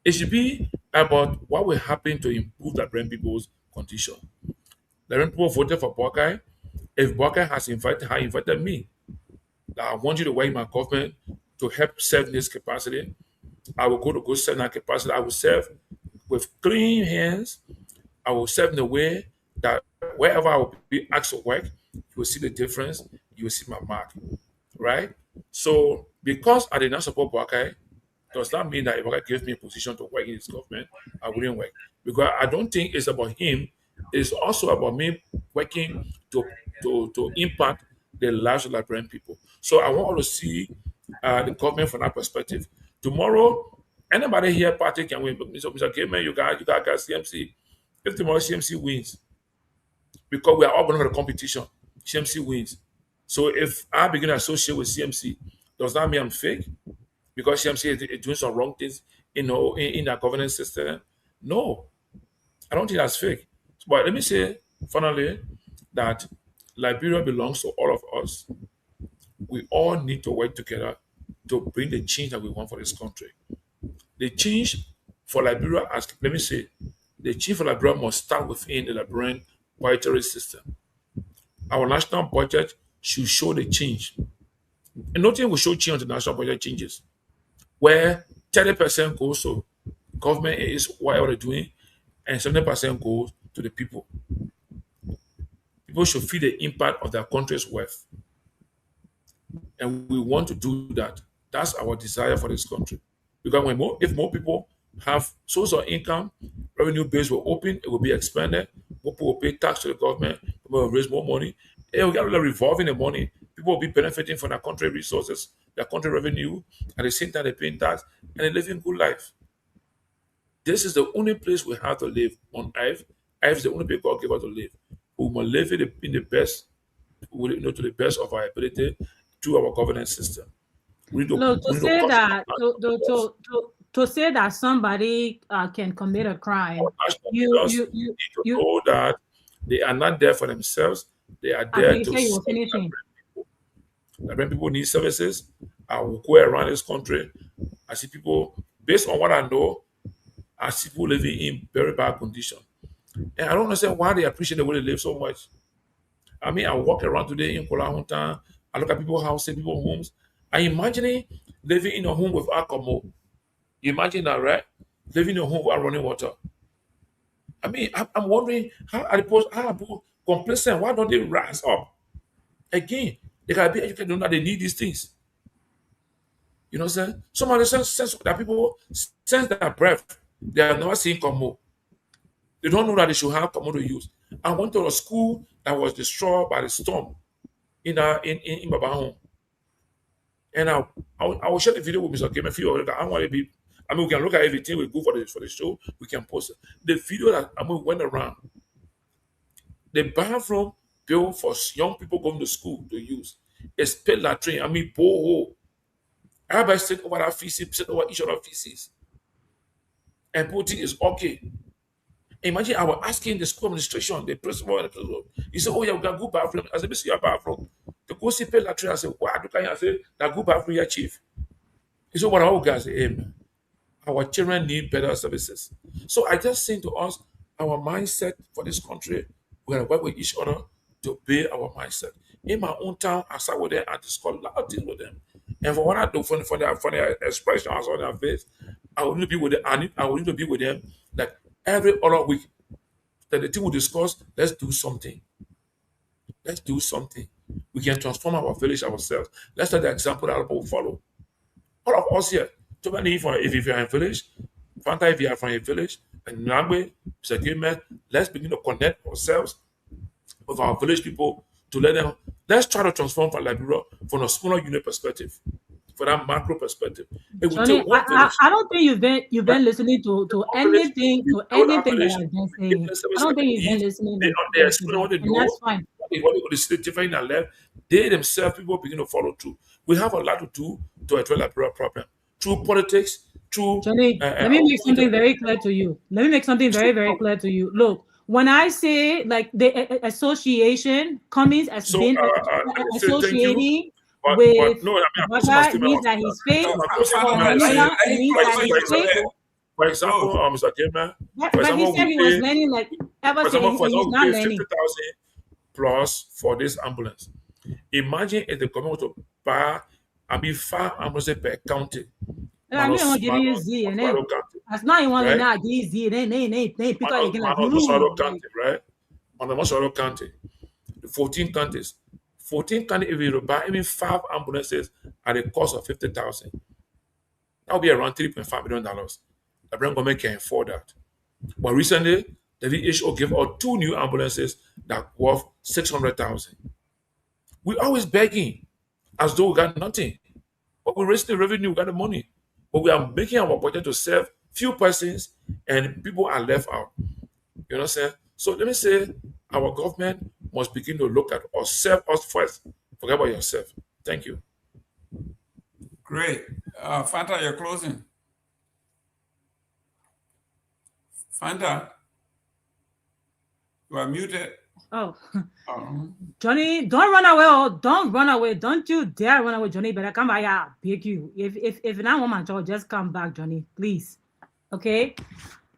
It should be about what will happen to improve the Liberian people's condition. Liberian people voted for Boakai. If Boakai has invited me, that I want you to work in my government to help serve this capacity, I will go serve that capacity. I will serve with clean hands I will serve in a way that wherever I will be asked to work, you will see the difference, you will see my mark, right? So because I did not support Boakai, does that mean that if Boakai gave me a position to work in his government, I wouldn't work? Because I don't think it's about him. It's also about me working to impact the lives of Liberian people. So I want to see the government from that perspective. Tomorrow, anybody here party can win. But Mr. Gayman, you got CMC. If tomorrow CMC wins, because we are all going to have a competition, CMC wins. So if I begin to associate with CMC, does that mean I'm fake? Because CMC is doing some wrong things in our governance system? No, I don't think that's fake. But let me say, finally, that Liberia belongs to all of us. We all need to work together to bring the change that we want for this country. The change for Liberia, let me say, the change for Liberia must start within the Liberian budgetary system. Our national budget should show the change. And nothing will show change on the national budget changes, where 30% goes to government is whatever they're doing, and 70% goes to the people. People should feel the impact of their country's wealth. And we want to do that. That's our desire for this country. Because if more people have source of income, revenue base will open, it will be expanded, more people will pay tax to the government, people will raise more money, and we get revolving the money. People will be benefiting from their country resources, their country revenue, at the same time they're paying tax, and they're living good life. This is the only place we have to live on earth. Earth is the only place God gave us to live. We must live in the best, to the best of our ability through our governance system. To say that somebody can commit a crime, you know that they are not there for themselves. They are there to serve people. Liberian people need services. I will go around this country. I see people, based on what I know, I see people living in very bad condition. And I don't understand why they appreciate the way they live so much. I mean, I walk around today in Kuala Lumpur. I look at people's houses, people's homes. I imagine living in a home without commode. Imagine that, right? Living in a home without running water. I mean, I'm wondering how are people complacent? Why don't they rise up? Again, they can be educated to know that they need these things. You know what I'm saying? Some of the sense that people sense their breath. They have never seen commode. They don't know that they should have commode to use. I went to a school that was destroyed by the storm in Baba home. And I will share the video with Mr. Gayman. We can look at everything. We go for the show. We can post it. The video that went around, the bathroom built for young people going to school to use, a spit latrine. Boho. Everybody sit over that feces, sit over each other feces. And putting is okay. Imagine I was asking the school administration, the principal, he said, "Oh yeah, we got good bathroom." I said, "We see your bathroom." To go see spit latrine, I said, "Why do I say that good bathroom here, chief?" He said, "What our guys say, man. Our children need better services." So I just think to us, our mindset for this country, we're going to work with each other to build our mindset. In my own town, I sat with them and discussed a lot of things with them. And for what I do for their expression on their face, I will need to be with them. I will need to be with them like every other week. That the team will discuss, let's do something. Let's do something. We can transform our village ourselves. Let's set the example that people will follow. All of us here, if you're in a village, Fanta, if you are from a village, and Nagbe, Mr. Gayman, let's begin to connect ourselves with our village people to let's try to transform from Liberia from a smaller unit perspective, for that macro perspective. Johnny, I don't think you've been listening to anything that I've been saying. I don't think you've been listening. They explain what they know. That's fine. What they see the difference in their left, they themselves, people begin to follow through. We have a lot to do to address the Liberia problem. Through politics, through... Johnny, let me make something very clear to you. Let me make something very, very clear to you. Look, when I say like the association, Cummings has been associating with Baka, means that he's fake. For example, Mr. Gayman, but he said he was learning like ever since he's not learning. 50,000 plus for this ambulance. Imagine if the government to buy 5 ambulances per county. Manos That's not you want to not easy. They pick up again like County, right? On the Mosoro County, the 14 counties. 14 counties, if you buy even 5 ambulances at a cost of 50,000, that would be around $3.5 million. The brand government can afford that. But recently, the WHO gave out 2 new ambulances that worth 600,000. We always begging as though we got nothing. But we raise the revenue, we got the money. But we are making our budget to serve few persons and people are left out. You know what I'm saying? So let me say our government must begin to look at us, serve us first. Forget about yourself. Thank you. Great. Fanta, you're closing. Fanta, you are muted. Oh, Johnny, don't run away! Oh, don't run away! Don't you dare run away, Johnny! Better come back here. I beg you. If not want my job, just come back, Johnny, please. Okay.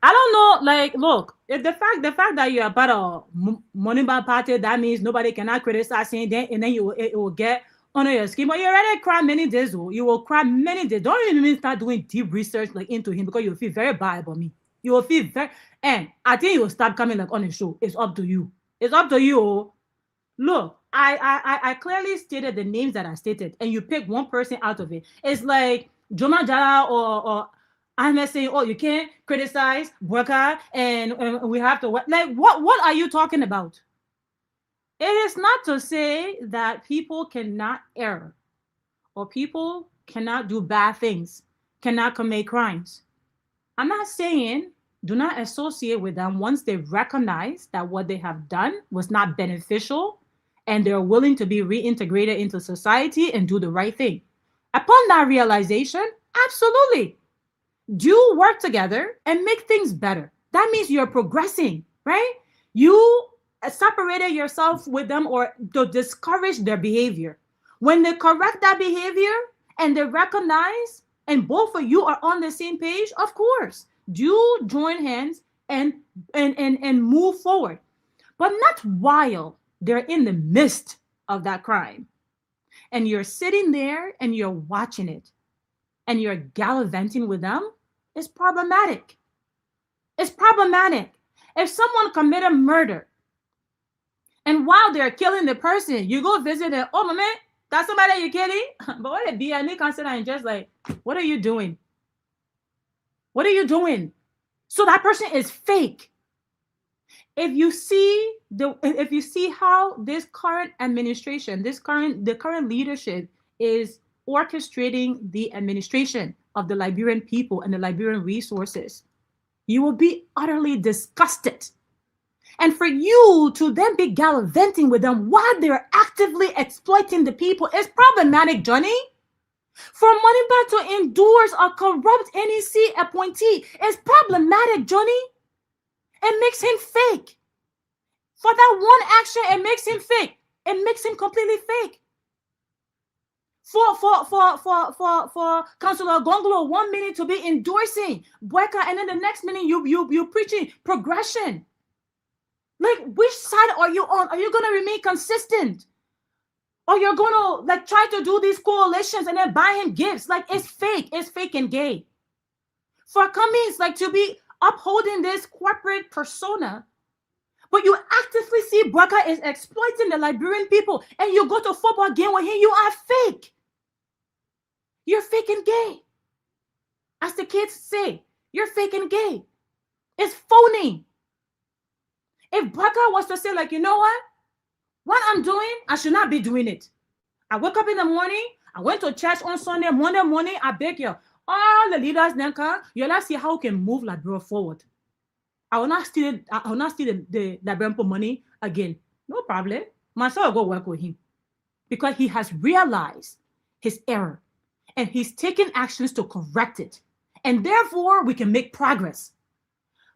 I don't know. Like, look, if the fact that you're part of money bar party, that means nobody cannot criticize it. Then it will get under your skin. But you already cried many days. You will cry many days. Don't even start doing deep research like into him because you'll feel very bad about me. You will feel very, and I think you will stop coming like on the show. It's up to you. It's up to you. Look, I clearly stated the names that I stated, and you pick one person out of it. It's like Joma Jara or I'm saying, oh, you can't criticize Burka, and we have to like what are you talking about? It is not to say that people cannot err or people cannot do bad things, cannot commit crimes. I'm not saying do not associate with them once they recognize that what they have done was not beneficial and they're willing to be reintegrated into society and do the right thing. Upon that realization, absolutely. Do work together and make things better. That means you're progressing, right? You separated yourself with them or to discourage their behavior. When they correct that behavior and they recognize and both of you are on the same page, of course, do join hands and move forward, but not while they're in the midst of that crime. And you're sitting there and you're watching it and you're gallivanting with them. It's problematic. It's problematic. If someone committed murder and while they're killing the person, you go visit them, oh, my man, that's somebody you're killing? But what it be? And they consider and just like, what are you doing? What are you doing? So that person is fake. If you see how this current administration, the current leadership is orchestrating the administration of the Liberian people and the Liberian resources, you will be utterly disgusted. And for you to then be gallivanting with them while they're actively exploiting the people is problematic, Johnny. For Moneyba to endorse a corrupt NEC appointee is problematic, Johnny. It makes him fake. For that one action, it makes him fake. It makes him completely fake. For Councillor Gongloe, 1 minute to be endorsing Bweka, and then the next minute you preaching progression. Like, which side are you on? Are you gonna remain consistent? Or you're gonna like try to do these coalitions and then buy him gifts? Like, it's fake and gay. For Cummings, like, to be upholding this corporate persona, but you actively see Bweka is exploiting the Liberian people, and you go to football game with him, you are fake. You're fake and gay. As the kids say, you're fake and gay. It's phony. If Bweka was to say, like, you know what I'm doing, I should not be doing it. I woke up in the morning, I went to church on Sunday, Monday morning, I beg you, all the leaders then come, you'll see how we can move Liberia forward. I will not steal the Liberian money again. No problem. Myself will go work with him. Because he has realized his error. And he's taken actions to correct it. And therefore, we can make progress.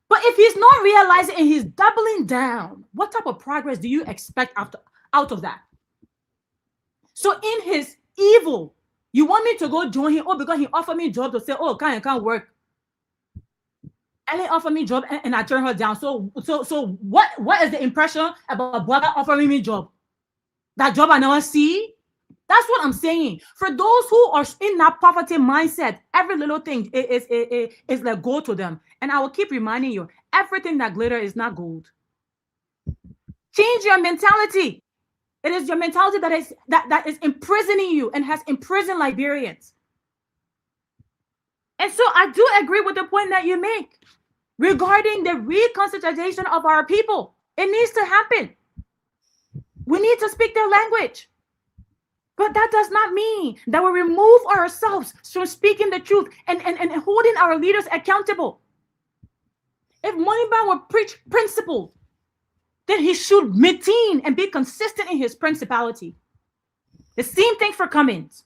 But if he's not realizing and he's doubling down, what type of progress do you expect out of that? So in his evil, you want me to go join him, because he offered me a job to say, oh, can't work. And he offered me a job and I turned her down. So what is the impression about Bweka offering me a job? That job I never see? That's what I'm saying. For those who are in that poverty mindset, every little thing is like gold to them. And I will keep reminding you, everything that glitter is not gold. Change your mentality. It is your mentality that is imprisoning you and has imprisoned Liberians. And so I do agree with the point that you make regarding the reconstitution of our people. It needs to happen. We need to speak their language. But that does not mean that we remove ourselves from speaking the truth and holding our leaders accountable. If Moneyban would preach principle, then he should maintain and be consistent in his principality. The same thing for Cummins.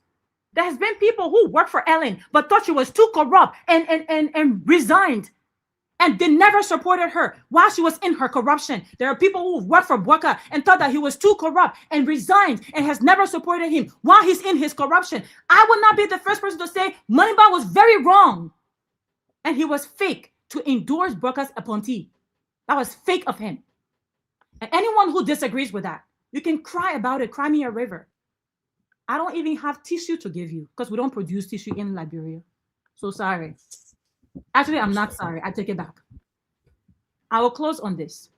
There has been people who worked for Ellen but thought she was too corrupt and resigned. And they never supported her while she was in her corruption. There are people who worked for Bwaka and thought that he was too corrupt and resigned and has never supported him while he's in his corruption. I will not be the first person to say Moneyban was very wrong. And he was fake to endorse Bwaka's appointee. That was fake of him. And anyone who disagrees with that, you can cry about it, cry me a river. I don't even have tissue to give you because we don't produce tissue in Liberia. So sorry. Actually, I'm not sorry. I take it back. I will close on this.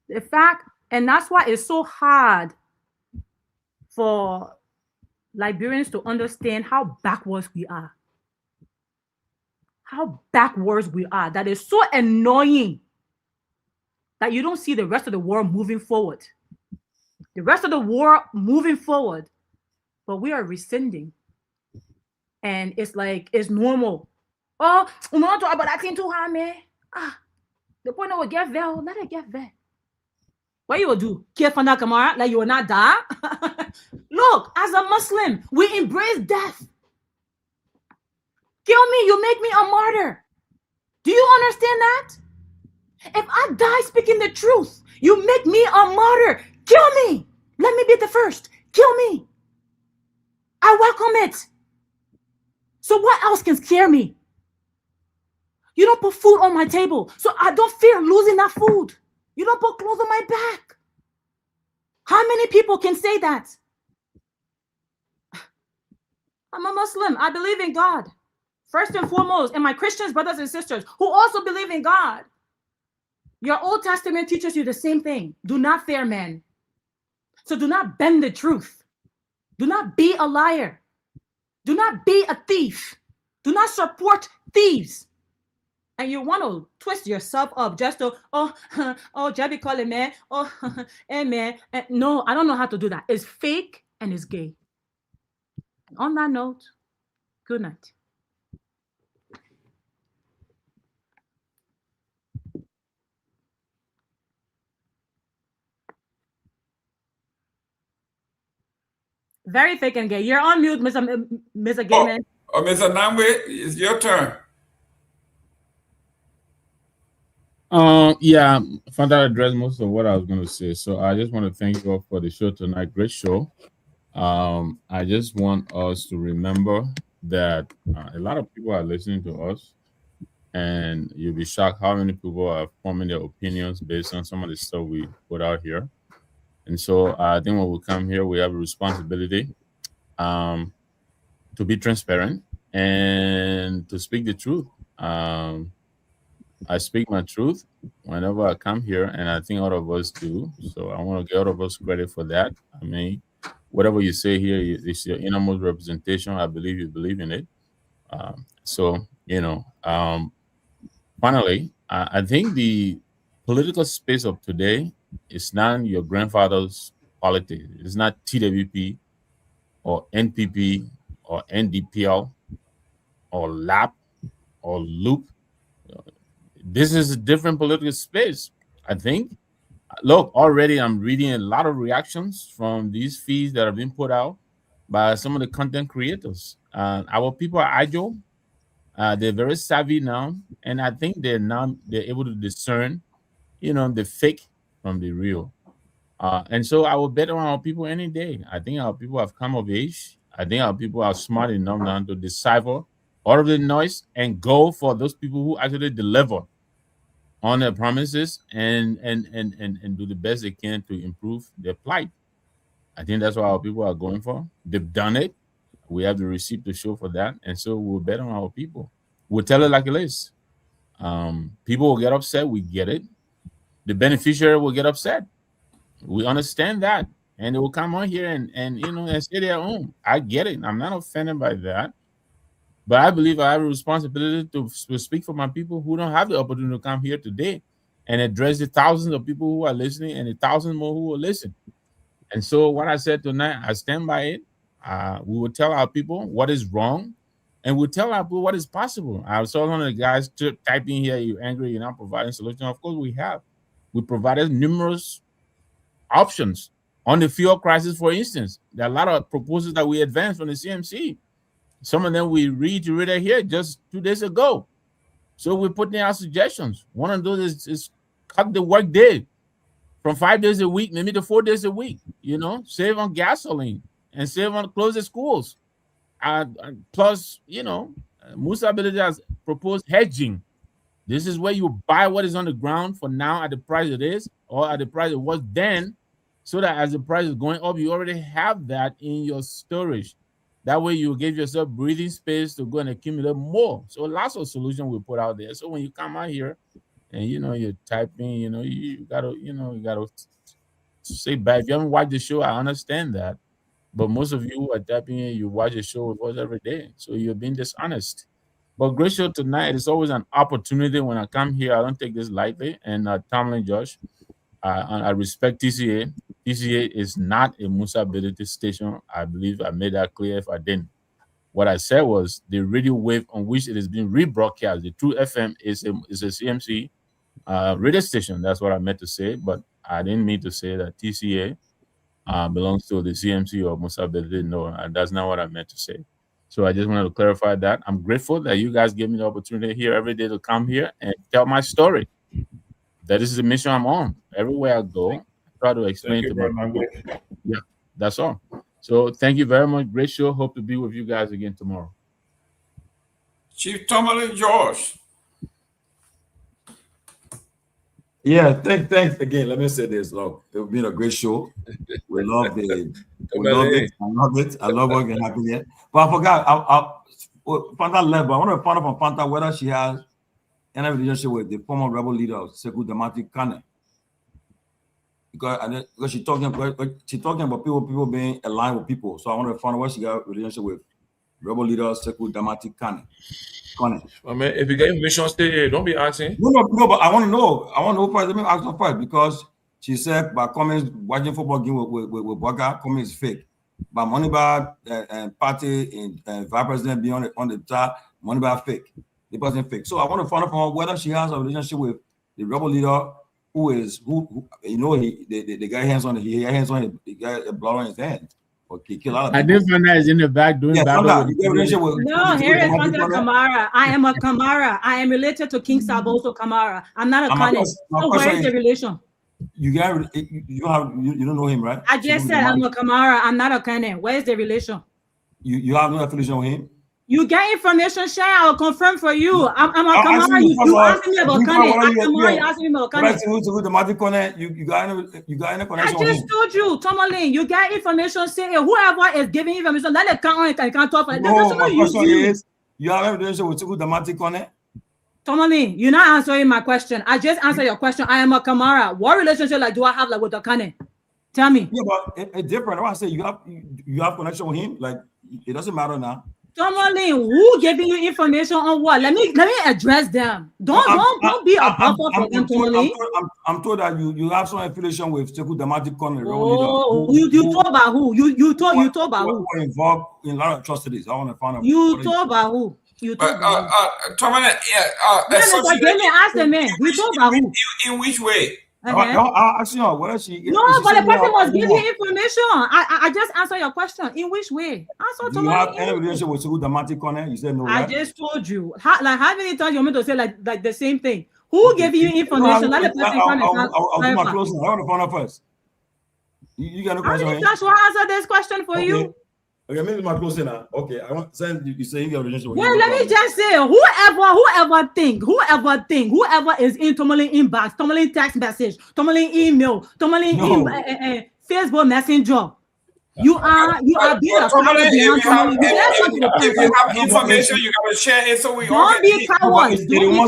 The fact, and that's why it's so hard for Liberians to understand how backwards we are. How backwards we are. That is so annoying that you don't see the rest of the world moving forward. The rest of the world moving forward, but we are rescinding. And it's like, it's normal. Oh, we don't talk about that thing too hard, man. The point will get there, let it get there. What you will do? Fofana Kamara, like you will not die? Look, as a Muslim, we embrace death. Kill me, you make me a martyr. Do you understand that? If I die speaking the truth, you make me a martyr. Kill me. Let me be the first. Kill me. I welcome it. So what else can scare me? You don't put food on my table, so I don't fear losing that food. You don't put clothes on my back. How many people can say that? I'm a Muslim. I believe in God. First and foremost, and my Christians, brothers and sisters, who also believe in God. Your Old Testament teaches you the same thing. Do not fear men. So do not bend the truth. Do not be a liar. Do not be a thief. Do not support thieves. And you want to twist yourself up just to, Jabby calling man, hey man. No, I don't know how to do that. It's fake and it's gay. On that note, good night. Very fake and gay. You're on mute, Mr. Gayman. Oh, Mr. Nagbe, it's your turn. Yeah, Fanta addressed most of what I was going to say. So I just want to thank you all for the show tonight. Great show. I just want us to remember that a lot of people are listening to us, and you'll be shocked how many people are forming their opinions based on some of the stuff we put out here. And so I think when we come here, we have a responsibility to be transparent and to speak the truth. I speak my truth whenever I come here, and I think all of us do. So I want to give all of us credit for that. I mean, whatever you say here is your innermost representation. I believe you believe in it. Finally, I think the political space of today is not your grandfather's politics. It's not TWP or NPP or NDPL or LAP or LOOP. This is a different political space, I think. Look, already I'm reading a lot of reactions from these feeds that have been put out by some of the content creators. Our people are agile. They're very savvy now. And I think they're able to discern, the fake from the real. And so I will bet on our people any day. I think our people have come of age. I think our people are smart enough now to decipher all of the noise and go for those people who actually deliver on their promises and do the best they can to improve their plight. I think that's what our people are going for. They've done it. We have the receipt to show for that, and so we'll bet on our people. We'll tell it like it is. People will get upset. We get it. The beneficiary will get upset. We understand that, and they will come on here and say their own. I get it. I'm not offended by that, but I believe I have a responsibility to speak for my people who don't have the opportunity to come here today and address the thousands of people who are listening and the thousands more who will listen. And so what I said tonight, I stand by it. We will tell our people what is wrong, and we'll tell our people what is possible. I saw one of the guys typing here, "You're angry, you're not providing solution." Of course we have. We provided numerous options on the fuel crisis, for instance. There are a lot of proposals that we advanced from the CMC. Some of them we reiterated here just 2 days ago. So we put in our suggestions. One of those is cut the work day from 5 days a week, maybe to 4 days a week. Save on gasoline and save on close the schools. Plus, Musa Ability has proposed hedging. This is where you buy what is on the ground for now at the price it is, or at the price it was then, so that as the price is going up, you already have that in your storage. That way you give yourself breathing space to go and accumulate more. So lots of solutions we put out there. So when you come out here and you're typing, you gotta say back. If you haven't watched the show, I understand that. But most of you who are typing in, you watch the show with us every day. So you're being dishonest. But great show tonight. It's always an opportunity when I come here. I don't take this lightly. And Tomalin, Josh, I respect TCA. TCA is not a Musa Ability station. I believe I made that clear if I didn't. What I said was the radio wave on which it is being rebroadcast, the True FM, is a CMC radio station. That's what I meant to say. But I didn't mean to say that TCA belongs to the CMC or Musa Ability. No, that's not what I meant to say. So I just wanted to clarify that. I'm grateful that you guys give me the opportunity here every day to come here and tell my story. That is the mission I'm on. Everywhere I go, I try to explain to my people. Yeah, that's all. So thank you very much. Great show. Hope to be with you guys again tomorrow. Chief Tomalin, George. Yeah, thanks again. Let me say this. Look, it's been a great show. We love it. I love what can happen here. But I forgot, Fanta left, but I want to find out from Fanta whether she has any relationship with the former rebel leader, Sekou Damati Kane. Because she's talking about people being aligned with people. So I want to find out what she got a relationship with rebel leader Sekou Damati Kane. I mean, if you get information, stay. Don't be asking. No, but I want to know. First. Let me ask her first, because she said by comments watching football game with Baka, comments is fake. But Moneybar and party and vice president be on the top, Moneybar fake. The person fake. So I want to find out from her whether she has a relationship with the rebel leader who the guy hands on the guy blood on his hand. Okay, kill out. I didn't find that is in the back doing battle. No, here is under Kamara. I am a Kamara. I am related to King Saboso Kamara. I'm not a Kane. So where is the relation? You don't know him, right? I just said I'm a Kamara. I'm not a Kane. Where is the relation? You have no affiliation with him? You get information, share. I'll confirm for you. I'm a Kamara. You asking me about Kane. You asking me about Kane. You got any connection? I just told you, Tomalin. You get information. Say whoever is giving information, let it come on. I can't talk. No, my question is, you have evidence with Sekou Damati Kane? Tomalin, you're not answering my question. I just answered your question. I am a Kamara. What relationship do I have with the Kane? Tell me. Yeah, but it's different. I want to say you have connection with him. Like it doesn't matter now. Tomalin, who giving you information on what? Let me address them. Don't be a buffer for them, Tomalin. I'm told that you have some affiliation with Sekou Damati Kane. Oh, you told about who? You told about who? We're involved in a lot of atrocities. I want to find out. You told about who? You told about who? Tomalin, ask the man. You told about who? In which way? I'll ask you whether she. No, but the person must give you information. I just answer your question. In which way? Answer to you have any relationship with Sekou Damati Kane? You said no. I just told you. How many times you want me to say like the same thing? Who gave you information? Let the person I'll do my closing. I want to find out first. You got no question. Joshua, answer this question for you. Okay, maybe my closing now. Okay, I want to you say you got a relationship with. Well, let me just say, whoever is in Tomalin inbox, Tomalin text message, Tomalin email, Tomalin Facebook messenger, You are being a coward. If you have information, you gotta share it so we all Don't be cowards. No,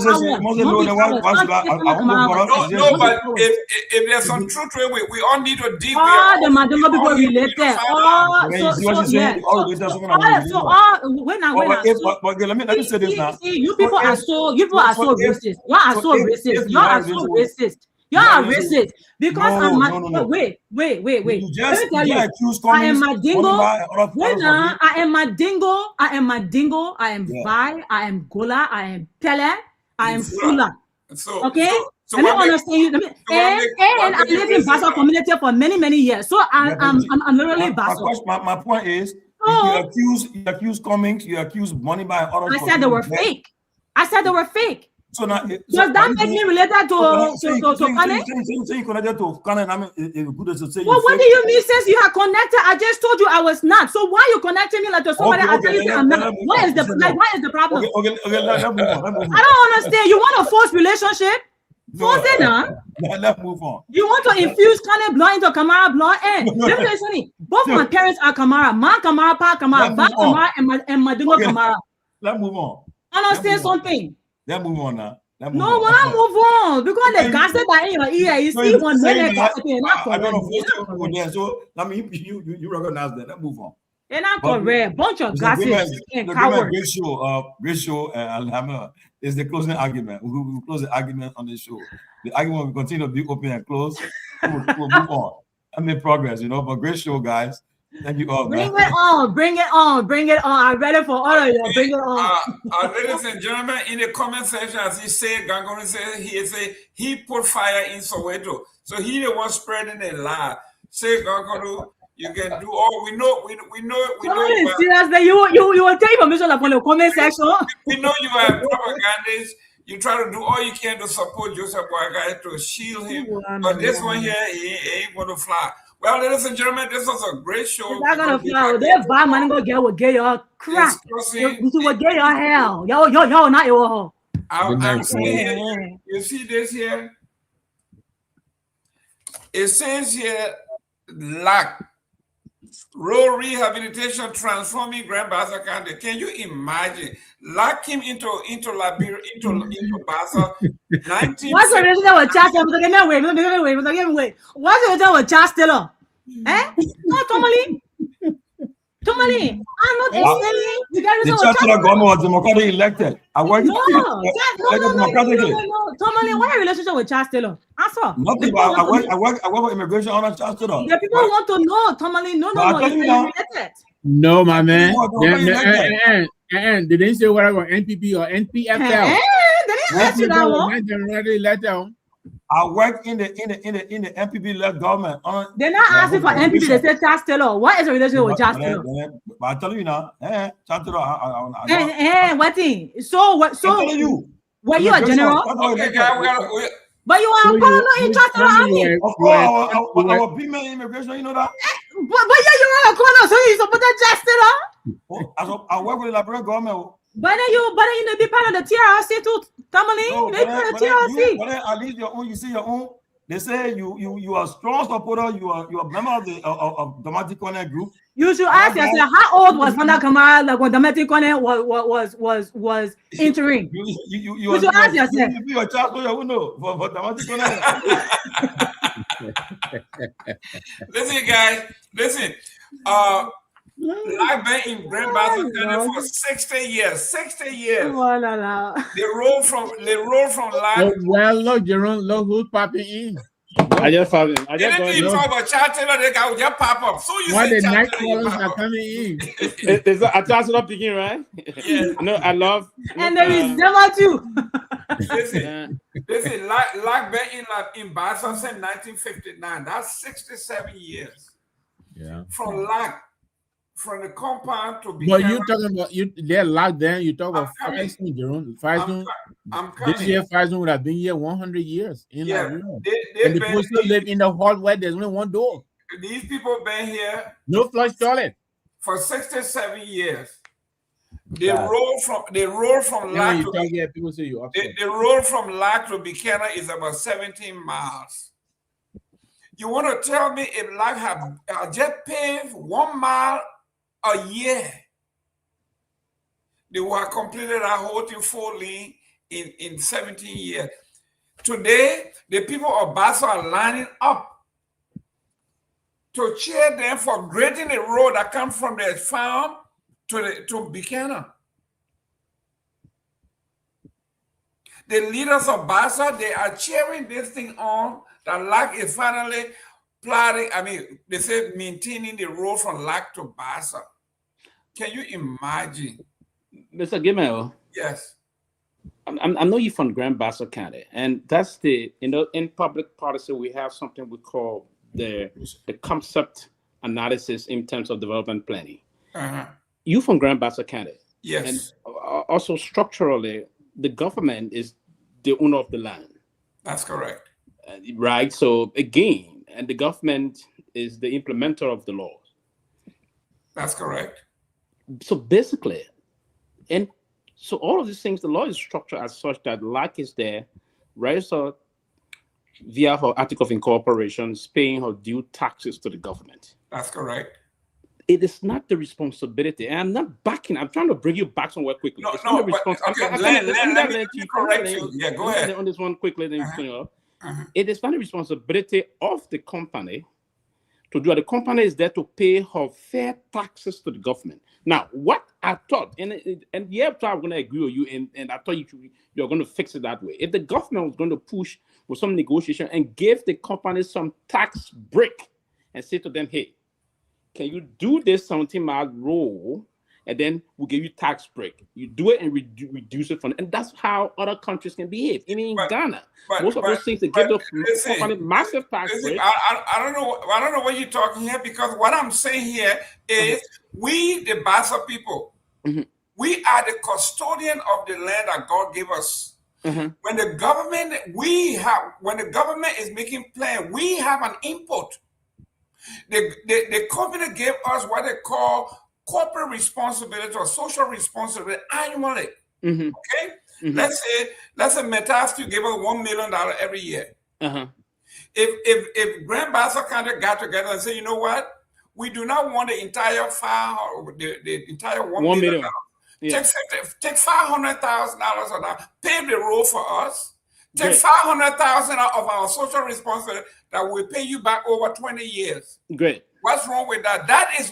but if there's some truth to it, we all need to deal with all the Mandingo people related. Let me say this now. You people are so racist. You are so racist. You are so racist. You are racist because no. Wait. You just accuse I am Mandingo. I am Mandingo. I am Mandingo. I am Vai. I am Gola. I am Pele. I am Fula. Okay. Let me understand you. And I live in Basa community for many years. So I'm literally Basa. My point is, you accuse Cummings. You accuse money by others. I said they were fake. So now, does that make me related to Kane? Well, what do you mean since you are connected? I just told you I was not. So why are you connecting me like to somebody? I tell you I'm not. What is the problem? Okay, let's move on. I don't understand. You want a forced relationship? Force it now. Let's move on. You want to infuse Kane blood into Kamara blood? Let me tell you something. Both my parents are Kamara. Ma Kamara, Pa Kamara, Ba Kamara, and Madingo Kamara. Let's move on. Understand something? Let's move on now. No, why move on? Because the gossip that in your ear, you see one minute gossip, I don't know. So I mean, you recognize that. Let's move on. They're not correct. Bunch of gossip and cowards. Great show, Alhamdulillah, is the closing argument. We will close the argument on the show. The argument will continue to be open and closed. We'll move on. I made progress, but great show, guys. Thank you all. Bring it on. I'm ready for all of you. Bring it on. Ladies and gentlemen, in the comment section, as he said, Gangoni said, he put fire in Soweto. So he the one spreading the lie. Say, Gangoni, you can do all. We know. Seriously, you will take permission upon the comment section. We know you are propagandists. You try to do all you can to support Joseph Boakai to shield him. But this one here, he ain't going to fly. Well, ladies and gentlemen, this was a great show. It's not gonna fly. They buy money go get your crap. You will get your hell. Yo, not your. I'm saying, you see this here? It says here, lack rural rehabilitation transforming Grand Bassa County. Can you imagine? Lock him into Liberia, into Bassa. What's the reason with Chastelo? Wait. What's the reason with Chastelo? No, Tomalin. I'm not saying the Chastelo government was democratically elected. No. Tomalin, what a relationship with Chastelo? Answer. Nothing. I work with immigration on Chastelo. The people want to know, Tomalin. No. No, my man. They didn't say whether or NPP or NPFL. They didn't ask you that one. I work in the NPP led government. They're not asking for NPP. They say Chastelo. What is the relationship with Chastelo? But I tell you now, Chastelo. What thing? So what? So were you a general? But you are a in Chastelo army. Our female immigration, you know that. But you are a colonel, so you supported Chastelo. I work with the Liberia government. But then you be part of the TRC too, Tomalin. They part of the TRC. But then at least your own, you see your own. They say you are a strong supporter. You are a member of the Domestic Connect group. You should ask yourself how old was Fanda Kamara like when Domestic Connect was entering. You should ask yourself. You be a child for Domestic Connect. Listen, guys. Listen. I've been in Grand Bassa County for 60 years. 60 years. No. They roll from live. Well, look, Jerome, look who's popping in. I just found it. Anything you talk about Chastelo, they will just pop up. So you why say the night Chastelo, callers are coming in? Is that a Chastelo picking, right? Yeah. No, I love. And there is Zema too. Listen, like been in Bassa since 1959. That's 67 years. Yeah. From the compound to be. But you talking about they're locked down. You talk about Faison, Jerome. Faison. This year, Faison would have been here 100 years in Liberia. And the people still live in the hall where there's only one door. These people been here. No flush toilet. For 67 years. They roll from Lac to the road from Lac to Buchanan is about 17 miles. You want to tell me if like have just paved 1 mile a year, they will have completed our whole thing fully in 17 years. Today, the people of Basel are lining up to cheer them for grading the road that comes from their farm to Buchanan. The leaders of Basel, they are cheering this thing on. That LAC is finally plotting, they say maintaining the road from LAC to Basel. Can you imagine? Mr. Gayman? Yes. I know you're from Grand Bassa County, and that's in public policy, we have something we call the concept analysis in terms of development planning. You from Grand Bassa County. Yes. And also structurally, the government is the owner of the land. That's correct. Right. So again, and the government is the implementer of the law. That's correct. So basically, and so all of these things, the law is structured as such that LAC is there, right? So via her article of incorporation, paying her due taxes to the government. That's correct. It is not the responsibility, and I'm not backing. I'm trying to bring you back somewhere quickly. It's not the responsibility. Let me correct you. Yeah, go ahead. On this one quickly, then you up. It is not the responsibility of the company to do it. The company is there to pay her fair taxes to the government. Now, what I thought, and yeah, I'm going to agree with you, and I thought you're going to fix it that way. If the government was going to push with some negotiation and give the company some tax break and say to them, hey, can you do this 17-mile road, and then we'll give you tax break. You do it and reduce it from, and that's how other countries can behave. Even in Ghana, most of those things they give the company massive tax break. I don't know what you're talking here, because what I'm saying here is we, the Bassa people, we are the custodian of the land that God gave us. When the government is making plan, we have an input. The company gave us what they call corporate responsibility or social responsibility annually. Okay? Let's say Metasty gave us $1 million every year. If Grand Bassa County got together and said, you know what, we do not want the entire file, the entire $1 million. Take $500,000 of that, pave the road for us. Take $500,000 of our social responsibility that will pay you back over 20 years. Great. What's wrong with that? That's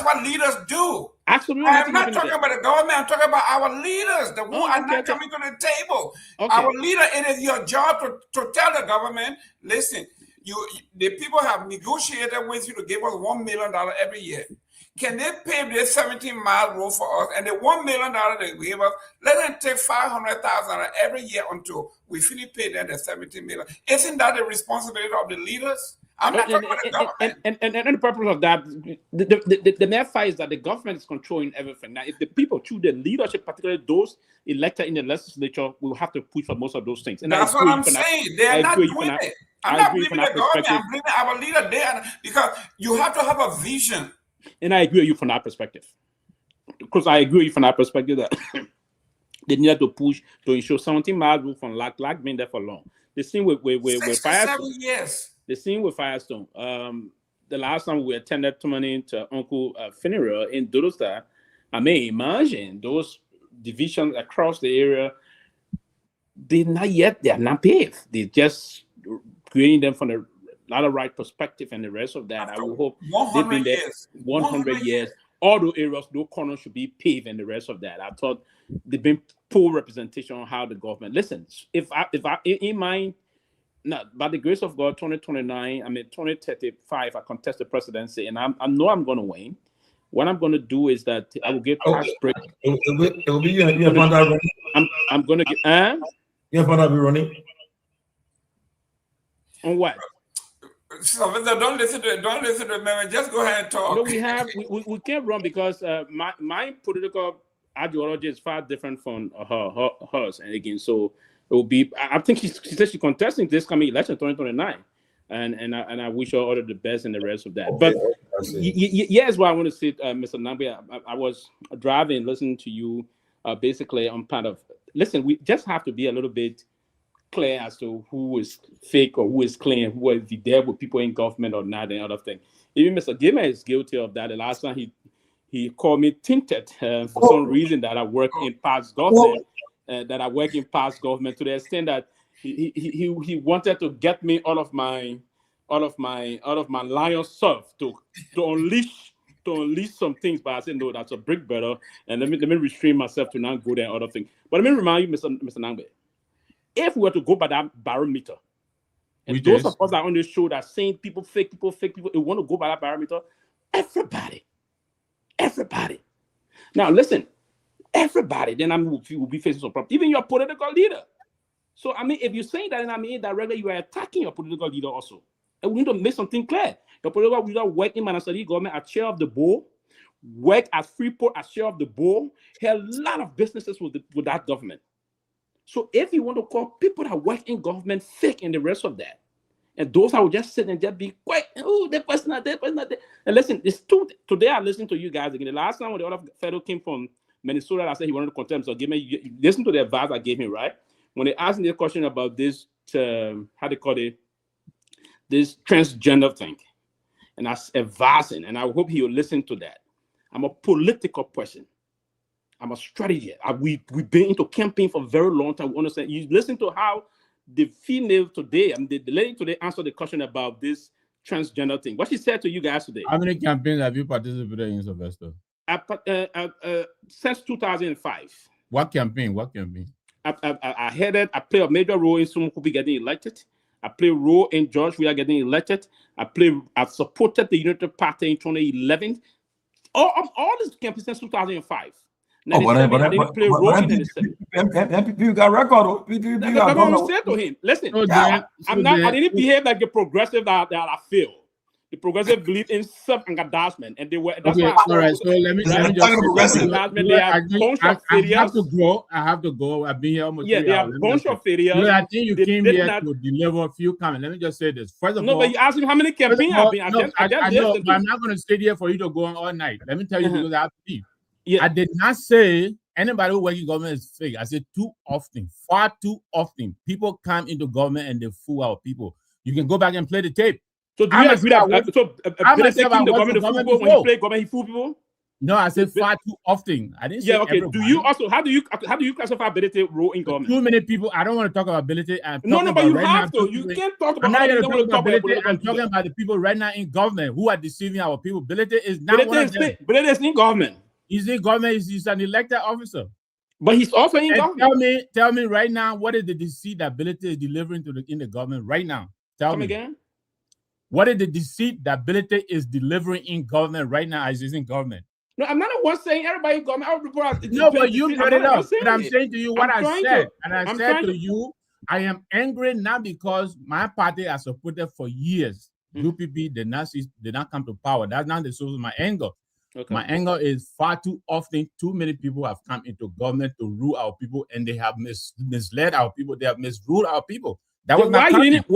what leaders do. Absolutely. I'm not talking about the government. I'm talking about our leaders, the who are not coming to the table. Our leader, it is your job to tell the government, listen, the people have negotiated with you to give us $1 million every year. Can they pave this 17-mile road for us? And the $1 million they give us, let them take $500,000 every year until we finish paying them the $17 million. Isn't that the responsibility of the leaders? I'm not talking about the government. And the purpose of that, the main fact is that the government is controlling everything. Now, if the people choose the leadership, particularly those elected in the legislature, will have to push for most of those things. And that's what I'm saying. They are not doing it. I'm not blaming the government. I'm blaming our leader there, because you have to have a vision. And I agree with you from that perspective. Because I agree with you from that perspective that they needed to push to ensure 17 miles route from LAC been there for long. The same with Firestone. 7 years. The same with Firestone. The last time we attended Tomalin to Uncle funeral in Dodosta, I may imagine those divisions across the area, they are not paved. They just creating them from the not a right perspective and the rest of that. I will hope 100 years. 100 years. All those areas, no corners should be paved and the rest of that. I thought there've been poor representation on how the government listens. If I in mind, not by the grace of God, 2029, 2035, I contest the presidency, and I know I'm going to win. What I'm going to do is that I will get tax break. It will be you have found out running. I'm going to get. You have found out running. On what? So don't listen to it, man. Just go ahead and talk. No, we can't run because my political ideology is far different from hers. And again, so it will be. I think she said she's contesting this coming election 2029, and I wish her all of the best and the rest of that. Okay, but yes, what I want to say, Mr. Nagbe, I was driving, listening to you, basically on part of. Listen, we just have to be a little bit clear as to who is fake or who is clean, who is there with people in government or not, and other thing. Even Mr. Gayman is guilty of that. The last time he called me tinted for some reason that I work in past government, to the extent that he wanted to get me out of my lion self to unleash some things. But I said no, that's a brick better, and let me restrain myself to not go there and other things. But let me remind you, Mr. Nagbe, if we were to go by that barometer, and those of us that are on this show that saying people fake people, if we want to go by that barometer, everybody. Now listen, everybody, then will be facing some problems. Even your political leader. So I mean, if you're saying that, then I mean indirectly you are attacking your political leader also. And we need to make something clear. Your political leader work in Manasari government as chair of the board, work at Freeport as chair of the board, had a lot of businesses with that government. So if you want to call people that work in government fake and the rest of that, and those that will just sit and just be quiet, oh, that person not there. And listen, today I listened to you guys again. The last time when the other fellow came from Minnesota, I said he wanted to contest. So listen to the advice I gave him, right? When they asked me the question about this, how they call it, this transgender thing, and I was advising, and I hope he will listen to that. I'm a political person. I'm a strategist. We've been into campaign for a very long time. We understand. You listen to how the female today, the lady today answered the question about this transgender thing. What she said to you guys today. How many campaigns have you participated in, Sylvester? Since 2005. What campaign? I play a major role in Sumukubi getting elected. I play a role in George we are getting elected. I supported the United Party in 2011. All this campaign since 2005. Now, you got record. That's what I'm saying to him. Listen, I didn't behave like the progressive that I feel. The progressive believe in self-engagement, and they were. That's okay, all right. So let me just. I have to go. I've been here almost. Yeah, they are a bunch of failures. I think you came here to deliver a few comments. Let me just say this. First of all, but you asked me how many campaigns I've been. I know, but I'm not going to sit here for you to go on all night. Let me tell you because I have to leave. Yeah. I did not say anybody who works in government is fake. I said far too often, people come into government and they fool our people. You can go back and play the tape. So do you agree that the government when he play government, he fool people? No, I said far too often. I didn't say okay. Everybody. Do you also how do you classify ability role in government? Too many people. I don't want to talk about ability. No, but you have to. You can't talk about. I'm not talking about ability. I'm talking about the people right now in government who are deceiving our people. Ability is not one of them. Ability is in government. He's in government. He's an elected officer. But he's also in government. Tell me right now, what is the deceit that ability is delivering in the government right now? Tell me again. What is the deceit that ability is delivering in government right now as is in government? No, I'm not the one saying everybody in government. No, but you brought it up. But I'm saying to you what I said. And I said to you, I am angry not because my party has supported for years. UPP, the Nazis, did not come to power. That's not the source of my anger. Okay. My anger is far too often, too many people have come into government to rule our people, and they have misled our people. They have misruled our people. That was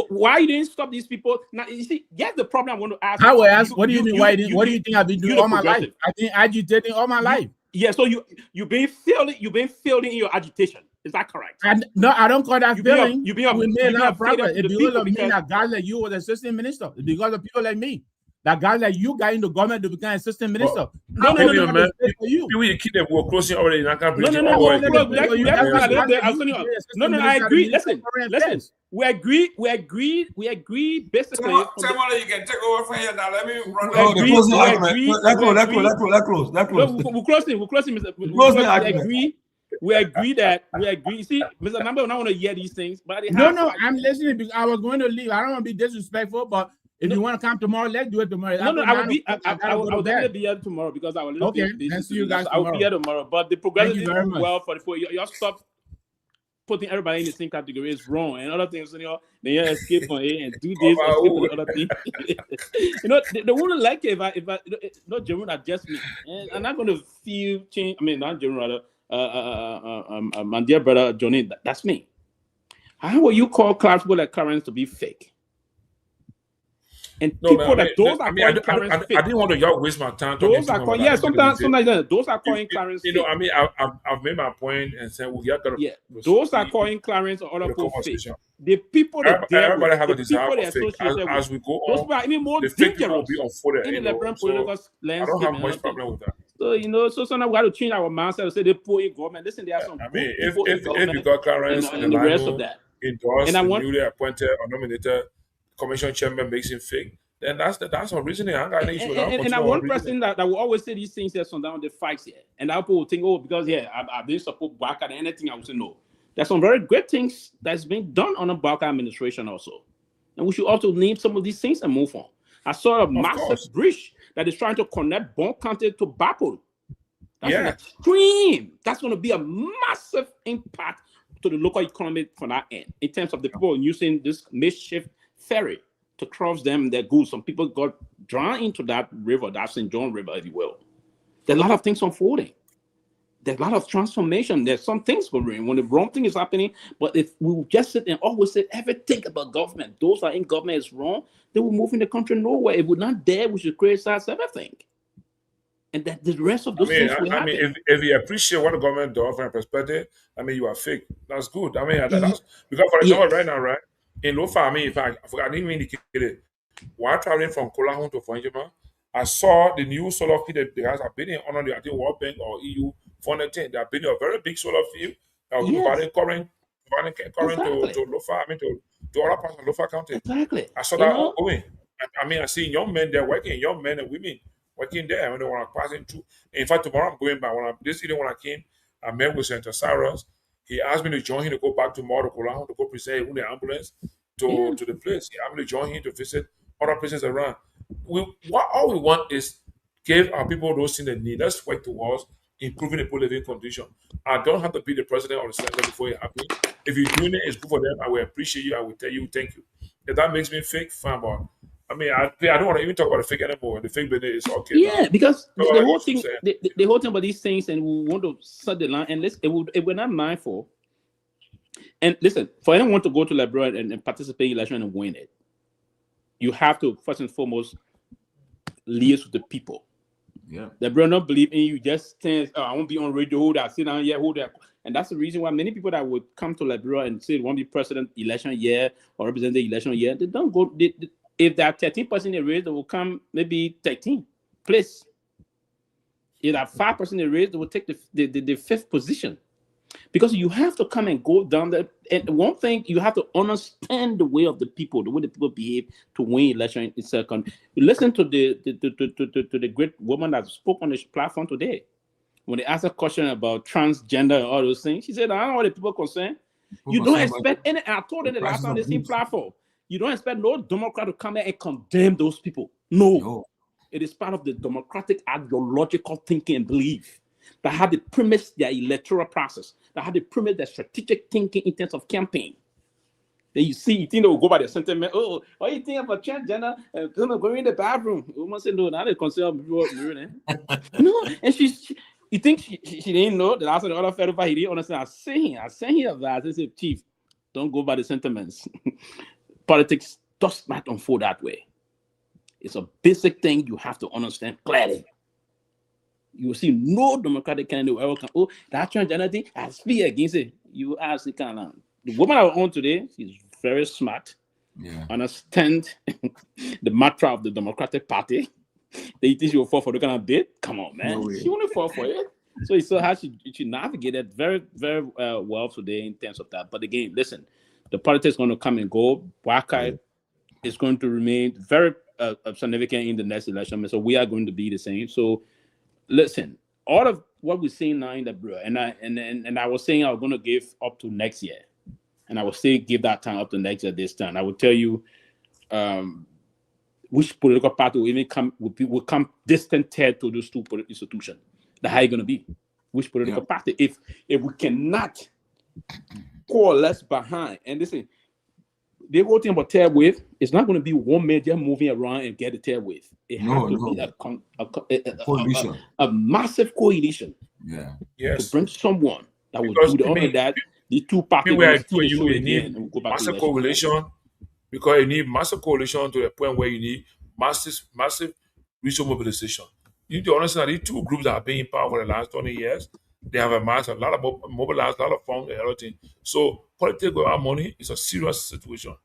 why you didn't stop these people? Now you see, the problem I want to ask. I will ask, what do you mean? Why didn't? What do you think I've been doing all my life? I've been agitating all my life. Yeah, so you've been feeling in your agitation. Is that correct? No, I don't call that feeling. We made a lot of progress. It's because of me that guys like you was assistant minister. It's because of people like me. That guys like you got into government to become assistant minister. No, man. You keep them work closely already. No, I agree. Listen. We agree. Basically, Tomalin, you can take over from here now. Let me run. We're closing. We agree. See, Mr. Number, I don't want to hear these things, but I'm listening because I was going to leave. I don't want to be disrespectful, but if you want to come tomorrow, let's do it tomorrow. I will definitely be here tomorrow because I will. Okay, let's see you guys tomorrow. I will be here tomorrow. But the progressive is well for y'all stop putting everybody in the same category. It's wrong, and other things. Then you escape from it and do this, escape from the other thing. They wouldn't like it if I not Jerome adjust me. And I'm not going to feel change. I mean, not Jerome, rather. My dear brother Johnny, that's me. How will you call Clarksville occurrence to be fake? And No, people man, those are calling Clarence I fake. didn't want to y'all waste my time talking Those to are him calling, about sometimes those are calling Clarence you fake. know, I mean, I've made my point and said we got to those are calling Clarence or other the people fake. conversation. The people that deal Everybody with, have the a desire people they for fake. associated As with, we go those on, people are even more the fake people will dangerous be unfolded. in the You know, Liberian so political I landscape. don't have much problem with that. So so sometimes we got to change our mindset and say they poor in government. Listen, there are some good people in If government you got Clarence and the rest of Delano that. endorse And I the want newly appointed or nominated commission chairman makes him fake, then that's some reasoning. I got an issue. And one person that will always say these things here on the fights here, and that people will think, oh, because I didn't support Barker and anything. I would say no. There's some very great things that's been done on the Barker administration also, and we should also name some of these things and move on. I saw a massive bridge that is trying to connect Bon County to Bapo. That's an extreme. That's going to be a massive impact to the local economy from that end in terms of the people using this makeshift ferry to cross them their goods. Some people got drawn into that river, that St. John River, if you will. There's a lot of things unfolding. There's a lot of transformation. There's some things going when the wrong thing is happening. But if we just sit and always say everything about government, those are in government is wrong, they will move in the country nowhere. If we're not there, we should criticize everything. And that the rest of those things will happen. If you appreciate what the government does from a perspective, I mean, you are fake. That's good. I mean, that's because, for example, right now, right, in Lofa, I mean, in fact, I didn't even indicate it. While traveling from Kolahun to Fonjima, I saw the new solar field that the guys have been in under the, I think, World Bank or EU funding. They have been in a very big solar field. Providing current to Lofa, I mean, to other parts of Lofa County. Exactly. I saw that all going. I mean, I see young men there working, young men and women working there when they were passing through. In fact, tomorrow I'm going back. This evening when I came, I met with Senator Cyrus. He asked me to join him to go back tomorrow to Kolahun to go present the ambulance to the place. He asked me to join him to visit other places around. All we want is give our people those things they need. Let's work towards improving the living condition. I don't have to be the president or the senator before it happens. If you're doing it, it's good for them. I will appreciate you. I will tell you thank you. If that makes me fake, fine, but I mean, I don't want to even talk about the fake anymore. The fake business is okay. Yeah, because the whole thing, the whole thing about these things, and we want to set the line. And if we're not mindful, and listen, for anyone to go to Liberia and participate in election and win it, you have to first and foremost liaise with the people. Yeah, Liberia don't believe in you. Just think, I won't be on radio. Hold that, sit down here, hold that. And that's the reason why many people that would come to Liberia and say they want to be president election year or represent the election year, they don't go. If there are 13% in the race, they will come maybe 13 place. If there are 5% in the race, they will take the fifth position. Because you have to come and go down there. And one thing, you have to understand the way of the people, the way the people behave to win election in second. You listen to the great woman that spoke on the platform today. When they asked a question about transgender and all those things, she said, I don't know what the people concerned. You don't expect any, and I told them the last time they see platform. You don't expect no Democrat to come in and condemn those people. No. It is part of the democratic ideological thinking and belief that had to premise their electoral process, that had to premise their strategic thinking in terms of campaign. Then you think they will go by the sentiment, oh, what do you think about transgender? Going in the bathroom. We must say, no, now they consider people. No, and you think she didn't know that after the other federal he didn't understand. I sent him advice. I said, Chief, don't go by the sentiments. Politics does not unfold that way. It's a basic thing you have to understand clearly. You will see no Democratic candidate will ever come, oh, that transgender thing, I speak against it. You ask the kind of the woman I was on today, she's very smart. Yeah. Understand the mantra of the Democratic Party. They think she will fall for the kind of bid. Come on, man. No, she won't fall for it. So it's so how she navigated very, very well today in terms of that. But again, listen, the politics is going to come and go. Wakai is going to remain very significant in the next election. So we are going to be the same. So listen, all of what we're seeing now in the bureau, and I was saying I was going to give up to next year, and I will still give that time up to next year. This time, I will tell you which political party will even come distant third to those two political institutions. That's how it's going to be. Which political party? If we cannot coalesce behind, and listen, the whole thing about third wave, it's not going to be one man just moving around and get a third wave. It has to be a massive coalition. Yeah. Yes. To bring someone that will do the honor that the two parties will massive coalition because you need massive coalition to the point where you need massive resource mobilization. You need to understand that these two groups that have been in power for the last 20 years, they have amassed a lot of mobilized, a lot of funds, and everything. So politics without money is a serious situation.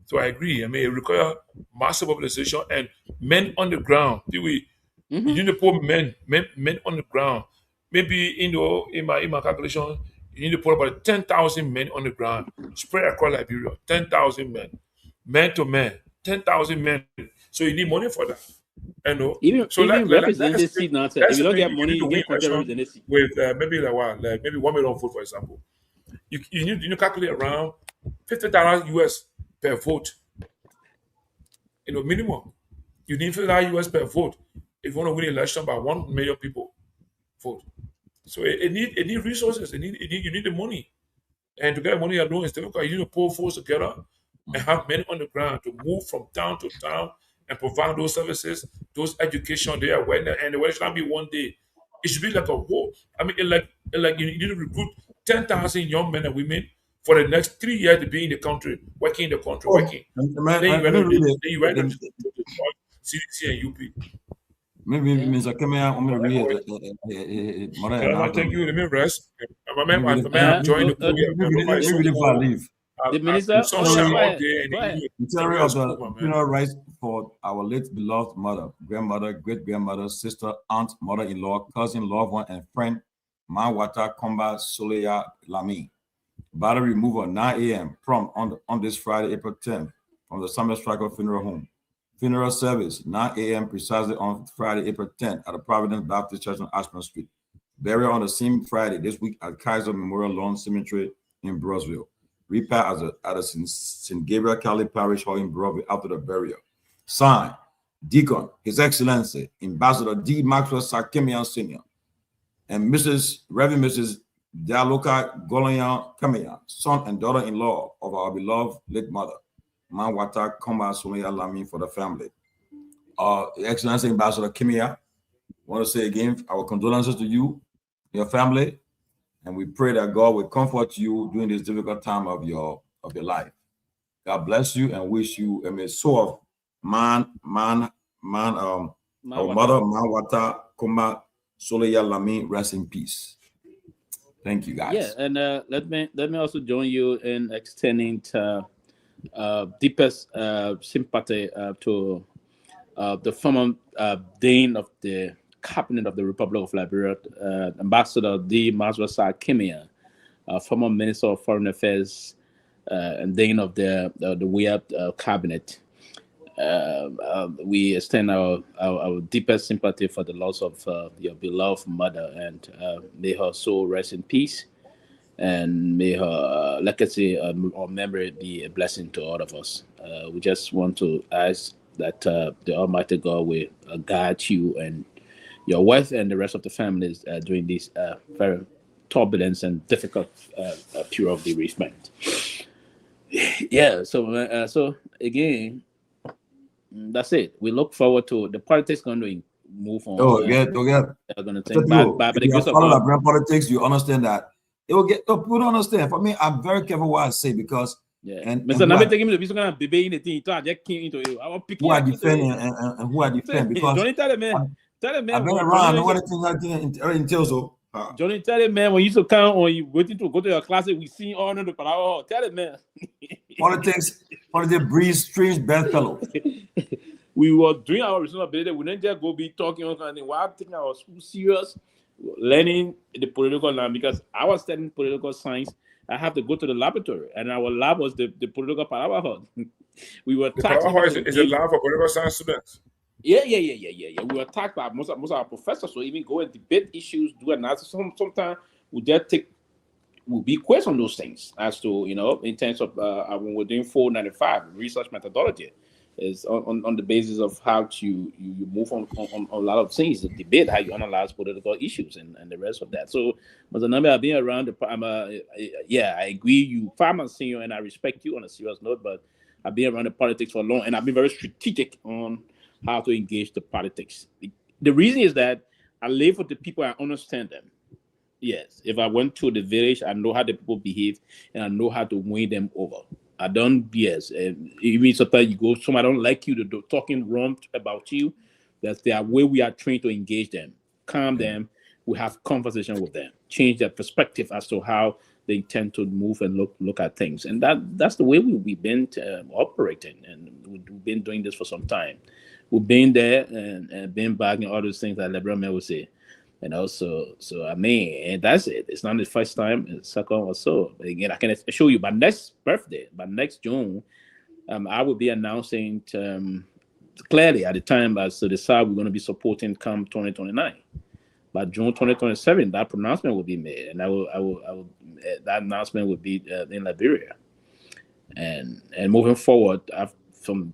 So I agree. I mean, it requires massive mobilization and men on the ground. You need to put men on the ground. Maybe in my calculation, you need to put about 10,000 men on the ground, spread across Liberia. 10,000 men to men, 10,000 men. So you need money for that. You know, even so represent the seat now. If you don't get money, you get represent the seat with maybe like what, like maybe 1 million vote, for example. You need to calculate around $50 US per vote. You know, minimum. You need $50 US per vote if you want to win an election by 1 million people vote. So it need resources. You need the money, and to get money alone is difficult. You need to pull force together and have men on the ground to move from town to town and provide those services, those education, their awareness, and the awareness should not be one day. It should be like a whole. I mean, like you need to recruit 10,000 young men and women for the next 3 years to be in the country, working in the country, working. Then you went to CDC and UP. Maybe Mr. Kamara, I'm going to thank you. Let me rest. I'm joining the program. The minister, funeral rites for our late beloved mother, grandmother, great-grandmother, sister, aunt, mother-in-law, cousin, loved one, and friend, Mawata Komba Soleya Lami. Body removal 9 a.m. prompt on this Friday, April 10th, from the Summer Striker Funeral Home. Funeral service 9 a.m. precisely on Friday, April 10th at the Providence Baptist Church on Ashburn Street. Burial on the same Friday this week at Kaiser Memorial Lawn Cemetery in Brosville. Repair at the St. Gabriel Catholic Parish Hall in Brosville after the burial. Signed, Deacon, His Excellency, Ambassador D. Maxwell Sakemian Sr. and Reverend Mrs. Dialoka Goloyan Kamian, son and daughter-in-law of our beloved late mother, Mawata Komba Soleya Lami, for the family. Excellency Ambassador Kimia, want to say again our condolences to you, your family, and we pray that God will comfort you during this difficult time of your life. God bless you and wish you a soul of our mother Mawata Komba Soleya Lami, rest in peace. Thank you, guys. Yeah, and let me also join you in extending deepest sympathy to the former Dean of the Cabinet of the Republic of Liberia, Ambassador D. Maxwell Sakemian, former Minister of Foreign Affairs and Dean of the WEAP Cabinet. We extend our deepest sympathy for the loss of your beloved mother, and may her soul rest in peace, and may her legacy or memory be a blessing to all of us. We just want to ask that the Almighty God will guide you and your wife and the rest of the families during this very turbulent and difficult period of bereavement. Yeah, so again, that's it. We look forward to the politics going to move on. Oh, yeah. They're going to think by the grace of God. Politics, you understand that it will get. People don't understand. For me, I'm very careful what I say because. Yeah. And Mr. Nagbe taking me to be so kind of baby in the thing. I just came into it. I want pick who I defend and who I defend because. Johnny, tell the man. I've been around. Know what it entails. Johnny, tell the man when you used to come or you waiting to go to your class, we see all the power. Tell the man. Politics breeds strange bedfellow. We were doing our responsibility. We didn't just go be talking on something. While taking our school serious, learning the political line because I was studying political science. I have to go to the laboratory, and our lab was the political power hall. We were the power hall is a lab for political science students. Yeah. We were attacked by most of our professors. So even go and debate issues, do analysis. Sometimes we just will be quiz on those things as to, in terms of when we're doing 495 research methodology is on the basis of how you move on a lot of things, the debate, how you analyze political issues and the rest of that. So, Mr. Nagbe, I've been around I agree, you farmer senior, and I respect you on a serious note, but I've been around the politics for long, and I've been very strategic on how to engage the politics. The reason is that I live with the people, I understand them. Yes, if I went to the village, I know how the people behave, and I know how to win them over. I don't, yes. Even sometimes you go, somebody don't like you, they're talking wrong about you. That's the way we are trained to engage them, calm them. We have conversation with them, change their perspective as to how they intend to move and look at things. And that's the way we've been operating. And we've been doing this for some time. We've been there and been back and all those things that Liberia would say. And also, so I mean, and that's it. It's not the first time, it's second or so. But again, I can show you by next June, I will be announcing clearly at the time as to decide we're going to be supporting come 2029. By June 2027, that pronouncement will be made, and I will that announcement will be in Liberia. And moving forward, we're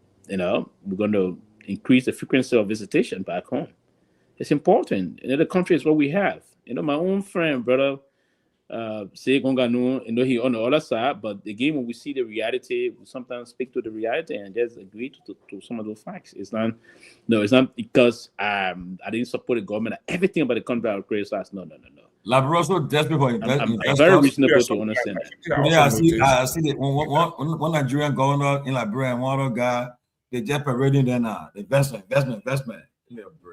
going to increase the frequency of visitation back home. It's important. In other countries, what we have. My own friend, brother, say Gonganu, he on the other side, but again, when we see the reality, we sometimes speak to the reality and just agree to some of those facts. It's not because I didn't support the government. Everything about the country I criticize. No. Labroso desperate for I'm very reasonable to understand that. Yeah, I see that one Nigerian governor in Liberia and one other guy, they just parading there now. Investment.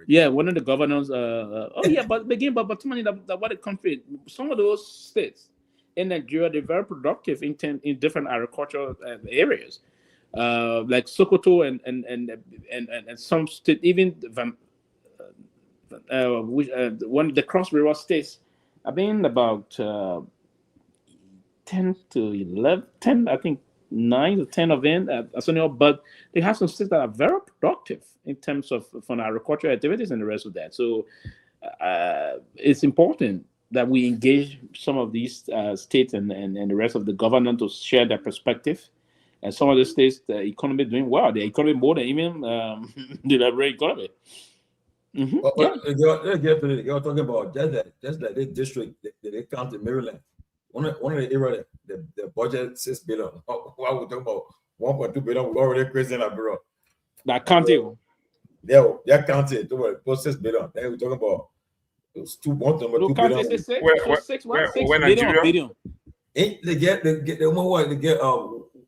Yeah, one of the governors. But Tomalin, that what the country. Some of those states in Nigeria, they're very productive in different agricultural areas, like Sokoto and some state, even one of the Cross River states. I've been about 10 to 11, 10, I think 9 to 10 of them. But they have some states that are very productive in terms of from agricultural activities and the rest of that. So it's important that we engage some of these states and the rest of the government to share their perspective. And some of the states, the economy is doing well. The economy more than even the Liberian economy. Mm-hmm. You're talking about just like this district, they count in Maryland. One of the areas, the budget $6 billion. Why we talking about 1.2 billion? We already crazy in Liberia. That county. Yeah, county. $6 billion. Then we talking about those $2 billion. When Nigeria? They get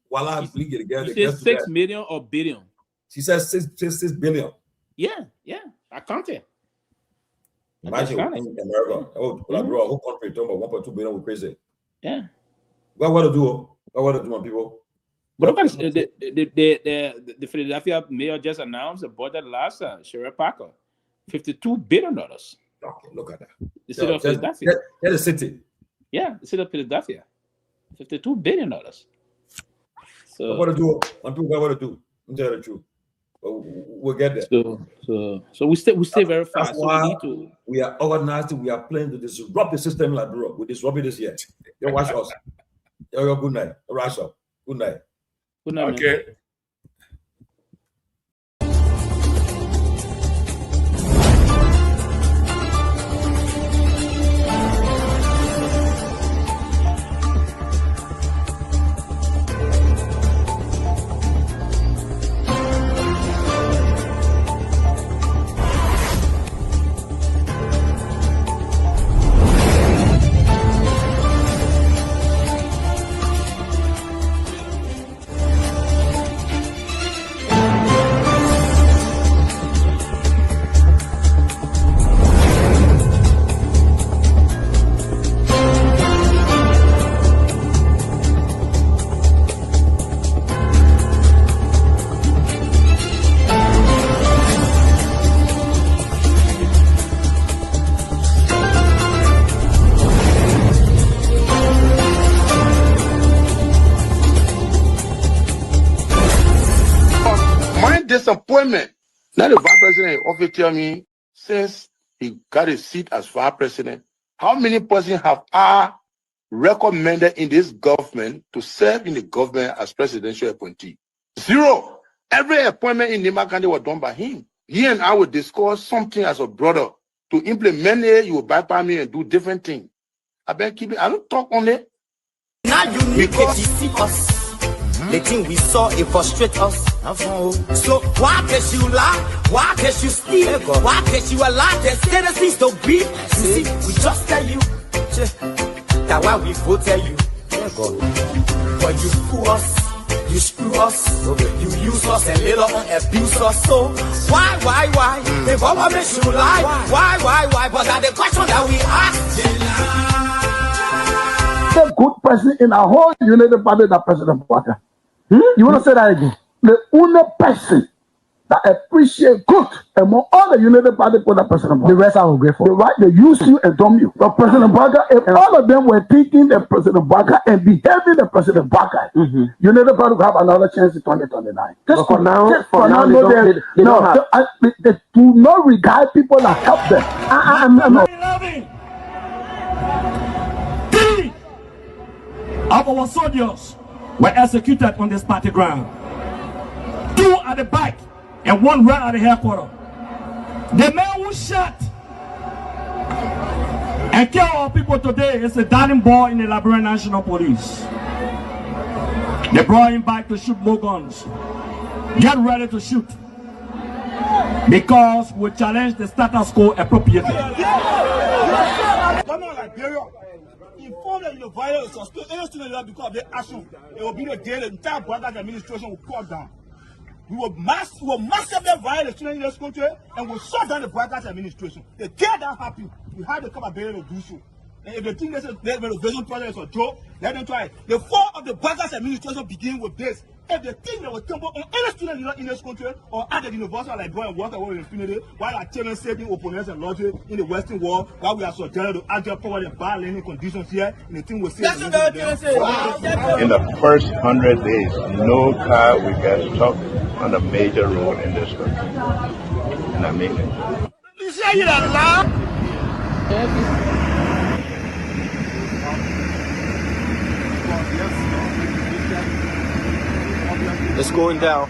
Wala. She said 6 million or billion. She says 6 billion. Yeah. I counted. Imagine in America. Bro, whole country talking about 1.2 billion. We're crazy. Yeah. What to do? What to do, people? But look at the Philadelphia mayor just announced the budget last Sherry Parker, $52 billion. Okay, look at that. The city of Philadelphia. That's the city. Yeah, the city of Philadelphia, $52 billion. So what to do? What to do? I'm telling you the truth. We'll get there. So we stay very fast. That's why we are organized. We are playing to disrupt the system like bro. We disrupt this yet. You watch us. Good night. Rise up. Good night. Good night. Okay. Man. Disappointment. Now the vice president often tell me since he got a seat as vice president, how many persons have I recommended in this government to serve in the government as presidential appointee? 0. Every appointment in Nima County was done by him. He and I would discuss something as a brother to implement it. You will bypass me and do different things. I don't talk on it. Now you need to see us. The thing we saw, it frustrate us. So why can't you lie? Why can't you steal? Why can't you allow the citizens to be? You see, we just tell you that why we vote tell you. But you fool us. You screw us, you use us and later on abuse us. So why? The government should lie. Why? But that's the question that we ask. The good person in our whole United Party that President Bwaka. You want to say that again? The only person that appreciate good among all the United Party for that President Bwaka. The rest are ungrateful. The right, they use you and dumb you. But President Bwaka, if all of them were thinking the President Bwaka and behaving the President Bwaka, United Party will have another chance in 2029. Just for now, they do not regard people that help them. Three of our soldiers were executed on this party ground. 2 at the back and 1 right at the headquarters. The man who shot and killed our people today is a darling boy in the Liberia National Police. They brought him back to shoot more guns. Get ready to shoot. Because we challenge the status quo appropriately. Liberia, inform that the violence or still any student because of their action, it will be the day the entire Bwaka administration will cut down. We will massively violate the students in this country and we'll shut down the Bwaka administration. They get that happy. We have the capability to do so. And if they think this renovation project is a joke, let them try it. The fall of the Bwaka administration begin with this. If they think they will tumble on any student in this country or at the University of Liberia and work away with impunity, while our children saving opponents and logic in the Western world, while we are subjected to agile power and bad learning conditions here, and the thing will say. In the first 100 days, no car will get stuck on the major road in this country. And I mean it. You say it out loud? It's going down.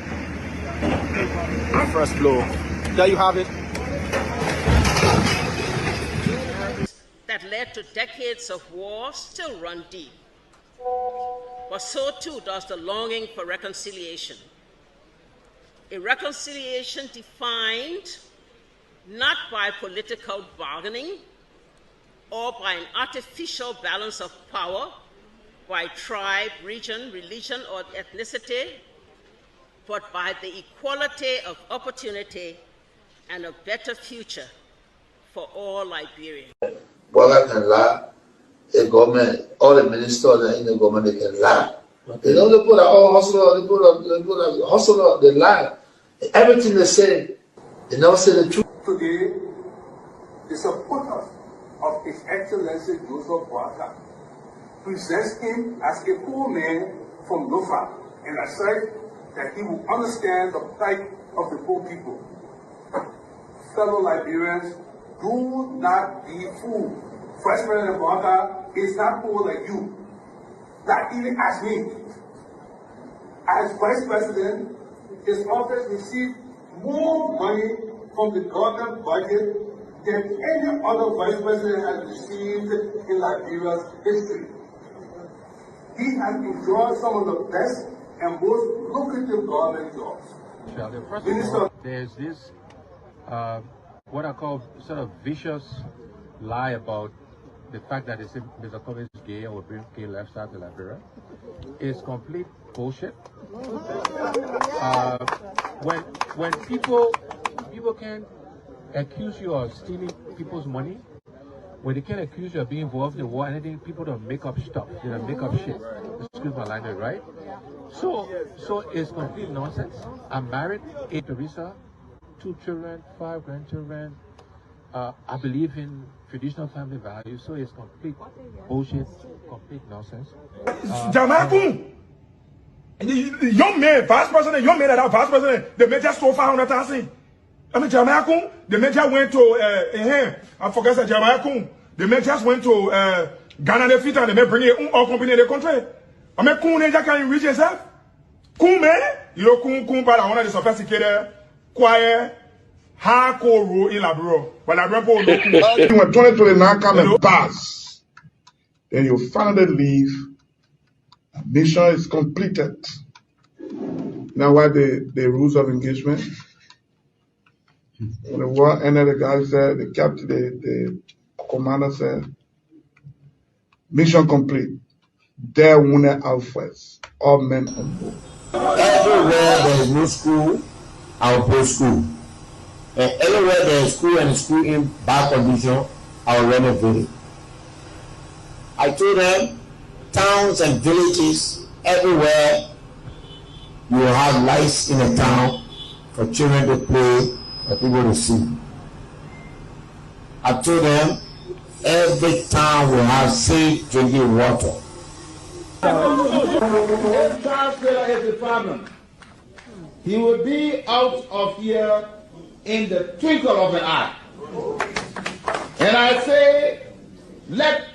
First floor. There you have it. That led to decades of war still run deep. But so too does the longing for reconciliation. A reconciliation defined not by political bargaining or by an artificial balance of power by tribe, region, religion, or ethnicity, but by the equality of opportunity and a better future for all Liberians. Bwaka can lie. The government, all the ministers in the government, they can lie. They don't put all hustler, they put a hustler, they lie. Everything they say, they never say the truth. Today, the supporters of His Excellency Joseph Bwaka presents him as a poor man from Lofa and asserts that he will understand the plight of the poor people. Fellow Liberians, do not be fooled. First President Bwaka is not poor like you, not even as me. As Vice President, his office received more money from the government budget than any other Vice President has received in Liberia's history. He has enjoyed some of the best and most lucrative government jobs. First of all, there's this, what I call sort of vicious lie about the fact that Mr. Pewee is gay or bring gay lifestyle to Liberia. It's complete bullshit. When people can accuse you of stealing people's money, when they can accuse you of being involved in the war, anything, people don't make up stuff. They don't make up shit. Excuse my language, right? So it's complete nonsense. I'm married, 8 Teresa, 2 children, 5 grandchildren. I believe in traditional family values, so it's complete bullshit, complete nonsense. The young man, vice president, young man that are vice president, the man just stole 500,000. I mean, Jamaica, the man just went to, I forgot that Jamaica, the man just went to Ghana, the fit, and the man bring it all company in the country. I mean, Kun can't reach himself. Kun man, you know, Kun, but I want to sophisticated, quiet, hardcore rule in Liberia. But Liberia, when 2029 come and pass, then you finally leave. Mission is completed. Now, what the rules of engagement? When the war ended, the guy said, the captain, the commander said, mission complete. There wounded out first, all men on board. Everywhere there is no school, I will put school. And everywhere there is school and school in bad condition, I will renovate it. I told them, towns and villages, everywhere you will have lights in the town for children to play, for people to see. I told them, every town will have safe drinking water. If Charles Taylor is the problem, he will be out of here in the twinkle of an eye. And I say, let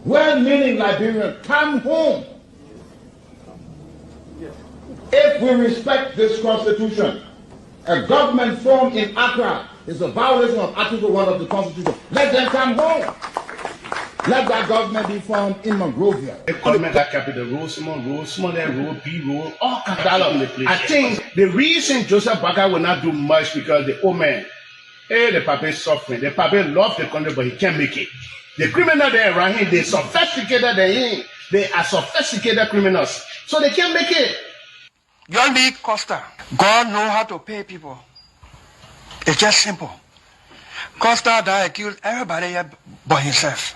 well-meaning Liberians come home. If we respect this constitution, a government formed in Accra is a violation of Article 1 of the Constitution. Let them come home. Let that government be formed in Monrovia. The government that capital road, small, big road, all kinds of. I think the reason Joseph Baga will not do much because the old man, the papa is suffering. The papa loves the country, but he can't make it. The criminal there around him, they sophisticated than him. They are sophisticated criminals, so they can't make it. Your league Costa, God know how to pay people. It's just simple. Costa that accused everybody here but himself.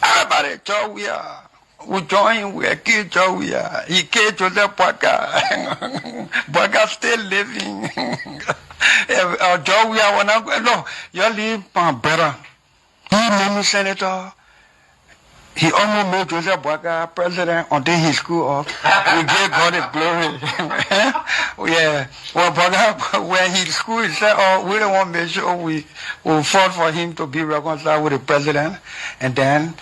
Everybody, we join, we accuse Joe, he killed Joseph Boaga. Boaga still living. Joe, no, you leave my brother. He made me senator. He almost made Joseph Boaga president until he screwed up. We gave God the glory. Yeah. Well, Boaga, when he screwed, he said, oh, we don't want to make sure we will fought for him to be reconciled with the president. And then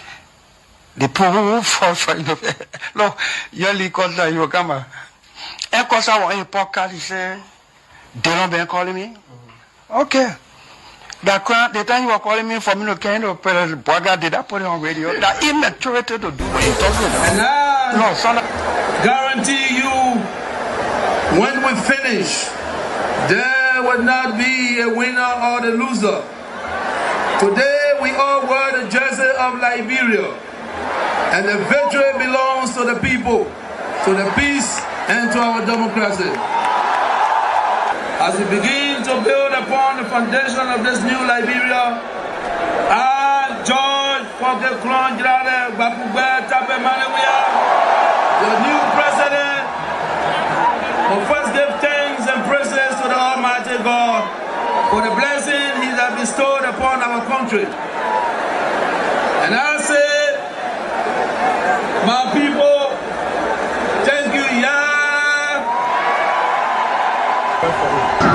the people who fought for him. Look, your league Costa, you will come. And Costa was in a podcast, he said, they don't been calling me. Okay. The time you were calling me for me to kind of Boaga, did I put it on radio? That immaturity to do what you're talking about. And I guarantee you, when we finish, there will not be a winner or the loser. Today we all wear the jersey of Liberia, and the victory belongs to the people, to the peace and to our democracy. As we begin to build upon the foundation of this new Liberia, I, George Seleke Kromah, the new president, will first give thanks and praises to the Almighty God for the blessing He has bestowed upon our country. And I say, my people, thank you,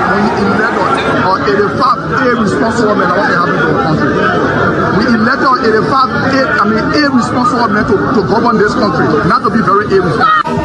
When he elected on 85 irresponsible men what happened to the country. We elected on 85 irresponsible men to govern this country, not to be very irresponsible.